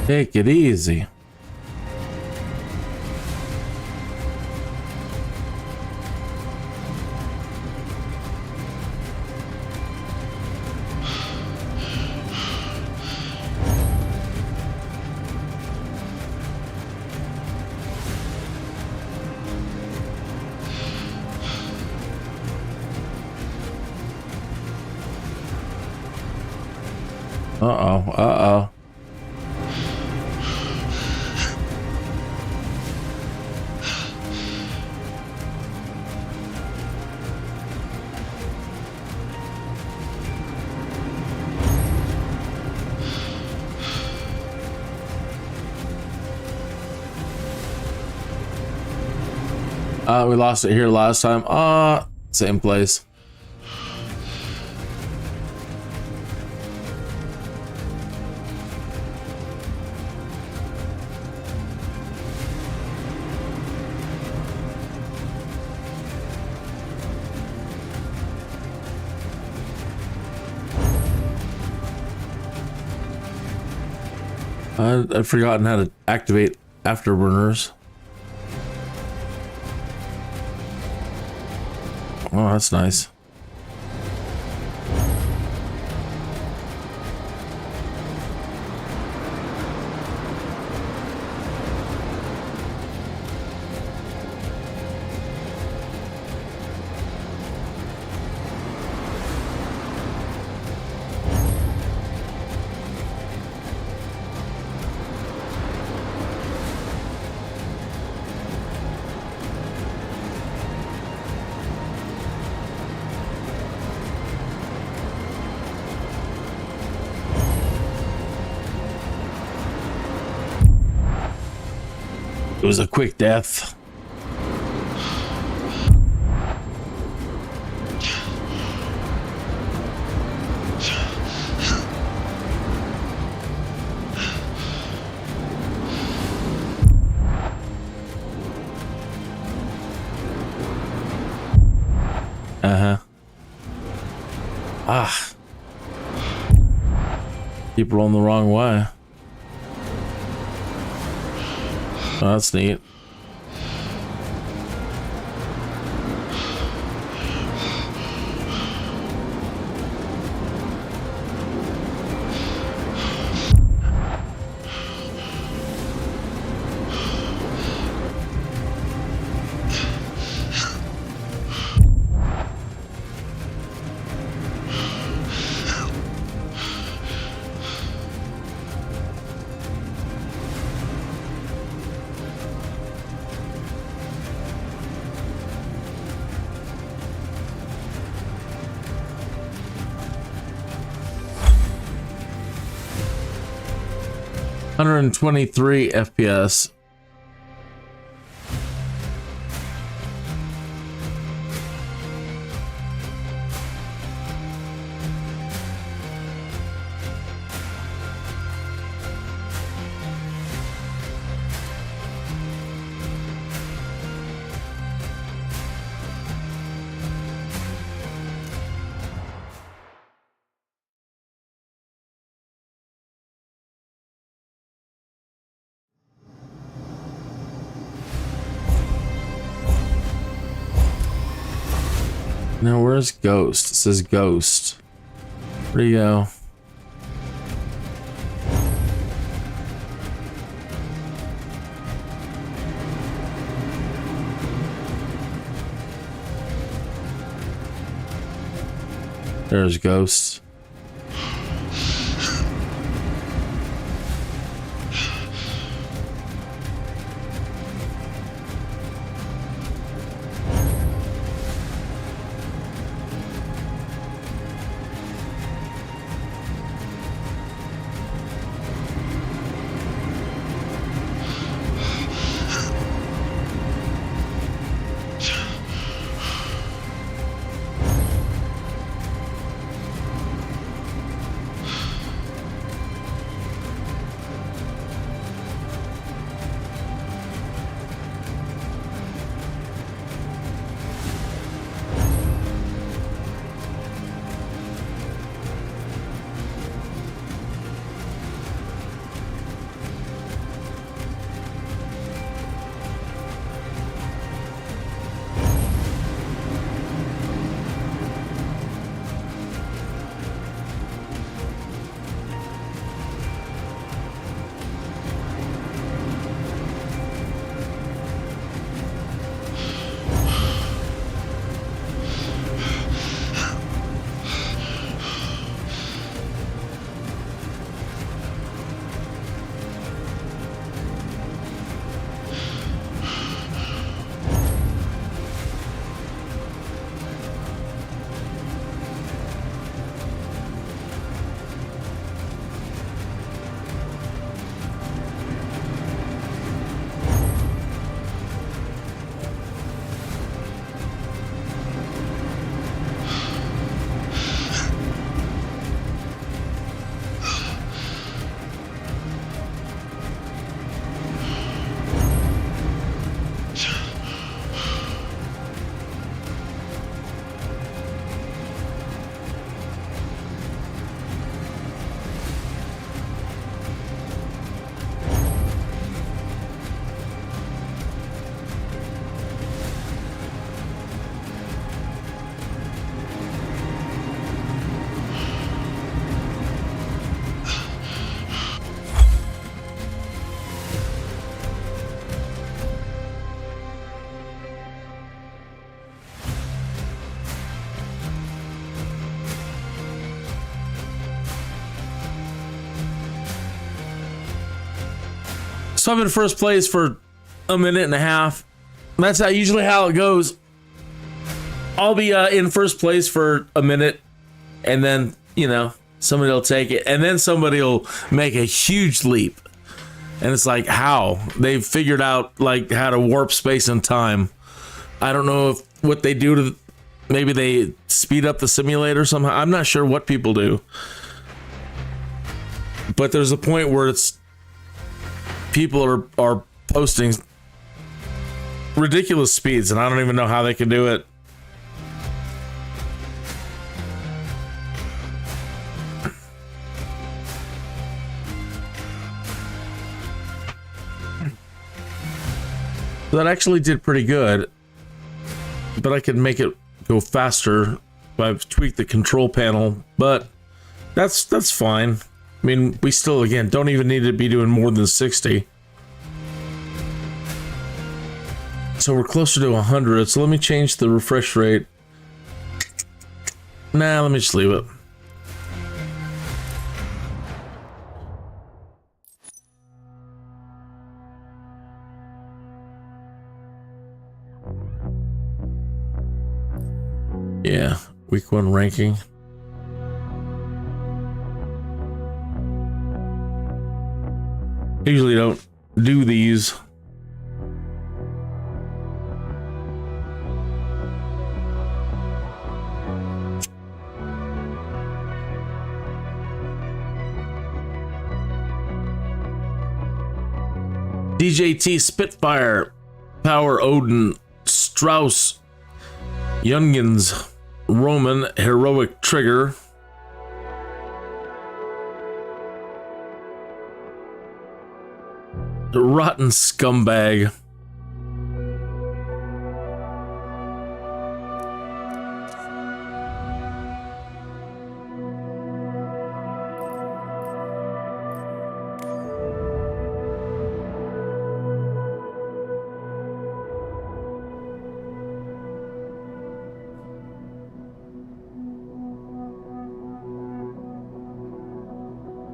Take it easy. Uh-oh. We lost it here last time. Same place. I've forgotten how to activate afterburners. Oh, that's nice. It was a quick death. Keep rolling the wrong way. Oh, that's neat. .123 FPS. Now, where's Ghost? It says Ghost. Where do you go? There's Ghost. So I'm in first place for a minute and a half. That's usually how it goes. I'll be in first place for a minute, and then, you know, somebody will take it, and then somebody will make a huge leap. And it's like, how? They've figured out, like, how to warp space and time. I don't know if what they do to... Maybe they speed up the simulator somehow. I'm not sure what people do. But there's a point where it's... People are posting ridiculous speeds, and I don't even know how they can do it. That actually did pretty good, but I could make it go faster if I tweak the control panel, but that's fine. I mean, we still, again, don't even need to be doing more than 60. So we're closer to 100, so let me change the refresh rate. Nah, let me just leave it. Yeah, week 1 ranking. Usually don't do these. DJT Spitfire, Power Odin, Strauss, Youngins, Roman, Heroic Trigger, Rotten Scumbag,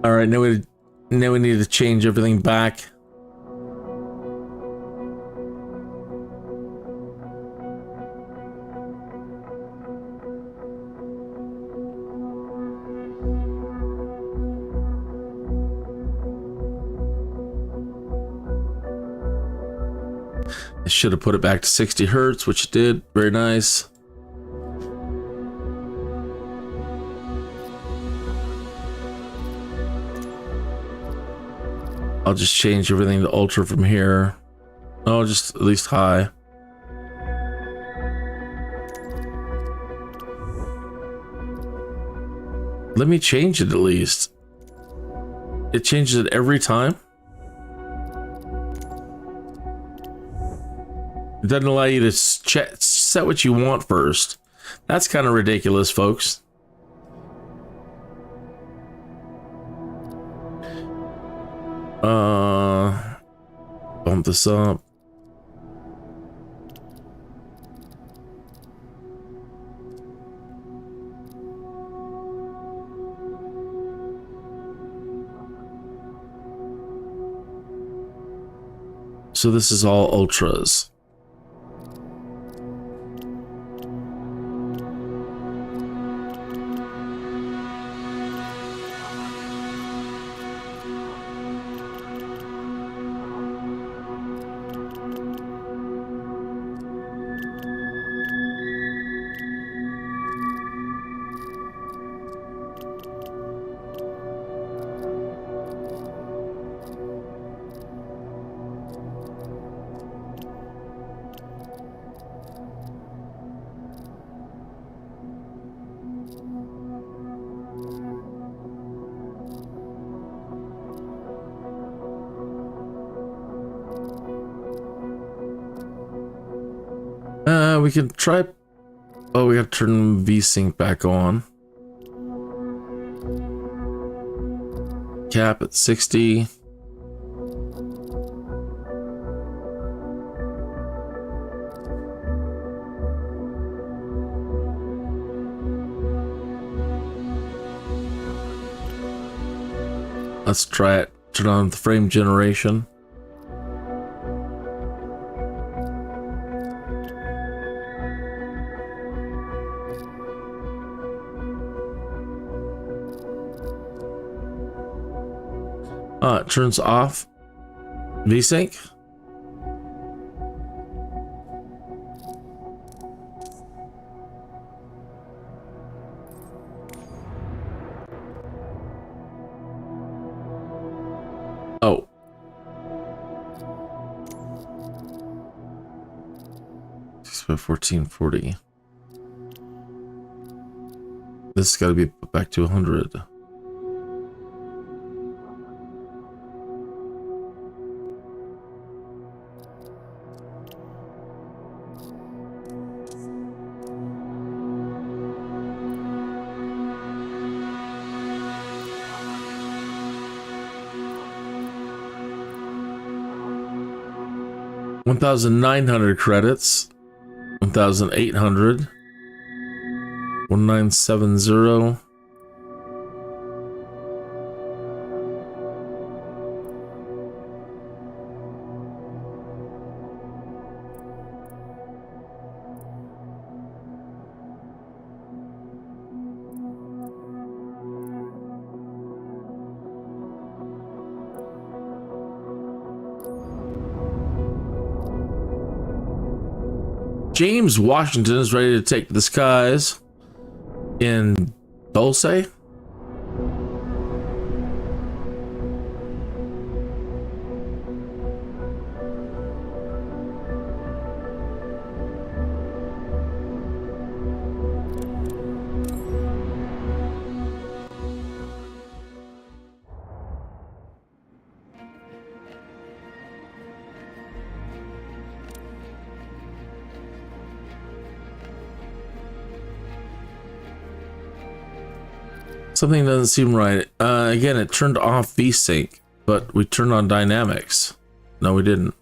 all right, now we need to change everything back. I should have put it back to 60 hertz, which it did. Very nice. I'll just change everything to ultra from here. Oh, just at least high. Let me change it at least. It changes it every time. It doesn't allow you to set what you want first. That's kind of ridiculous, folks. Bump this up. So this is all ultras. We can try. Oh, we gotta turn VSync back on. Cap at 60. Let's try it. Turn on the frame generation. It turns off VSync. Oh. By 1440. This has got to be put back to 100. $1,900 credits. 1,800. 1970. James Washington is ready to take the skies in Dulce. Something doesn't seem right. Again, it turned off VSync, but we turned on dynamics. No, we didn't.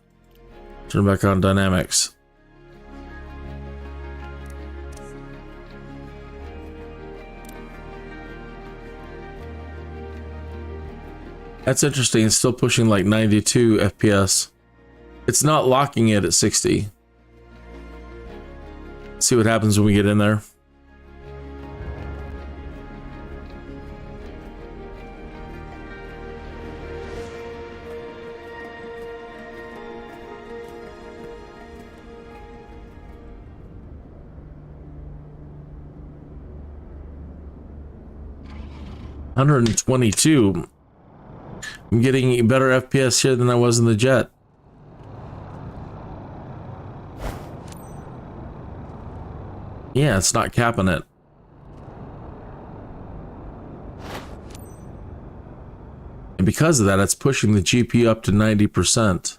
Turn back on dynamics. That's interesting. It's still pushing like 92 FPS. It's not locking it at 60. See what happens when we get in there. $122. I'm getting better FPS here than I was in the jet. Yeah, it's not capping it. And because of that, it's pushing the GPU up to 90%.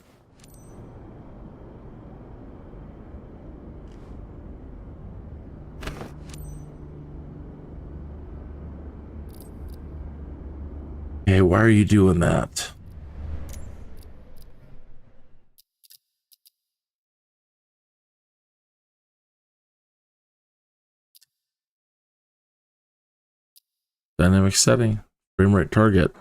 Hey, why are you doing that? Dynamic setting, frame rate target.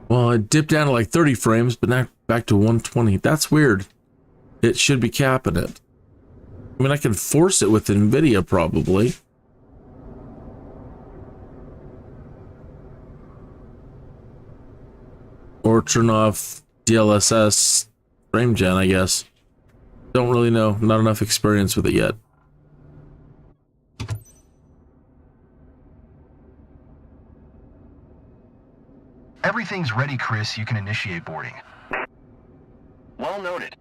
Well, it dipped down to like 30 frames, but now back to 120. That's weird. It should be capping it. I mean, I can force it with NVIDIA probably. Or turn off DLSS frame gen, I guess. Don't really know. Not enough experience with it yet. Everything's ready, Chris. You can initiate boarding. Well noted.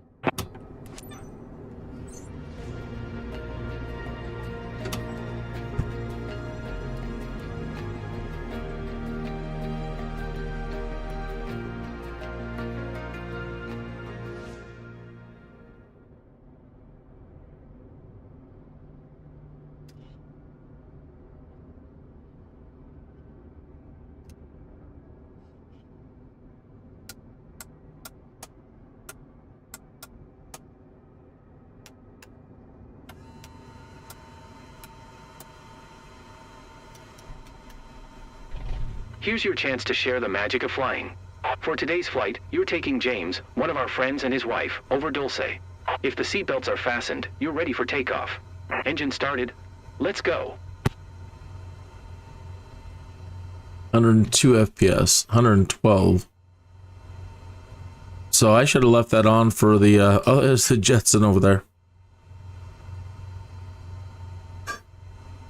Here's your chance to share the magic of flying. For today's flight, you're taking James, one of our friends and his wife, over Dulce. If the seatbelts are fastened, you're ready for takeoff. Engine started. Let's go. 102 FPS, 112. So I should have left that on for the, oh, there's the Jetson over there.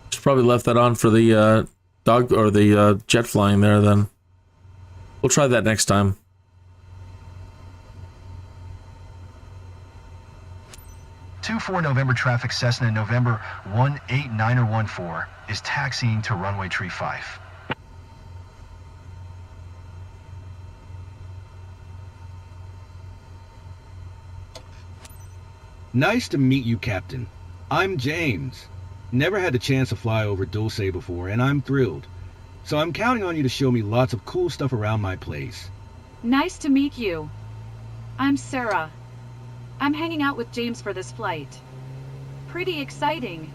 Should probably left that on for the, dog, or the, jet flying there then. We'll try that next time. November traffic Cessna November 18914 is taxiing to runway tree 5. Nice to meet you, Captain. I'm James. Never had the chance to fly over Dulce before, and I'm thrilled. So I'm counting on you to show me lots of cool stuff around my place. Nice to meet you. I'm Sarah. I'm hanging out with James for this flight. Pretty exciting.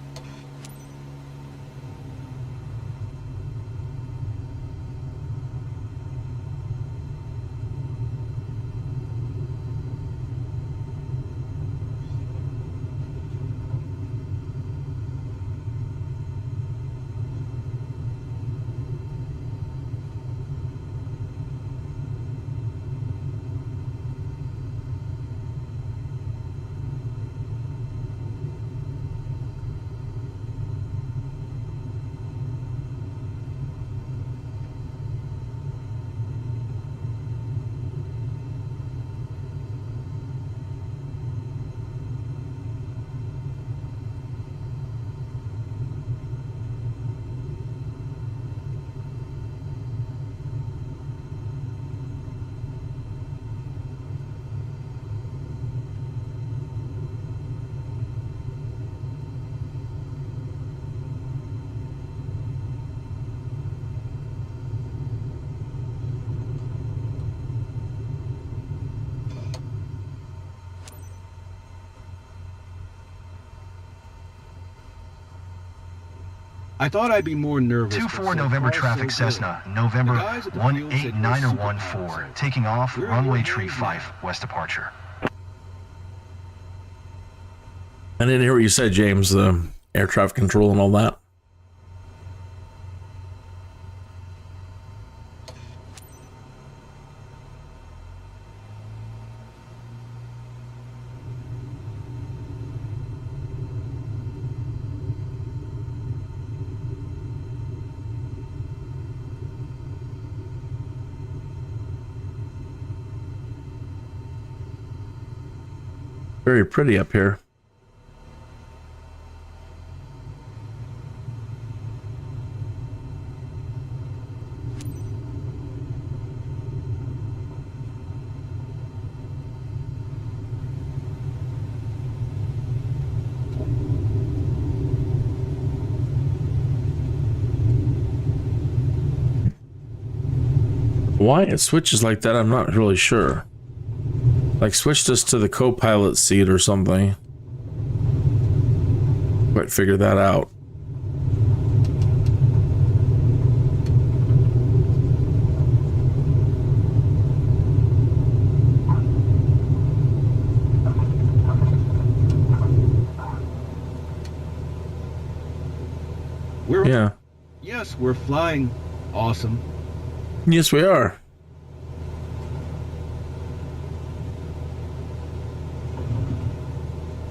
I thought I'd be more nervous. 24 November traffic Cessna, November 18914, taking off runway tree 5, west departure. I didn't hear what you said, James, the air traffic control and all that. Very pretty up here. Why it switches like that, I'm not really sure. Like, switched us to the co-pilot seat or something. Quite figure that out. Yes, we're flying. Awesome. Yes, we are.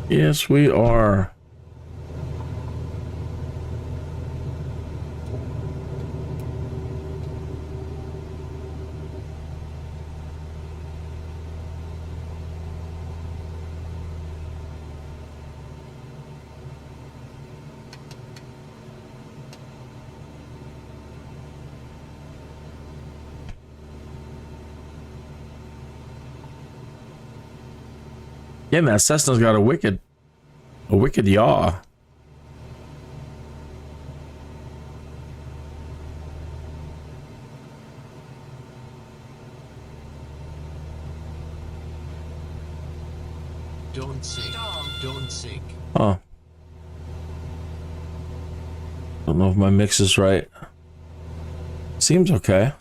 Yes, we are. Yeah, man, Cessna's got a wicked yaw. Don't sink. Don't sink. Oh. Don't know if my mix is right. Seems okay.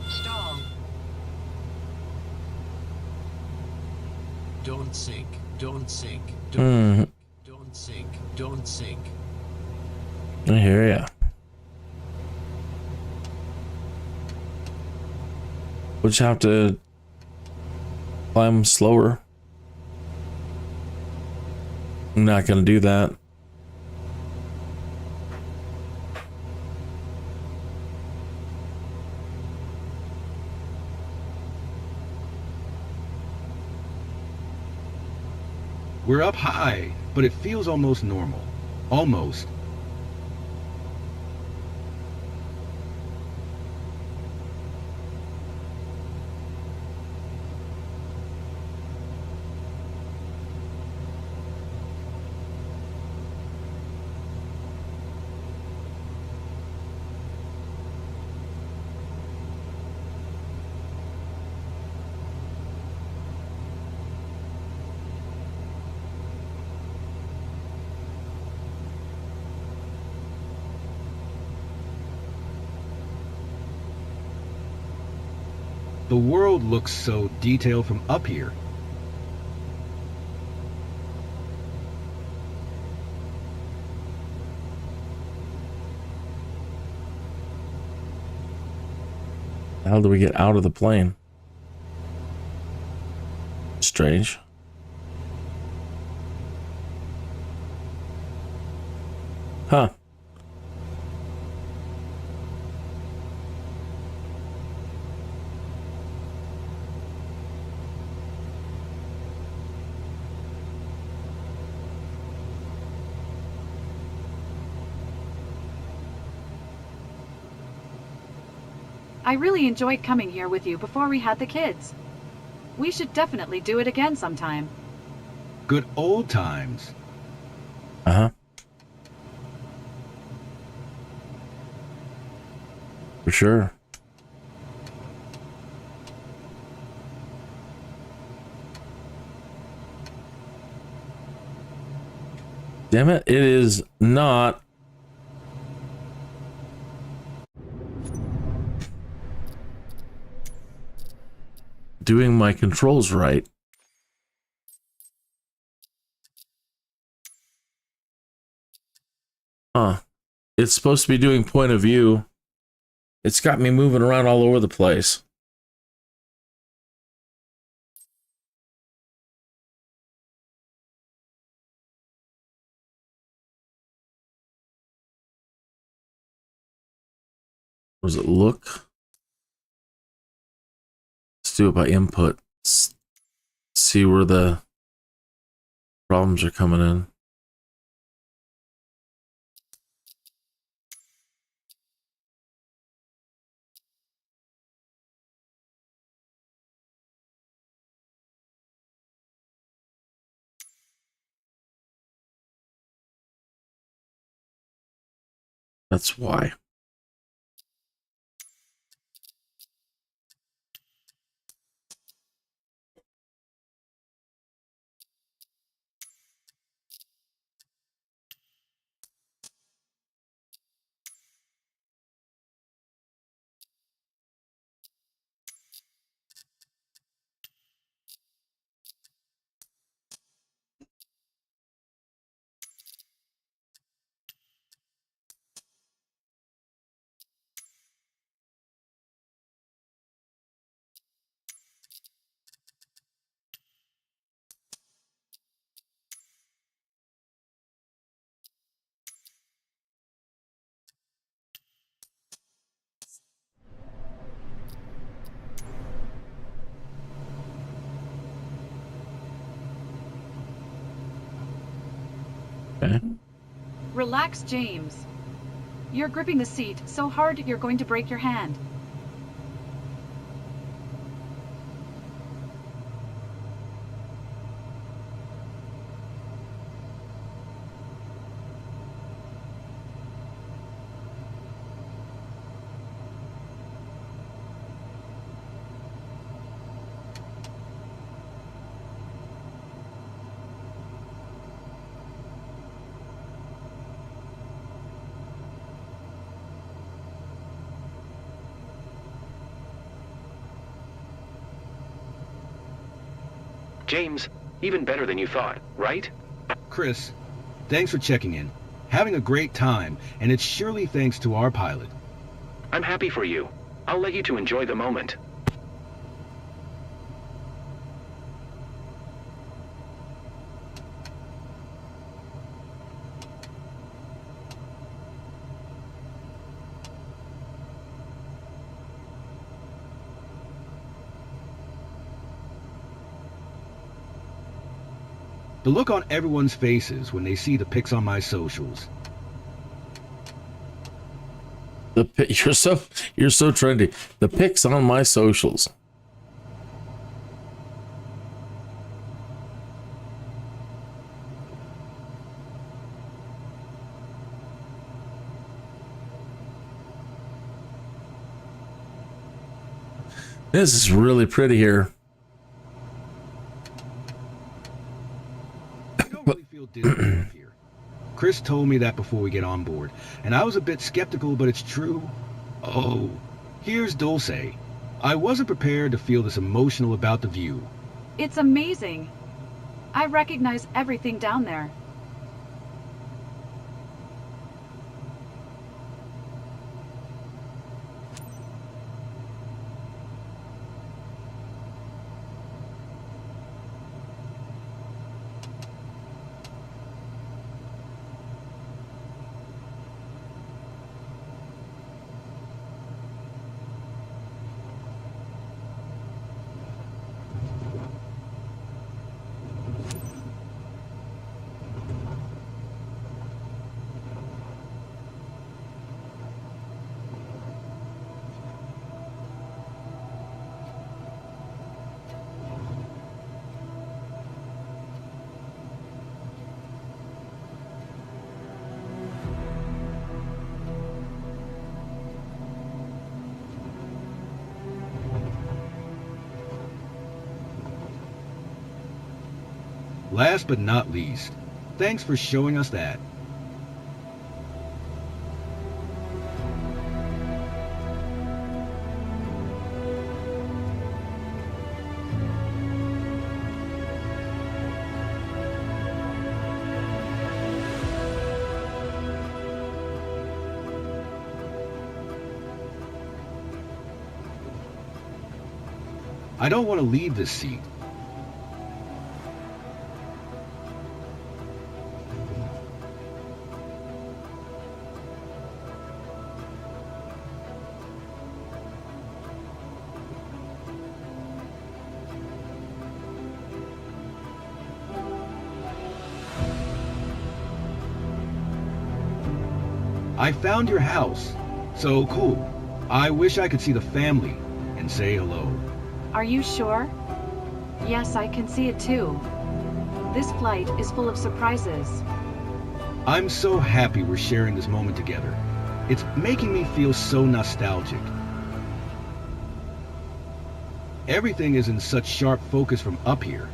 Stall. Don't sink. Don't sink. Don't sink. Don't sink. I hear ya. We'll just have to climb slower. I'm not gonna do that. We're up high, but it feels almost normal. Almost. The world looks so detailed from up here. How do we get out of the plane? Strange. Huh. I really enjoyed coming here with you before we had the kids. We should definitely do it again sometime. Good old times. Uh-huh. For sure. Damn it, it is not doing my controls right. Huh. It's supposed to be doing point of view. It's got me moving around all over the place. Does it look? Let's do it by input. See where the problems are coming in. That's why. Okay. Relax, James. You're gripping the seat so hard you're going to break your hand. James, even better than you thought, right? Chris, thanks for checking in. Having a great time, and it's surely thanks to our pilot. I'm happy for you. I'll let you to enjoy the moment. The look on everyone's faces when they see the pics on my socials. You're so trendy. The pics on my socials. This is really pretty here. I don't really feel dizzy up here. Chris told me that before we get on board, and I was a bit skeptical, but it's true. Oh, here's Dulce. I wasn't prepared to feel this emotional about the view. It's amazing. I recognize everything down there. Last but not least, thanks for showing us that. I don't want to leave this seat. I found your house. So cool. I wish I could see the family and say hello. Are you sure? Yes, I can see it too. This flight is full of surprises. I'm so happy we're sharing this moment together. It's making me feel so nostalgic. Everything is in such sharp focus from up here.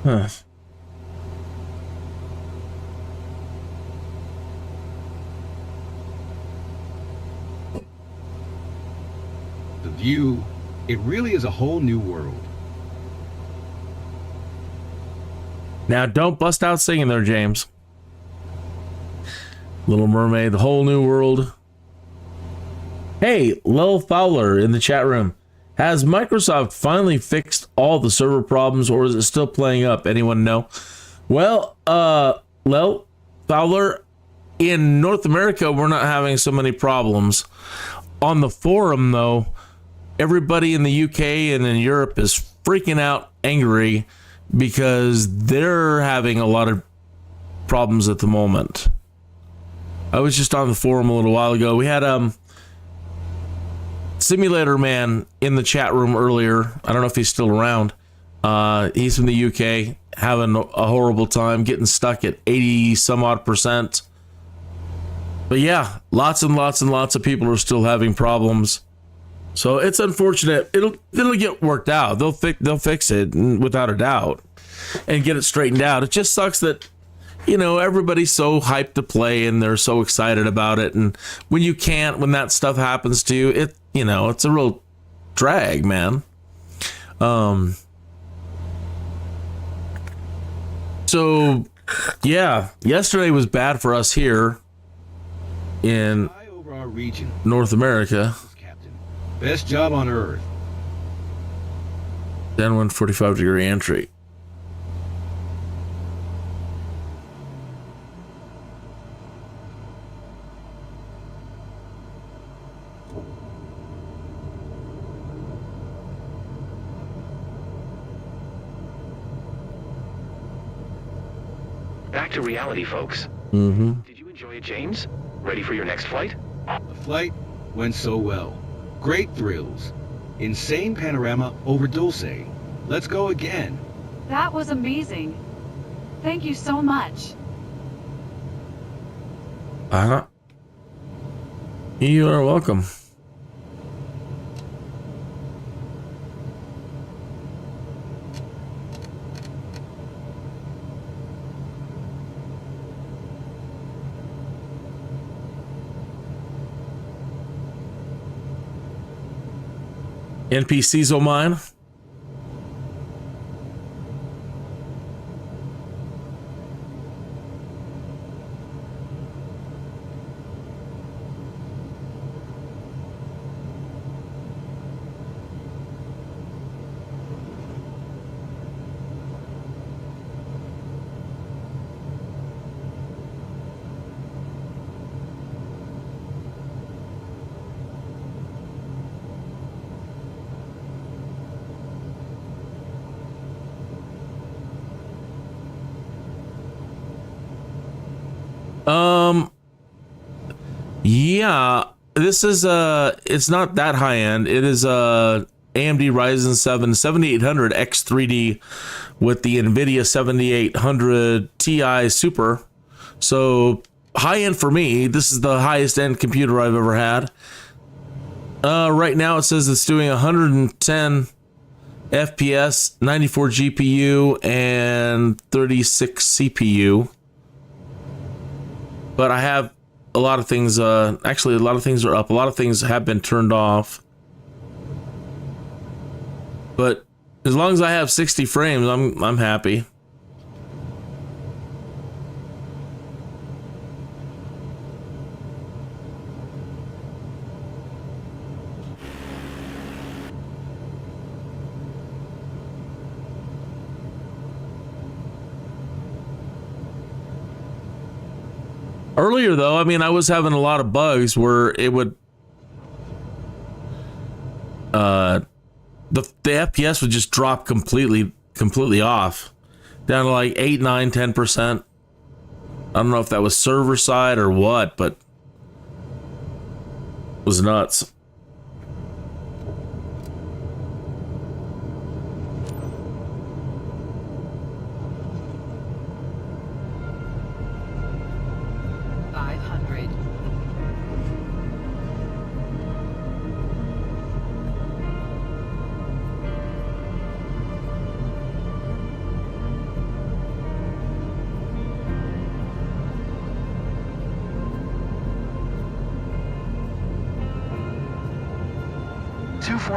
Huh. The view, it really is a whole new world. Now, don't bust out singing there, James. Little Mermaid, the whole new world. Hey, Lil Fowler in the chat room. Has Microsoft finally fixed all the server problems, or is it still playing up? Anyone know? Well, Well, Fowler, in North America, we're not having so many problems. On the forum, though, everybody in the UK and in Europe is freaking out angry because they're having a lot of problems at the moment. I was just on the forum a little while ago. We had Simulator Man in the chat room earlier. I don't know if he's still around. He's from the UK, having a horrible time, getting stuck at 80 some odd %. But yeah, lots and lots and lots of people are still having problems. So it's unfortunate. It'll get worked out. They'll fix it without a doubt and get it straightened out. It just sucks that, you know, everybody's so hyped to play and they're so excited about it. And when you can't, when that stuff happens to you, it's a real drag, man. So yeah, yesterday was bad for us here in our region. North America. Best job on Earth. Then 145-degree entry. Back to reality, folks. Mm-hmm. Did you enjoy it, James? Ready for your next flight? The flight went so well. Great thrills. Insane panorama over Dulce. Let's go again. That was amazing. Thank you so much. You are welcome. NPCs o' mine. Yeah, this is it's not that high end. It is AMD Ryzen 7 7800 X3D with the NVIDIA 7800 Ti Super. So high end for me. This is the highest end computer I've ever had. Right now it says it's doing 110 FPS, 94 GPU, and 36 CPU. But I have a lot of things, actually a lot of things are up. A lot of things have been turned off. But as long as I have 60 frames, I'm happy. Earlier, though, I mean, I was having a lot of bugs where it would, the FPS would just drop completely off, down to like 8, 9, 10%. I don't know if that was server side or what, but it was nuts.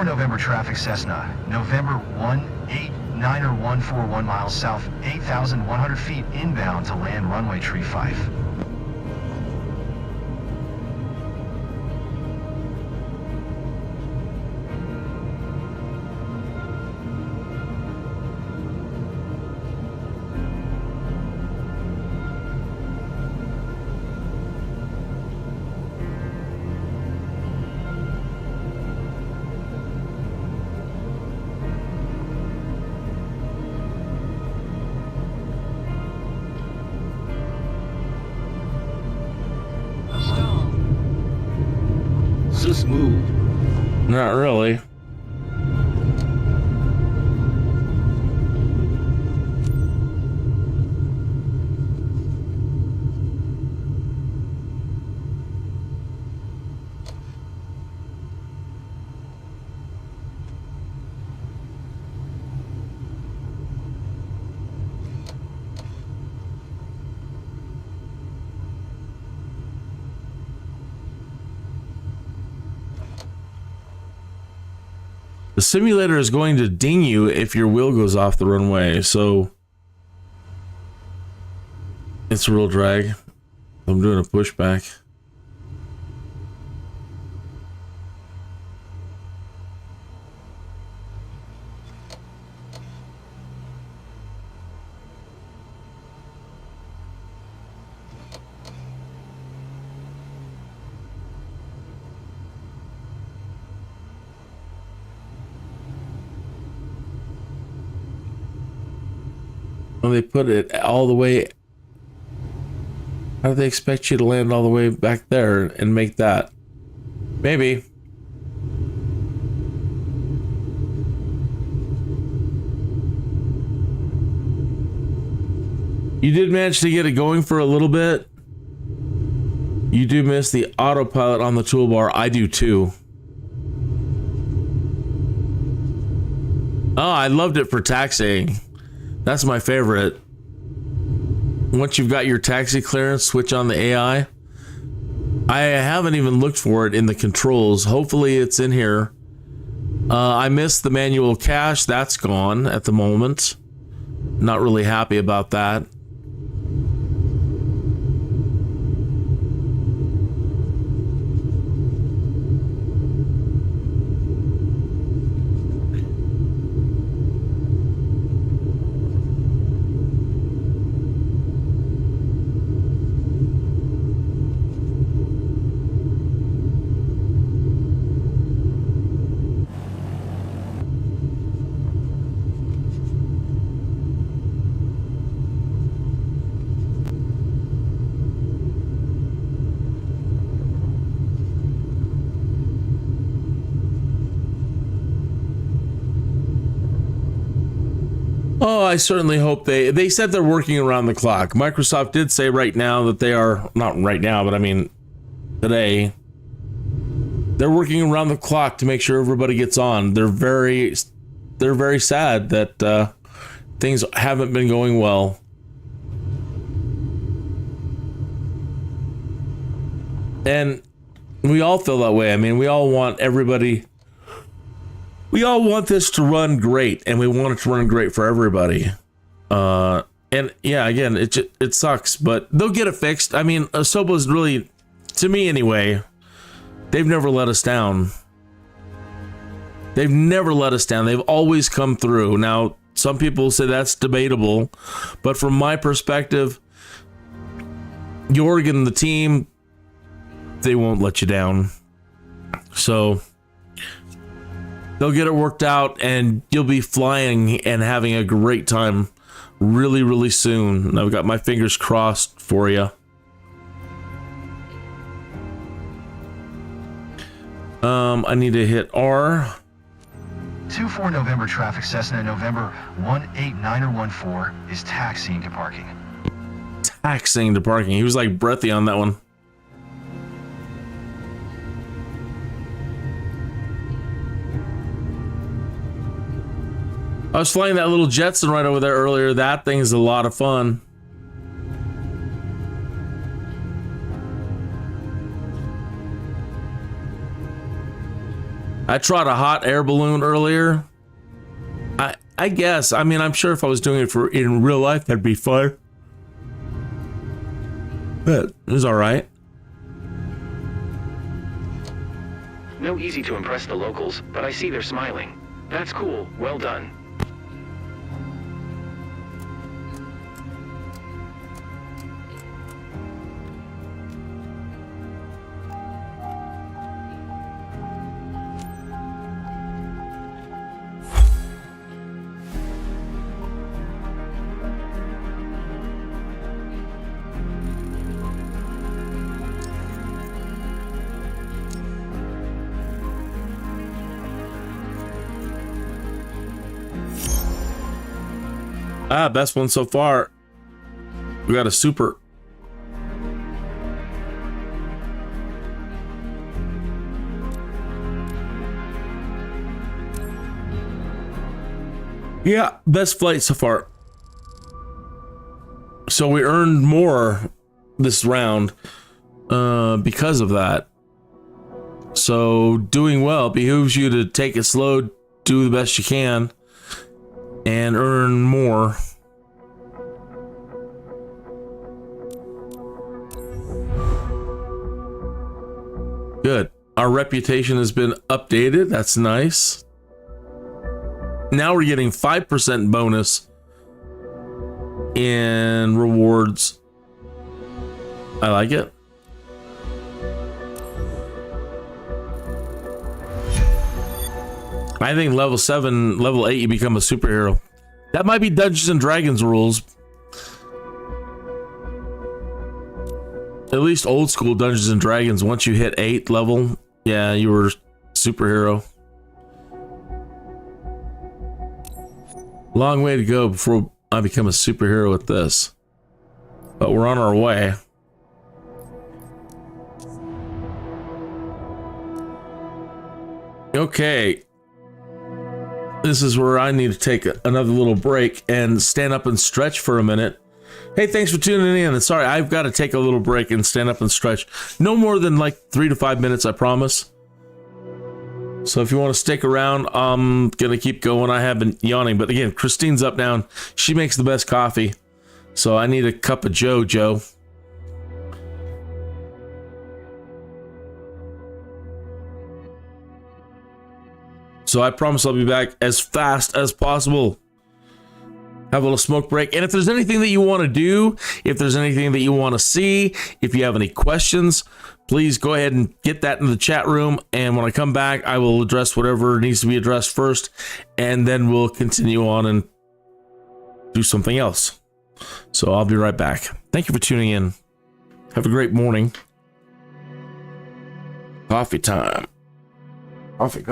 November traffic Cessna, November 189er141 miles south, 8,100 feet inbound to land runway tree 5. useless move. Not really. The simulator is going to ding you if your wheel goes off the runway, so it's a real drag. I'm doing a pushback. When they put it all the way, how do they expect you to land all the way back there and make that? Maybe. You did manage to get it going for a little bit. You do miss the autopilot on the toolbar. I do too. Oh, I loved it for taxiing. That's my favorite. Once you've got your taxi clearance, switch on the AI. I haven't even looked for it in the controls. Hopefully it's in here. I missed the manual cache. That's gone at the moment. Not really happy about that. Oh, I certainly hope they said they're working around the clock. Microsoft did say right now that they are, not right now, but I mean today, they're working around the clock to make sure everybody gets on. They're very sad that things haven't been going well. And we all feel that way. I mean, we all want this to run great, and we want it to run great for everybody. And yeah, again, it sucks, but they'll get it fixed. I mean, Asobo's really, to me anyway, they've never let us down. They've never let us down. They've always come through. Now, some people say that's debatable, but from my perspective, Jorg and the team, they won't let you down. So they'll get it worked out, and you'll be flying and having a great time really, really soon. I've got my fingers crossed for you. I need to hit R. 24 November traffic, Cessna November 18914 is taxiing to parking. Taxiing to parking. He was like breathy on that one. I was flying that little Jetson right over there earlier. That thing's a lot of fun. I tried a hot air balloon earlier. I guess. I mean, I'm sure if I was doing it in real life, that'd be fun. But it was all right. No easy to impress the locals, but I see they're smiling. That's cool. Well done. Best one so far. We got a super. Yeah, best flight so far. So we earned more this round because of that. So doing well behooves you to take it slow, do the best you can, and earn more. Good. Our reputation has been updated. That's nice. Now we're getting 5% bonus in rewards. I like it. I think level 7, level 8, you become a superhero. That might be Dungeons and Dragons rules. At least old school Dungeons and Dragons, once you hit 8 level, yeah, you were superhero. Long way to go before I become a superhero with this. But we're on our way. Okay. This is where I need to take another little break and stand up and stretch for a minute. Hey, thanks for tuning in. And sorry, I've got to take a little break and stand up and stretch. No more than like 3 to 5 minutes, I promise. So if you want to stick around, I'm going to keep going. I have been yawning. But again, Christine's up now. She makes the best coffee. So I need a cup of Joe. So I promise I'll be back as fast as possible. Have a little smoke break. And if there's anything that you want to do, if there's anything that you want to see, if you have any questions, please go ahead and get that in the chat room. And when I come back, I will address whatever needs to be addressed first. And then we'll continue on and do something else. So I'll be right back. Thank you for tuning in. Have a great morning. Coffee time. Coffee.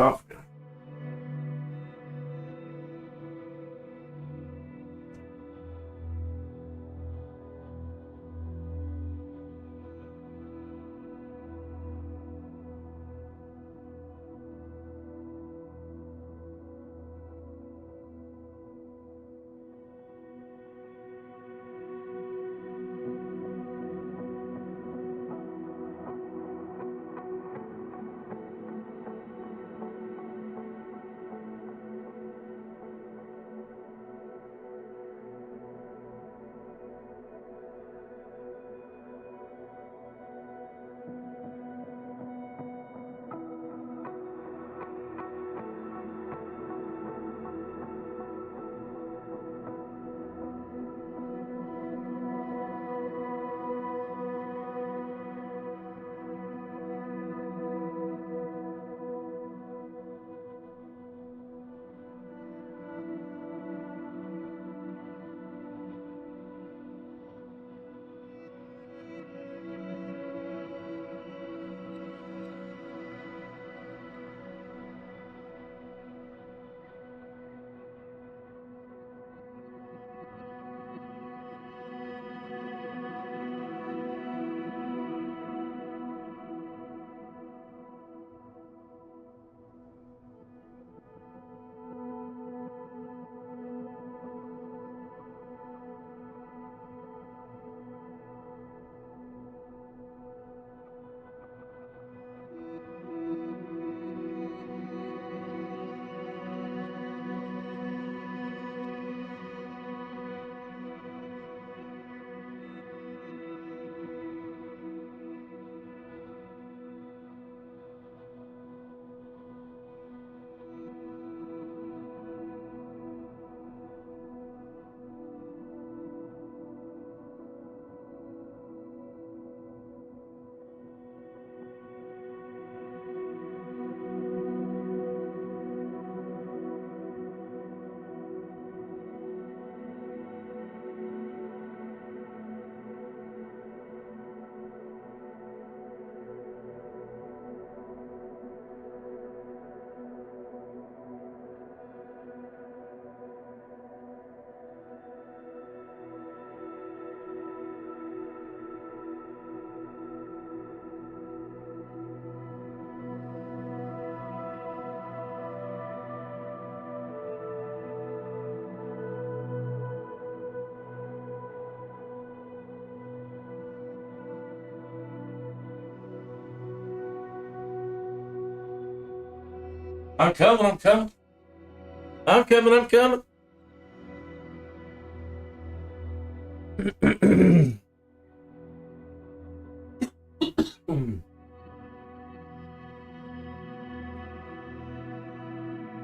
I'm coming. I'm coming.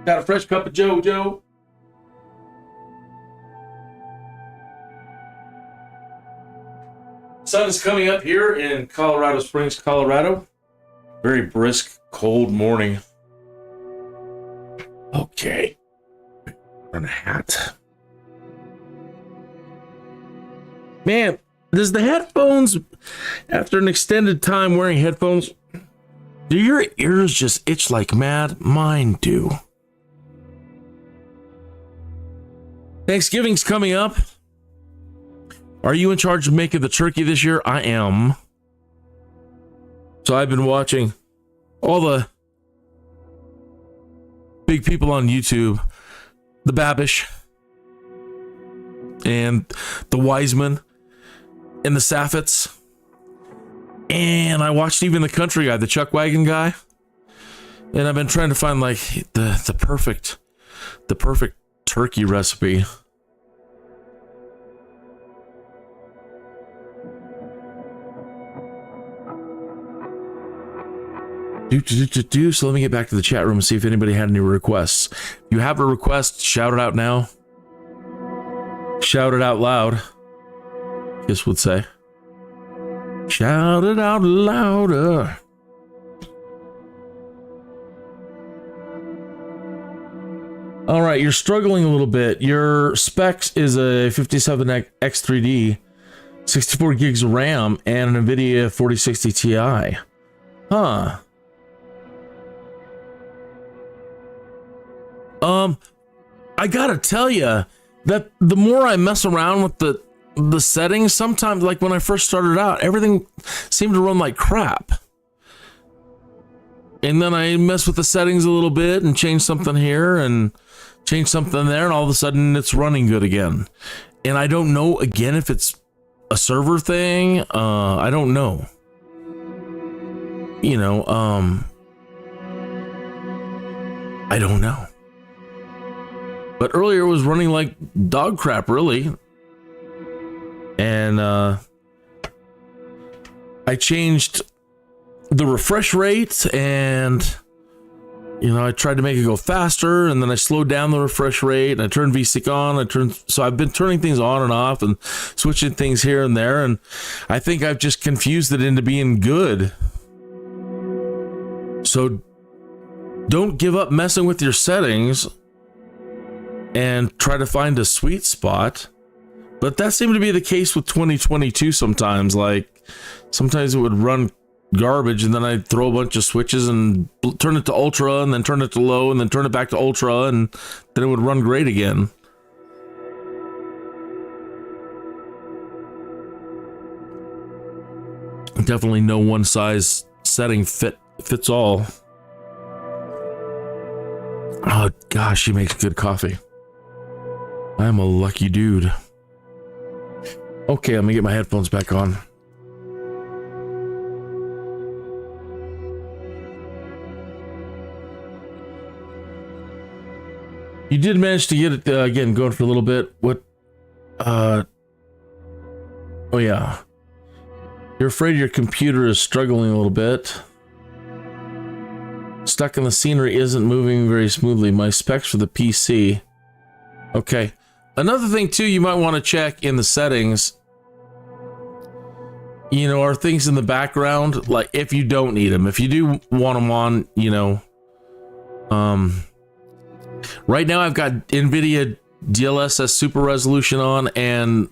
Got a fresh cup of JoJo. Sun is coming up here in Colorado Springs, Colorado. Very brisk, cold morning. Okay. On a hat. Man, does the headphones, after an extended time wearing headphones, do your ears just itch like mad? Mine do. Thanksgiving's coming up. Are you in charge of making the turkey this year? I am. So I've been watching all the big people on YouTube, the Babish and the Wiseman and the Saffets. And I watched even the country guy, the Chuck Wagon guy. And I've been trying to find like the perfect turkey recipe. So let me get back to the chat room and see if anybody had any requests. If you have a request, shout it out now. Shout it out loud. I guess would say. Shout it out louder. All right, you're struggling a little bit. Your specs is a 57X3D, 64 gigs of RAM, and an NVIDIA 4060 Ti. Huh. I gotta tell you that the more I mess around with the settings, sometimes, like when I first started out, everything seemed to run like crap. And then I mess with the settings a little bit and change something here and change something there, and all of a sudden it's running good again. And I don't know, again, if it's a server thing. I don't know. You know, I don't know. But earlier it was running like dog crap, really. And I changed the refresh rate, and you know, I tried to make it go faster, and then I slowed down the refresh rate, and I turned VSync on. So I've been turning things on and off and switching things here and there, and I think I've just confused it into being good. So don't give up messing with your settings and try to find a sweet spot. But that seemed to be the case with 2022 sometimes. Like, sometimes it would run garbage, and then I'd throw a bunch of switches and turn it to ultra, and then turn it to low, and then turn it back to ultra, and then it would run great again. Definitely no one size setting fits all. Oh gosh, she makes good coffee. I'm a lucky dude. Okay, let me get my headphones back on. You did manage to get it again going for a little bit. What? Oh yeah. You're afraid your computer is struggling a little bit. Stuck in the scenery isn't moving very smoothly. My specs for the PC. Okay. Another thing too, you might want to check in the settings. You know, are things in the background, like if you don't need them. If you do want them on, you know. Right now I've got NVIDIA DLSS Super Resolution on, and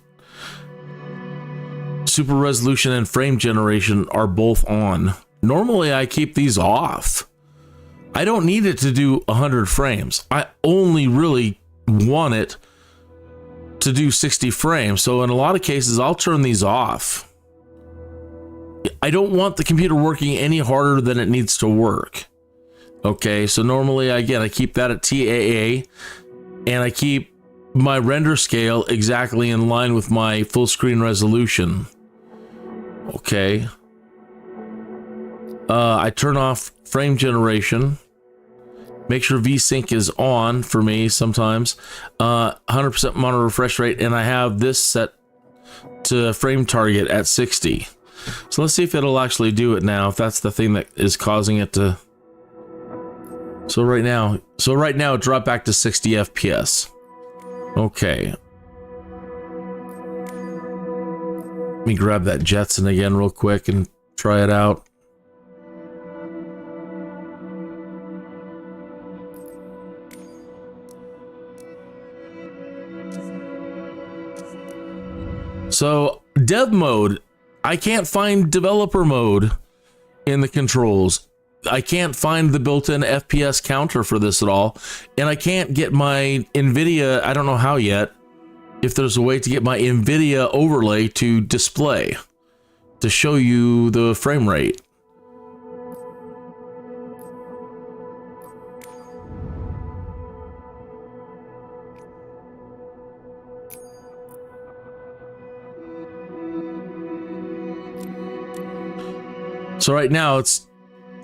Super Resolution and Frame Generation are both on. Normally I keep these off. I don't need it to do 100 frames. I only really want it to do 60 frames. So in a lot of cases, I'll turn these off. I don't want the computer working any harder than it needs to work. Okay, so normally, again, I keep that at TAA, and I keep my render scale exactly in line with my full screen resolution. Okay. I turn off frame generation, Make sure VSync is on for me sometimes. 100% monitor refresh rate, and I have this set to frame target at 60. So let's see if it'll actually do it now, if that's the thing that is causing it to. So right now it dropped back to 60 FPS. Okay. Let me grab that Jetson again real quick and try it out. So, dev mode, I can't find developer mode in the controls. I can't find the built-in FPS counter for this at all. And I can't get my NVIDIA, I don't know how yet, if there's a way to get my NVIDIA overlay to display, to show you the frame rate. So right now it's,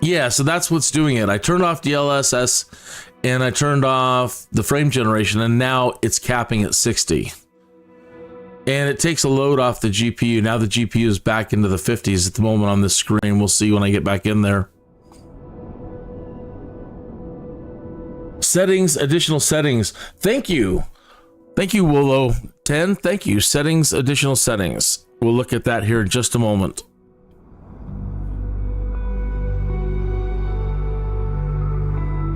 yeah, so that's what's doing it. I turned off DLSS and I turned off the frame generation, and now it's capping at 60. And it takes a load off the GPU. Now the GPU is back into the 50s at the moment on this screen. We'll see when I get back in there. Settings, additional settings. Thank you. Thank you, Willow10. Thank you. Settings, additional settings. We'll look at that here in just a moment.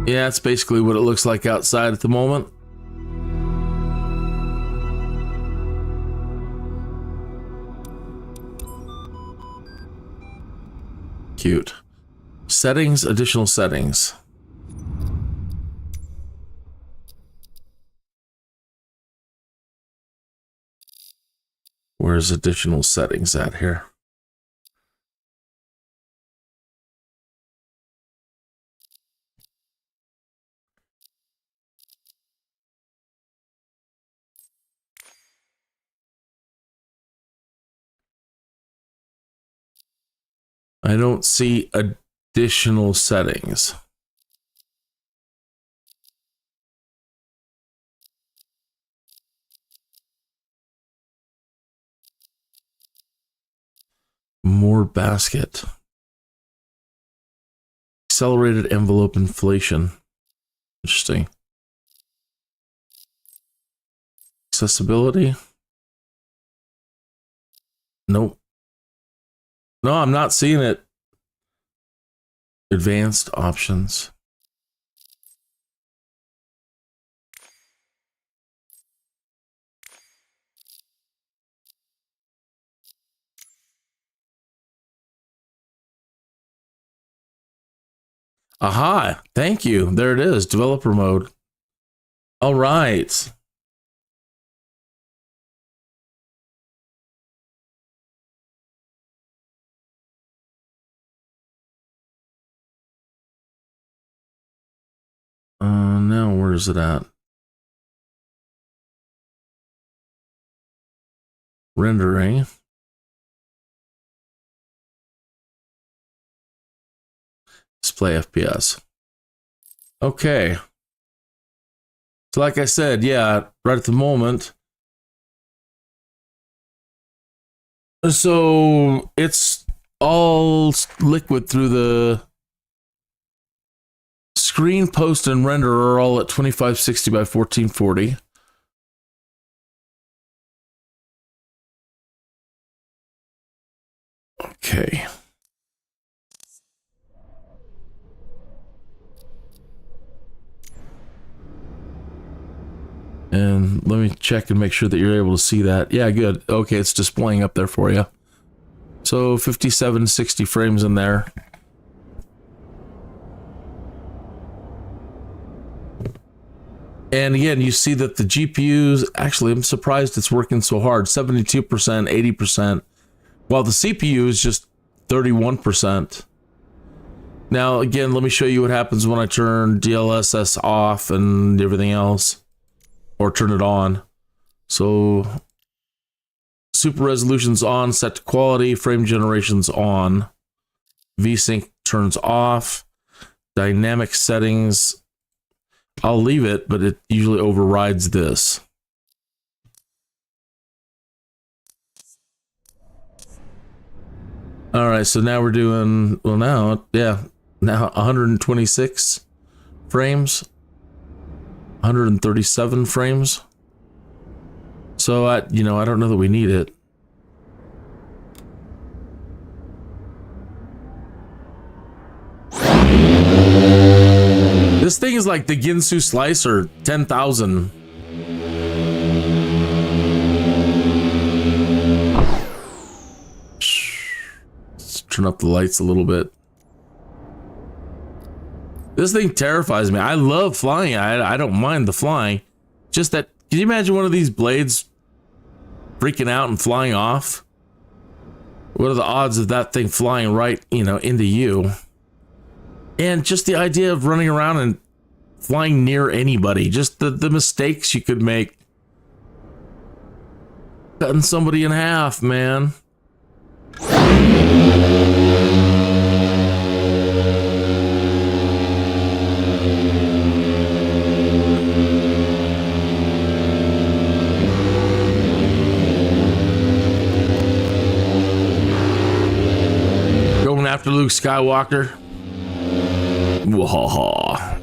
Yeah, that's basically what it looks like outside at the moment. Cute. Settings, additional settings. Where's additional settings at here? I don't see additional settings. More basket. Accelerated envelope inflation. Interesting. Accessibility. Nope. No, I'm not seeing it. Advanced options. Aha, thank you. There it is, developer mode. All right. Now where's it at? Rendering. Display FPS. Okay. So like I said, yeah, right at the moment. So it's all liquid through the screen, post, and render are all at 2560 by 1440. Okay. And let me check and make sure that you're able to see that. Yeah, good. Okay, it's displaying up there for you. So 5760 frames in there. And again, you see that the GPUs, actually, I'm surprised it's working so hard. 72%, 80%, while the CPU is just 31%. Now, again, let me show you what happens when I turn DLSS off and everything else, or turn it on. So, super resolution's on, set to quality, frame generation's on, VSync turns off, dynamic settings I'll leave it, but it usually overrides this. All right, so now we're doing, well now 126 frames, 137 frames. So I don't know that we need it. This thing is like the Ginsu Slicer 10,000. Let's turn up the lights a little bit. This thing terrifies me. I love flying. I don't mind the flying. Just that, can you imagine one of these blades freaking out and flying off? What are the odds of that thing flying right, into you? And just the idea of running around and flying near anybody, just the mistakes you could make. Cutting somebody in half, man. Going after Luke Skywalker. Wahaha.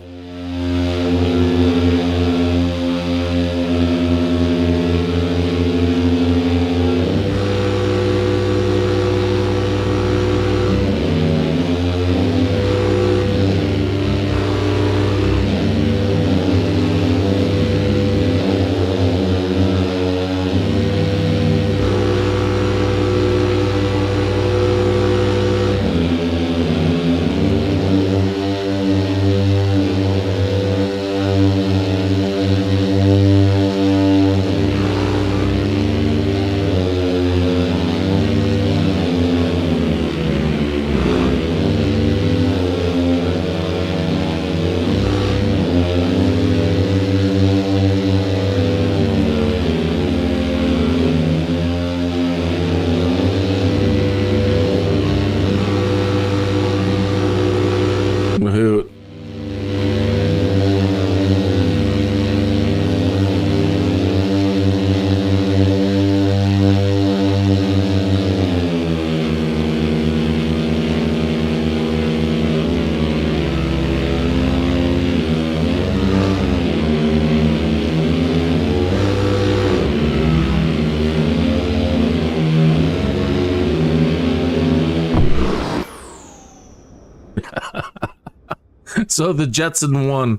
So the Jetson won,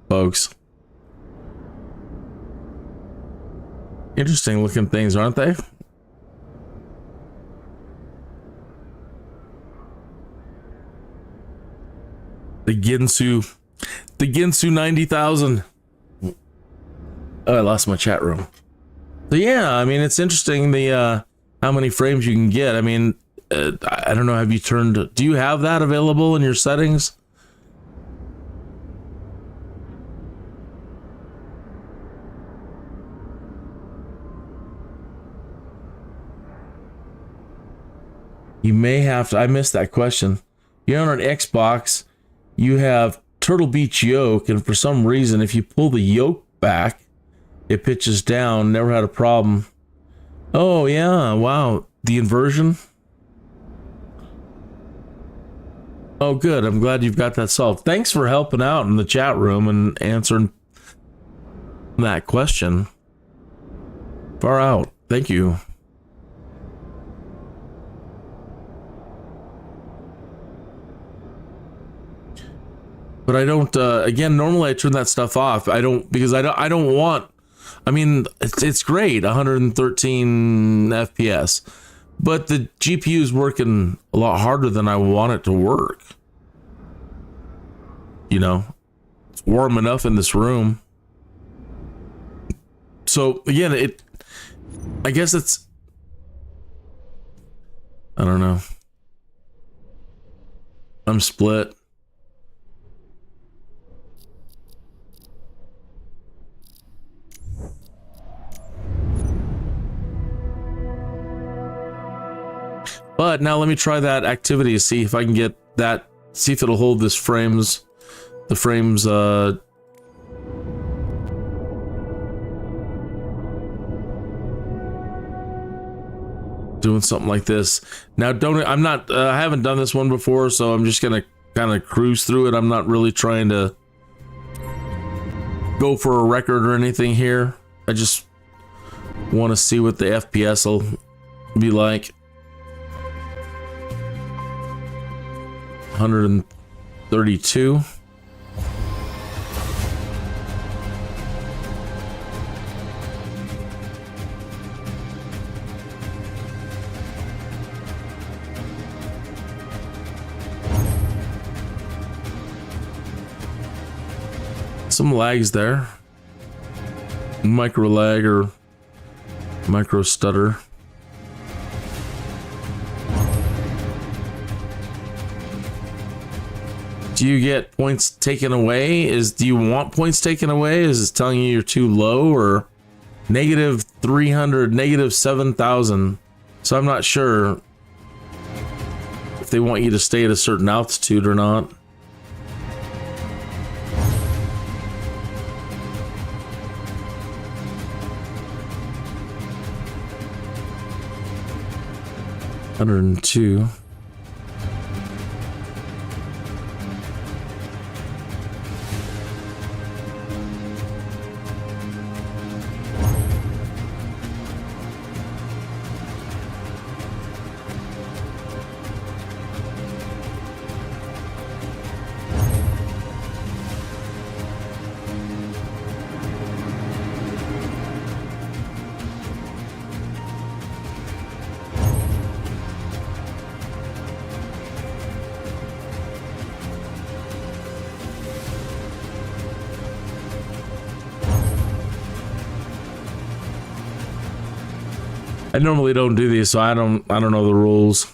folks. Interesting looking things, aren't they? The Ginsu 90,000. Oh, I lost my chat room. So yeah, I mean, it's interesting the how many frames you can get. I mean, I don't know. Have you turned? Do you have that available in your settings? You may have to. I missed that question. You're on an Xbox. You have Turtle Beach yoke, and for some reason, if you pull the yoke back, it pitches down. Never had a problem. Oh yeah, wow. The inversion. Oh good. I'm glad you've got that solved. Thanks for helping out in the chat room and answering that question. Far out. Thank you. But I don't, again, normally I turn that stuff off. I don't, because I don't want, I mean, it's great, 113 FPS, but the GPU is working a lot harder than I want it to work. You know, it's warm enough in this room. So again, I guess it's, I don't know. I'm split. But now let me try that activity to see if I can get that, see if it'll hold this frames, the frames doing something like this. Now, I haven't done this one before, so I'm just gonna kind of cruise through it. I'm not really trying to go for a record or anything here. I just want to see what the FPS will be like. 132. Some lags there. Micro lag or micro stutter. Do you get points taken away? Do you want points taken away? Is it telling you you're too low, or negative 300, negative 7,000? So I'm not sure if they want you to stay at a certain altitude or not. $102. I normally don't do these, so I don't know the rules.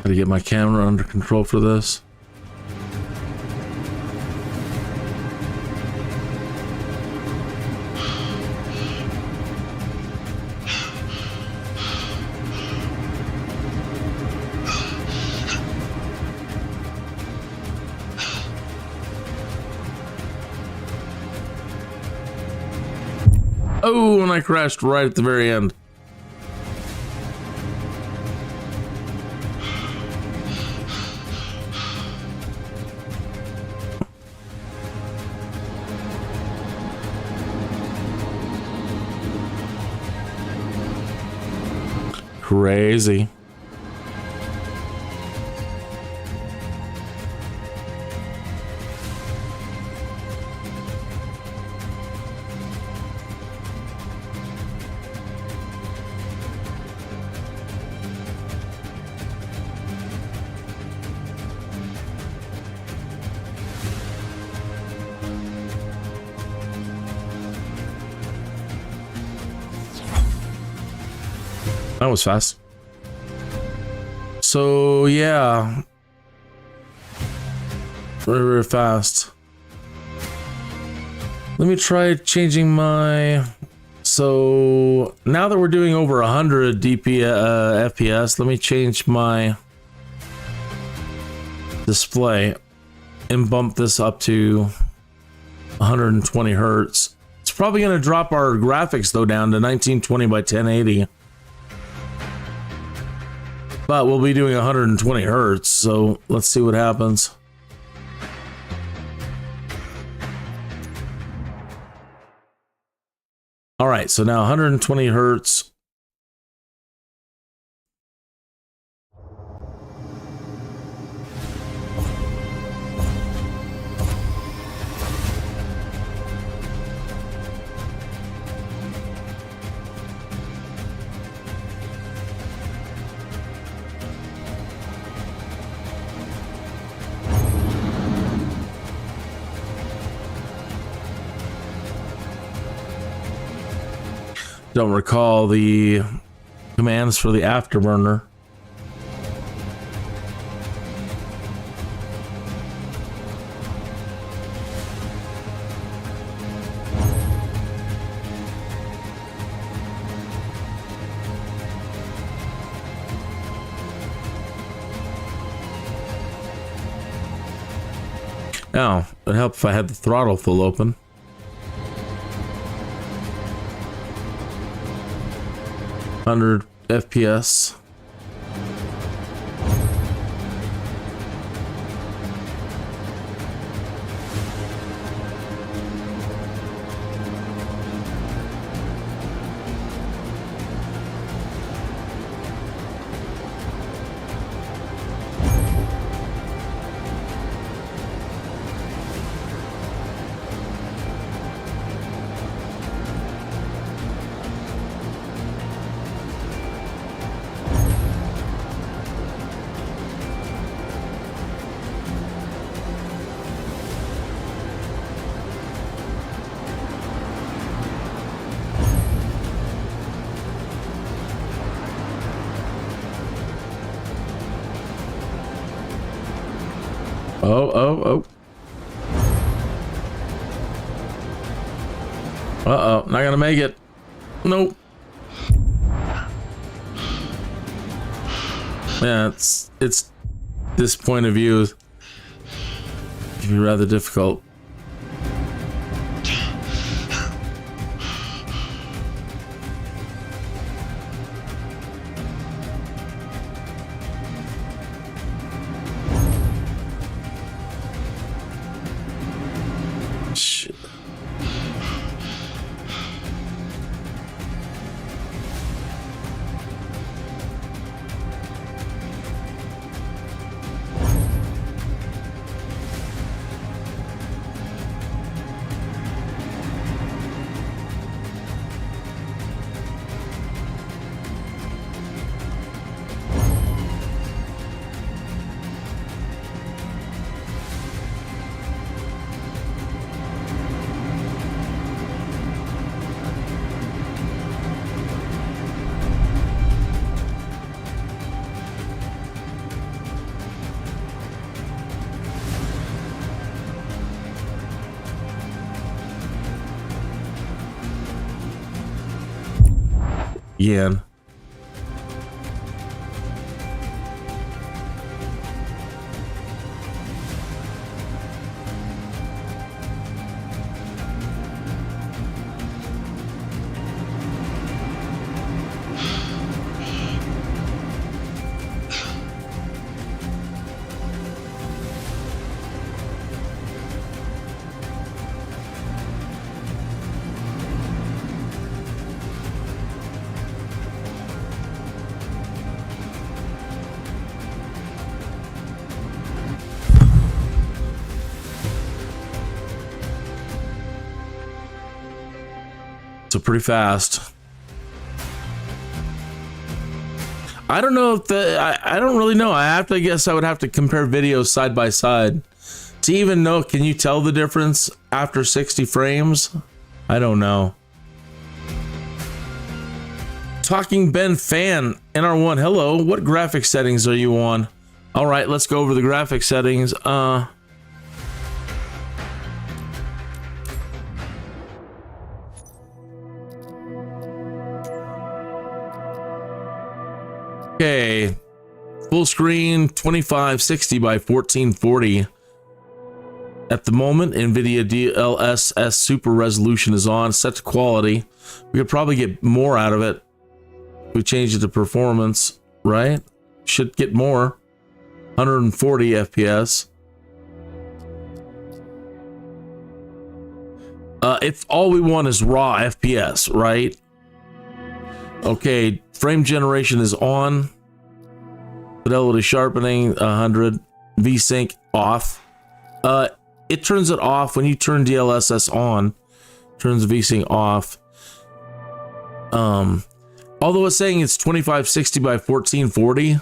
Gotta get my camera under control for this. Oh, and I crashed right at the very end. Crazy. That was fast. So yeah, very fast. Let me try changing my. So now that we're doing over 100 FPS, let me change my display and bump this up to 120 hertz. It's probably going to drop our graphics though down to 1920 by 1080. But we'll be doing 120 hertz, so let's see what happens. All right, so now 120 hertz. Don't recall the commands for the afterburner. Oh, it'd help if I had the throttle full open. $100 FPS. Oh. Uh-oh, not gonna make it. Nope. Yeah, it's this point of view can be rather difficult. Yen. So pretty fast. I don't know if I don't really know. I guess I would have to compare videos side by side to even know. Can you tell the difference after 60 frames? I don't know. Talking Ben Fan, NR1, hello. What graphic settings are you on? All right, let's go over the graphic settings. Okay, full screen 2560 by 1440. At the moment, NVIDIA DLSS Super Resolution is on, set to quality. We could probably get more out of it if we change it to performance, right? Should get more. 140 FPS. If all we want is raw FPS, right? Okay, frame generation is on. Fidelity sharpening 100. VSync off. It turns it off when you turn DLSS on. Turns VSync off. Although it's saying it's 2560 by 1440,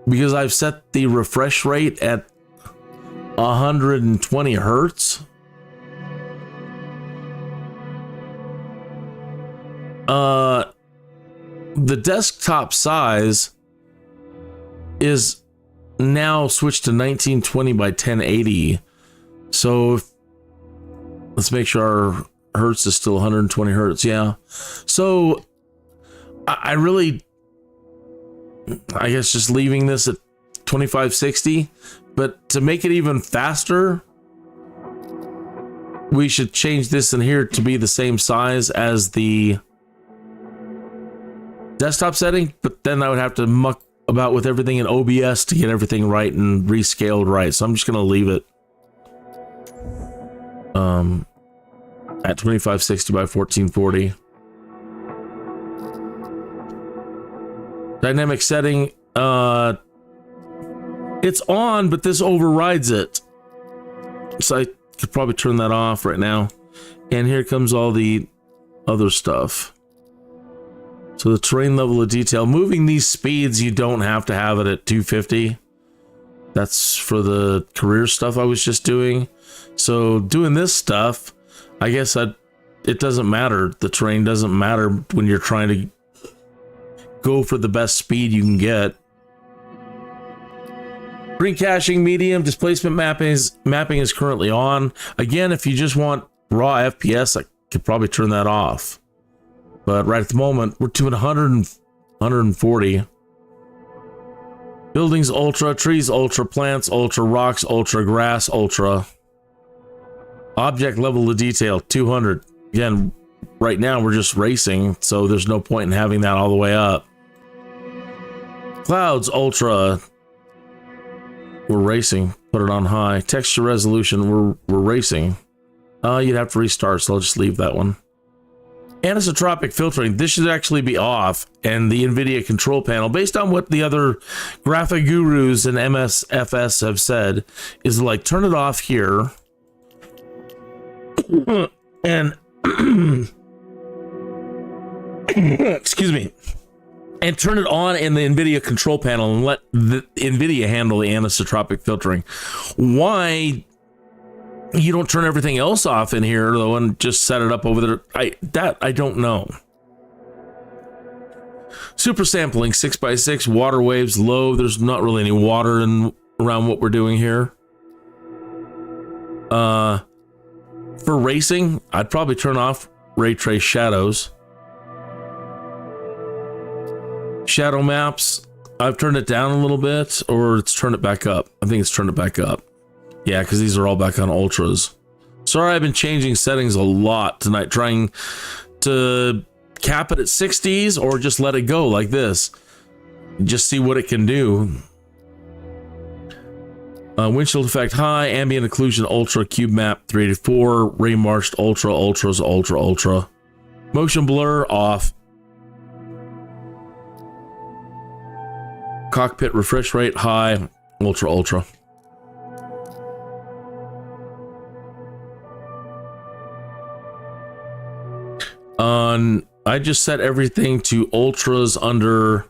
because I've set the refresh rate at 120 hertz. The desktop size is now switched to 1920 by 1080. So let's make sure our hertz is still 120 hertz. Yeah. So I guess just leaving this at 2560, but to make it even faster, we should change this in here to be the same size as the desktop setting, but then I would have to muck about with everything in OBS to get everything right and rescaled right. So I'm just going to leave it at 2560 by 1440. Dynamic setting, it's on, but this overrides it. So I could probably turn that off right now. And here comes all the other stuff. So the terrain level of detail, moving these speeds, you don't have to have it at 250. That's for the career stuff I was just doing. So doing this stuff, I guess it doesn't matter. The terrain doesn't matter when you're trying to go for the best speed you can get. Screen caching, medium, displacement mapping is currently on. Again, if you just want raw FPS, I could probably turn that off. But right at the moment, we're to 140. Buildings ultra, trees ultra, plants ultra, rocks ultra, grass ultra. Object level of detail 200. Again, right now we're just racing, so there's no point in having that all the way up. Clouds ultra. We're racing. Put it on high. Texture resolution. We're racing. You'd have to restart, so I'll just leave that one. Anisotropic filtering. This should actually be off, and the NVIDIA control panel, based on what the other graphic gurus and MSFS have said, is like turn it off here, and excuse me, and turn it on in the NVIDIA control panel and let the NVIDIA handle the anisotropic filtering. Why you don't turn everything else off in here though and just set it up over there? I don't know. Super sampling 6x6, water waves low. There's not really any water around what we're doing here. For racing, I'd probably turn off ray trace shadows. Shadow maps, I've turned it down a little bit, or it's turned it back up. I think it's turned it back up. Yeah, because these are all back on ultras. Sorry, I've been changing settings a lot tonight, trying to cap it at 60s or just let it go like this. Just see what it can do. Windshield effect high, ambient occlusion ultra, cube map 384, ray marshed ultra, ultras, ultra, ultra. Motion blur off. Cockpit refresh rate high, ultra, ultra. I just set everything to ultras under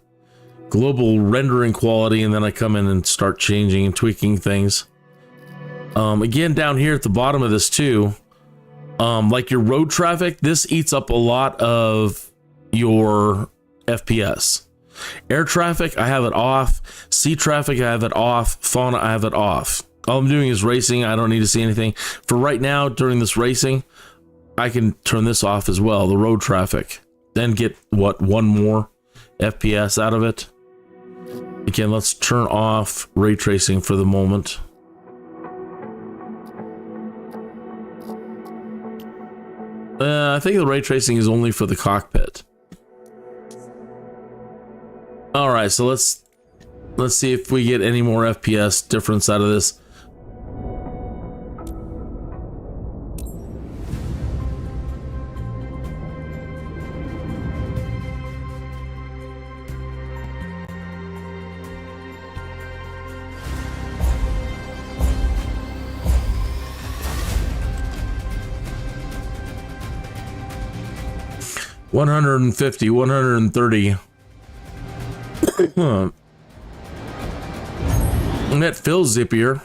global rendering quality, and then I come in and start changing and tweaking things. Again, down here at the bottom of this too, like your road traffic, this eats up a lot of your FPS. Air traffic, I have it off. Sea traffic, I have it off. Fauna, I have it off. All I'm doing is racing. I don't need to see anything. For right now, during this racing, I can turn this off as well, the road traffic. Then get, one more FPS out of it. Again, let's turn off ray tracing for the moment. I think the ray tracing is only for the cockpit. All right, so let's see if we get any more FPS difference out of this. $150, $130. And that feels zippier.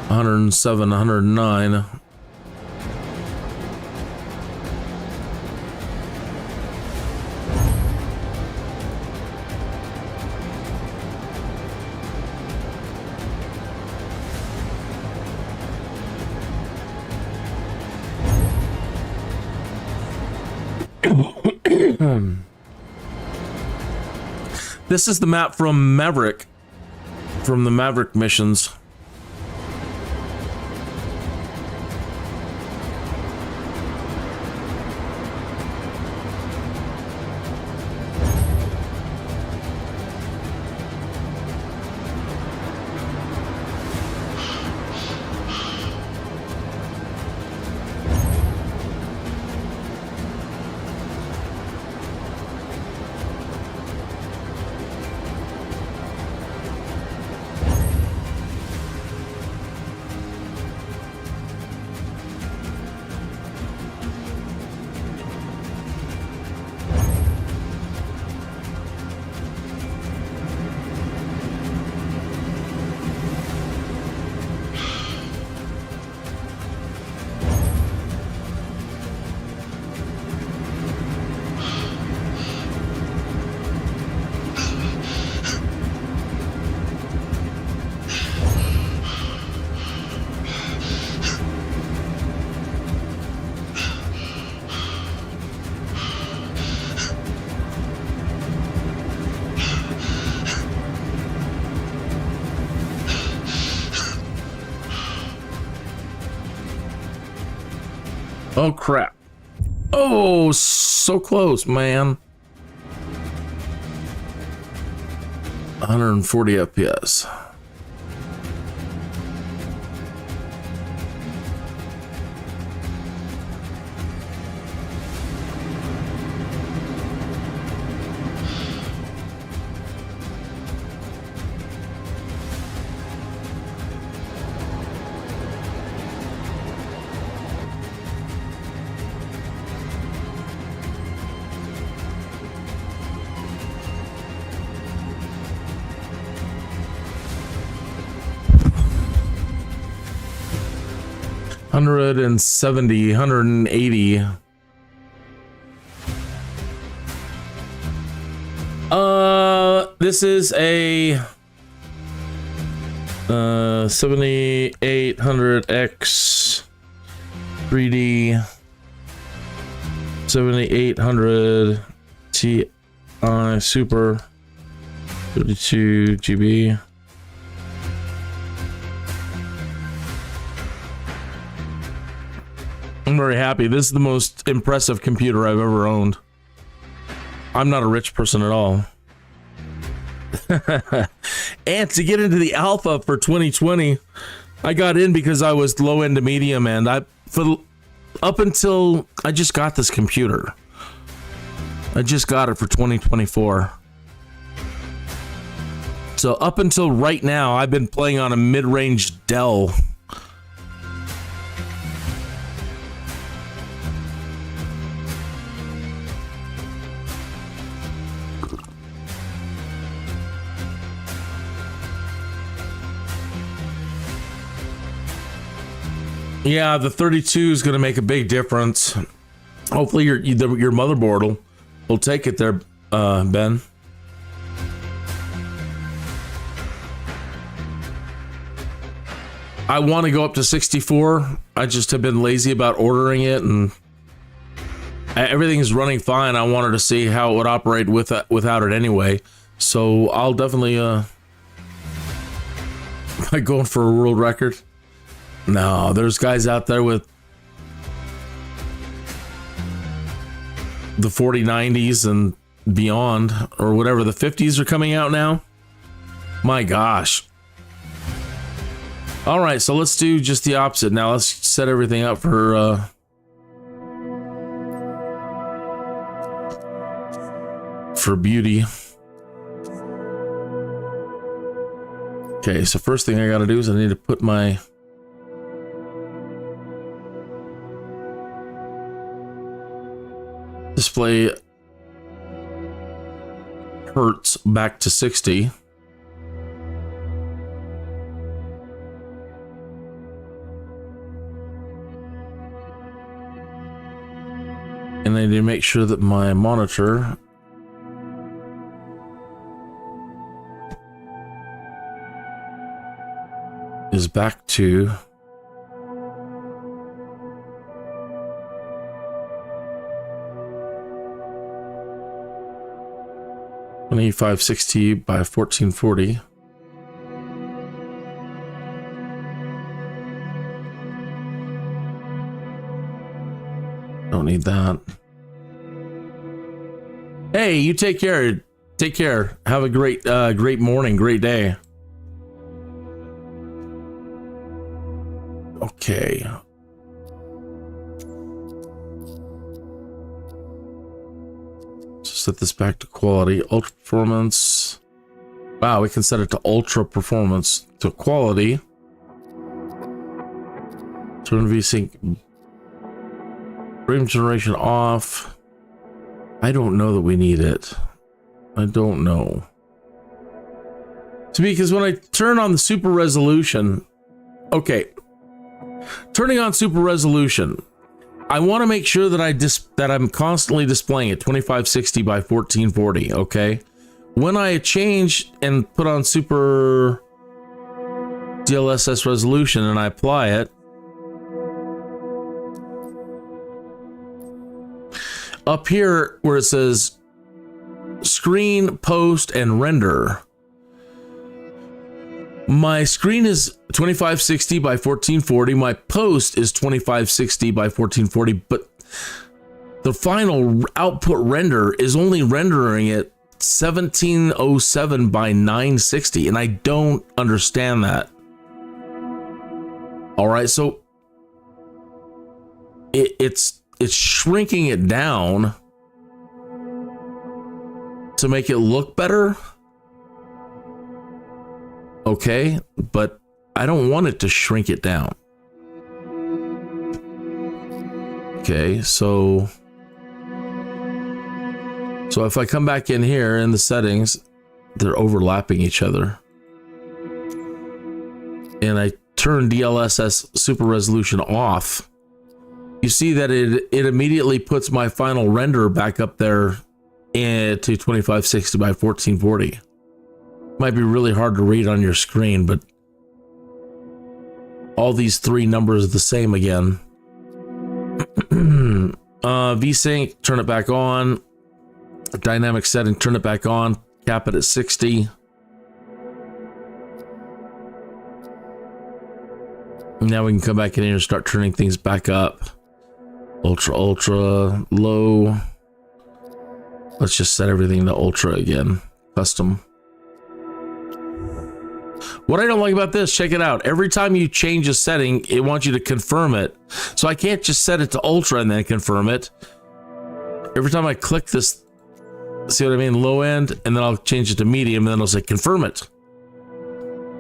107, 109. This is the map from Maverick, from the Maverick missions. Oh crap. Oh, so close, man. 140 FPS. $170, $180. This is a 7800X 3D 7800 Ti Super 32 GB. I'm very happy. This is the most impressive computer I've ever owned. I'm not a rich person at all. And to get into the alpha for 2020, I got in because I was low end to medium end. Up until I just got this computer. I just got it for 2024. So up until right now, I've been playing on a mid-range Dell. Yeah, the 32 is going to make a big difference. Hopefully your motherboard will take it there, Ben. I want to go up to 64. I just have been lazy about ordering it, and everything is running fine. I wanted to see how it would operate without it anyway. So I'll definitely am I going for a world record? No, there's guys out there with the 4090s and beyond, or whatever. The 50s are coming out now. My gosh. All right, so let's do just the opposite. Now let's set everything up for beauty. Okay, so first thing I got to do is I need to put my display hertz back to 60. And I need to make sure that my monitor is back to 2560 by 1440. Don't need that. Hey, you take care. Take care. Have a great morning, great day. Okay. Set this back to quality. Ultra performance. Wow, we can set it to ultra performance to quality. Turn VSync frame generation off. I don't know that we need it. I don't know. Because when I turn on the super resolution, okay, turning on super resolution, I want to make sure that I'm constantly displaying it 2560 by 1440. Okay, when I change and put on super DLSS resolution and I apply it, up here where it says screen, post, and render, My screen is 2560 by 1440. My post is 2560 by 1440, but the final output render is only rendering it 1707 by 960, and I don't understand that. All right, so it's shrinking it down to make it look better. Okay, but I don't want it to shrink it down. Okay, so if I come back in here in the settings, they're overlapping each other. And I turn DLSS super resolution off. You see that it immediately puts my final render back up there to 2560 by 1440. Might be really hard to read on your screen, but all these three numbers are the same again. VSync, turn it back on. Dynamic setting, turn it back on. Cap it at 60. Now we can come back in here and start turning things back up. Ultra, low. Let's just set everything to ultra again. Custom. What I don't like about this, check it out. Every time you change a setting, it wants you to confirm it. So I can't just set it to ultra and then confirm it. Every time I click this, see what I mean? Low end, and then I'll change it to medium, and then I'll say confirm it.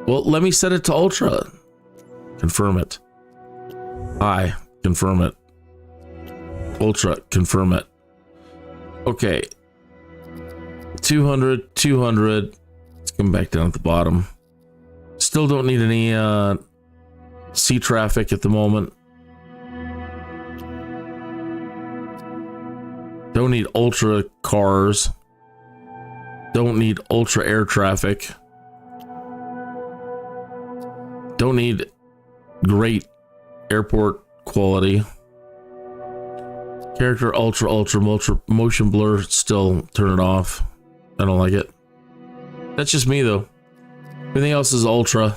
Well, let me set it to ultra. Confirm it. High, confirm it. Ultra, confirm it. Okay. 200, 200. Let's come back down at the bottom. Still don't need any sea traffic at the moment. Don't need ultra cars. Don't need ultra air traffic. Don't need great airport quality. Character ultra motion blur, still turn it off. I don't like it. That's just me though. Everything else is ultra.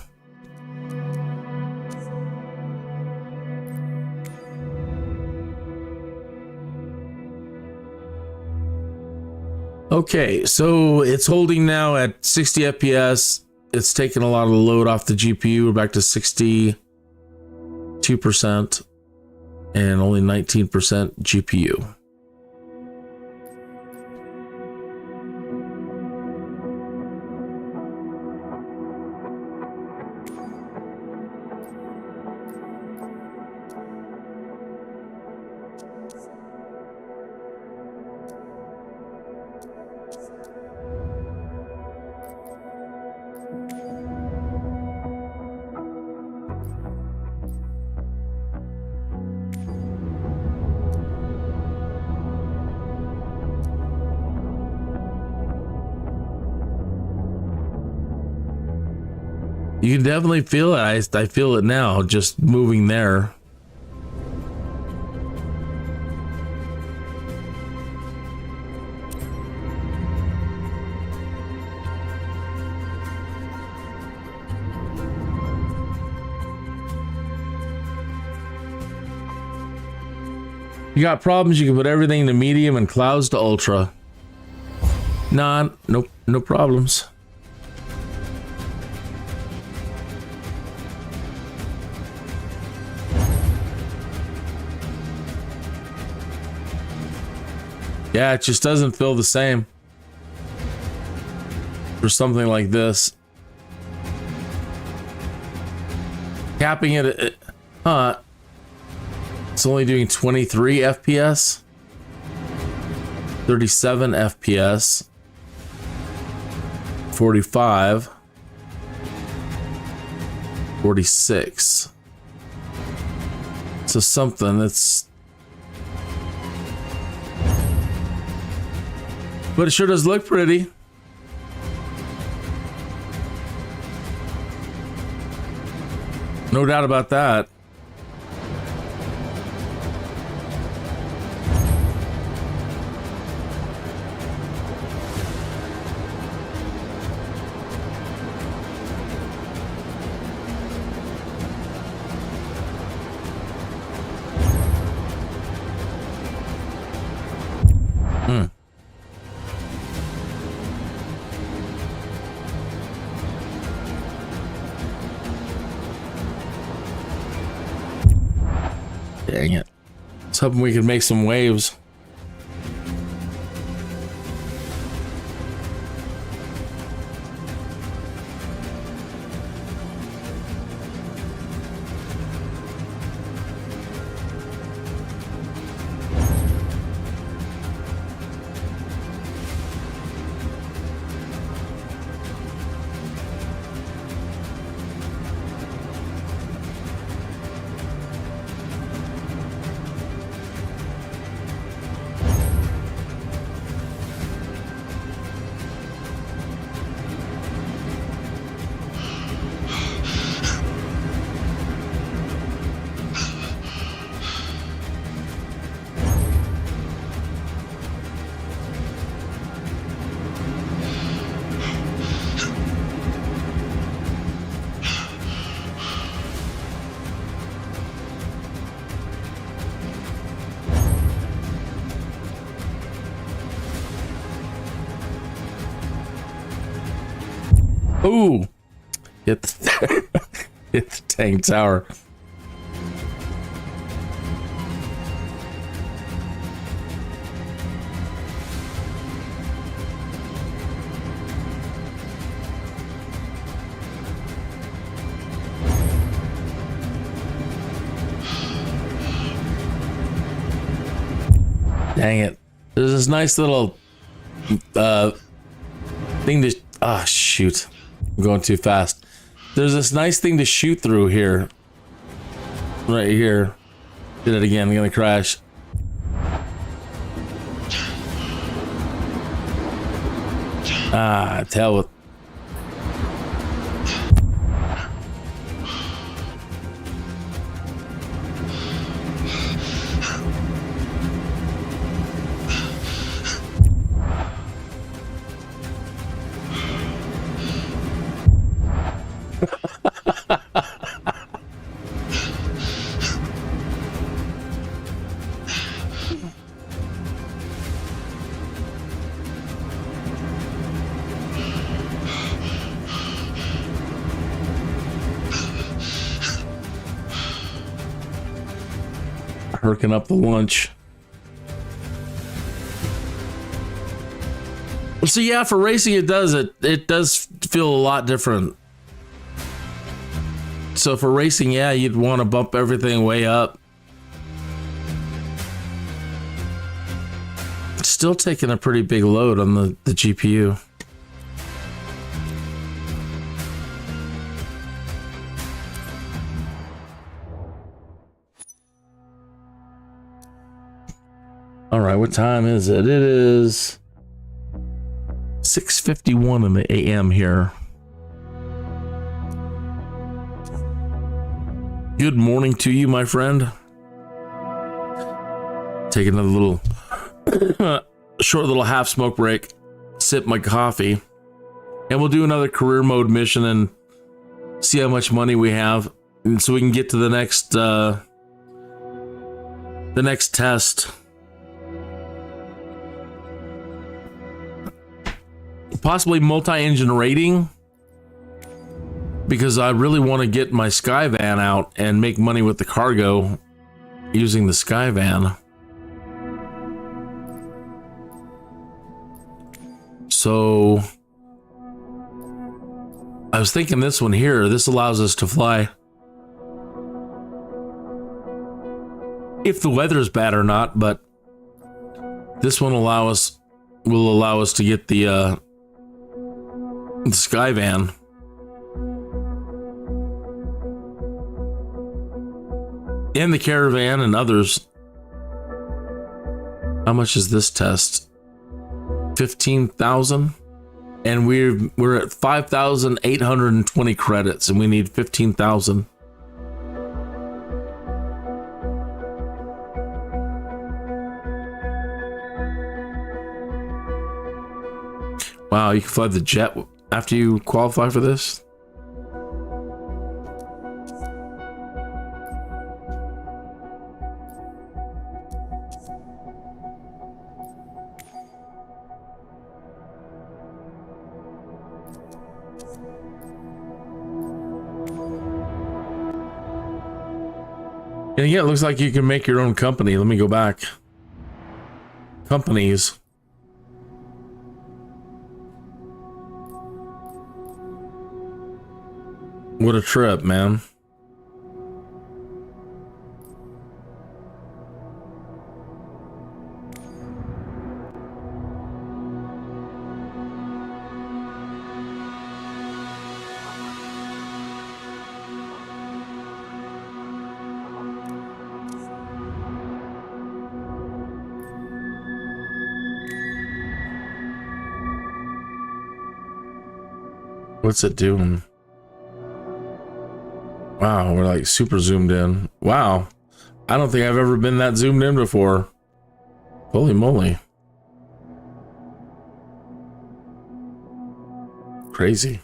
Okay, so it's holding now at 60 FPS. It's taken a lot of the load off the GPU. We're back to 62% and only 19% GPU. You can definitely feel it. I feel it now, just moving there. You got problems, you can put everything to medium and clouds to ultra. Nah, nope, no problems. Yeah, it just doesn't feel the same for something like this. Capping it at, it's only doing 23 FPS, 37 FPS, 45, 46. So something that's, but it sure does look pretty. No doubt about that. Dang it. I was hoping we could make some waves. Ooh, hit the tank tower. Dang it. There's this nice little thing to... Ah, shoot. I'm going too fast. There's this nice thing to shoot through here. Right here. Did it again. I'm gonna crash. Ah, to hell with... Perking up the lunch. So yeah, for racing it does feel a lot different. So for racing, yeah, you'd want to bump everything way up. It's still taking a pretty big load on the GPU. All right, what time is it? It is 6:51 in the AM here. Good morning to you, my friend. Take another little short little half smoke break, sip my coffee, and we'll do another career mode mission and see how much money we have, and so we can get to the next test. Possibly multi-engine rating, because I really want to get my Skyvan out and make money with the cargo using the Skyvan. So I was thinking this one here, this allows us to fly if the weather is bad or not, but this one will allow us to get the Skyvan. And the Caravan and others. How much is this test? 15,000? And we're at 5,820 credits and we need 15,000. Wow, you can fly the jet after you qualify for this? And yeah, it looks like you can make your own company. Let me go back. Companies. What a trip, man. What's it doing? Wow, we're like super zoomed in. Wow. I don't think I've ever been that zoomed in before. Holy moly. Crazy.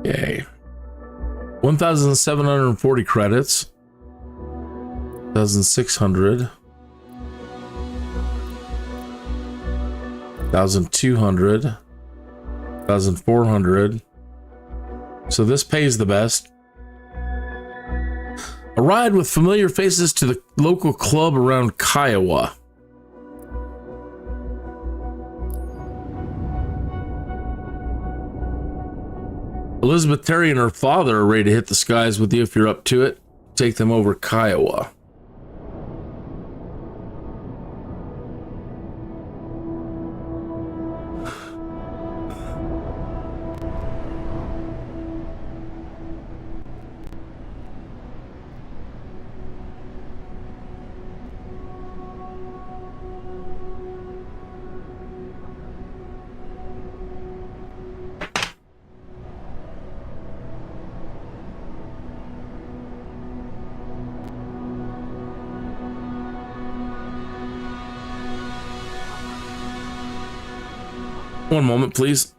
Yay. 1,740 credits. 1,600. 1,200. 1,400. So this pays the best. A ride with familiar faces to the local club around Kiowa. Elizabeth Terry and her father are ready to hit the skies with you if you're up to it. Take them over Kiowa. One moment, please.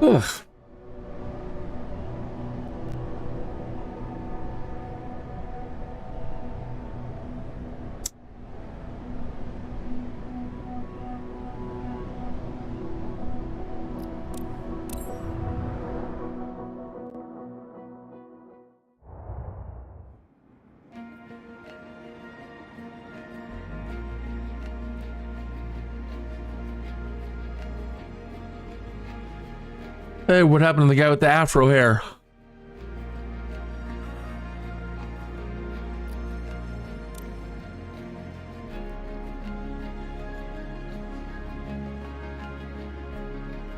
Ugh. Hey, what happened to the guy with the afro hair?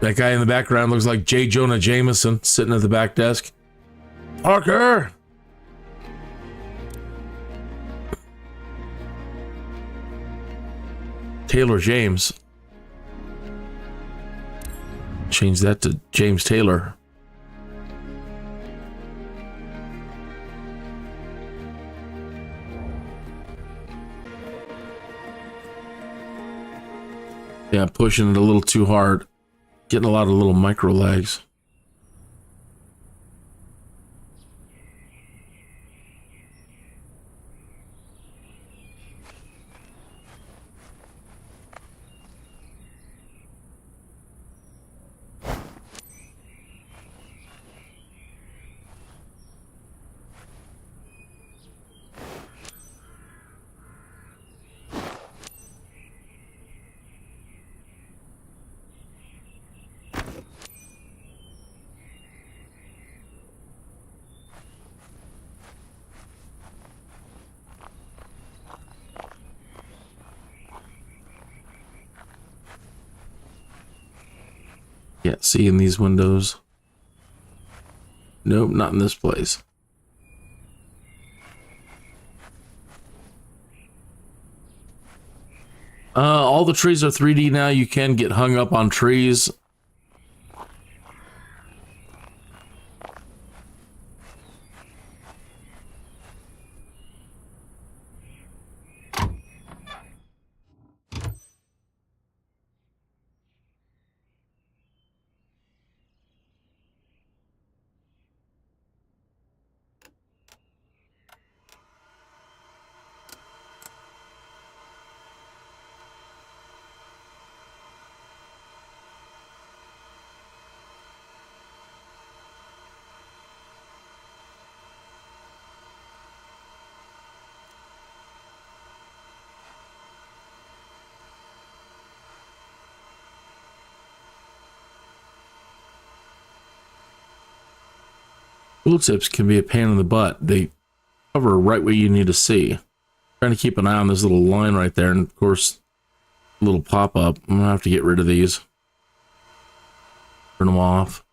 That guy in the background looks like J. Jonah Jameson sitting at the back desk. Parker! Taylor James. Change that to James Taylor. Yeah, pushing it a little too hard. Getting a lot of little micro lags. Can't see in these windows. Nope, not in this place. All the trees are 3D now. You can get hung up on trees. Tooltips can be a pain in the butt. They cover right where you need to see. Trying to keep an eye on this little line right there, and of course, little pop-up. I'm gonna have to get rid of these. Turn them off.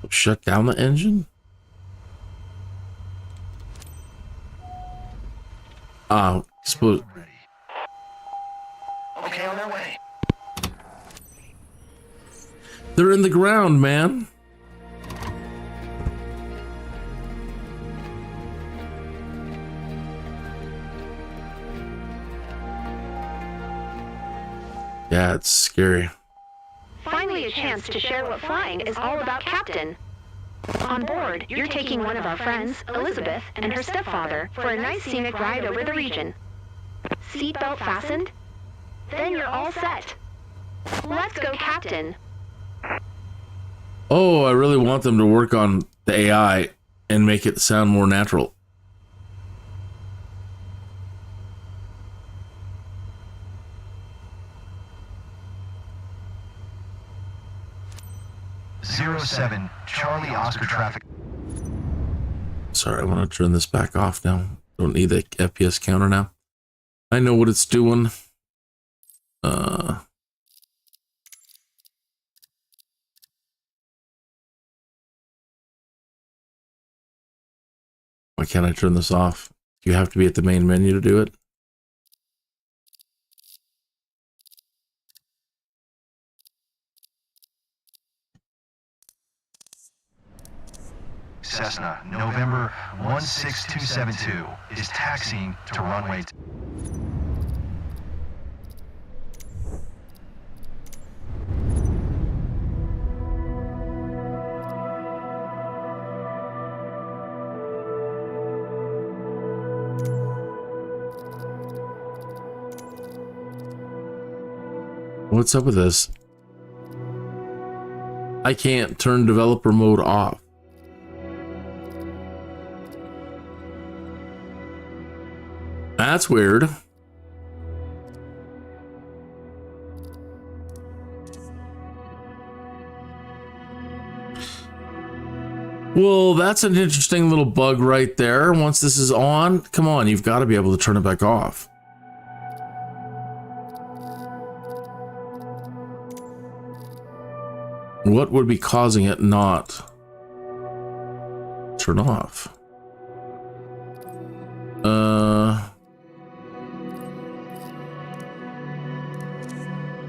Shut down the engine? Oh, suppose. Okay, on their way. They're in the ground, man. Yeah, it's scary. Finally a chance to share what flying is all about, Captain. On board, you're taking one of our friends, Elizabeth, and her stepfather for a nice scenic ride over the region. Seatbelt fastened? Then you're all set. Let's go, Captain. Oh, I really want them to work on the AI and make it sound more natural. Zero-7, Charlie Oscar traffic. Sorry, I want to turn this back off now. Don't need the FPS counter now. I know what it's doing. Why can't I turn this off? Do you have to be at the main menu to do it? Cessna, November 16272, is taxiing to runway. What's up with this? I can't turn developer mode off. That's weird. Well, that's an interesting little bug right there. Once this is on, come on, you've got to be able to turn it back off. What would be causing it not turn off?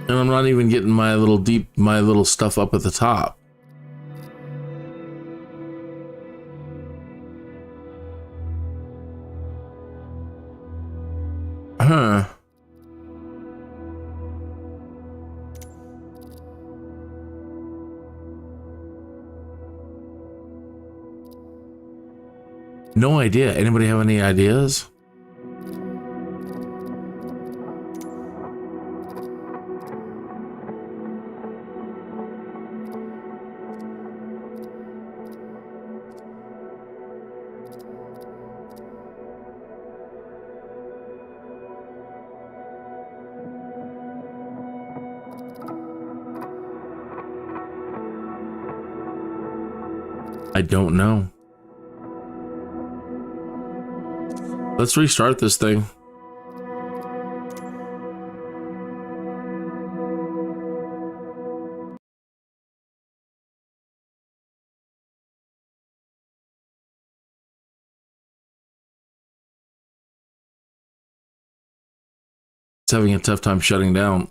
And I'm not even getting my little stuff up at the top. Huh. No idea. Anybody have any ideas? I don't know. Let's restart this thing. It's having a tough time shutting down.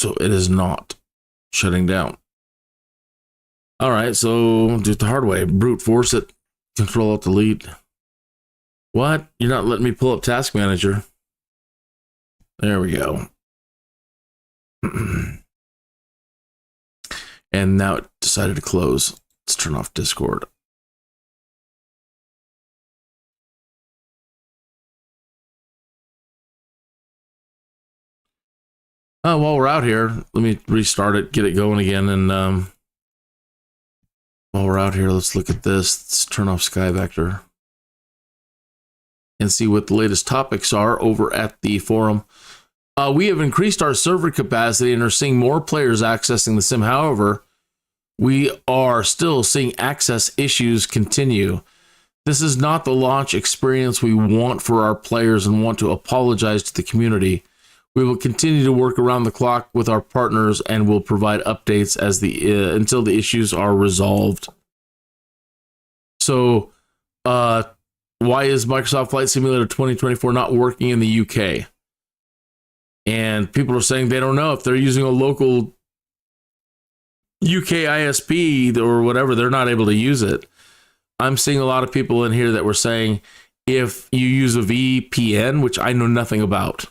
So it is not shutting down. All right, so do it the hard way. Brute force it. Control Alt Delete. What? You're not letting me pull up Task Manager. There we go. And now it decided to close. Let's turn off Discord. While we're out here, let me restart it, get it going again. And while we're out here, let's look at this. Let's turn off Sky Vector and see what the latest topics are over at the forum. We have increased our server capacity and are seeing more players accessing the sim. However, we are still seeing access issues continue. This is not the launch experience we want for our players and want to apologize to the community. We will continue to work around the clock with our partners and will provide updates as until the issues are resolved. So, why is Microsoft Flight Simulator 2024 not working in the UK? And people are saying they don't know if they're using a local UK ISP or whatever, they're not able to use it. I'm seeing a lot of people in here that were saying if you use a VPN, which I know nothing about,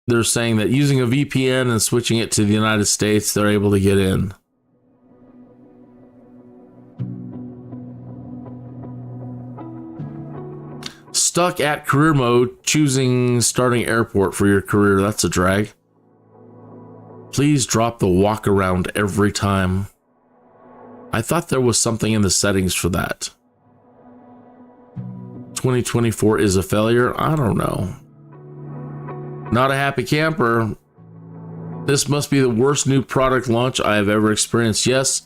they're saying that using a VPN and switching it to the United States, they're able to get in. Stuck at career mode, choosing starting airport for your career. That's a drag. Please drop the walk around every time. I thought there was something in the settings for that. 2024 is a failure. I don't know. Not a happy camper. This must be the worst new product launch I have ever experienced. Yes,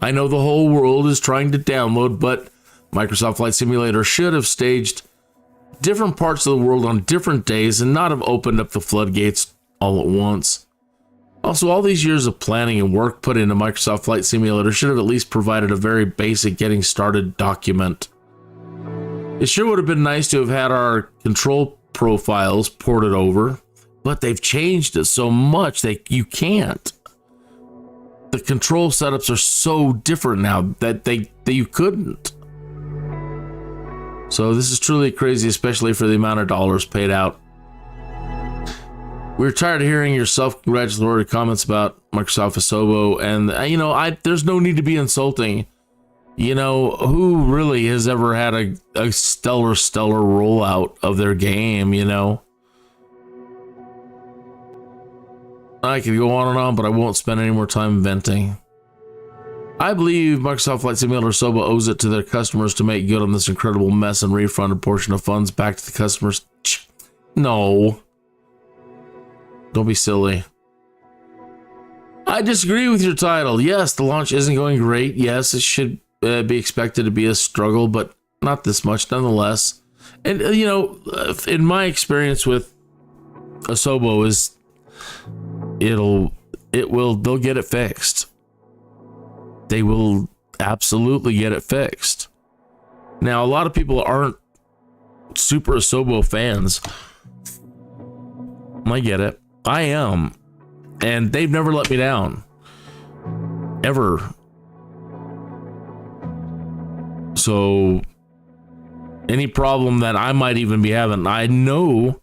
I know the whole world is trying to download, but Microsoft Flight Simulator should have staged different parts of the world on different days and not have opened up the floodgates all at once. Also, all these years of planning and work put into Microsoft Flight Simulator should have at least provided a very basic getting started document. It sure would have been nice to have had our control profiles ported over, but they've changed it so much that you can't. The control setups are so different now that you couldn't. So this is truly crazy, especially for the amount of dollars paid out. We're tired of hearing your self-congratulatory comments about Microsoft Asobo, and there's no need to be insulting. Who really has ever had a stellar rollout of their game, I could go on and on, but I won't spend any more time venting. I believe Microsoft Flight Simulator Asobo owes it to their customers to make good on this incredible mess and refund a portion of funds back to the customers. No. Don't be silly. I disagree with your title. Yes, the launch isn't going great. Yes, it should be expected to be a struggle, but not this much nonetheless. And, in my experience with Asobo is they'll get it fixed. They will absolutely get it fixed. Now, a lot of people aren't super Asobo fans. I get it. I am. And they've never let me down. Ever. So, any problem that I might even be having, I know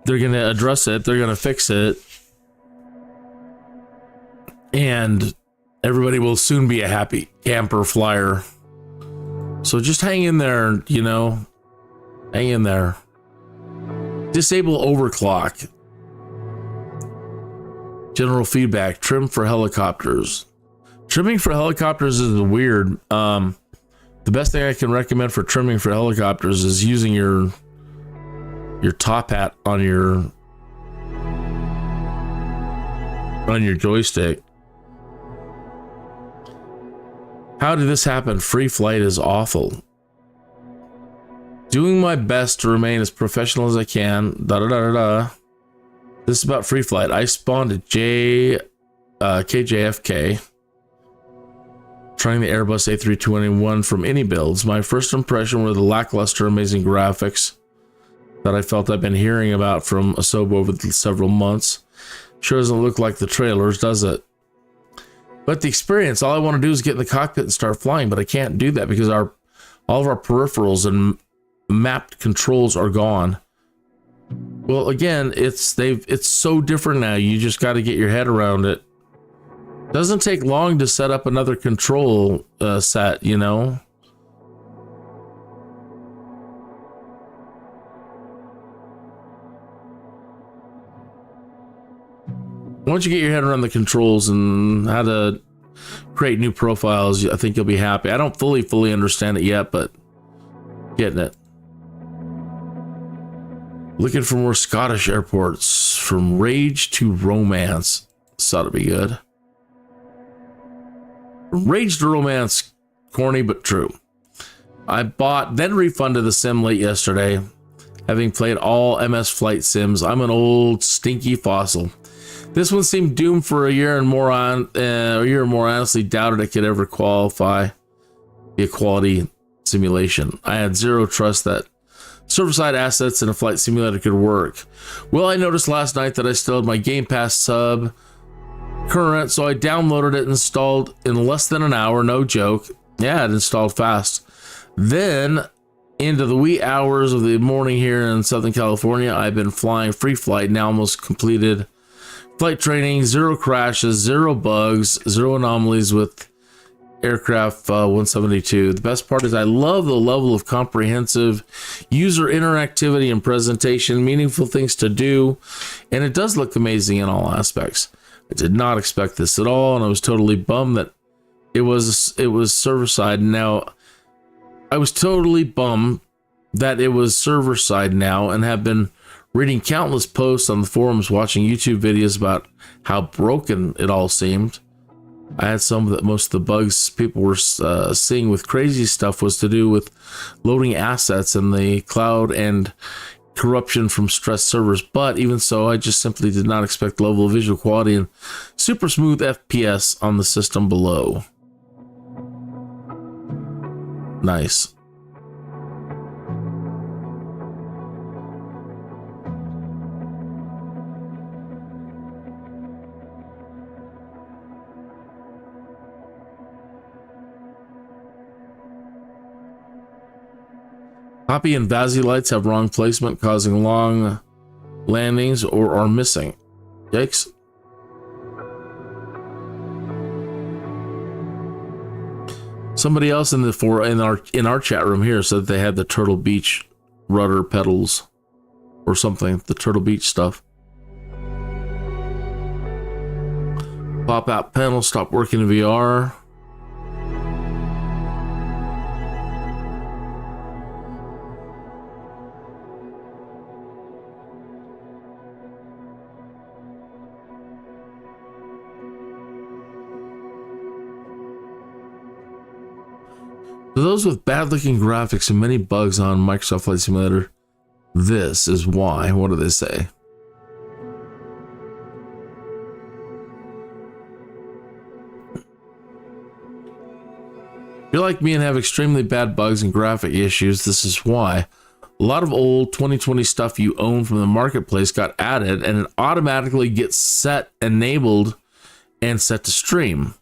they're going to address it. They're going to fix it. And everybody will soon be a happy camper flyer. So just hang in there, Hang in there. Disable overclock. General feedback. Trim for helicopters. Trimming for helicopters is weird. The best thing I can recommend for trimming for helicopters is using your top hat on your joystick. How did this happen? Free flight is awful. Doing my best to remain as professional as I can. This is about free flight. I spawned at KJFK. Trying the Airbus A321 from any builds. My first impression were the lackluster, amazing graphics that I felt I've been hearing about from Asobo over the several months. Sure doesn't look like the trailers, does it? But the experience, all I want to do is get in the cockpit and start flying, but I can't do that because all of our peripherals and mapped controls are gone. Well, again, it's so different now. You just got to get your head around it. Doesn't take long to set up another control set, you know. Once you get your head around the controls and how to create new profiles, I think you'll be happy. I don't fully understand it yet, but getting it. Looking for more Scottish airports. From rage to romance. This ought to be good. From rage to romance. Corny, but true. I bought, then refunded the sim late yesterday. Having played all MS Flight sims, I'm an old stinky fossil. This one seemed doomed for a year or more. Honestly doubted it could ever qualify be a quality simulation. I had zero trust that server-side assets in a flight simulator could work. Well, I noticed last night that I still had my Game Pass sub current, so I downloaded it and installed in less than an hour. No joke. Yeah, it installed fast. Then, into the wee hours of the morning here in Southern California, I've been flying free flight, now almost completed flight training, 0 crashes, 0 bugs, 0 anomalies with aircraft 172. The best part is I love the level of comprehensive user interactivity and presentation, meaningful things to do, and it does look amazing in all aspects. I did not expect this at all, and I was totally bummed that it was server side. Now, I was totally bummed that it was server side now, and have been reading countless posts on the forums, watching YouTube videos about how broken it all seemed. I had most of the bugs people were seeing with crazy stuff was to do with loading assets in the cloud and corruption from stressed servers. But even so, I just simply did not expect the level of visual quality and super smooth FPS on the system below. Nice. Poppy and Vazzy lights have wrong placement, causing long landings or are missing. Yikes. Somebody else in our chat room here said they had the Turtle Beach rudder pedals or something, the Turtle Beach stuff. Pop-out panel stopped working in VR. For those with bad-looking graphics and many bugs on Microsoft Flight Simulator, this is why. What do they say? If you're like me and have extremely bad bugs and graphic issues, this is why. A lot of old 2020 stuff you own from the marketplace got added, and it automatically gets enabled and set to stream.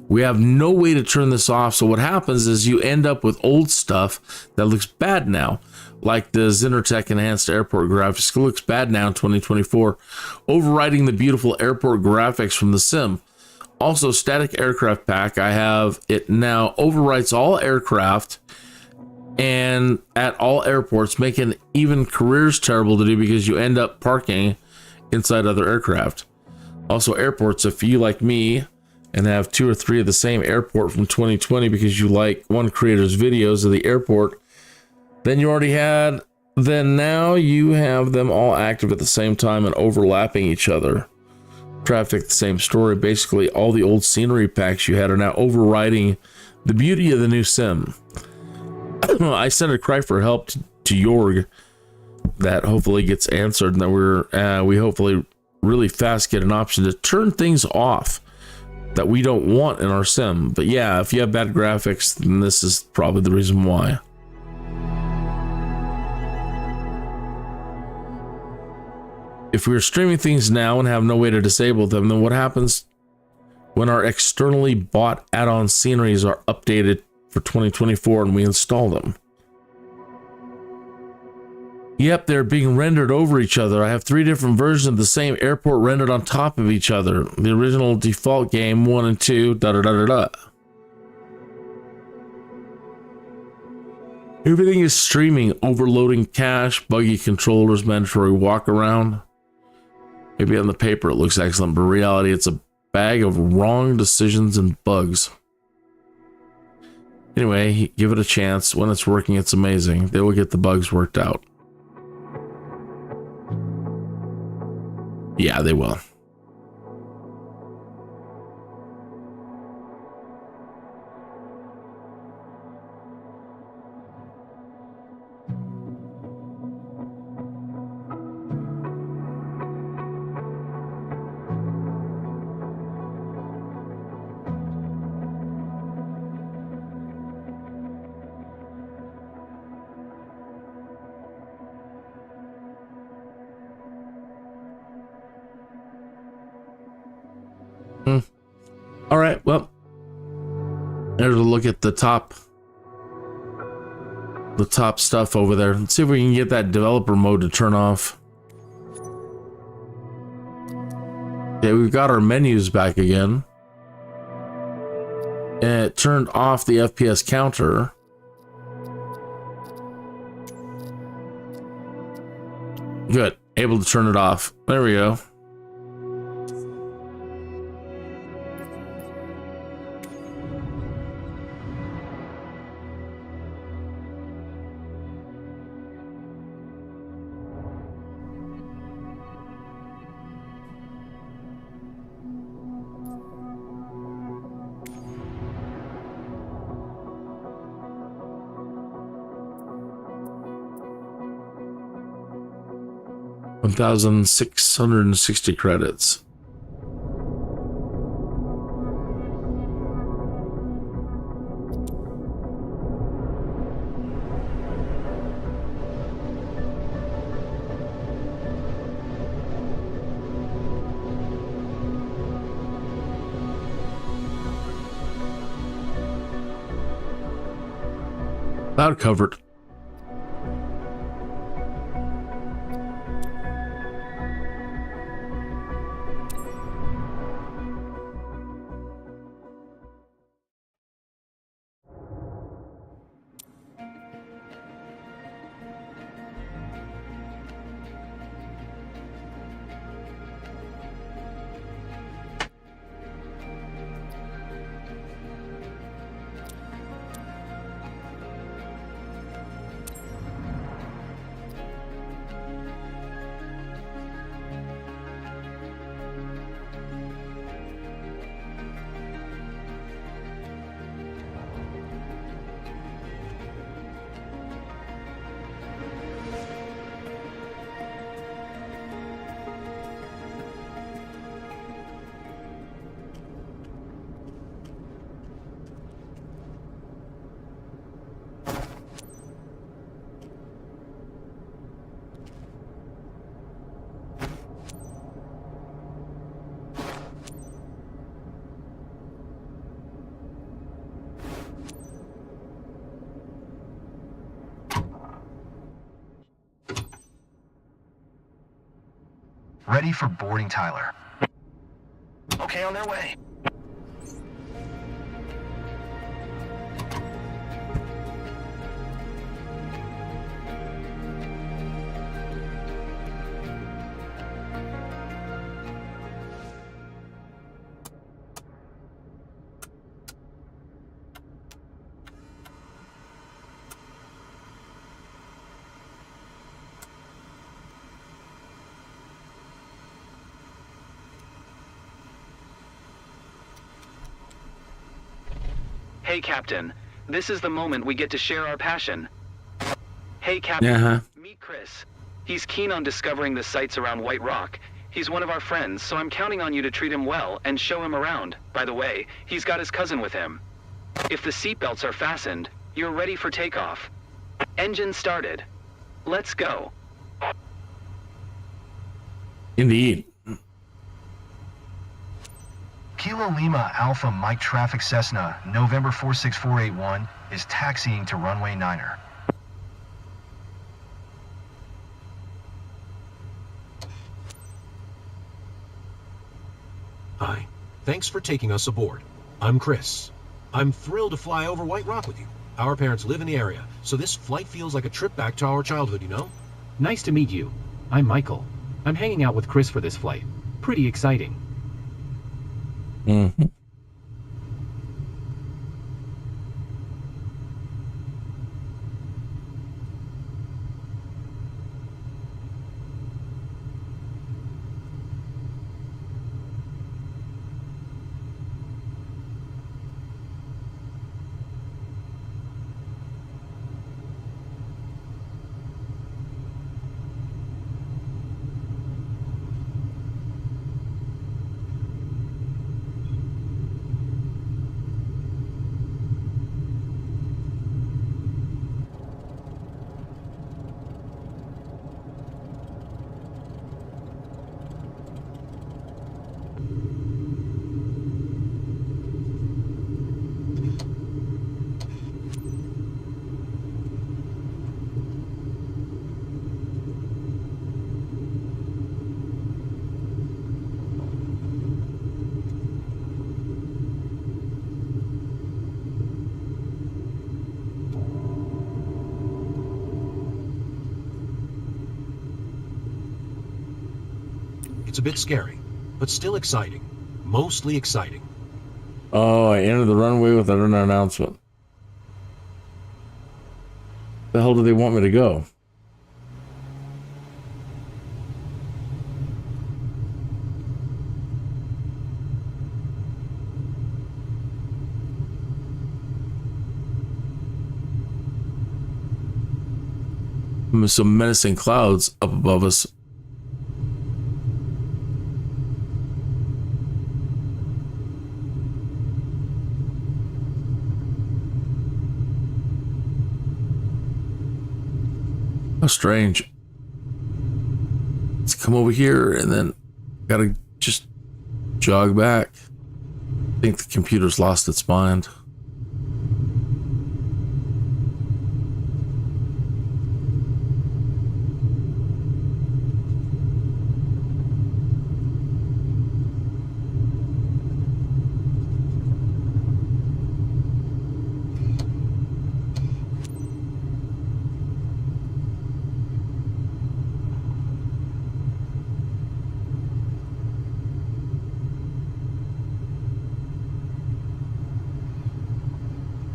We have no way to turn this off, so what happens is you end up with old stuff that looks bad now, like the Xinertech Enhanced Airport Graphics. It looks bad now in 2024, overriding the beautiful airport graphics from the sim. Also, Static Aircraft Pack, I have it now, overwrites all aircraft and at all airports, making even careers terrible to do because you end up parking inside other aircraft. Also, airports, if you like me and have 2 or 3 of the same airport from 2020 because you like one creator's videos of the airport, then now you have them all active at the same time and overlapping each other. Traffic, the same story. Basically, all the old scenery packs you had are now overriding the beauty of the new sim. I sent a cry for help to Jorg that hopefully gets answered, and that we hopefully really fast get an option to turn things off that we don't want in our sim. But yeah, if you have bad graphics, then this is probably the reason why. If we're streaming things now and have no way to disable them, then what happens when our externally bought add-on sceneries are updated for 2024 and we install them? Yep, they're being rendered over each other. I have 3 different versions of the same airport rendered on top of each other. The original default game 1 and 2, Everything is streaming, overloading cache, buggy controllers, mandatory walk around. Maybe on the paper it looks excellent, but in reality it's a bag of wrong decisions and bugs. Anyway, give it a chance. When it's working, it's amazing. They will get the bugs worked out. Yeah, they will. All right, well, there's a look at the top stuff over there. Let's see if we can get that developer mode to turn off. Okay, we've got our menus back again. And it turned off the FPS counter. Good, able to turn it off. There we go. $1,660 credits. Cloud covered. Ready for boarding, Tyler. Okay, on their way. Hey, Captain. This is the moment we get to share our passion. Hey, Captain. Meet Chris. He's keen on discovering the sights around White Rock. He's one of our friends, so I'm counting on you to treat him well and show him around. By the way, he's got his cousin with him. If the seatbelts are fastened, you're ready for takeoff. Engine started. Let's go. Indeed. Kilo Lima Alpha Mike Traffic Cessna, November 46481, is taxiing to runway 9er. Hi. Thanks for taking us aboard. I'm Chris. I'm thrilled to fly over White Rock with you. Our parents live in the area, so this flight feels like a trip back to our childhood, you know? Nice to meet you. I'm Michael. I'm hanging out with Chris for this flight. Pretty exciting. Mm-hmm. It's a bit scary, but still exciting. Mostly exciting. Oh, I entered the runway without an announcement. The hell do they want me to go? Some menacing clouds up above us. How strange. Let's come over here and then gotta just jog back. I think the computer's lost its mind.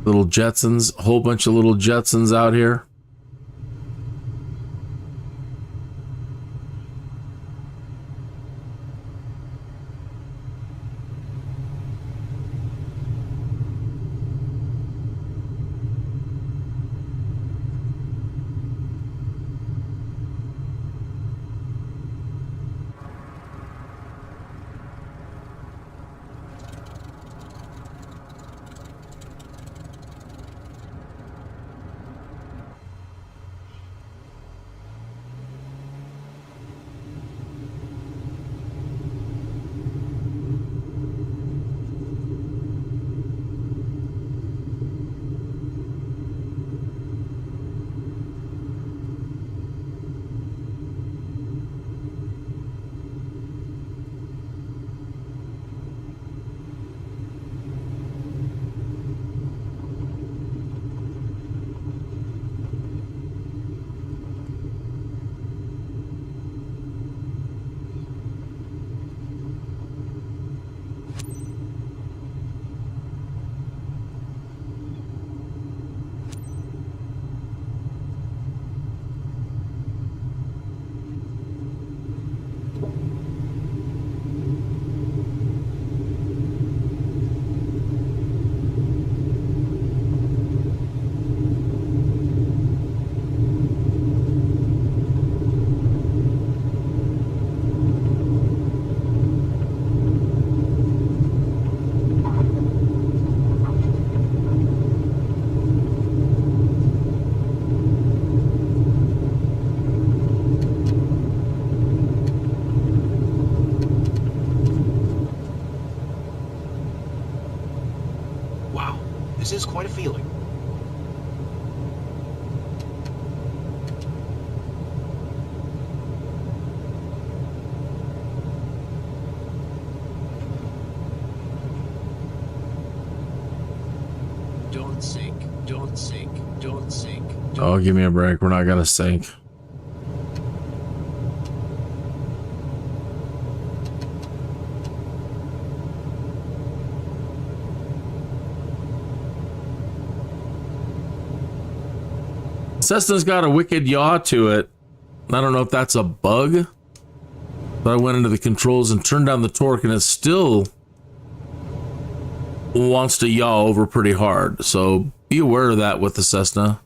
Little Jetsons, a whole bunch of little Jetsons out here. This is quite a feeling. Don't sink, don't sink, don't sink. Oh, give me a break. We're not gonna sink. Cessna's got a wicked yaw to it. I don't know if that's a bug, but I went into the controls and turned down the torque, and it still wants to yaw over pretty hard. So be aware of that with the Cessna.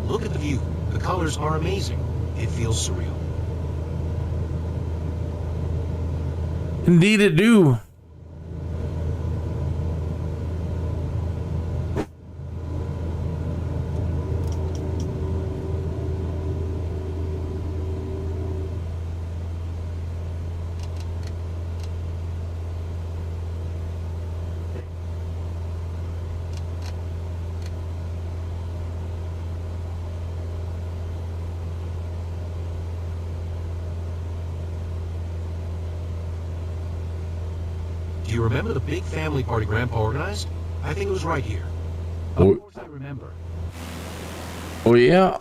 Look at the view. The colors are amazing. It feels surreal. Indeed it do. Do you remember the big family party Grandpa organized? I think it was right here. Oh. Of course I remember. Oh yeah.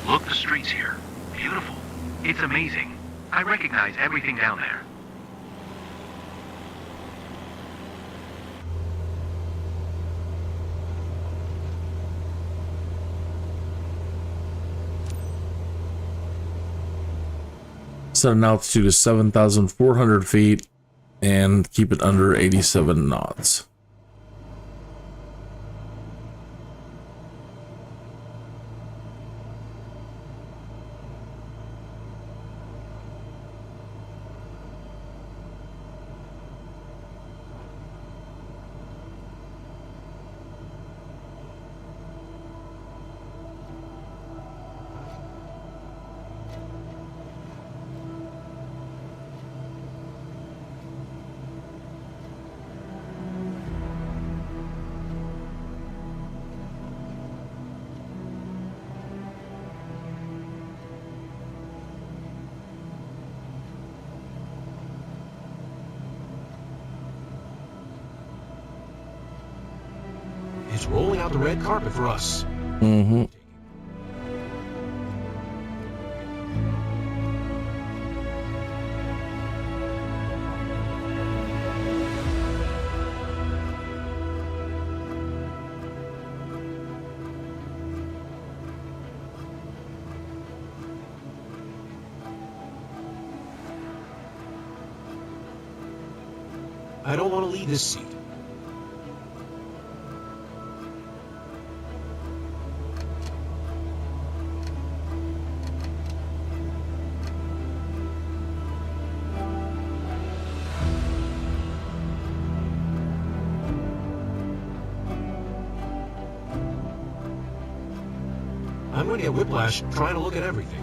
Look, the streets here. Beautiful. It's amazing. I recognize everything down there. Set an altitude of 7,400 feet and keep it under 87 knots. It's rolling out the red carpet for us. Mm-hmm. I don't want to leave this seat. I'm going to get whiplash trying to look at everything.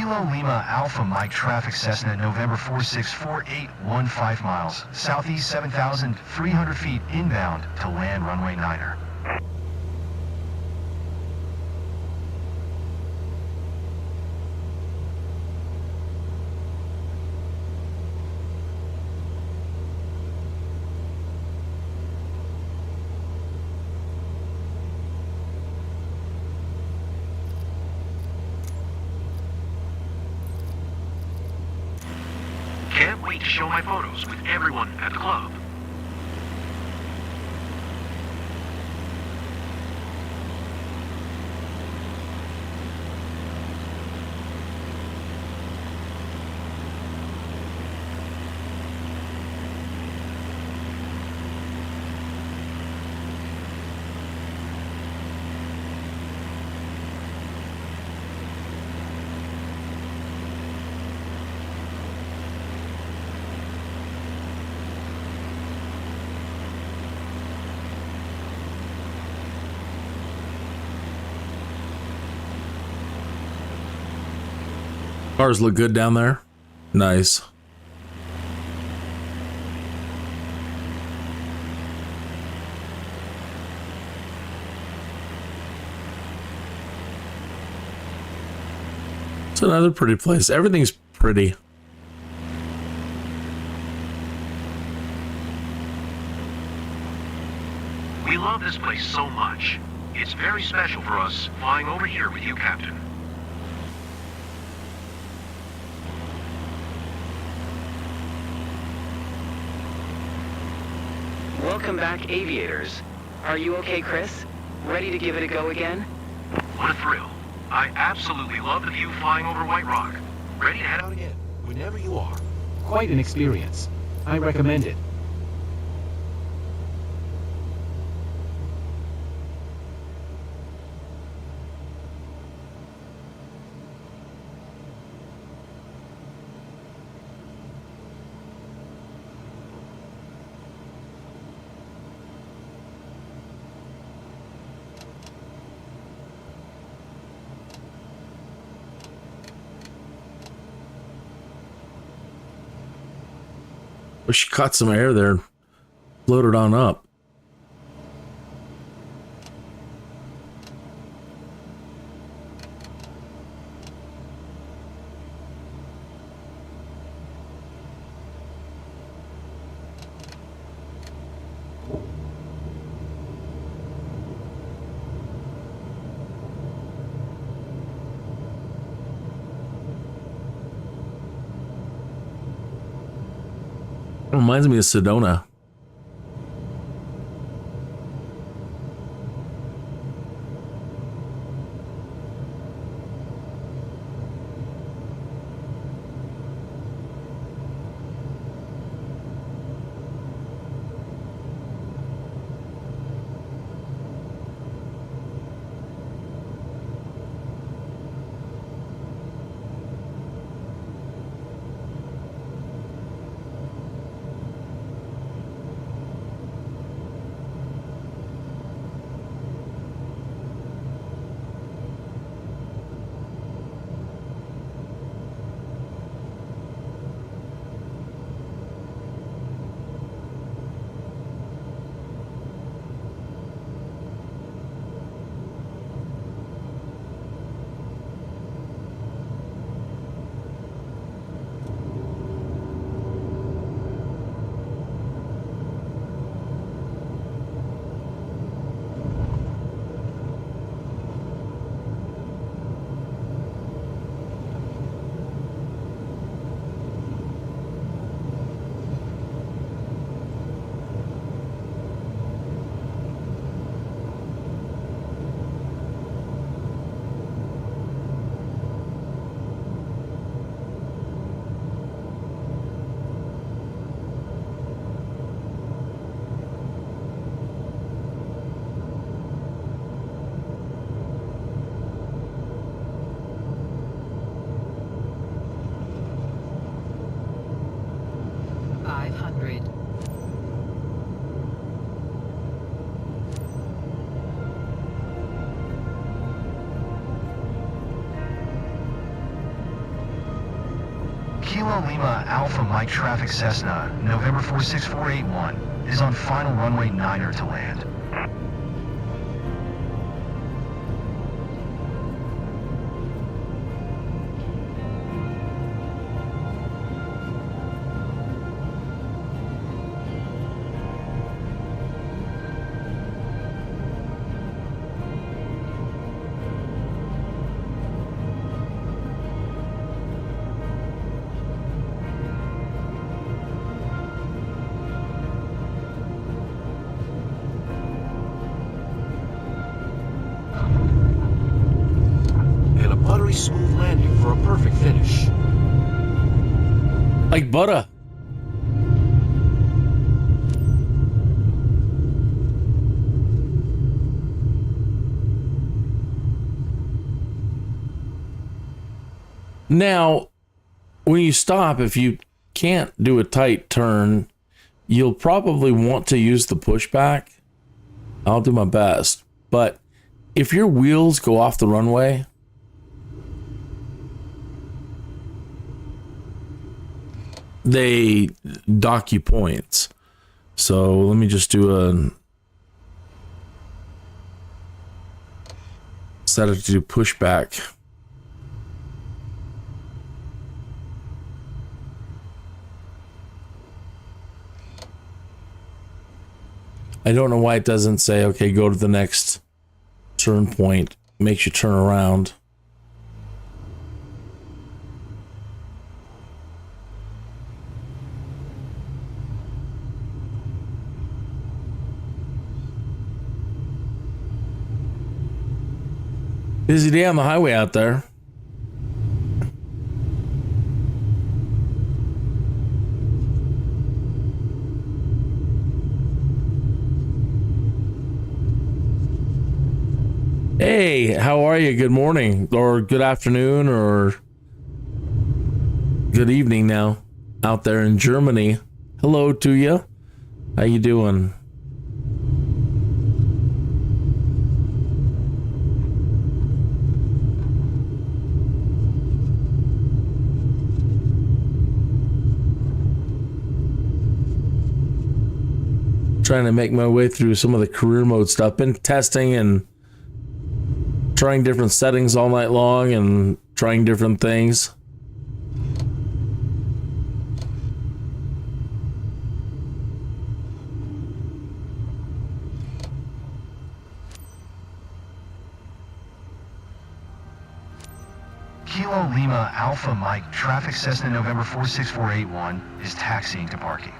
Kilo Lima Alpha Mike traffic Cessna November 464815 miles, southeast 7,300 feet inbound to land runway 9er. Can't wait to show my photos with everyone at the club. Cars look good down there. Nice. It's another pretty place. Everything's pretty. We love this place so much. It's very special for us flying over here with you, Captain. Welcome back, aviators. Are you okay, Chris? Ready to give it a go again? What a thrill. I absolutely love the view flying over White Rock. Ready to head out again whenever you are. Quite an experience. I recommend it. Well, she caught some air there, floated on up. Reminds me of Sedona. Kilo Lima Alpha Mike Traffic Cessna, November 46481, is on final runway 9er to land. Smooth landing for a perfect finish. Like butter. Now, when you stop, if you can't do a tight turn, you'll probably want to use the pushback. I'll do my best. But if your wheels go off the runway, they dock you points. So let me just do a set it to do pushback. I don't know why it doesn't say, okay, go to the next turn point. Makes you turn around. Busy day on the highway out there. Hey, how are you? Good morning, or good afternoon, or good evening now out there in Germany. Hello to you. How you doing? Trying to make my way through some of the career mode stuff. Been testing and trying different settings all night long and trying different things. Kilo Lima Alpha Mike Traffic Cessna November 46481 is taxiing to parking.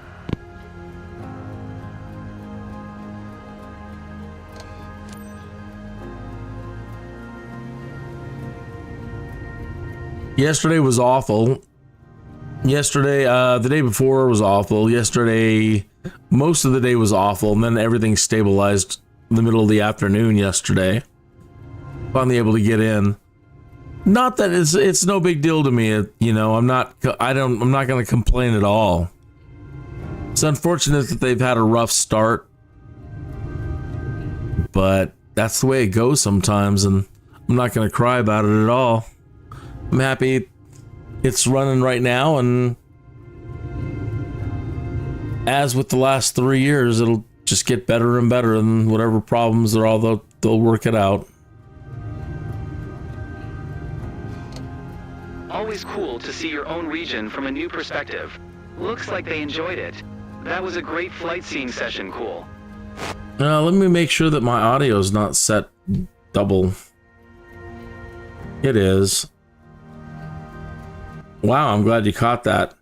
Yesterday was awful. Yesterday, the day before was awful. Yesterday, most of the day was awful, and then everything stabilized in the middle of the afternoon yesterday. Finally able to get in. Not that it's no big deal to me, you know. I'm not going to complain at all. It's unfortunate that they've had a rough start, but that's the way it goes sometimes, and I'm not going to cry about it at all. I'm happy it's running right now, and as with the last 3 years, it'll just get better and better, and whatever problems there are, they'll work it out. Always cool to see your own region from a new perspective. Looks like they enjoyed it. That was a great flight seeing session, cool. Let me make sure that my audio is not set double. It is. Wow, I'm glad you caught that.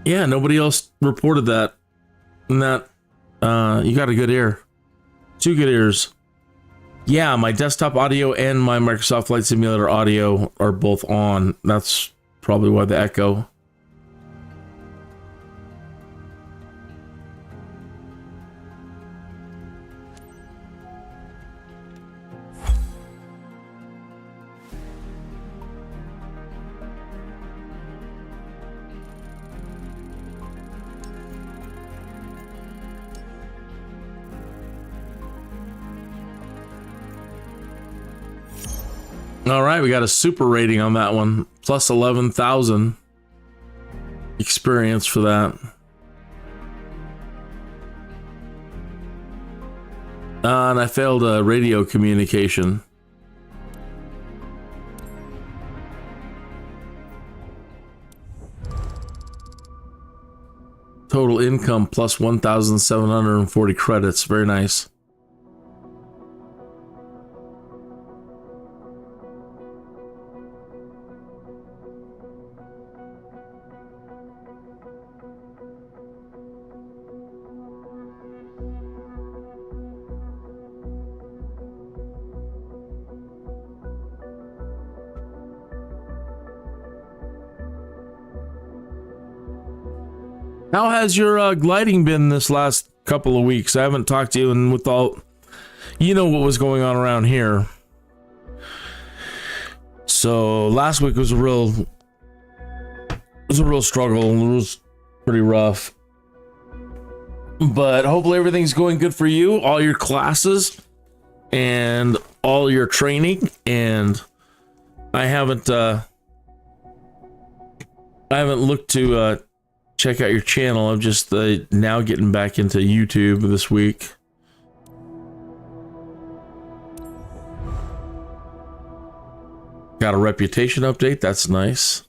Yeah, nobody else reported that. And that, you got a good ear. 2 good ears. Yeah, my desktop audio and my Microsoft Flight Simulator audio are both on. That's probably why the echo. All right, we got a super rating on that one. Plus 11,000 experience for that. And I failed a radio communication. Total income plus 1,740 credits. Very nice. How has your gliding been this last couple of weeks? I haven't talked to you, and with all, you know what was going on around here. So last week was a real struggle. It was pretty rough, but hopefully everything's going good for you. All your classes and all your training. And I haven't looked to check out your channel. I'm just now getting back into YouTube this week. Got a reputation update. That's nice.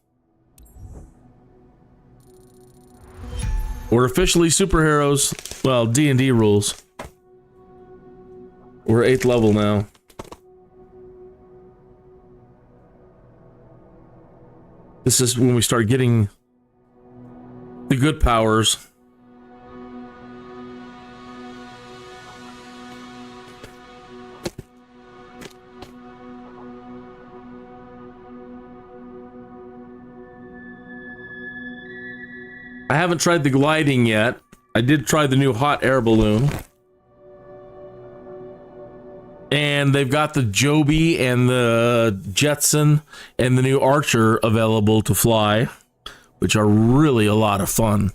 We're officially superheroes. Well, D&D rules. We're 8th level now. This is when we start getting the good powers. I haven't tried the gliding yet. I did try the new hot air balloon. And they've got the Joby and the Jetson and the new Archer available to fly, which are really a lot of fun.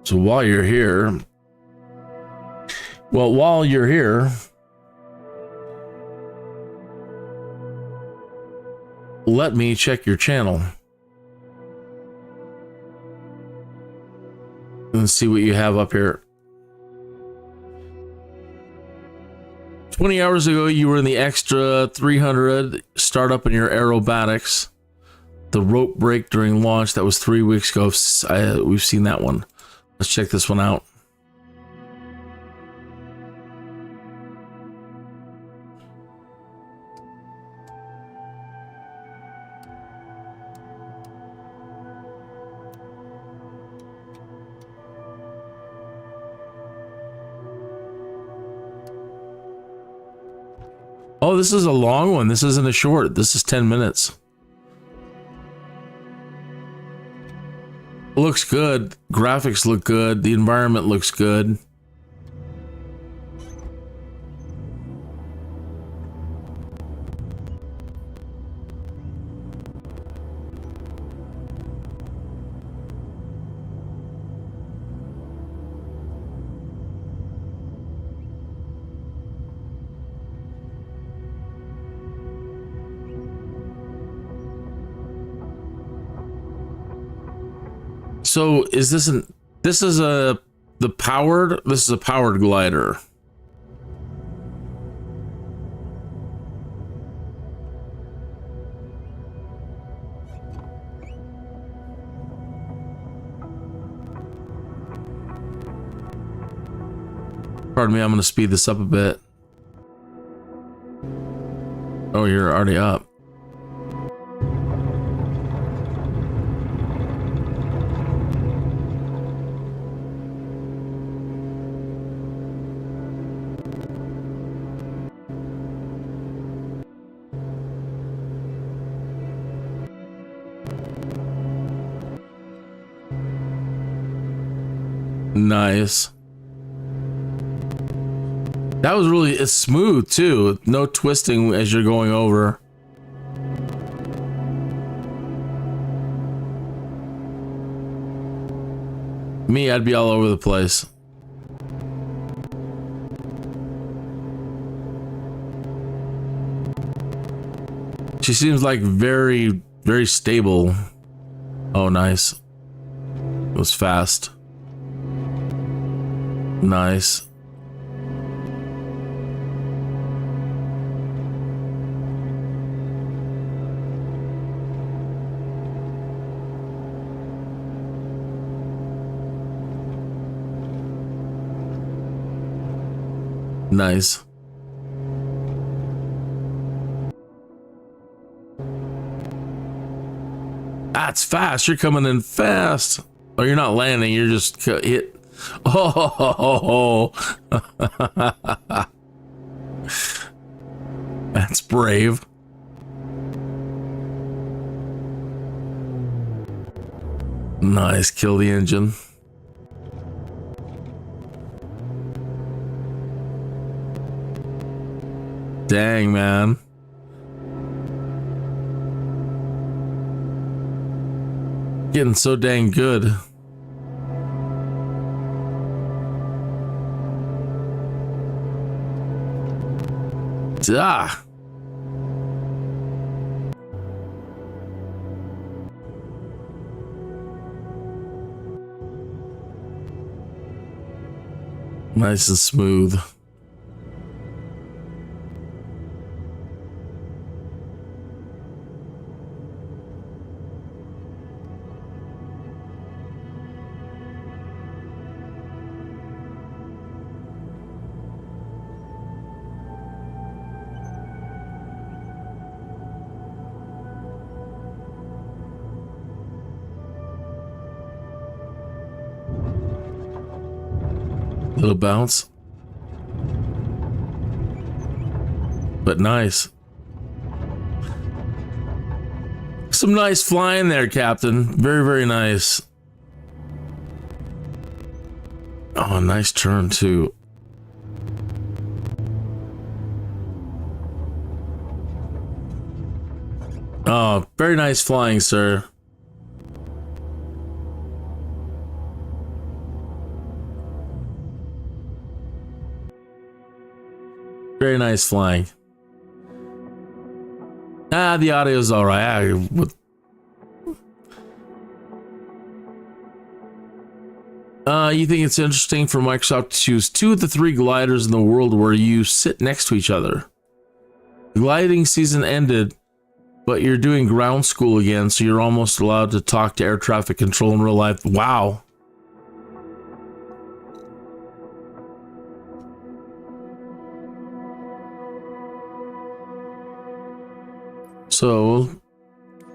So while you're here, let me check your channel and see what you have up here. 20 hours ago, you were in the extra 300 startup in your aerobatics. The rope break during launch, that was 3 weeks ago. We've seen that one. Let's check this one out. Oh, this is a long one. This isn't a short. This is 10 minutes. Looks good. Graphics look good. The environment looks good. So is this a powered glider. Pardon me, I'm going to speed this up a bit. Oh, you're already up. Nice. That was really smooth too. No twisting as you're going over. Me, I'd be all over the place. She seems like very, very stable. Oh, nice. It was fast. Nice. Nice. That's fast. You're coming in fast. Oh, you're not landing. You're just hit. Oh, that's brave. Nice. Kill the engine. Dang, man. Getting so dang good. Ah. Nice and smooth. Little bounce, but nice. Some nice flying there, Captain. Very, very nice. Oh, nice turn too. Oh, very nice flying, sir. Very nice flying. The audio's all right. You think it's interesting for Microsoft to choose 2 of the 3 gliders in the world where you sit next to each other? The gliding season ended, but you're doing ground school again, so you're almost allowed to talk to air traffic control in real life. Wow. So,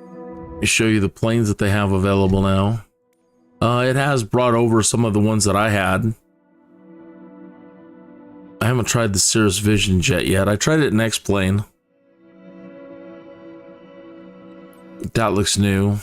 let me show you the planes that they have available now. It has brought over some of the ones that I had. I haven't tried the Cirrus Vision jet yet. I tried it in X-Plane. That looks new.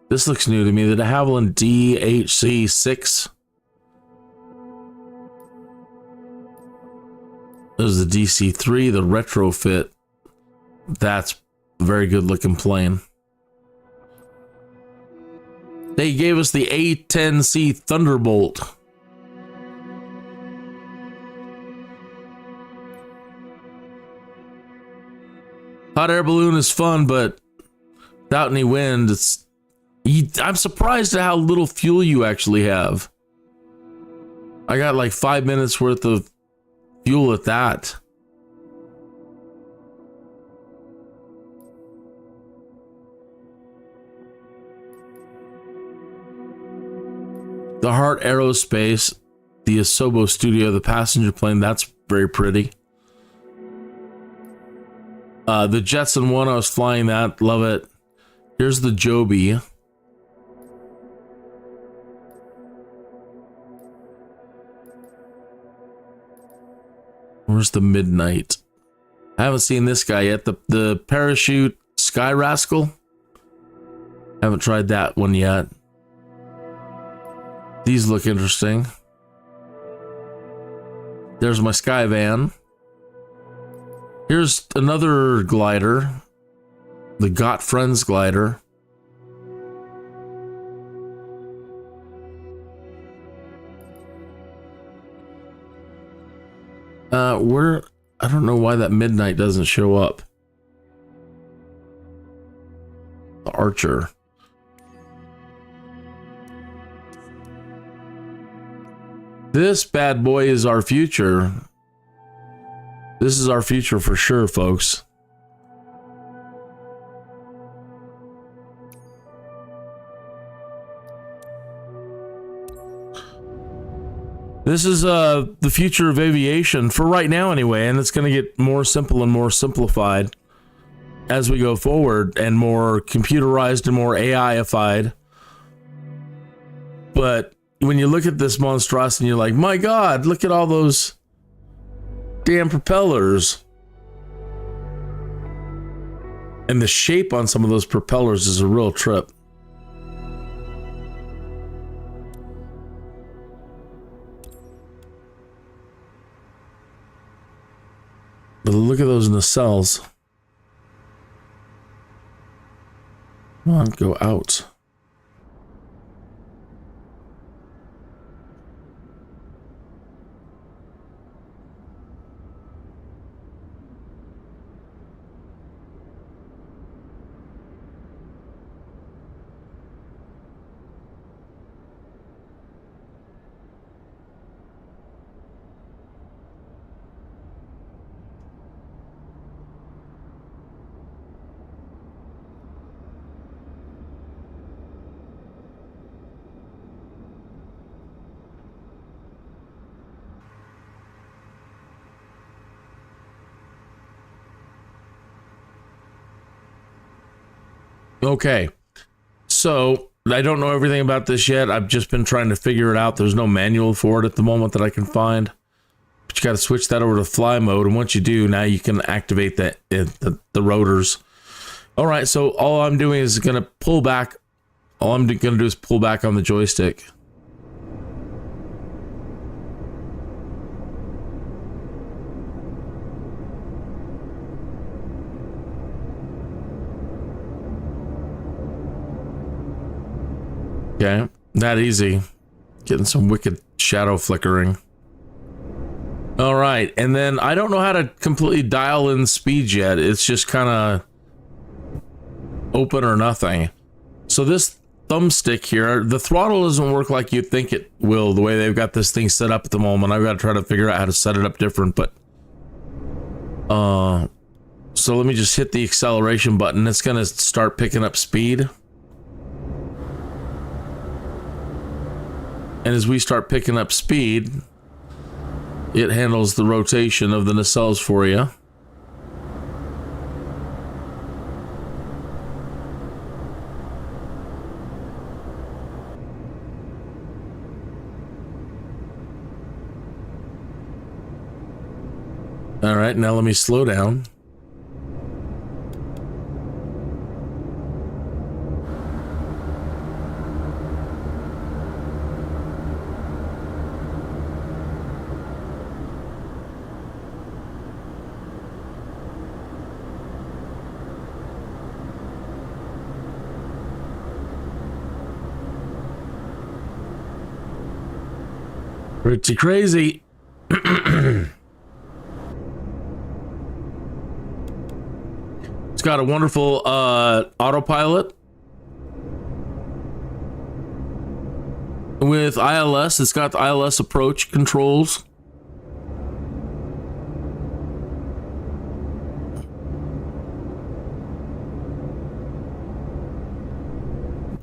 This looks new to me. The de Havilland DHC-6. There's the DC-3, the retrofit. That's a very good looking plane. They gave us the A-10C Thunderbolt. Hot air balloon is fun, but without any wind, I'm surprised at how little fuel you actually have. I got like 5 minutes worth of fuel at that. The Heart Aerospace, the Asobo Studio, the passenger plane, that's very pretty. The Jetson one, I was flying that, love it. Here's the Joby. Where's the Midnight? I haven't seen this guy yet. The Parachute Sky Rascal. Haven't tried that one yet. These look interesting. There's my sky van. Here's another glider. The Got Friends glider. I don't know why that midnight doesn't show up. The Archer. This bad boy is our future. This is our future for sure, folks. This is the future of aviation for right now anyway, and it's going to get more simple and more simplified as we go forward, and more computerized and more AI-ified. But when you look at this monstrosity, you're like, my God, look at all those damn propellers. And the shape on some of those propellers is a real trip. But look at those nacelles. Come on, go out. Okay, so I don't know everything about this yet. I've just been trying to figure it out. There's no manual for it at the moment that I can find. But you got to switch that over to fly mode, and once you do, now you can activate the rotors. All right, so all I'm doing is going to pull back. All I'm going to do is pull back on the joystick. Okay, that easy. Getting some wicked shadow flickering. All right, and then I don't know how to completely dial in speed yet. It's just kind of open or nothing. So this thumbstick here, the throttle doesn't work like you'd think it will, the way they've got this thing set up at the moment. I've got to try to figure out how to set it up different, but so let me just hit the acceleration button. It's going to start picking up speed. And as we start picking up speed, it handles the rotation of the nacelles for you. All right, now let me slow down. Pretty crazy. It's got a wonderful autopilot with ILS. It's got the ILS approach controls.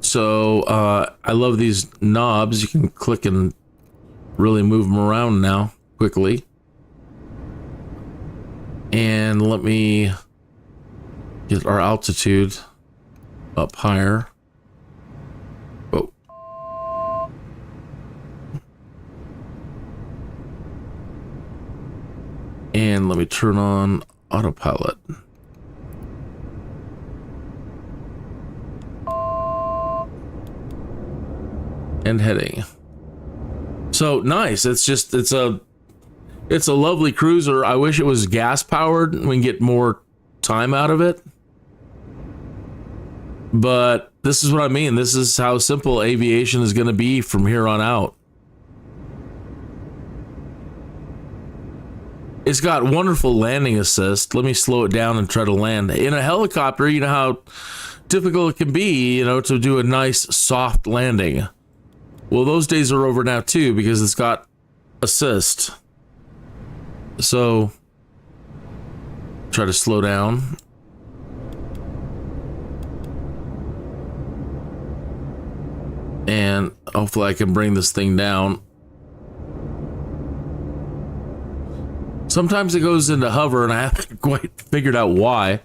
So I love these knobs. You can click and really move them around now quickly. And let me get our altitude up higher. Oh. And let me turn on autopilot. And heading. So nice. It's It's a lovely cruiser. I wish it was gas powered. We can get more time out of it. But this is what I mean. This is how simple aviation is going to be from here on out. It's got wonderful landing assist. Let me slow it down and try to land. In a helicopter, you know how difficult it can be, you know, to do a nice soft landing. Well, those days are over now too, because it's got assist. So, try to slow down. And hopefully I can bring this thing down. Sometimes it goes into hover, and I haven't quite figured out why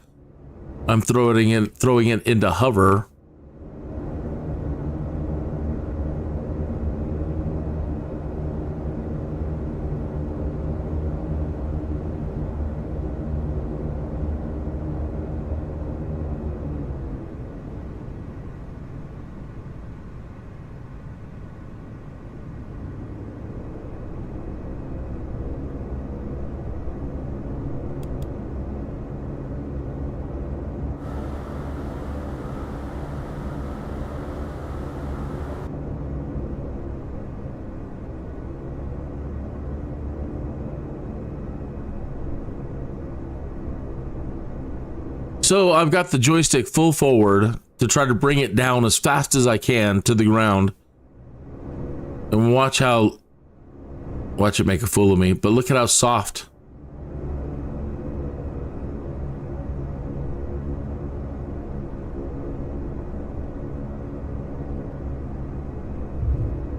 I'm throwing it into hover. So I've got the joystick full forward to try to bring it down as fast as I can to the ground. And watch it make a fool of me, but look at how soft.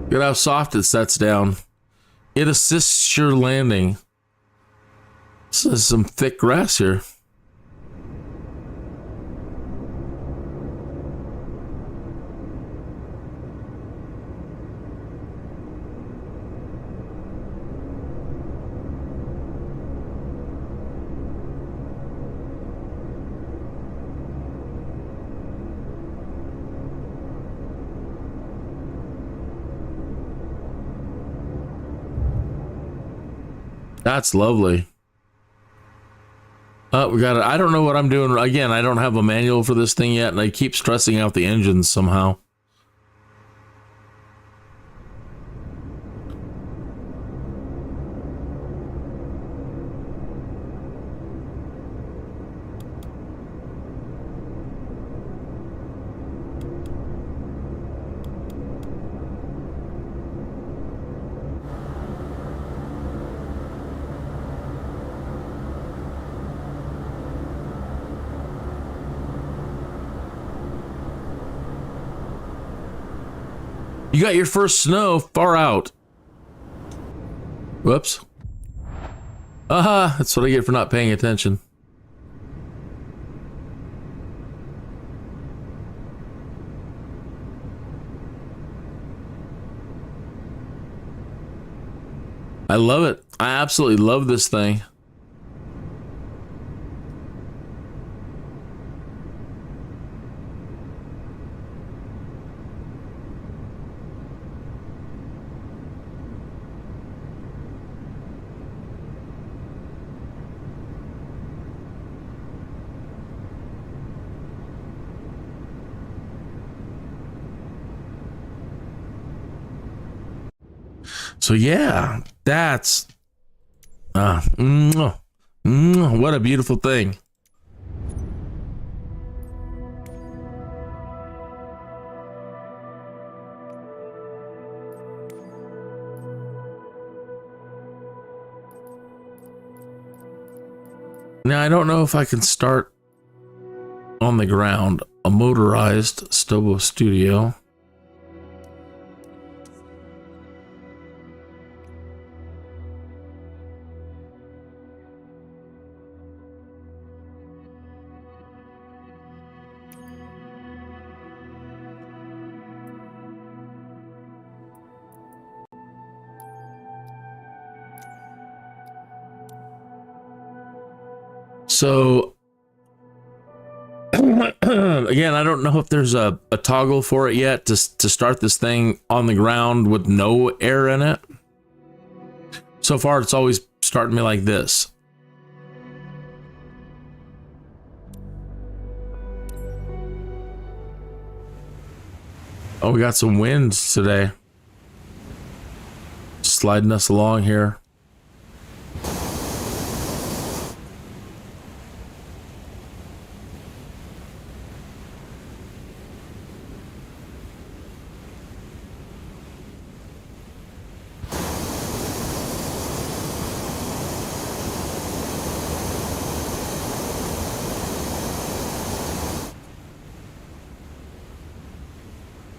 Look at how soft it sets down. It assists your landing. This is some thick grass here. That's lovely. We got it. I don't know what I'm doing. Again, I don't have a manual for this thing yet, and I keep stressing out the engines somehow. You got your first snow far out. Whoops. Aha, that's what I get for not paying attention. I love it. I absolutely love this thing. So yeah, that's what a beautiful thing. Now I don't know if I can start on the ground a motorized Stobo Studio. So again, I don't know if there's a toggle for it yet to start this thing on the ground with no air in it. So far, it's always starting me like this. Oh, we got some winds today. Sliding us along here.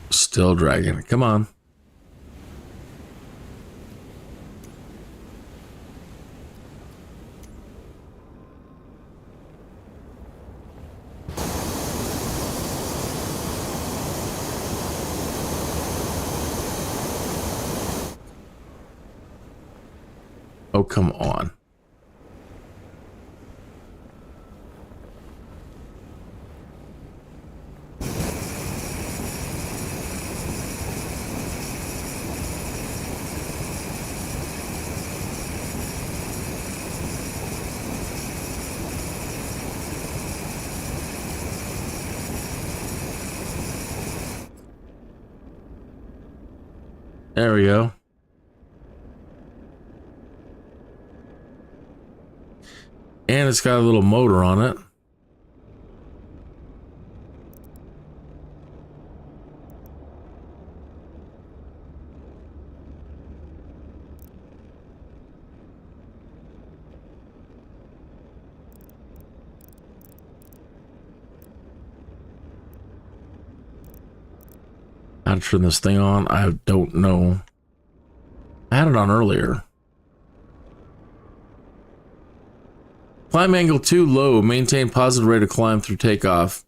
Still dragging it. Come on. Oh, come on. There we go. And it's got a little motor on it. How to turn this thing on, I don't know. I had it on earlier. Climb angle too low. Maintain positive rate of climb through takeoff.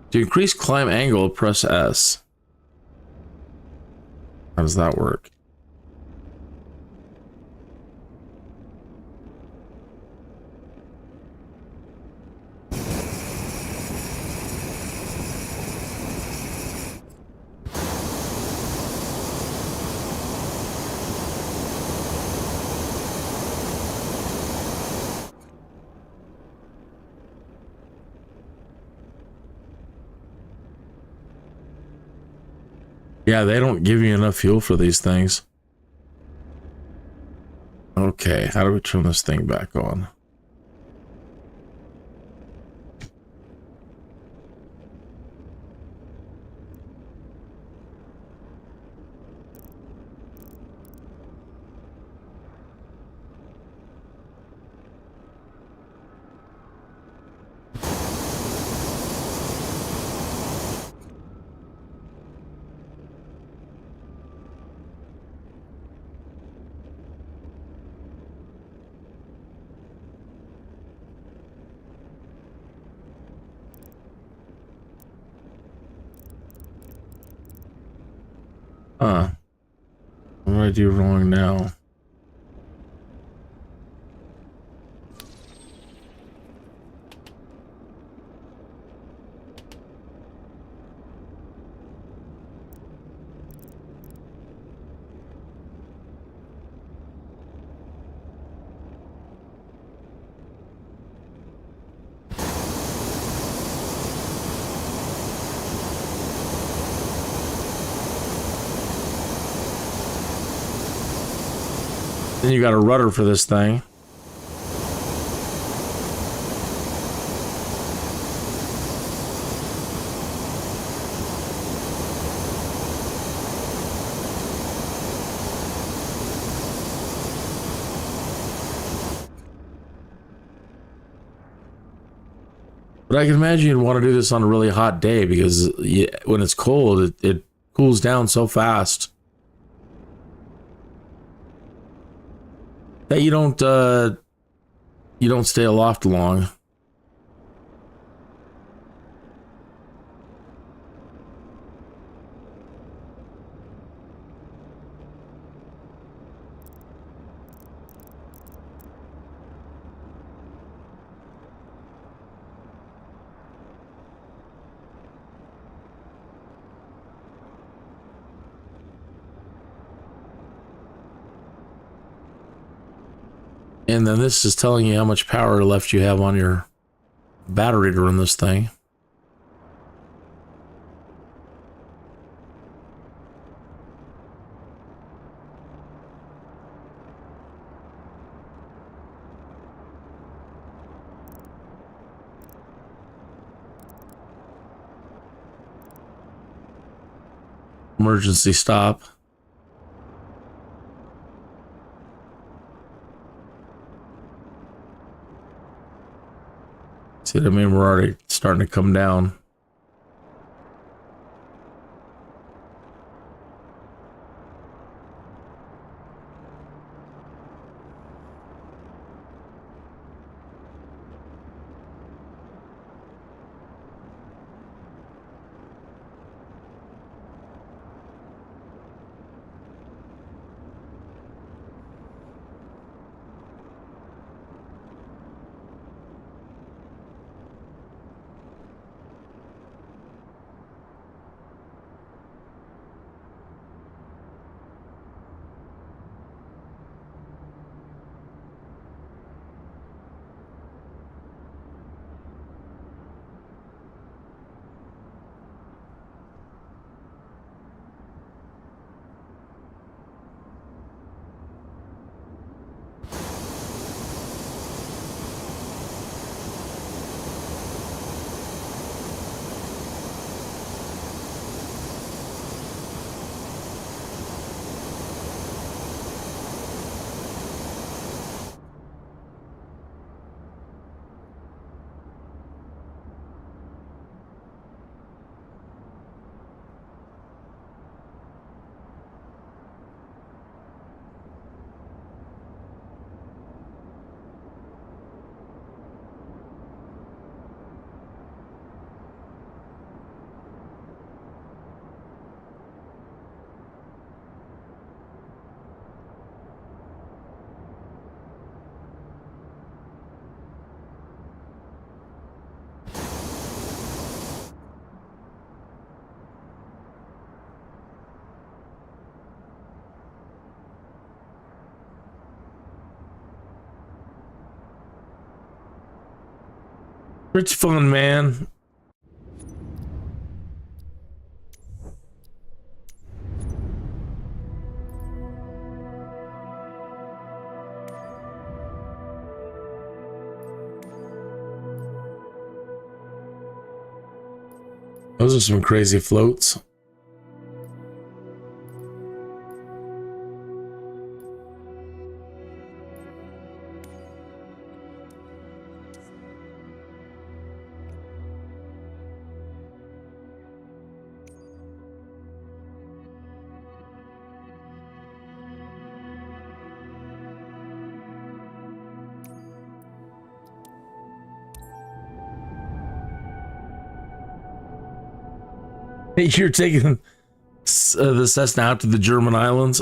To increase climb angle, press S. How does that work? Yeah, they don't give you enough fuel for these things. Okay, how do we turn this thing back on? Huh. What do I do wrong now? Then you got a rudder for this thing. But I can imagine you'd want to do this on a really hot day because when it's cold, it cools down so fast that you don't stay aloft long. And then this is telling you how much power left you have on your battery to run this thing. Emergency stop. See what I mean? We're already starting to come down. It's fun, man. Those are some crazy floats. You're taking the Cessna out to the German islands.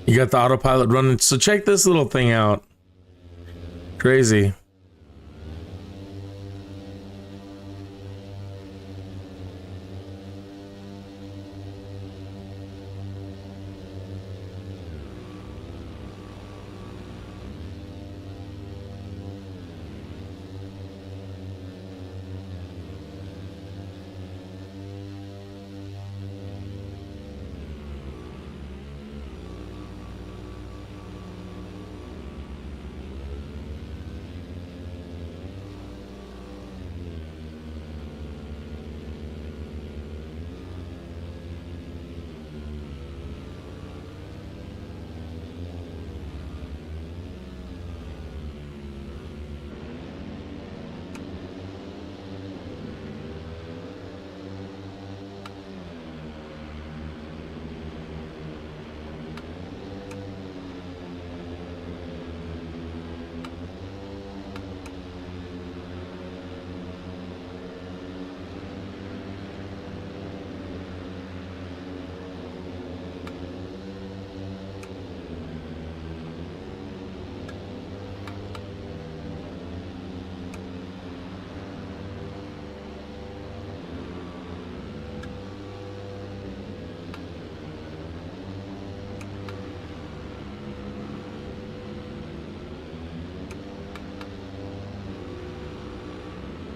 You got the autopilot running. So check this little thing out. Crazy.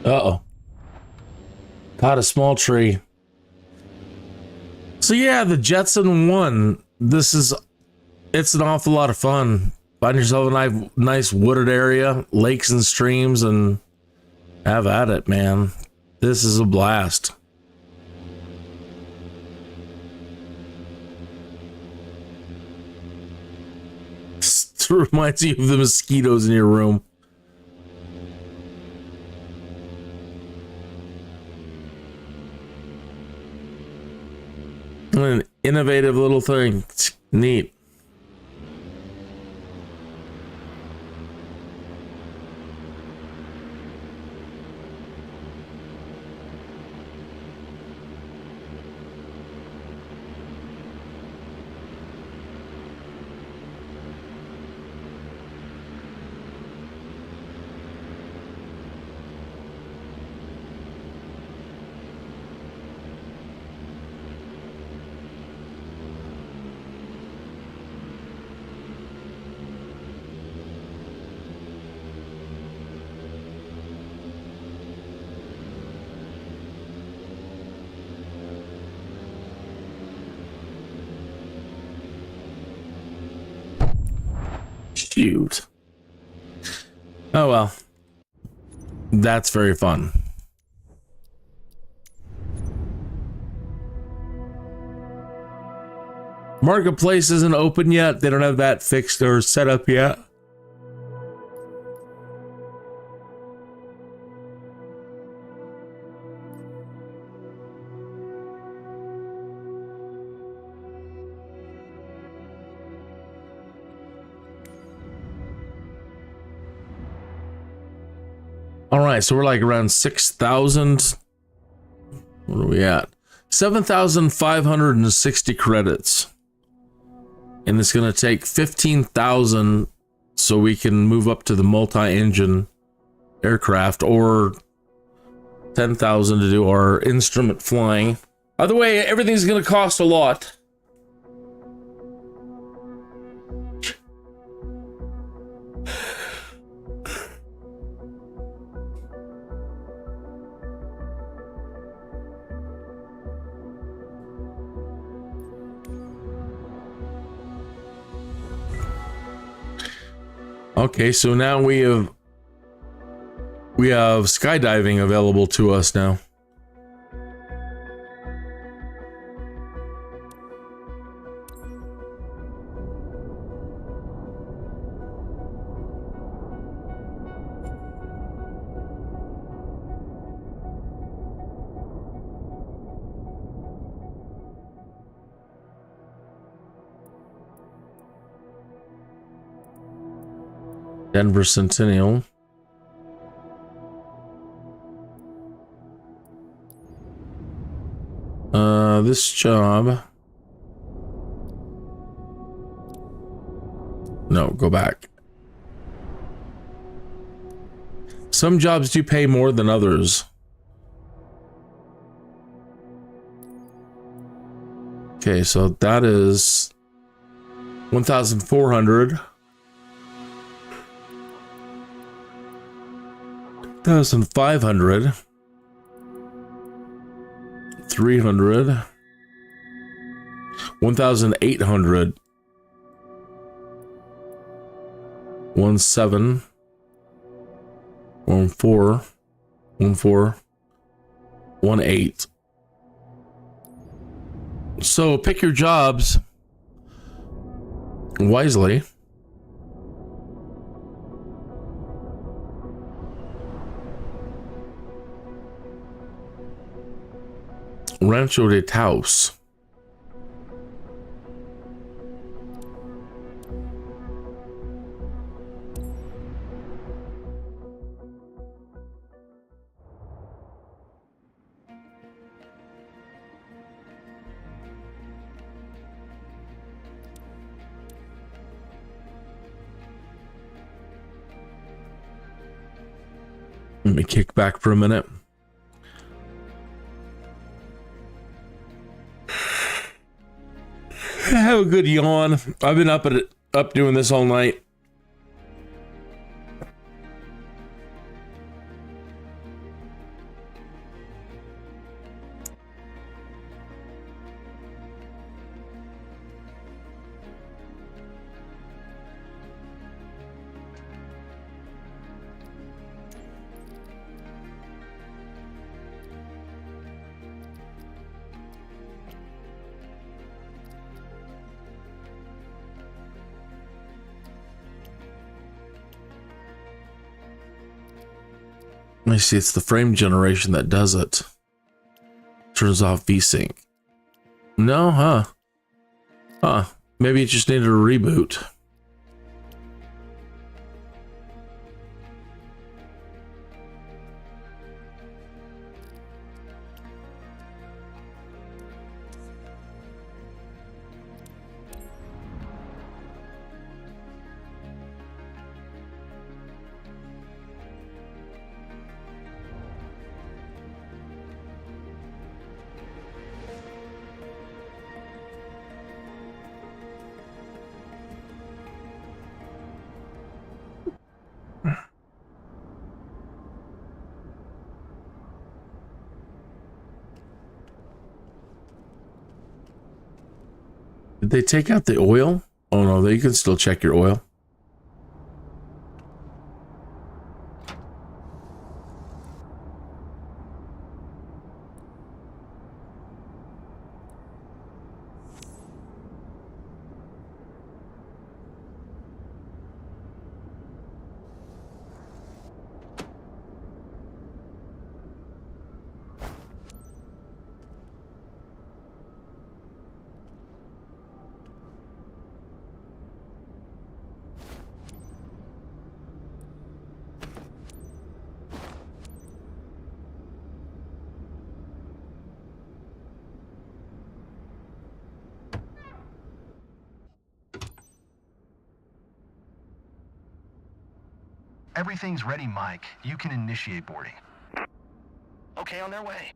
Uh-oh. Caught a small tree. So yeah, the Jetson 1. It's an awful lot of fun. Find yourself a nice wooded area, lakes and streams, and have at it, man. This is a blast. It reminds you of the mosquitoes in your room. An innovative little thing. It's neat. Shoot. Oh well. That's very fun. Marketplace isn't open yet. They don't have that fixed or set up yet. All right, so we're like around 6,000. What are we at? 7,560 credits. And it's going to take 15,000 so we can move up to the multi-engine aircraft, or 10,000 to do our instrument flying. By the way, everything's going to cost a lot. Okay, so now we have skydiving available to us now. Denver Centennial. This job. No, go back. Some jobs do pay more than others. Okay, so that is 1,400. 1,500. 300. 1,800. 1,7. 1,4. 1,4. 1,8. So pick your jobs wisely. Rancho de Taos. Let me kick back for a minute. Have a good yawn. I've been up doing this all night. Let me see, it's the frame generation that does it. Turns off VSync. No, huh? Maybe it just needed a reboot. Did they take out the oil? Oh no, you can still check your oil. Everything's ready, Mike. You can initiate boarding. Okay, on their way.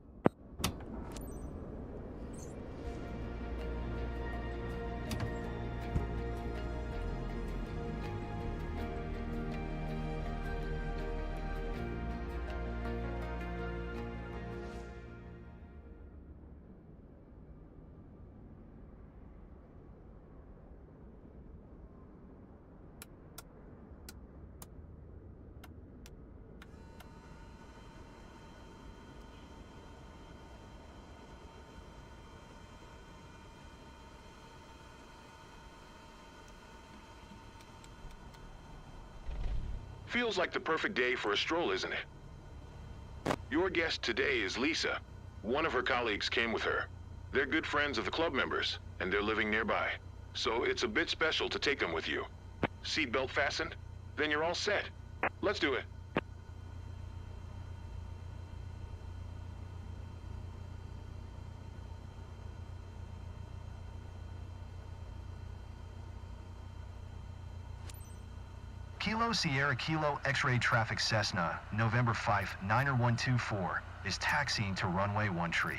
Feels like the perfect day for a stroll, isn't it? Your guest today is Lisa. One of her colleagues came with her. They're good friends of the club members, and they're living nearby. So it's a bit special to take them with you. Seatbelt fastened? Then you're all set. Let's do it. Kilo Sierra Kilo X-ray traffic Cessna, November 5, 90124, is taxiing to runway 13.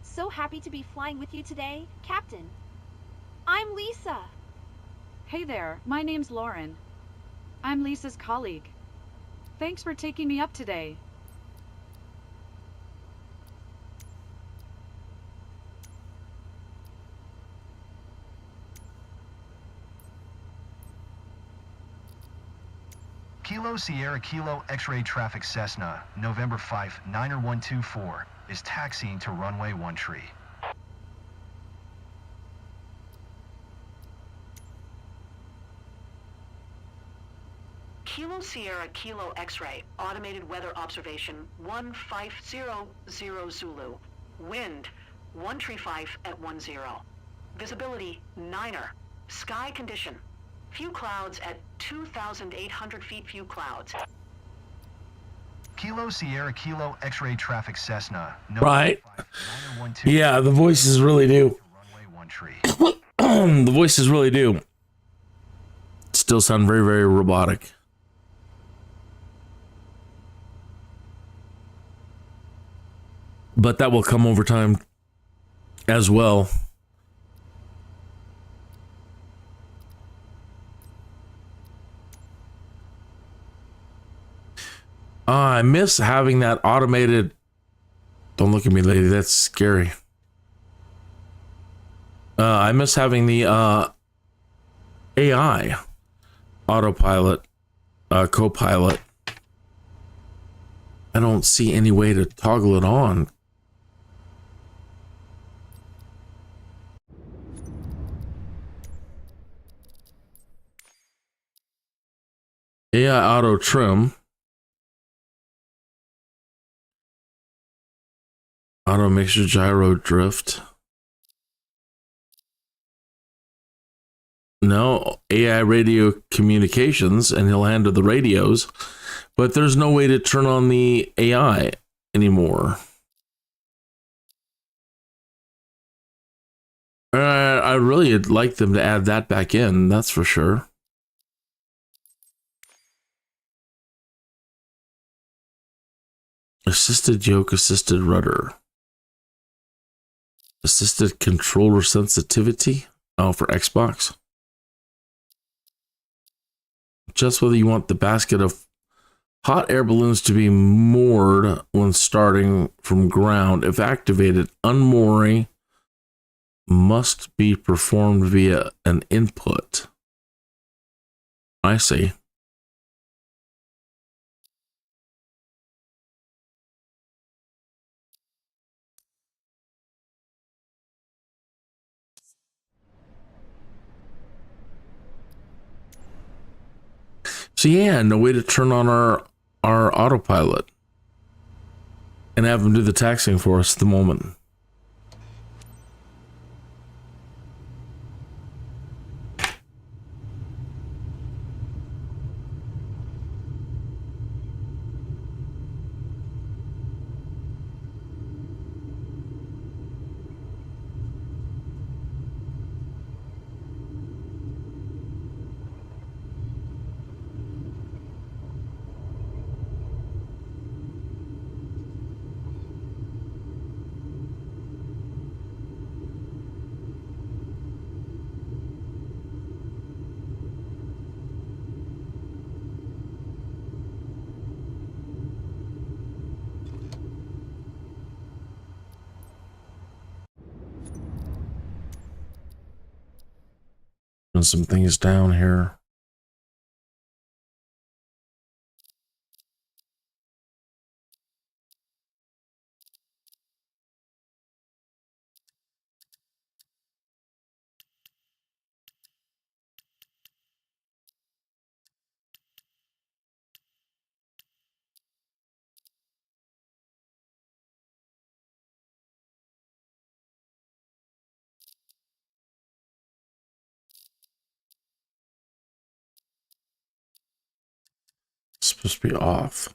So happy to be flying with you today, Captain. I'm Lisa. Hey there, my name's Lauren. I'm Lisa's colleague. Thanks for taking me up today. Kilo Sierra Kilo X-ray traffic Cessna, November 5, 90124, is taxiing to runway 13. Kilo Sierra Kilo X-ray, automated weather observation 1500 Zulu. Wind 135 at 10. Visibility 9er. Sky condition. Few clouds at 2,800 feet, few clouds. Kilo Sierra Kilo X-ray traffic Cessna. Right. Yeah, the voices really do. The voices really do. Still sound very, very robotic. But that will come over time as well. I miss having that automated. Don't look at me, lady. That's scary. I miss having the AI autopilot, co-pilot. I don't see any way to toggle it on. AI auto trim. Auto mixture gyro drift. No, AI radio communications, and he'll handle the radios, but there's no way to turn on the AI anymore. I really would like them to add that back in, that's for sure. Assisted yoke, assisted rudder. Assisted controller sensitivity. Oh, for Xbox. Just whether you want the basket of hot air balloons to be moored when starting from ground. If activated, unmooring must be performed via an input. I see. So yeah, no way to turn on our autopilot and have them do the taxiing for us at the moment. Some things down here. It's supposed to be off.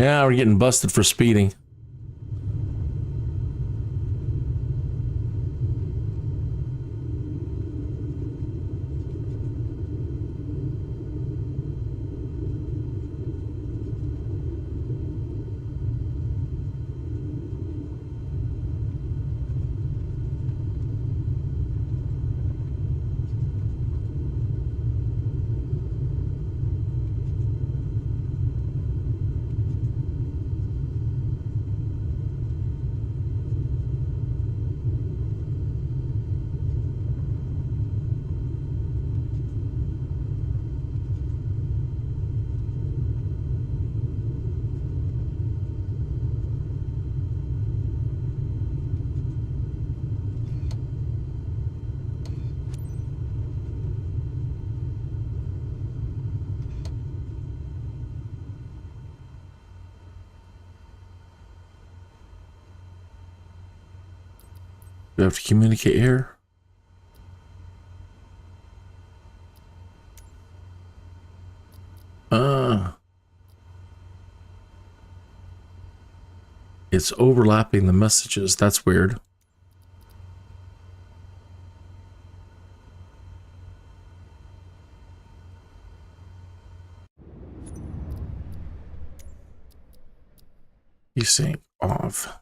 Yeah, we're getting busted for speeding. We have to communicate here. It's overlapping the messages. That's weird. He's saying off.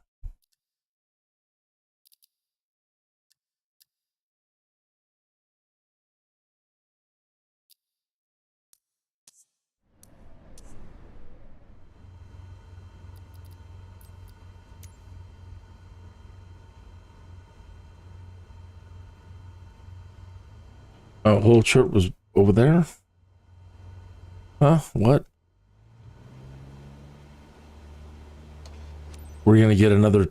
Oh, whole trip was over there? Huh? What? We're going to get another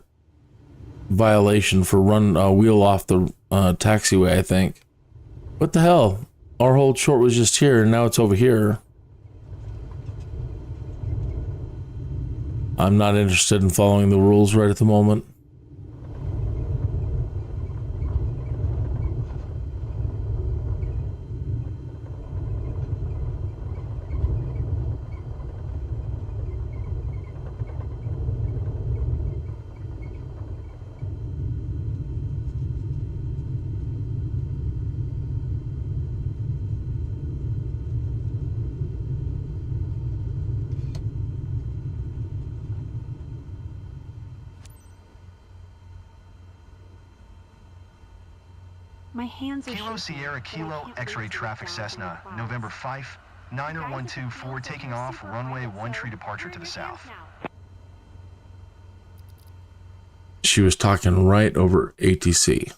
violation for run wheel off the taxiway, I think. What the hell? Our whole short was just here, and now it's over here. I'm not interested in following the rules right at the moment. My hands are Kilo Sierra Kilo X-ray traffic Cessna, November 5, 90124, taking off, runway 13 departure to the south. She was talking right over ATC.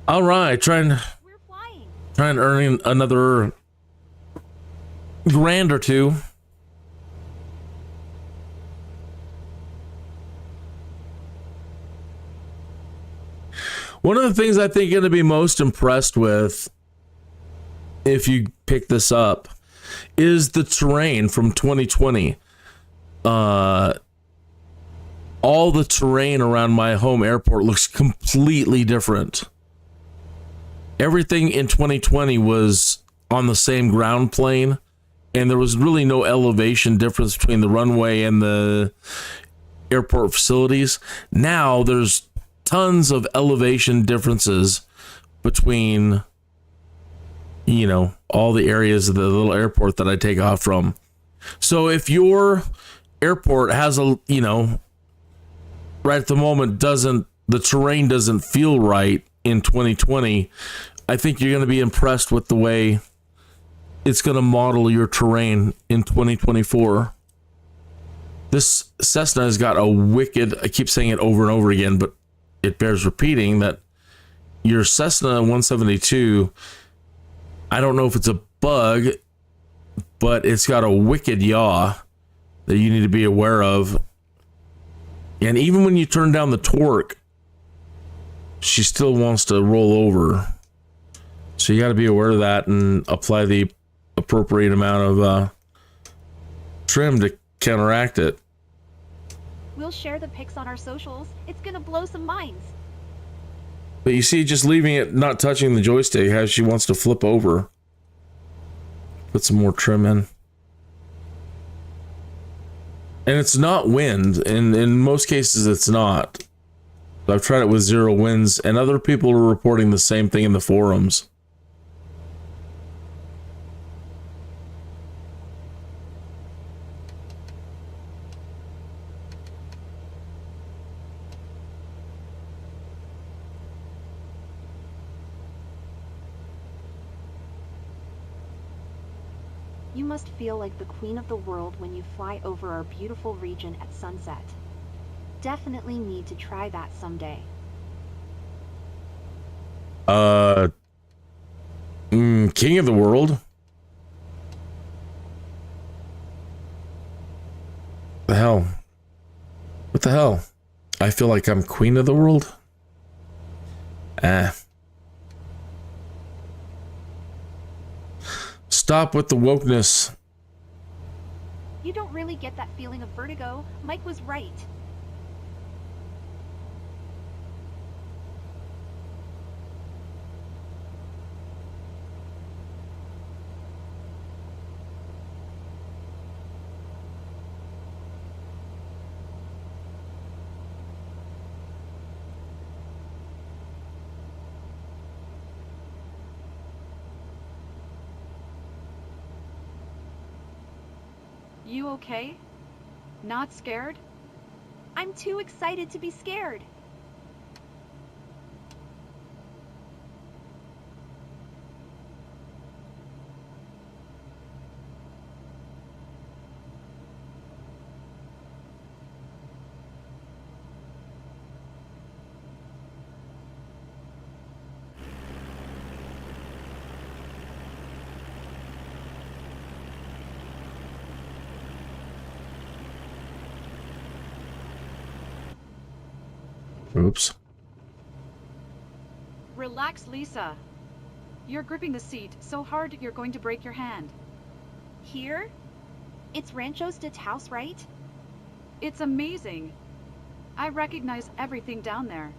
All right, trying to earn another grand or two. One of the things I think you're going to be most impressed with, if you pick this up, is the terrain from 2020. All the terrain around my home airport looks completely different. Everything in 2020 was on the same ground plane, and there was really no elevation difference between the runway and the airport facilities. Now there's tons of elevation differences between, you know, all the areas of the little airport that I take off from. So if your airport has a, you know, right at the moment the terrain doesn't feel right in 2020, I think you're going to be impressed with the way it's going to model your terrain in 2024. This Cessna has got a wicked, I keep saying it over and over again, but it bears repeating that your Cessna 172, I don't know if it's a bug, but it's got a wicked yaw that you need to be aware of. And even when you turn down the torque, she still wants to roll over. So you got to be aware of that and apply the appropriate amount of trim to counteract it. We'll share the pics on our socials. It's gonna blow some minds. But you see, just leaving it not touching the joystick, how she wants to flip over. Put some more trim in. And it's not wind. In most cases, it's not. I've tried it with 0 winds, and other people are reporting the same thing in the forums. You must feel like the queen of the world when you fly over our beautiful region at sunset. Definitely need to try that someday. King of the world? The hell? What the hell? I feel like I'm queen of the world? Stop with the wokeness. You don't really get that feeling of vertigo. Mike was right. You okay? Not scared? I'm too excited to be scared. Oops. Relax, Lisa. You're gripping the seat so hard you're going to break your hand. Here? It's Rancho Stitch House, right? It's amazing. I recognize everything down there.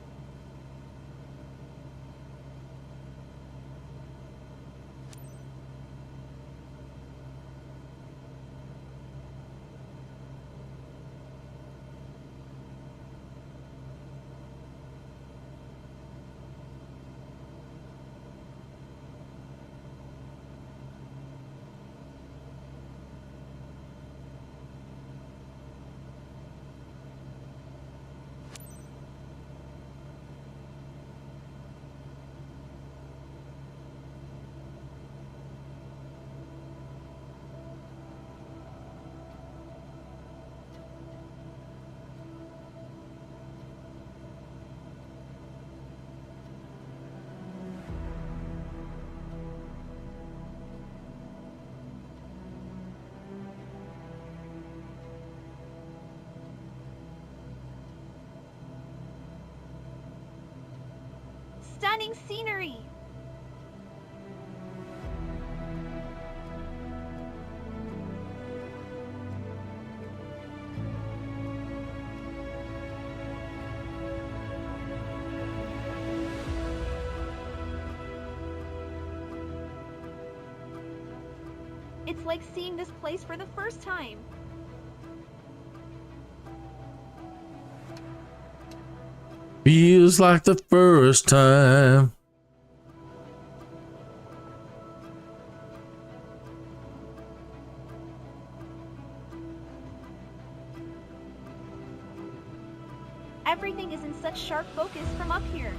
Stunning scenery! It's like seeing this place for the first time. Feels like the first time. Everything is in such sharp focus from up here.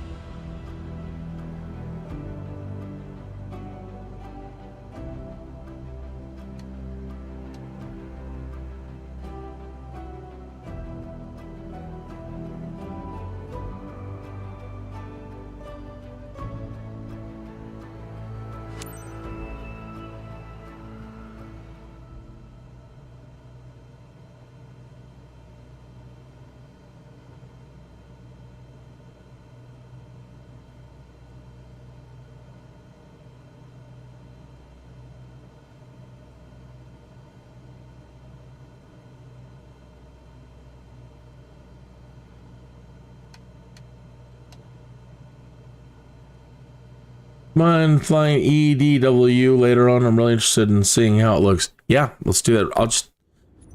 Mind flying EDW later on? I'm really interested in seeing how it looks. Yeah, let's do it. I'll just,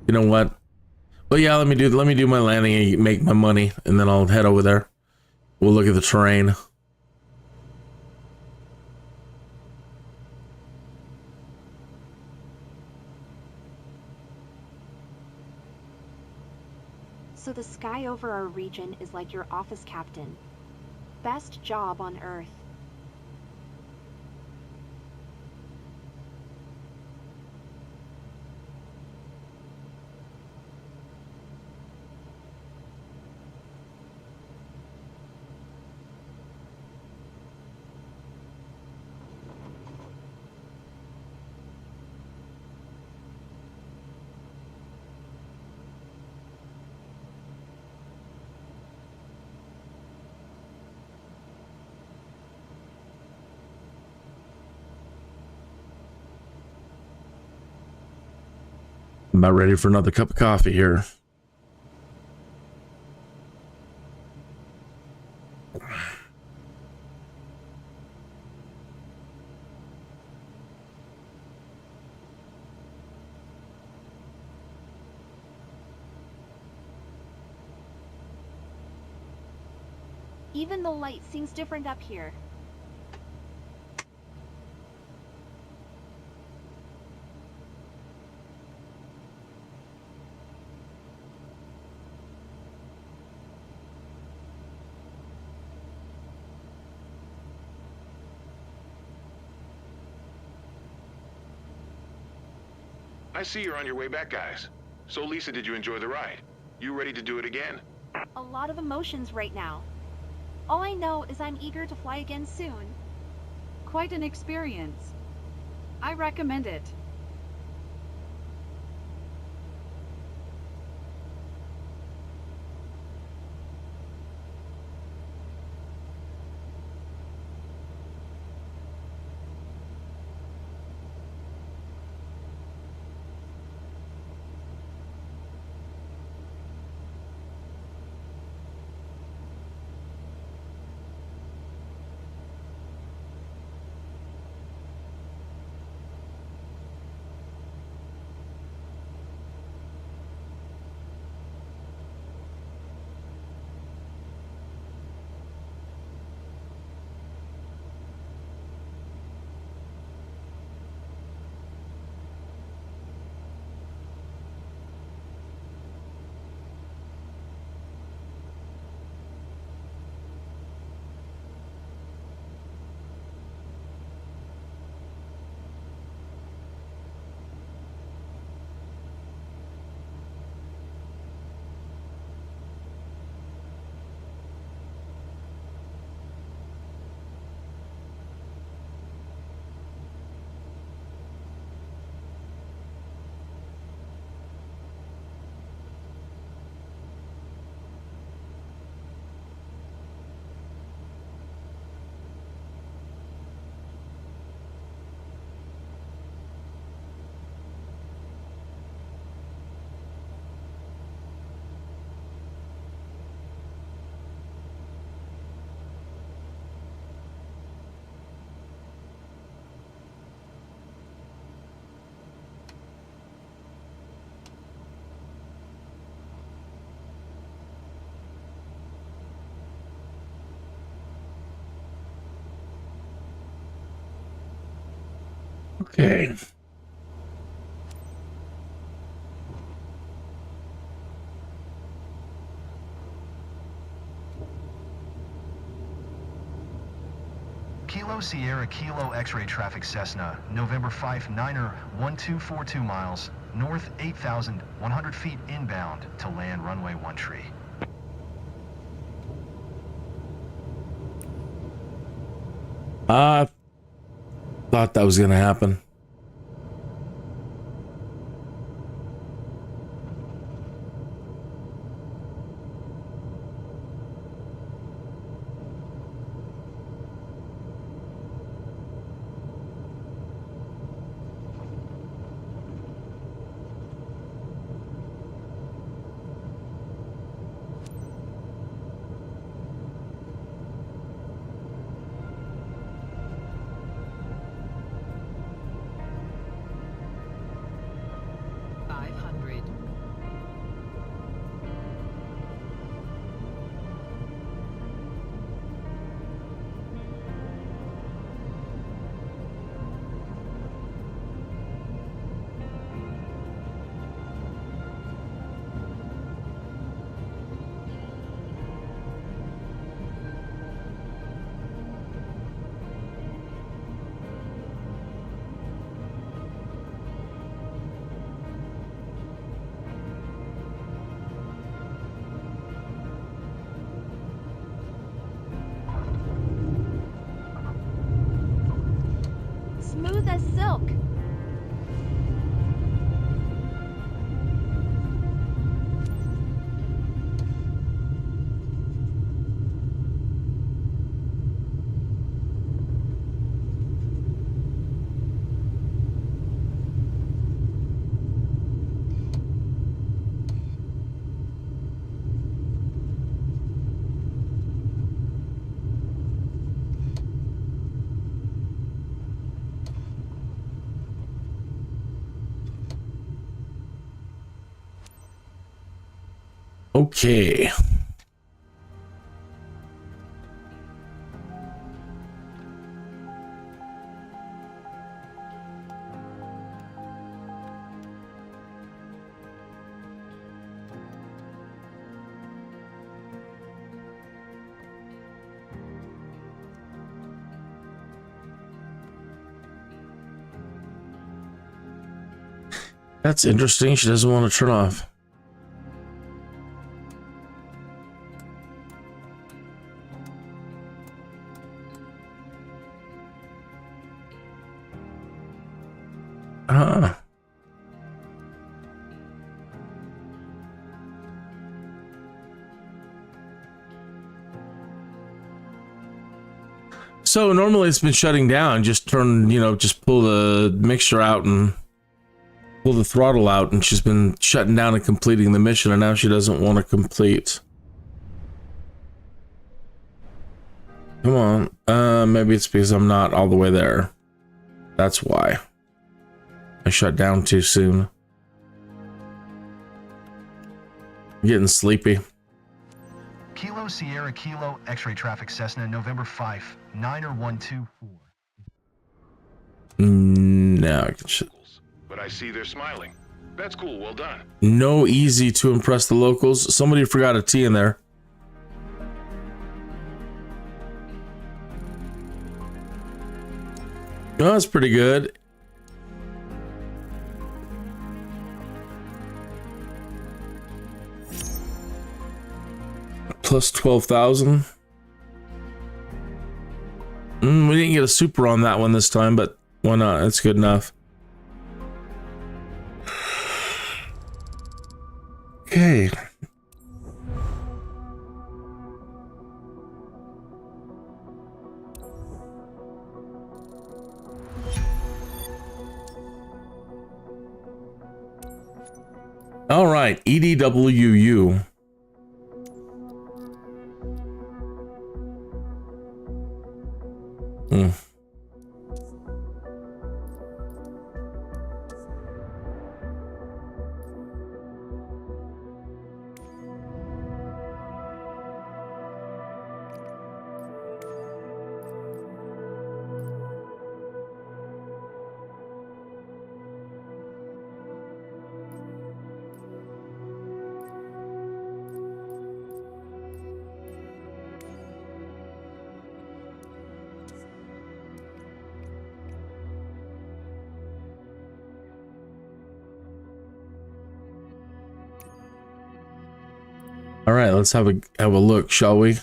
you know what? But yeah, let me do my landing and make my money, and then I'll head over there. We'll look at the terrain. So the sky over our region is like your office captain. Best job on Earth. I'm about ready for another cup of coffee here. Even the light seems different up here. I see you're on your way back, guys. So, Lisa, did you enjoy the ride? You ready to do it again? A lot of emotions right now. All I know is I'm eager to fly again soon. Quite an experience. I recommend it. Okay. Kilo Sierra Kilo X-ray traffic Cessna, November 5 Niner 1242 miles, north 8,100 feet inbound to land runway 13. I thought that was going to happen. Smooth as silk. Okay. That's interesting. She doesn't want to turn off. So normally it's been shutting down. Just turn, just pull the mixture out and pull the throttle out, and she's been shutting down and completing the mission, and now she doesn't want to complete. Come on. Maybe it's because I'm not all the way there. That's why. I shut down too soon. I'm getting sleepy. Kilo Sierra Kilo X-ray traffic Cessna, November 5 Niner 124. No, I can But I see they're smiling. That's cool. Well done. No easy to impress the locals. Somebody forgot a T in there. No, that's pretty good. Plus 12,000. We didn't get a super on that one this time, but why not? That's good enough. Okay. All right, EDWU. All right, let's have a look, shall we?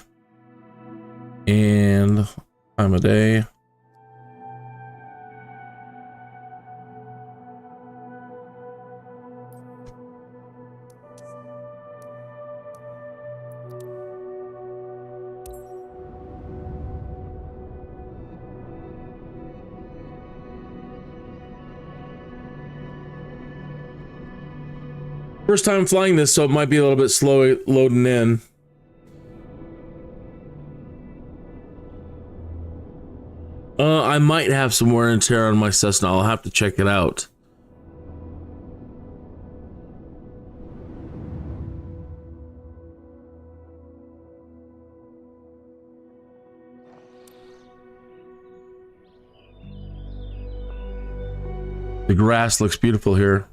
And time of day. First time flying this, so it might be a little bit slow loading in. I might have some wear and tear on my Cessna. I'll have to check it out. The grass looks beautiful here.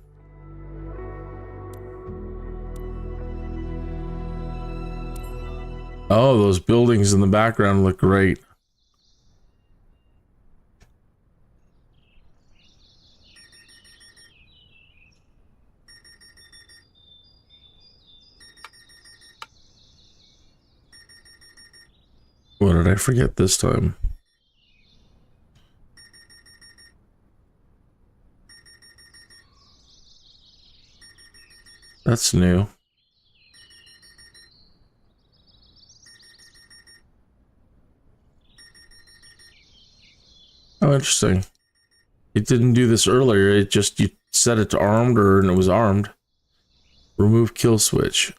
Oh, those buildings in the background look great. What did I forget this time? That's new. Oh, interesting. It didn't do this earlier. It just, you set it to armed and it was armed. Remove kill switch.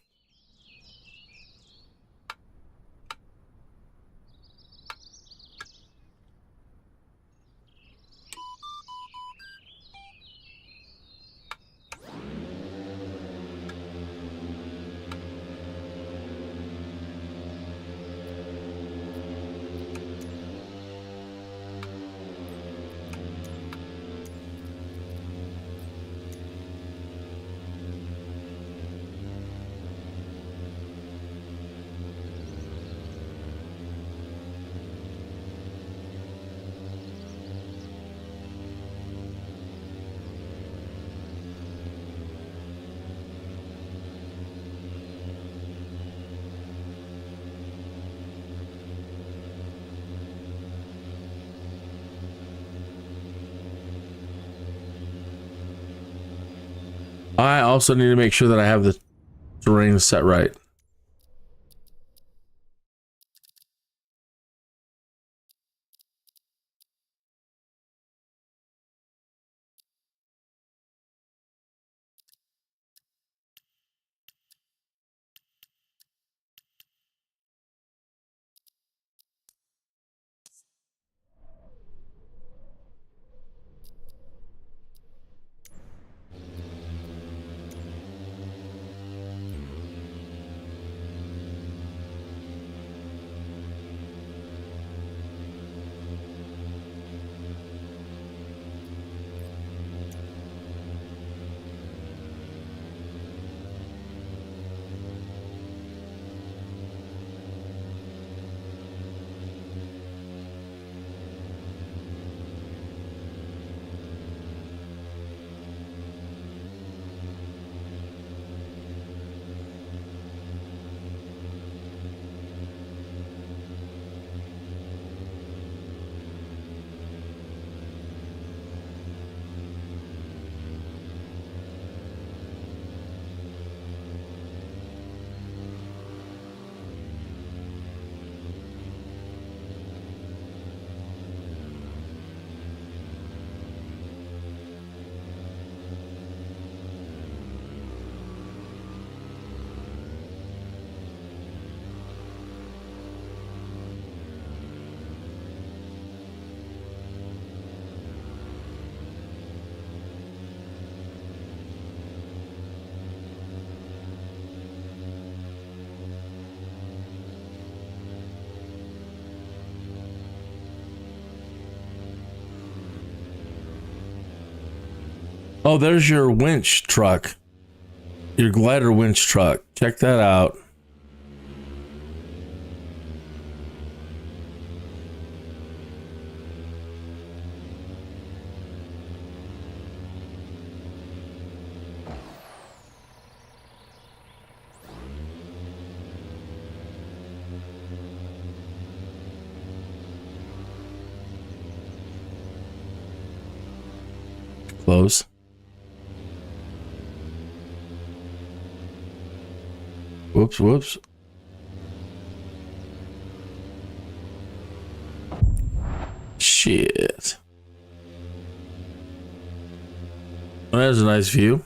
I also need to make sure that I have the terrain set right. Oh, there's your winch truck. Your glider winch truck. Check that out. Close. Whoops, whoops. Shit. Well, there's a nice view.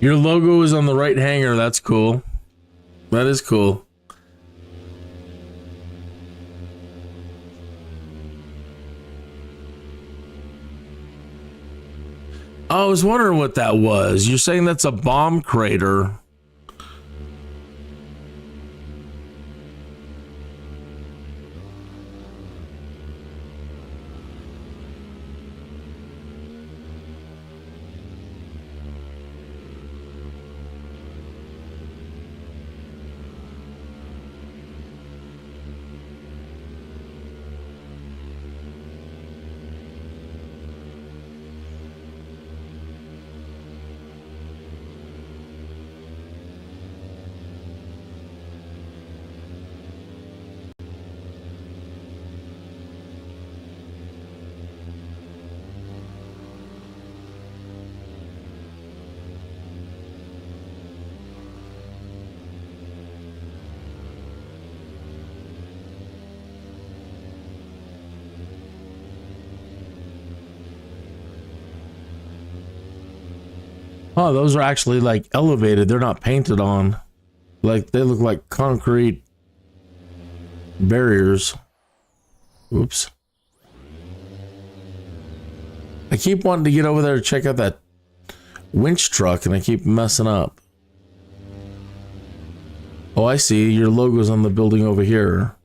Your logo is on the right hanger. That's cool. That is cool. I was wondering what that was. You're saying that's a bomb crater. Oh, those are actually like elevated. They're not painted on. Like they look like concrete barriers. Oops. I keep wanting to get over there to check out that winch truck and I keep messing up. Oh, I see. Your logo's on the building over here.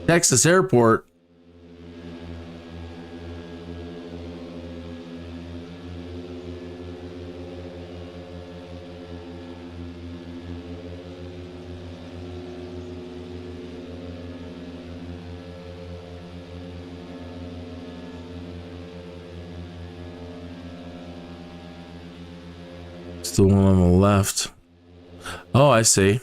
Texas Airport. It's the one on the left. Oh, I see.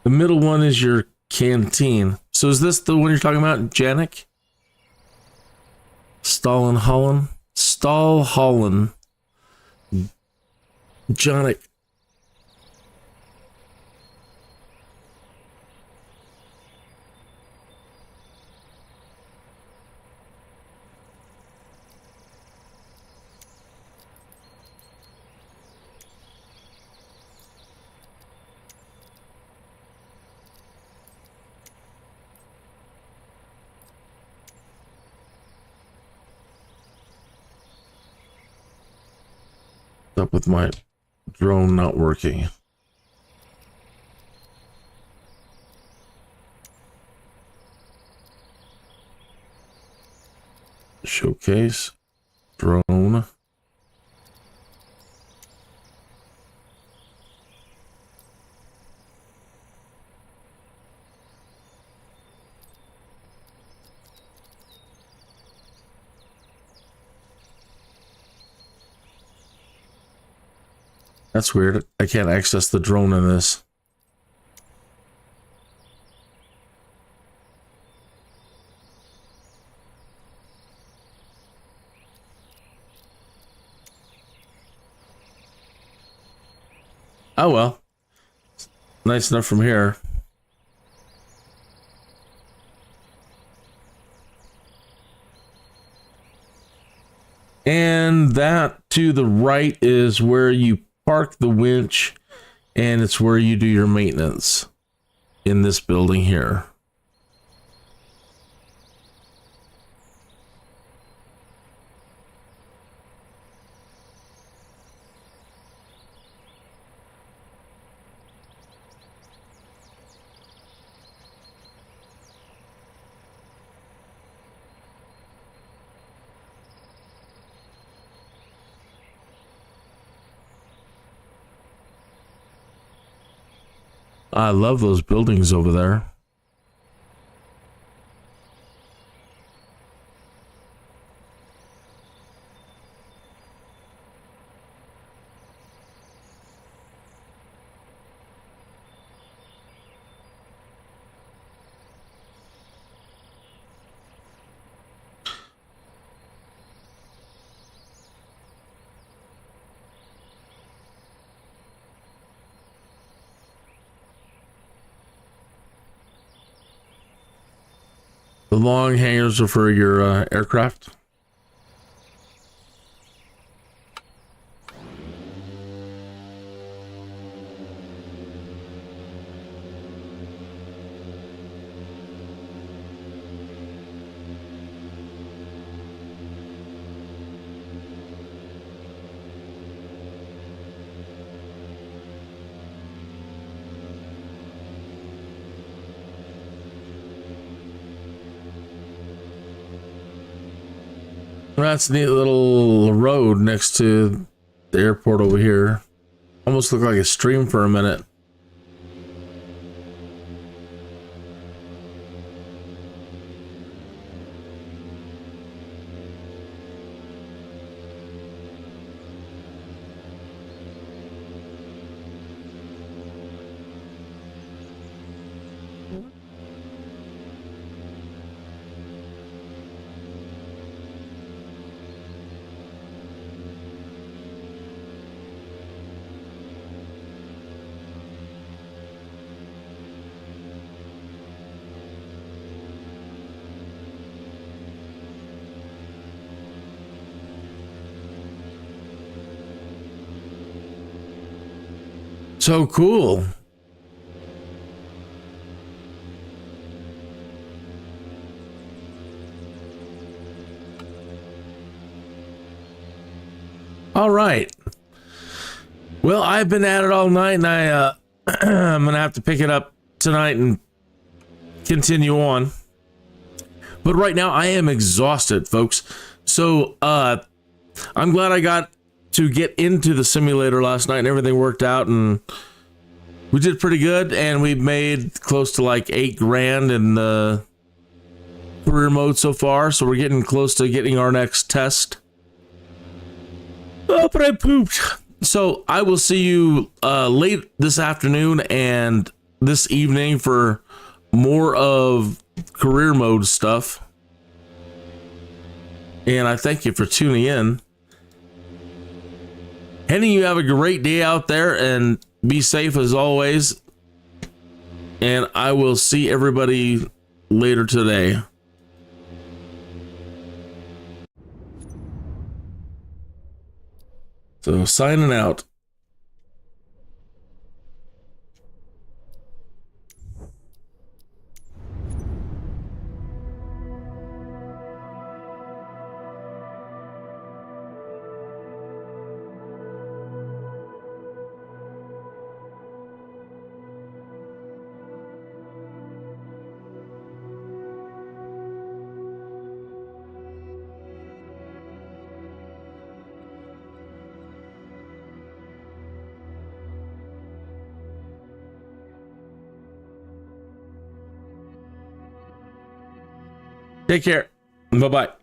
The middle one is your canteen. So is this the one you're talking about, Janik? Stahlholland? Janik. up with my drone not working? Showcase drone. That's weird. I can't access the drone in this. Oh well. Nice enough from here. And that to the right is where you park the winch, and it's where you do your maintenance in this building here. I love those buildings over there. The long hangars are for your aircraft. That's a neat little road next to the airport over here. Almost looked like a stream for a minute. So cool. All right. Well, I've been at it all night, and I'm gonna have to pick it up tonight and continue on. But right now, I am exhausted, folks. So I'm glad I got to get into the simulator last night and everything worked out, and we did pretty good, and we made close to like $8,000 in the career mode so far, so we're getting close to getting our next test. Oh, but I pooped. So I will see you late this afternoon and this evening for more of career mode stuff, and I thank you for tuning in. Henny, you have a great day out there and be safe as always. And I will see everybody later today. So signing out. Take care. Bye-bye.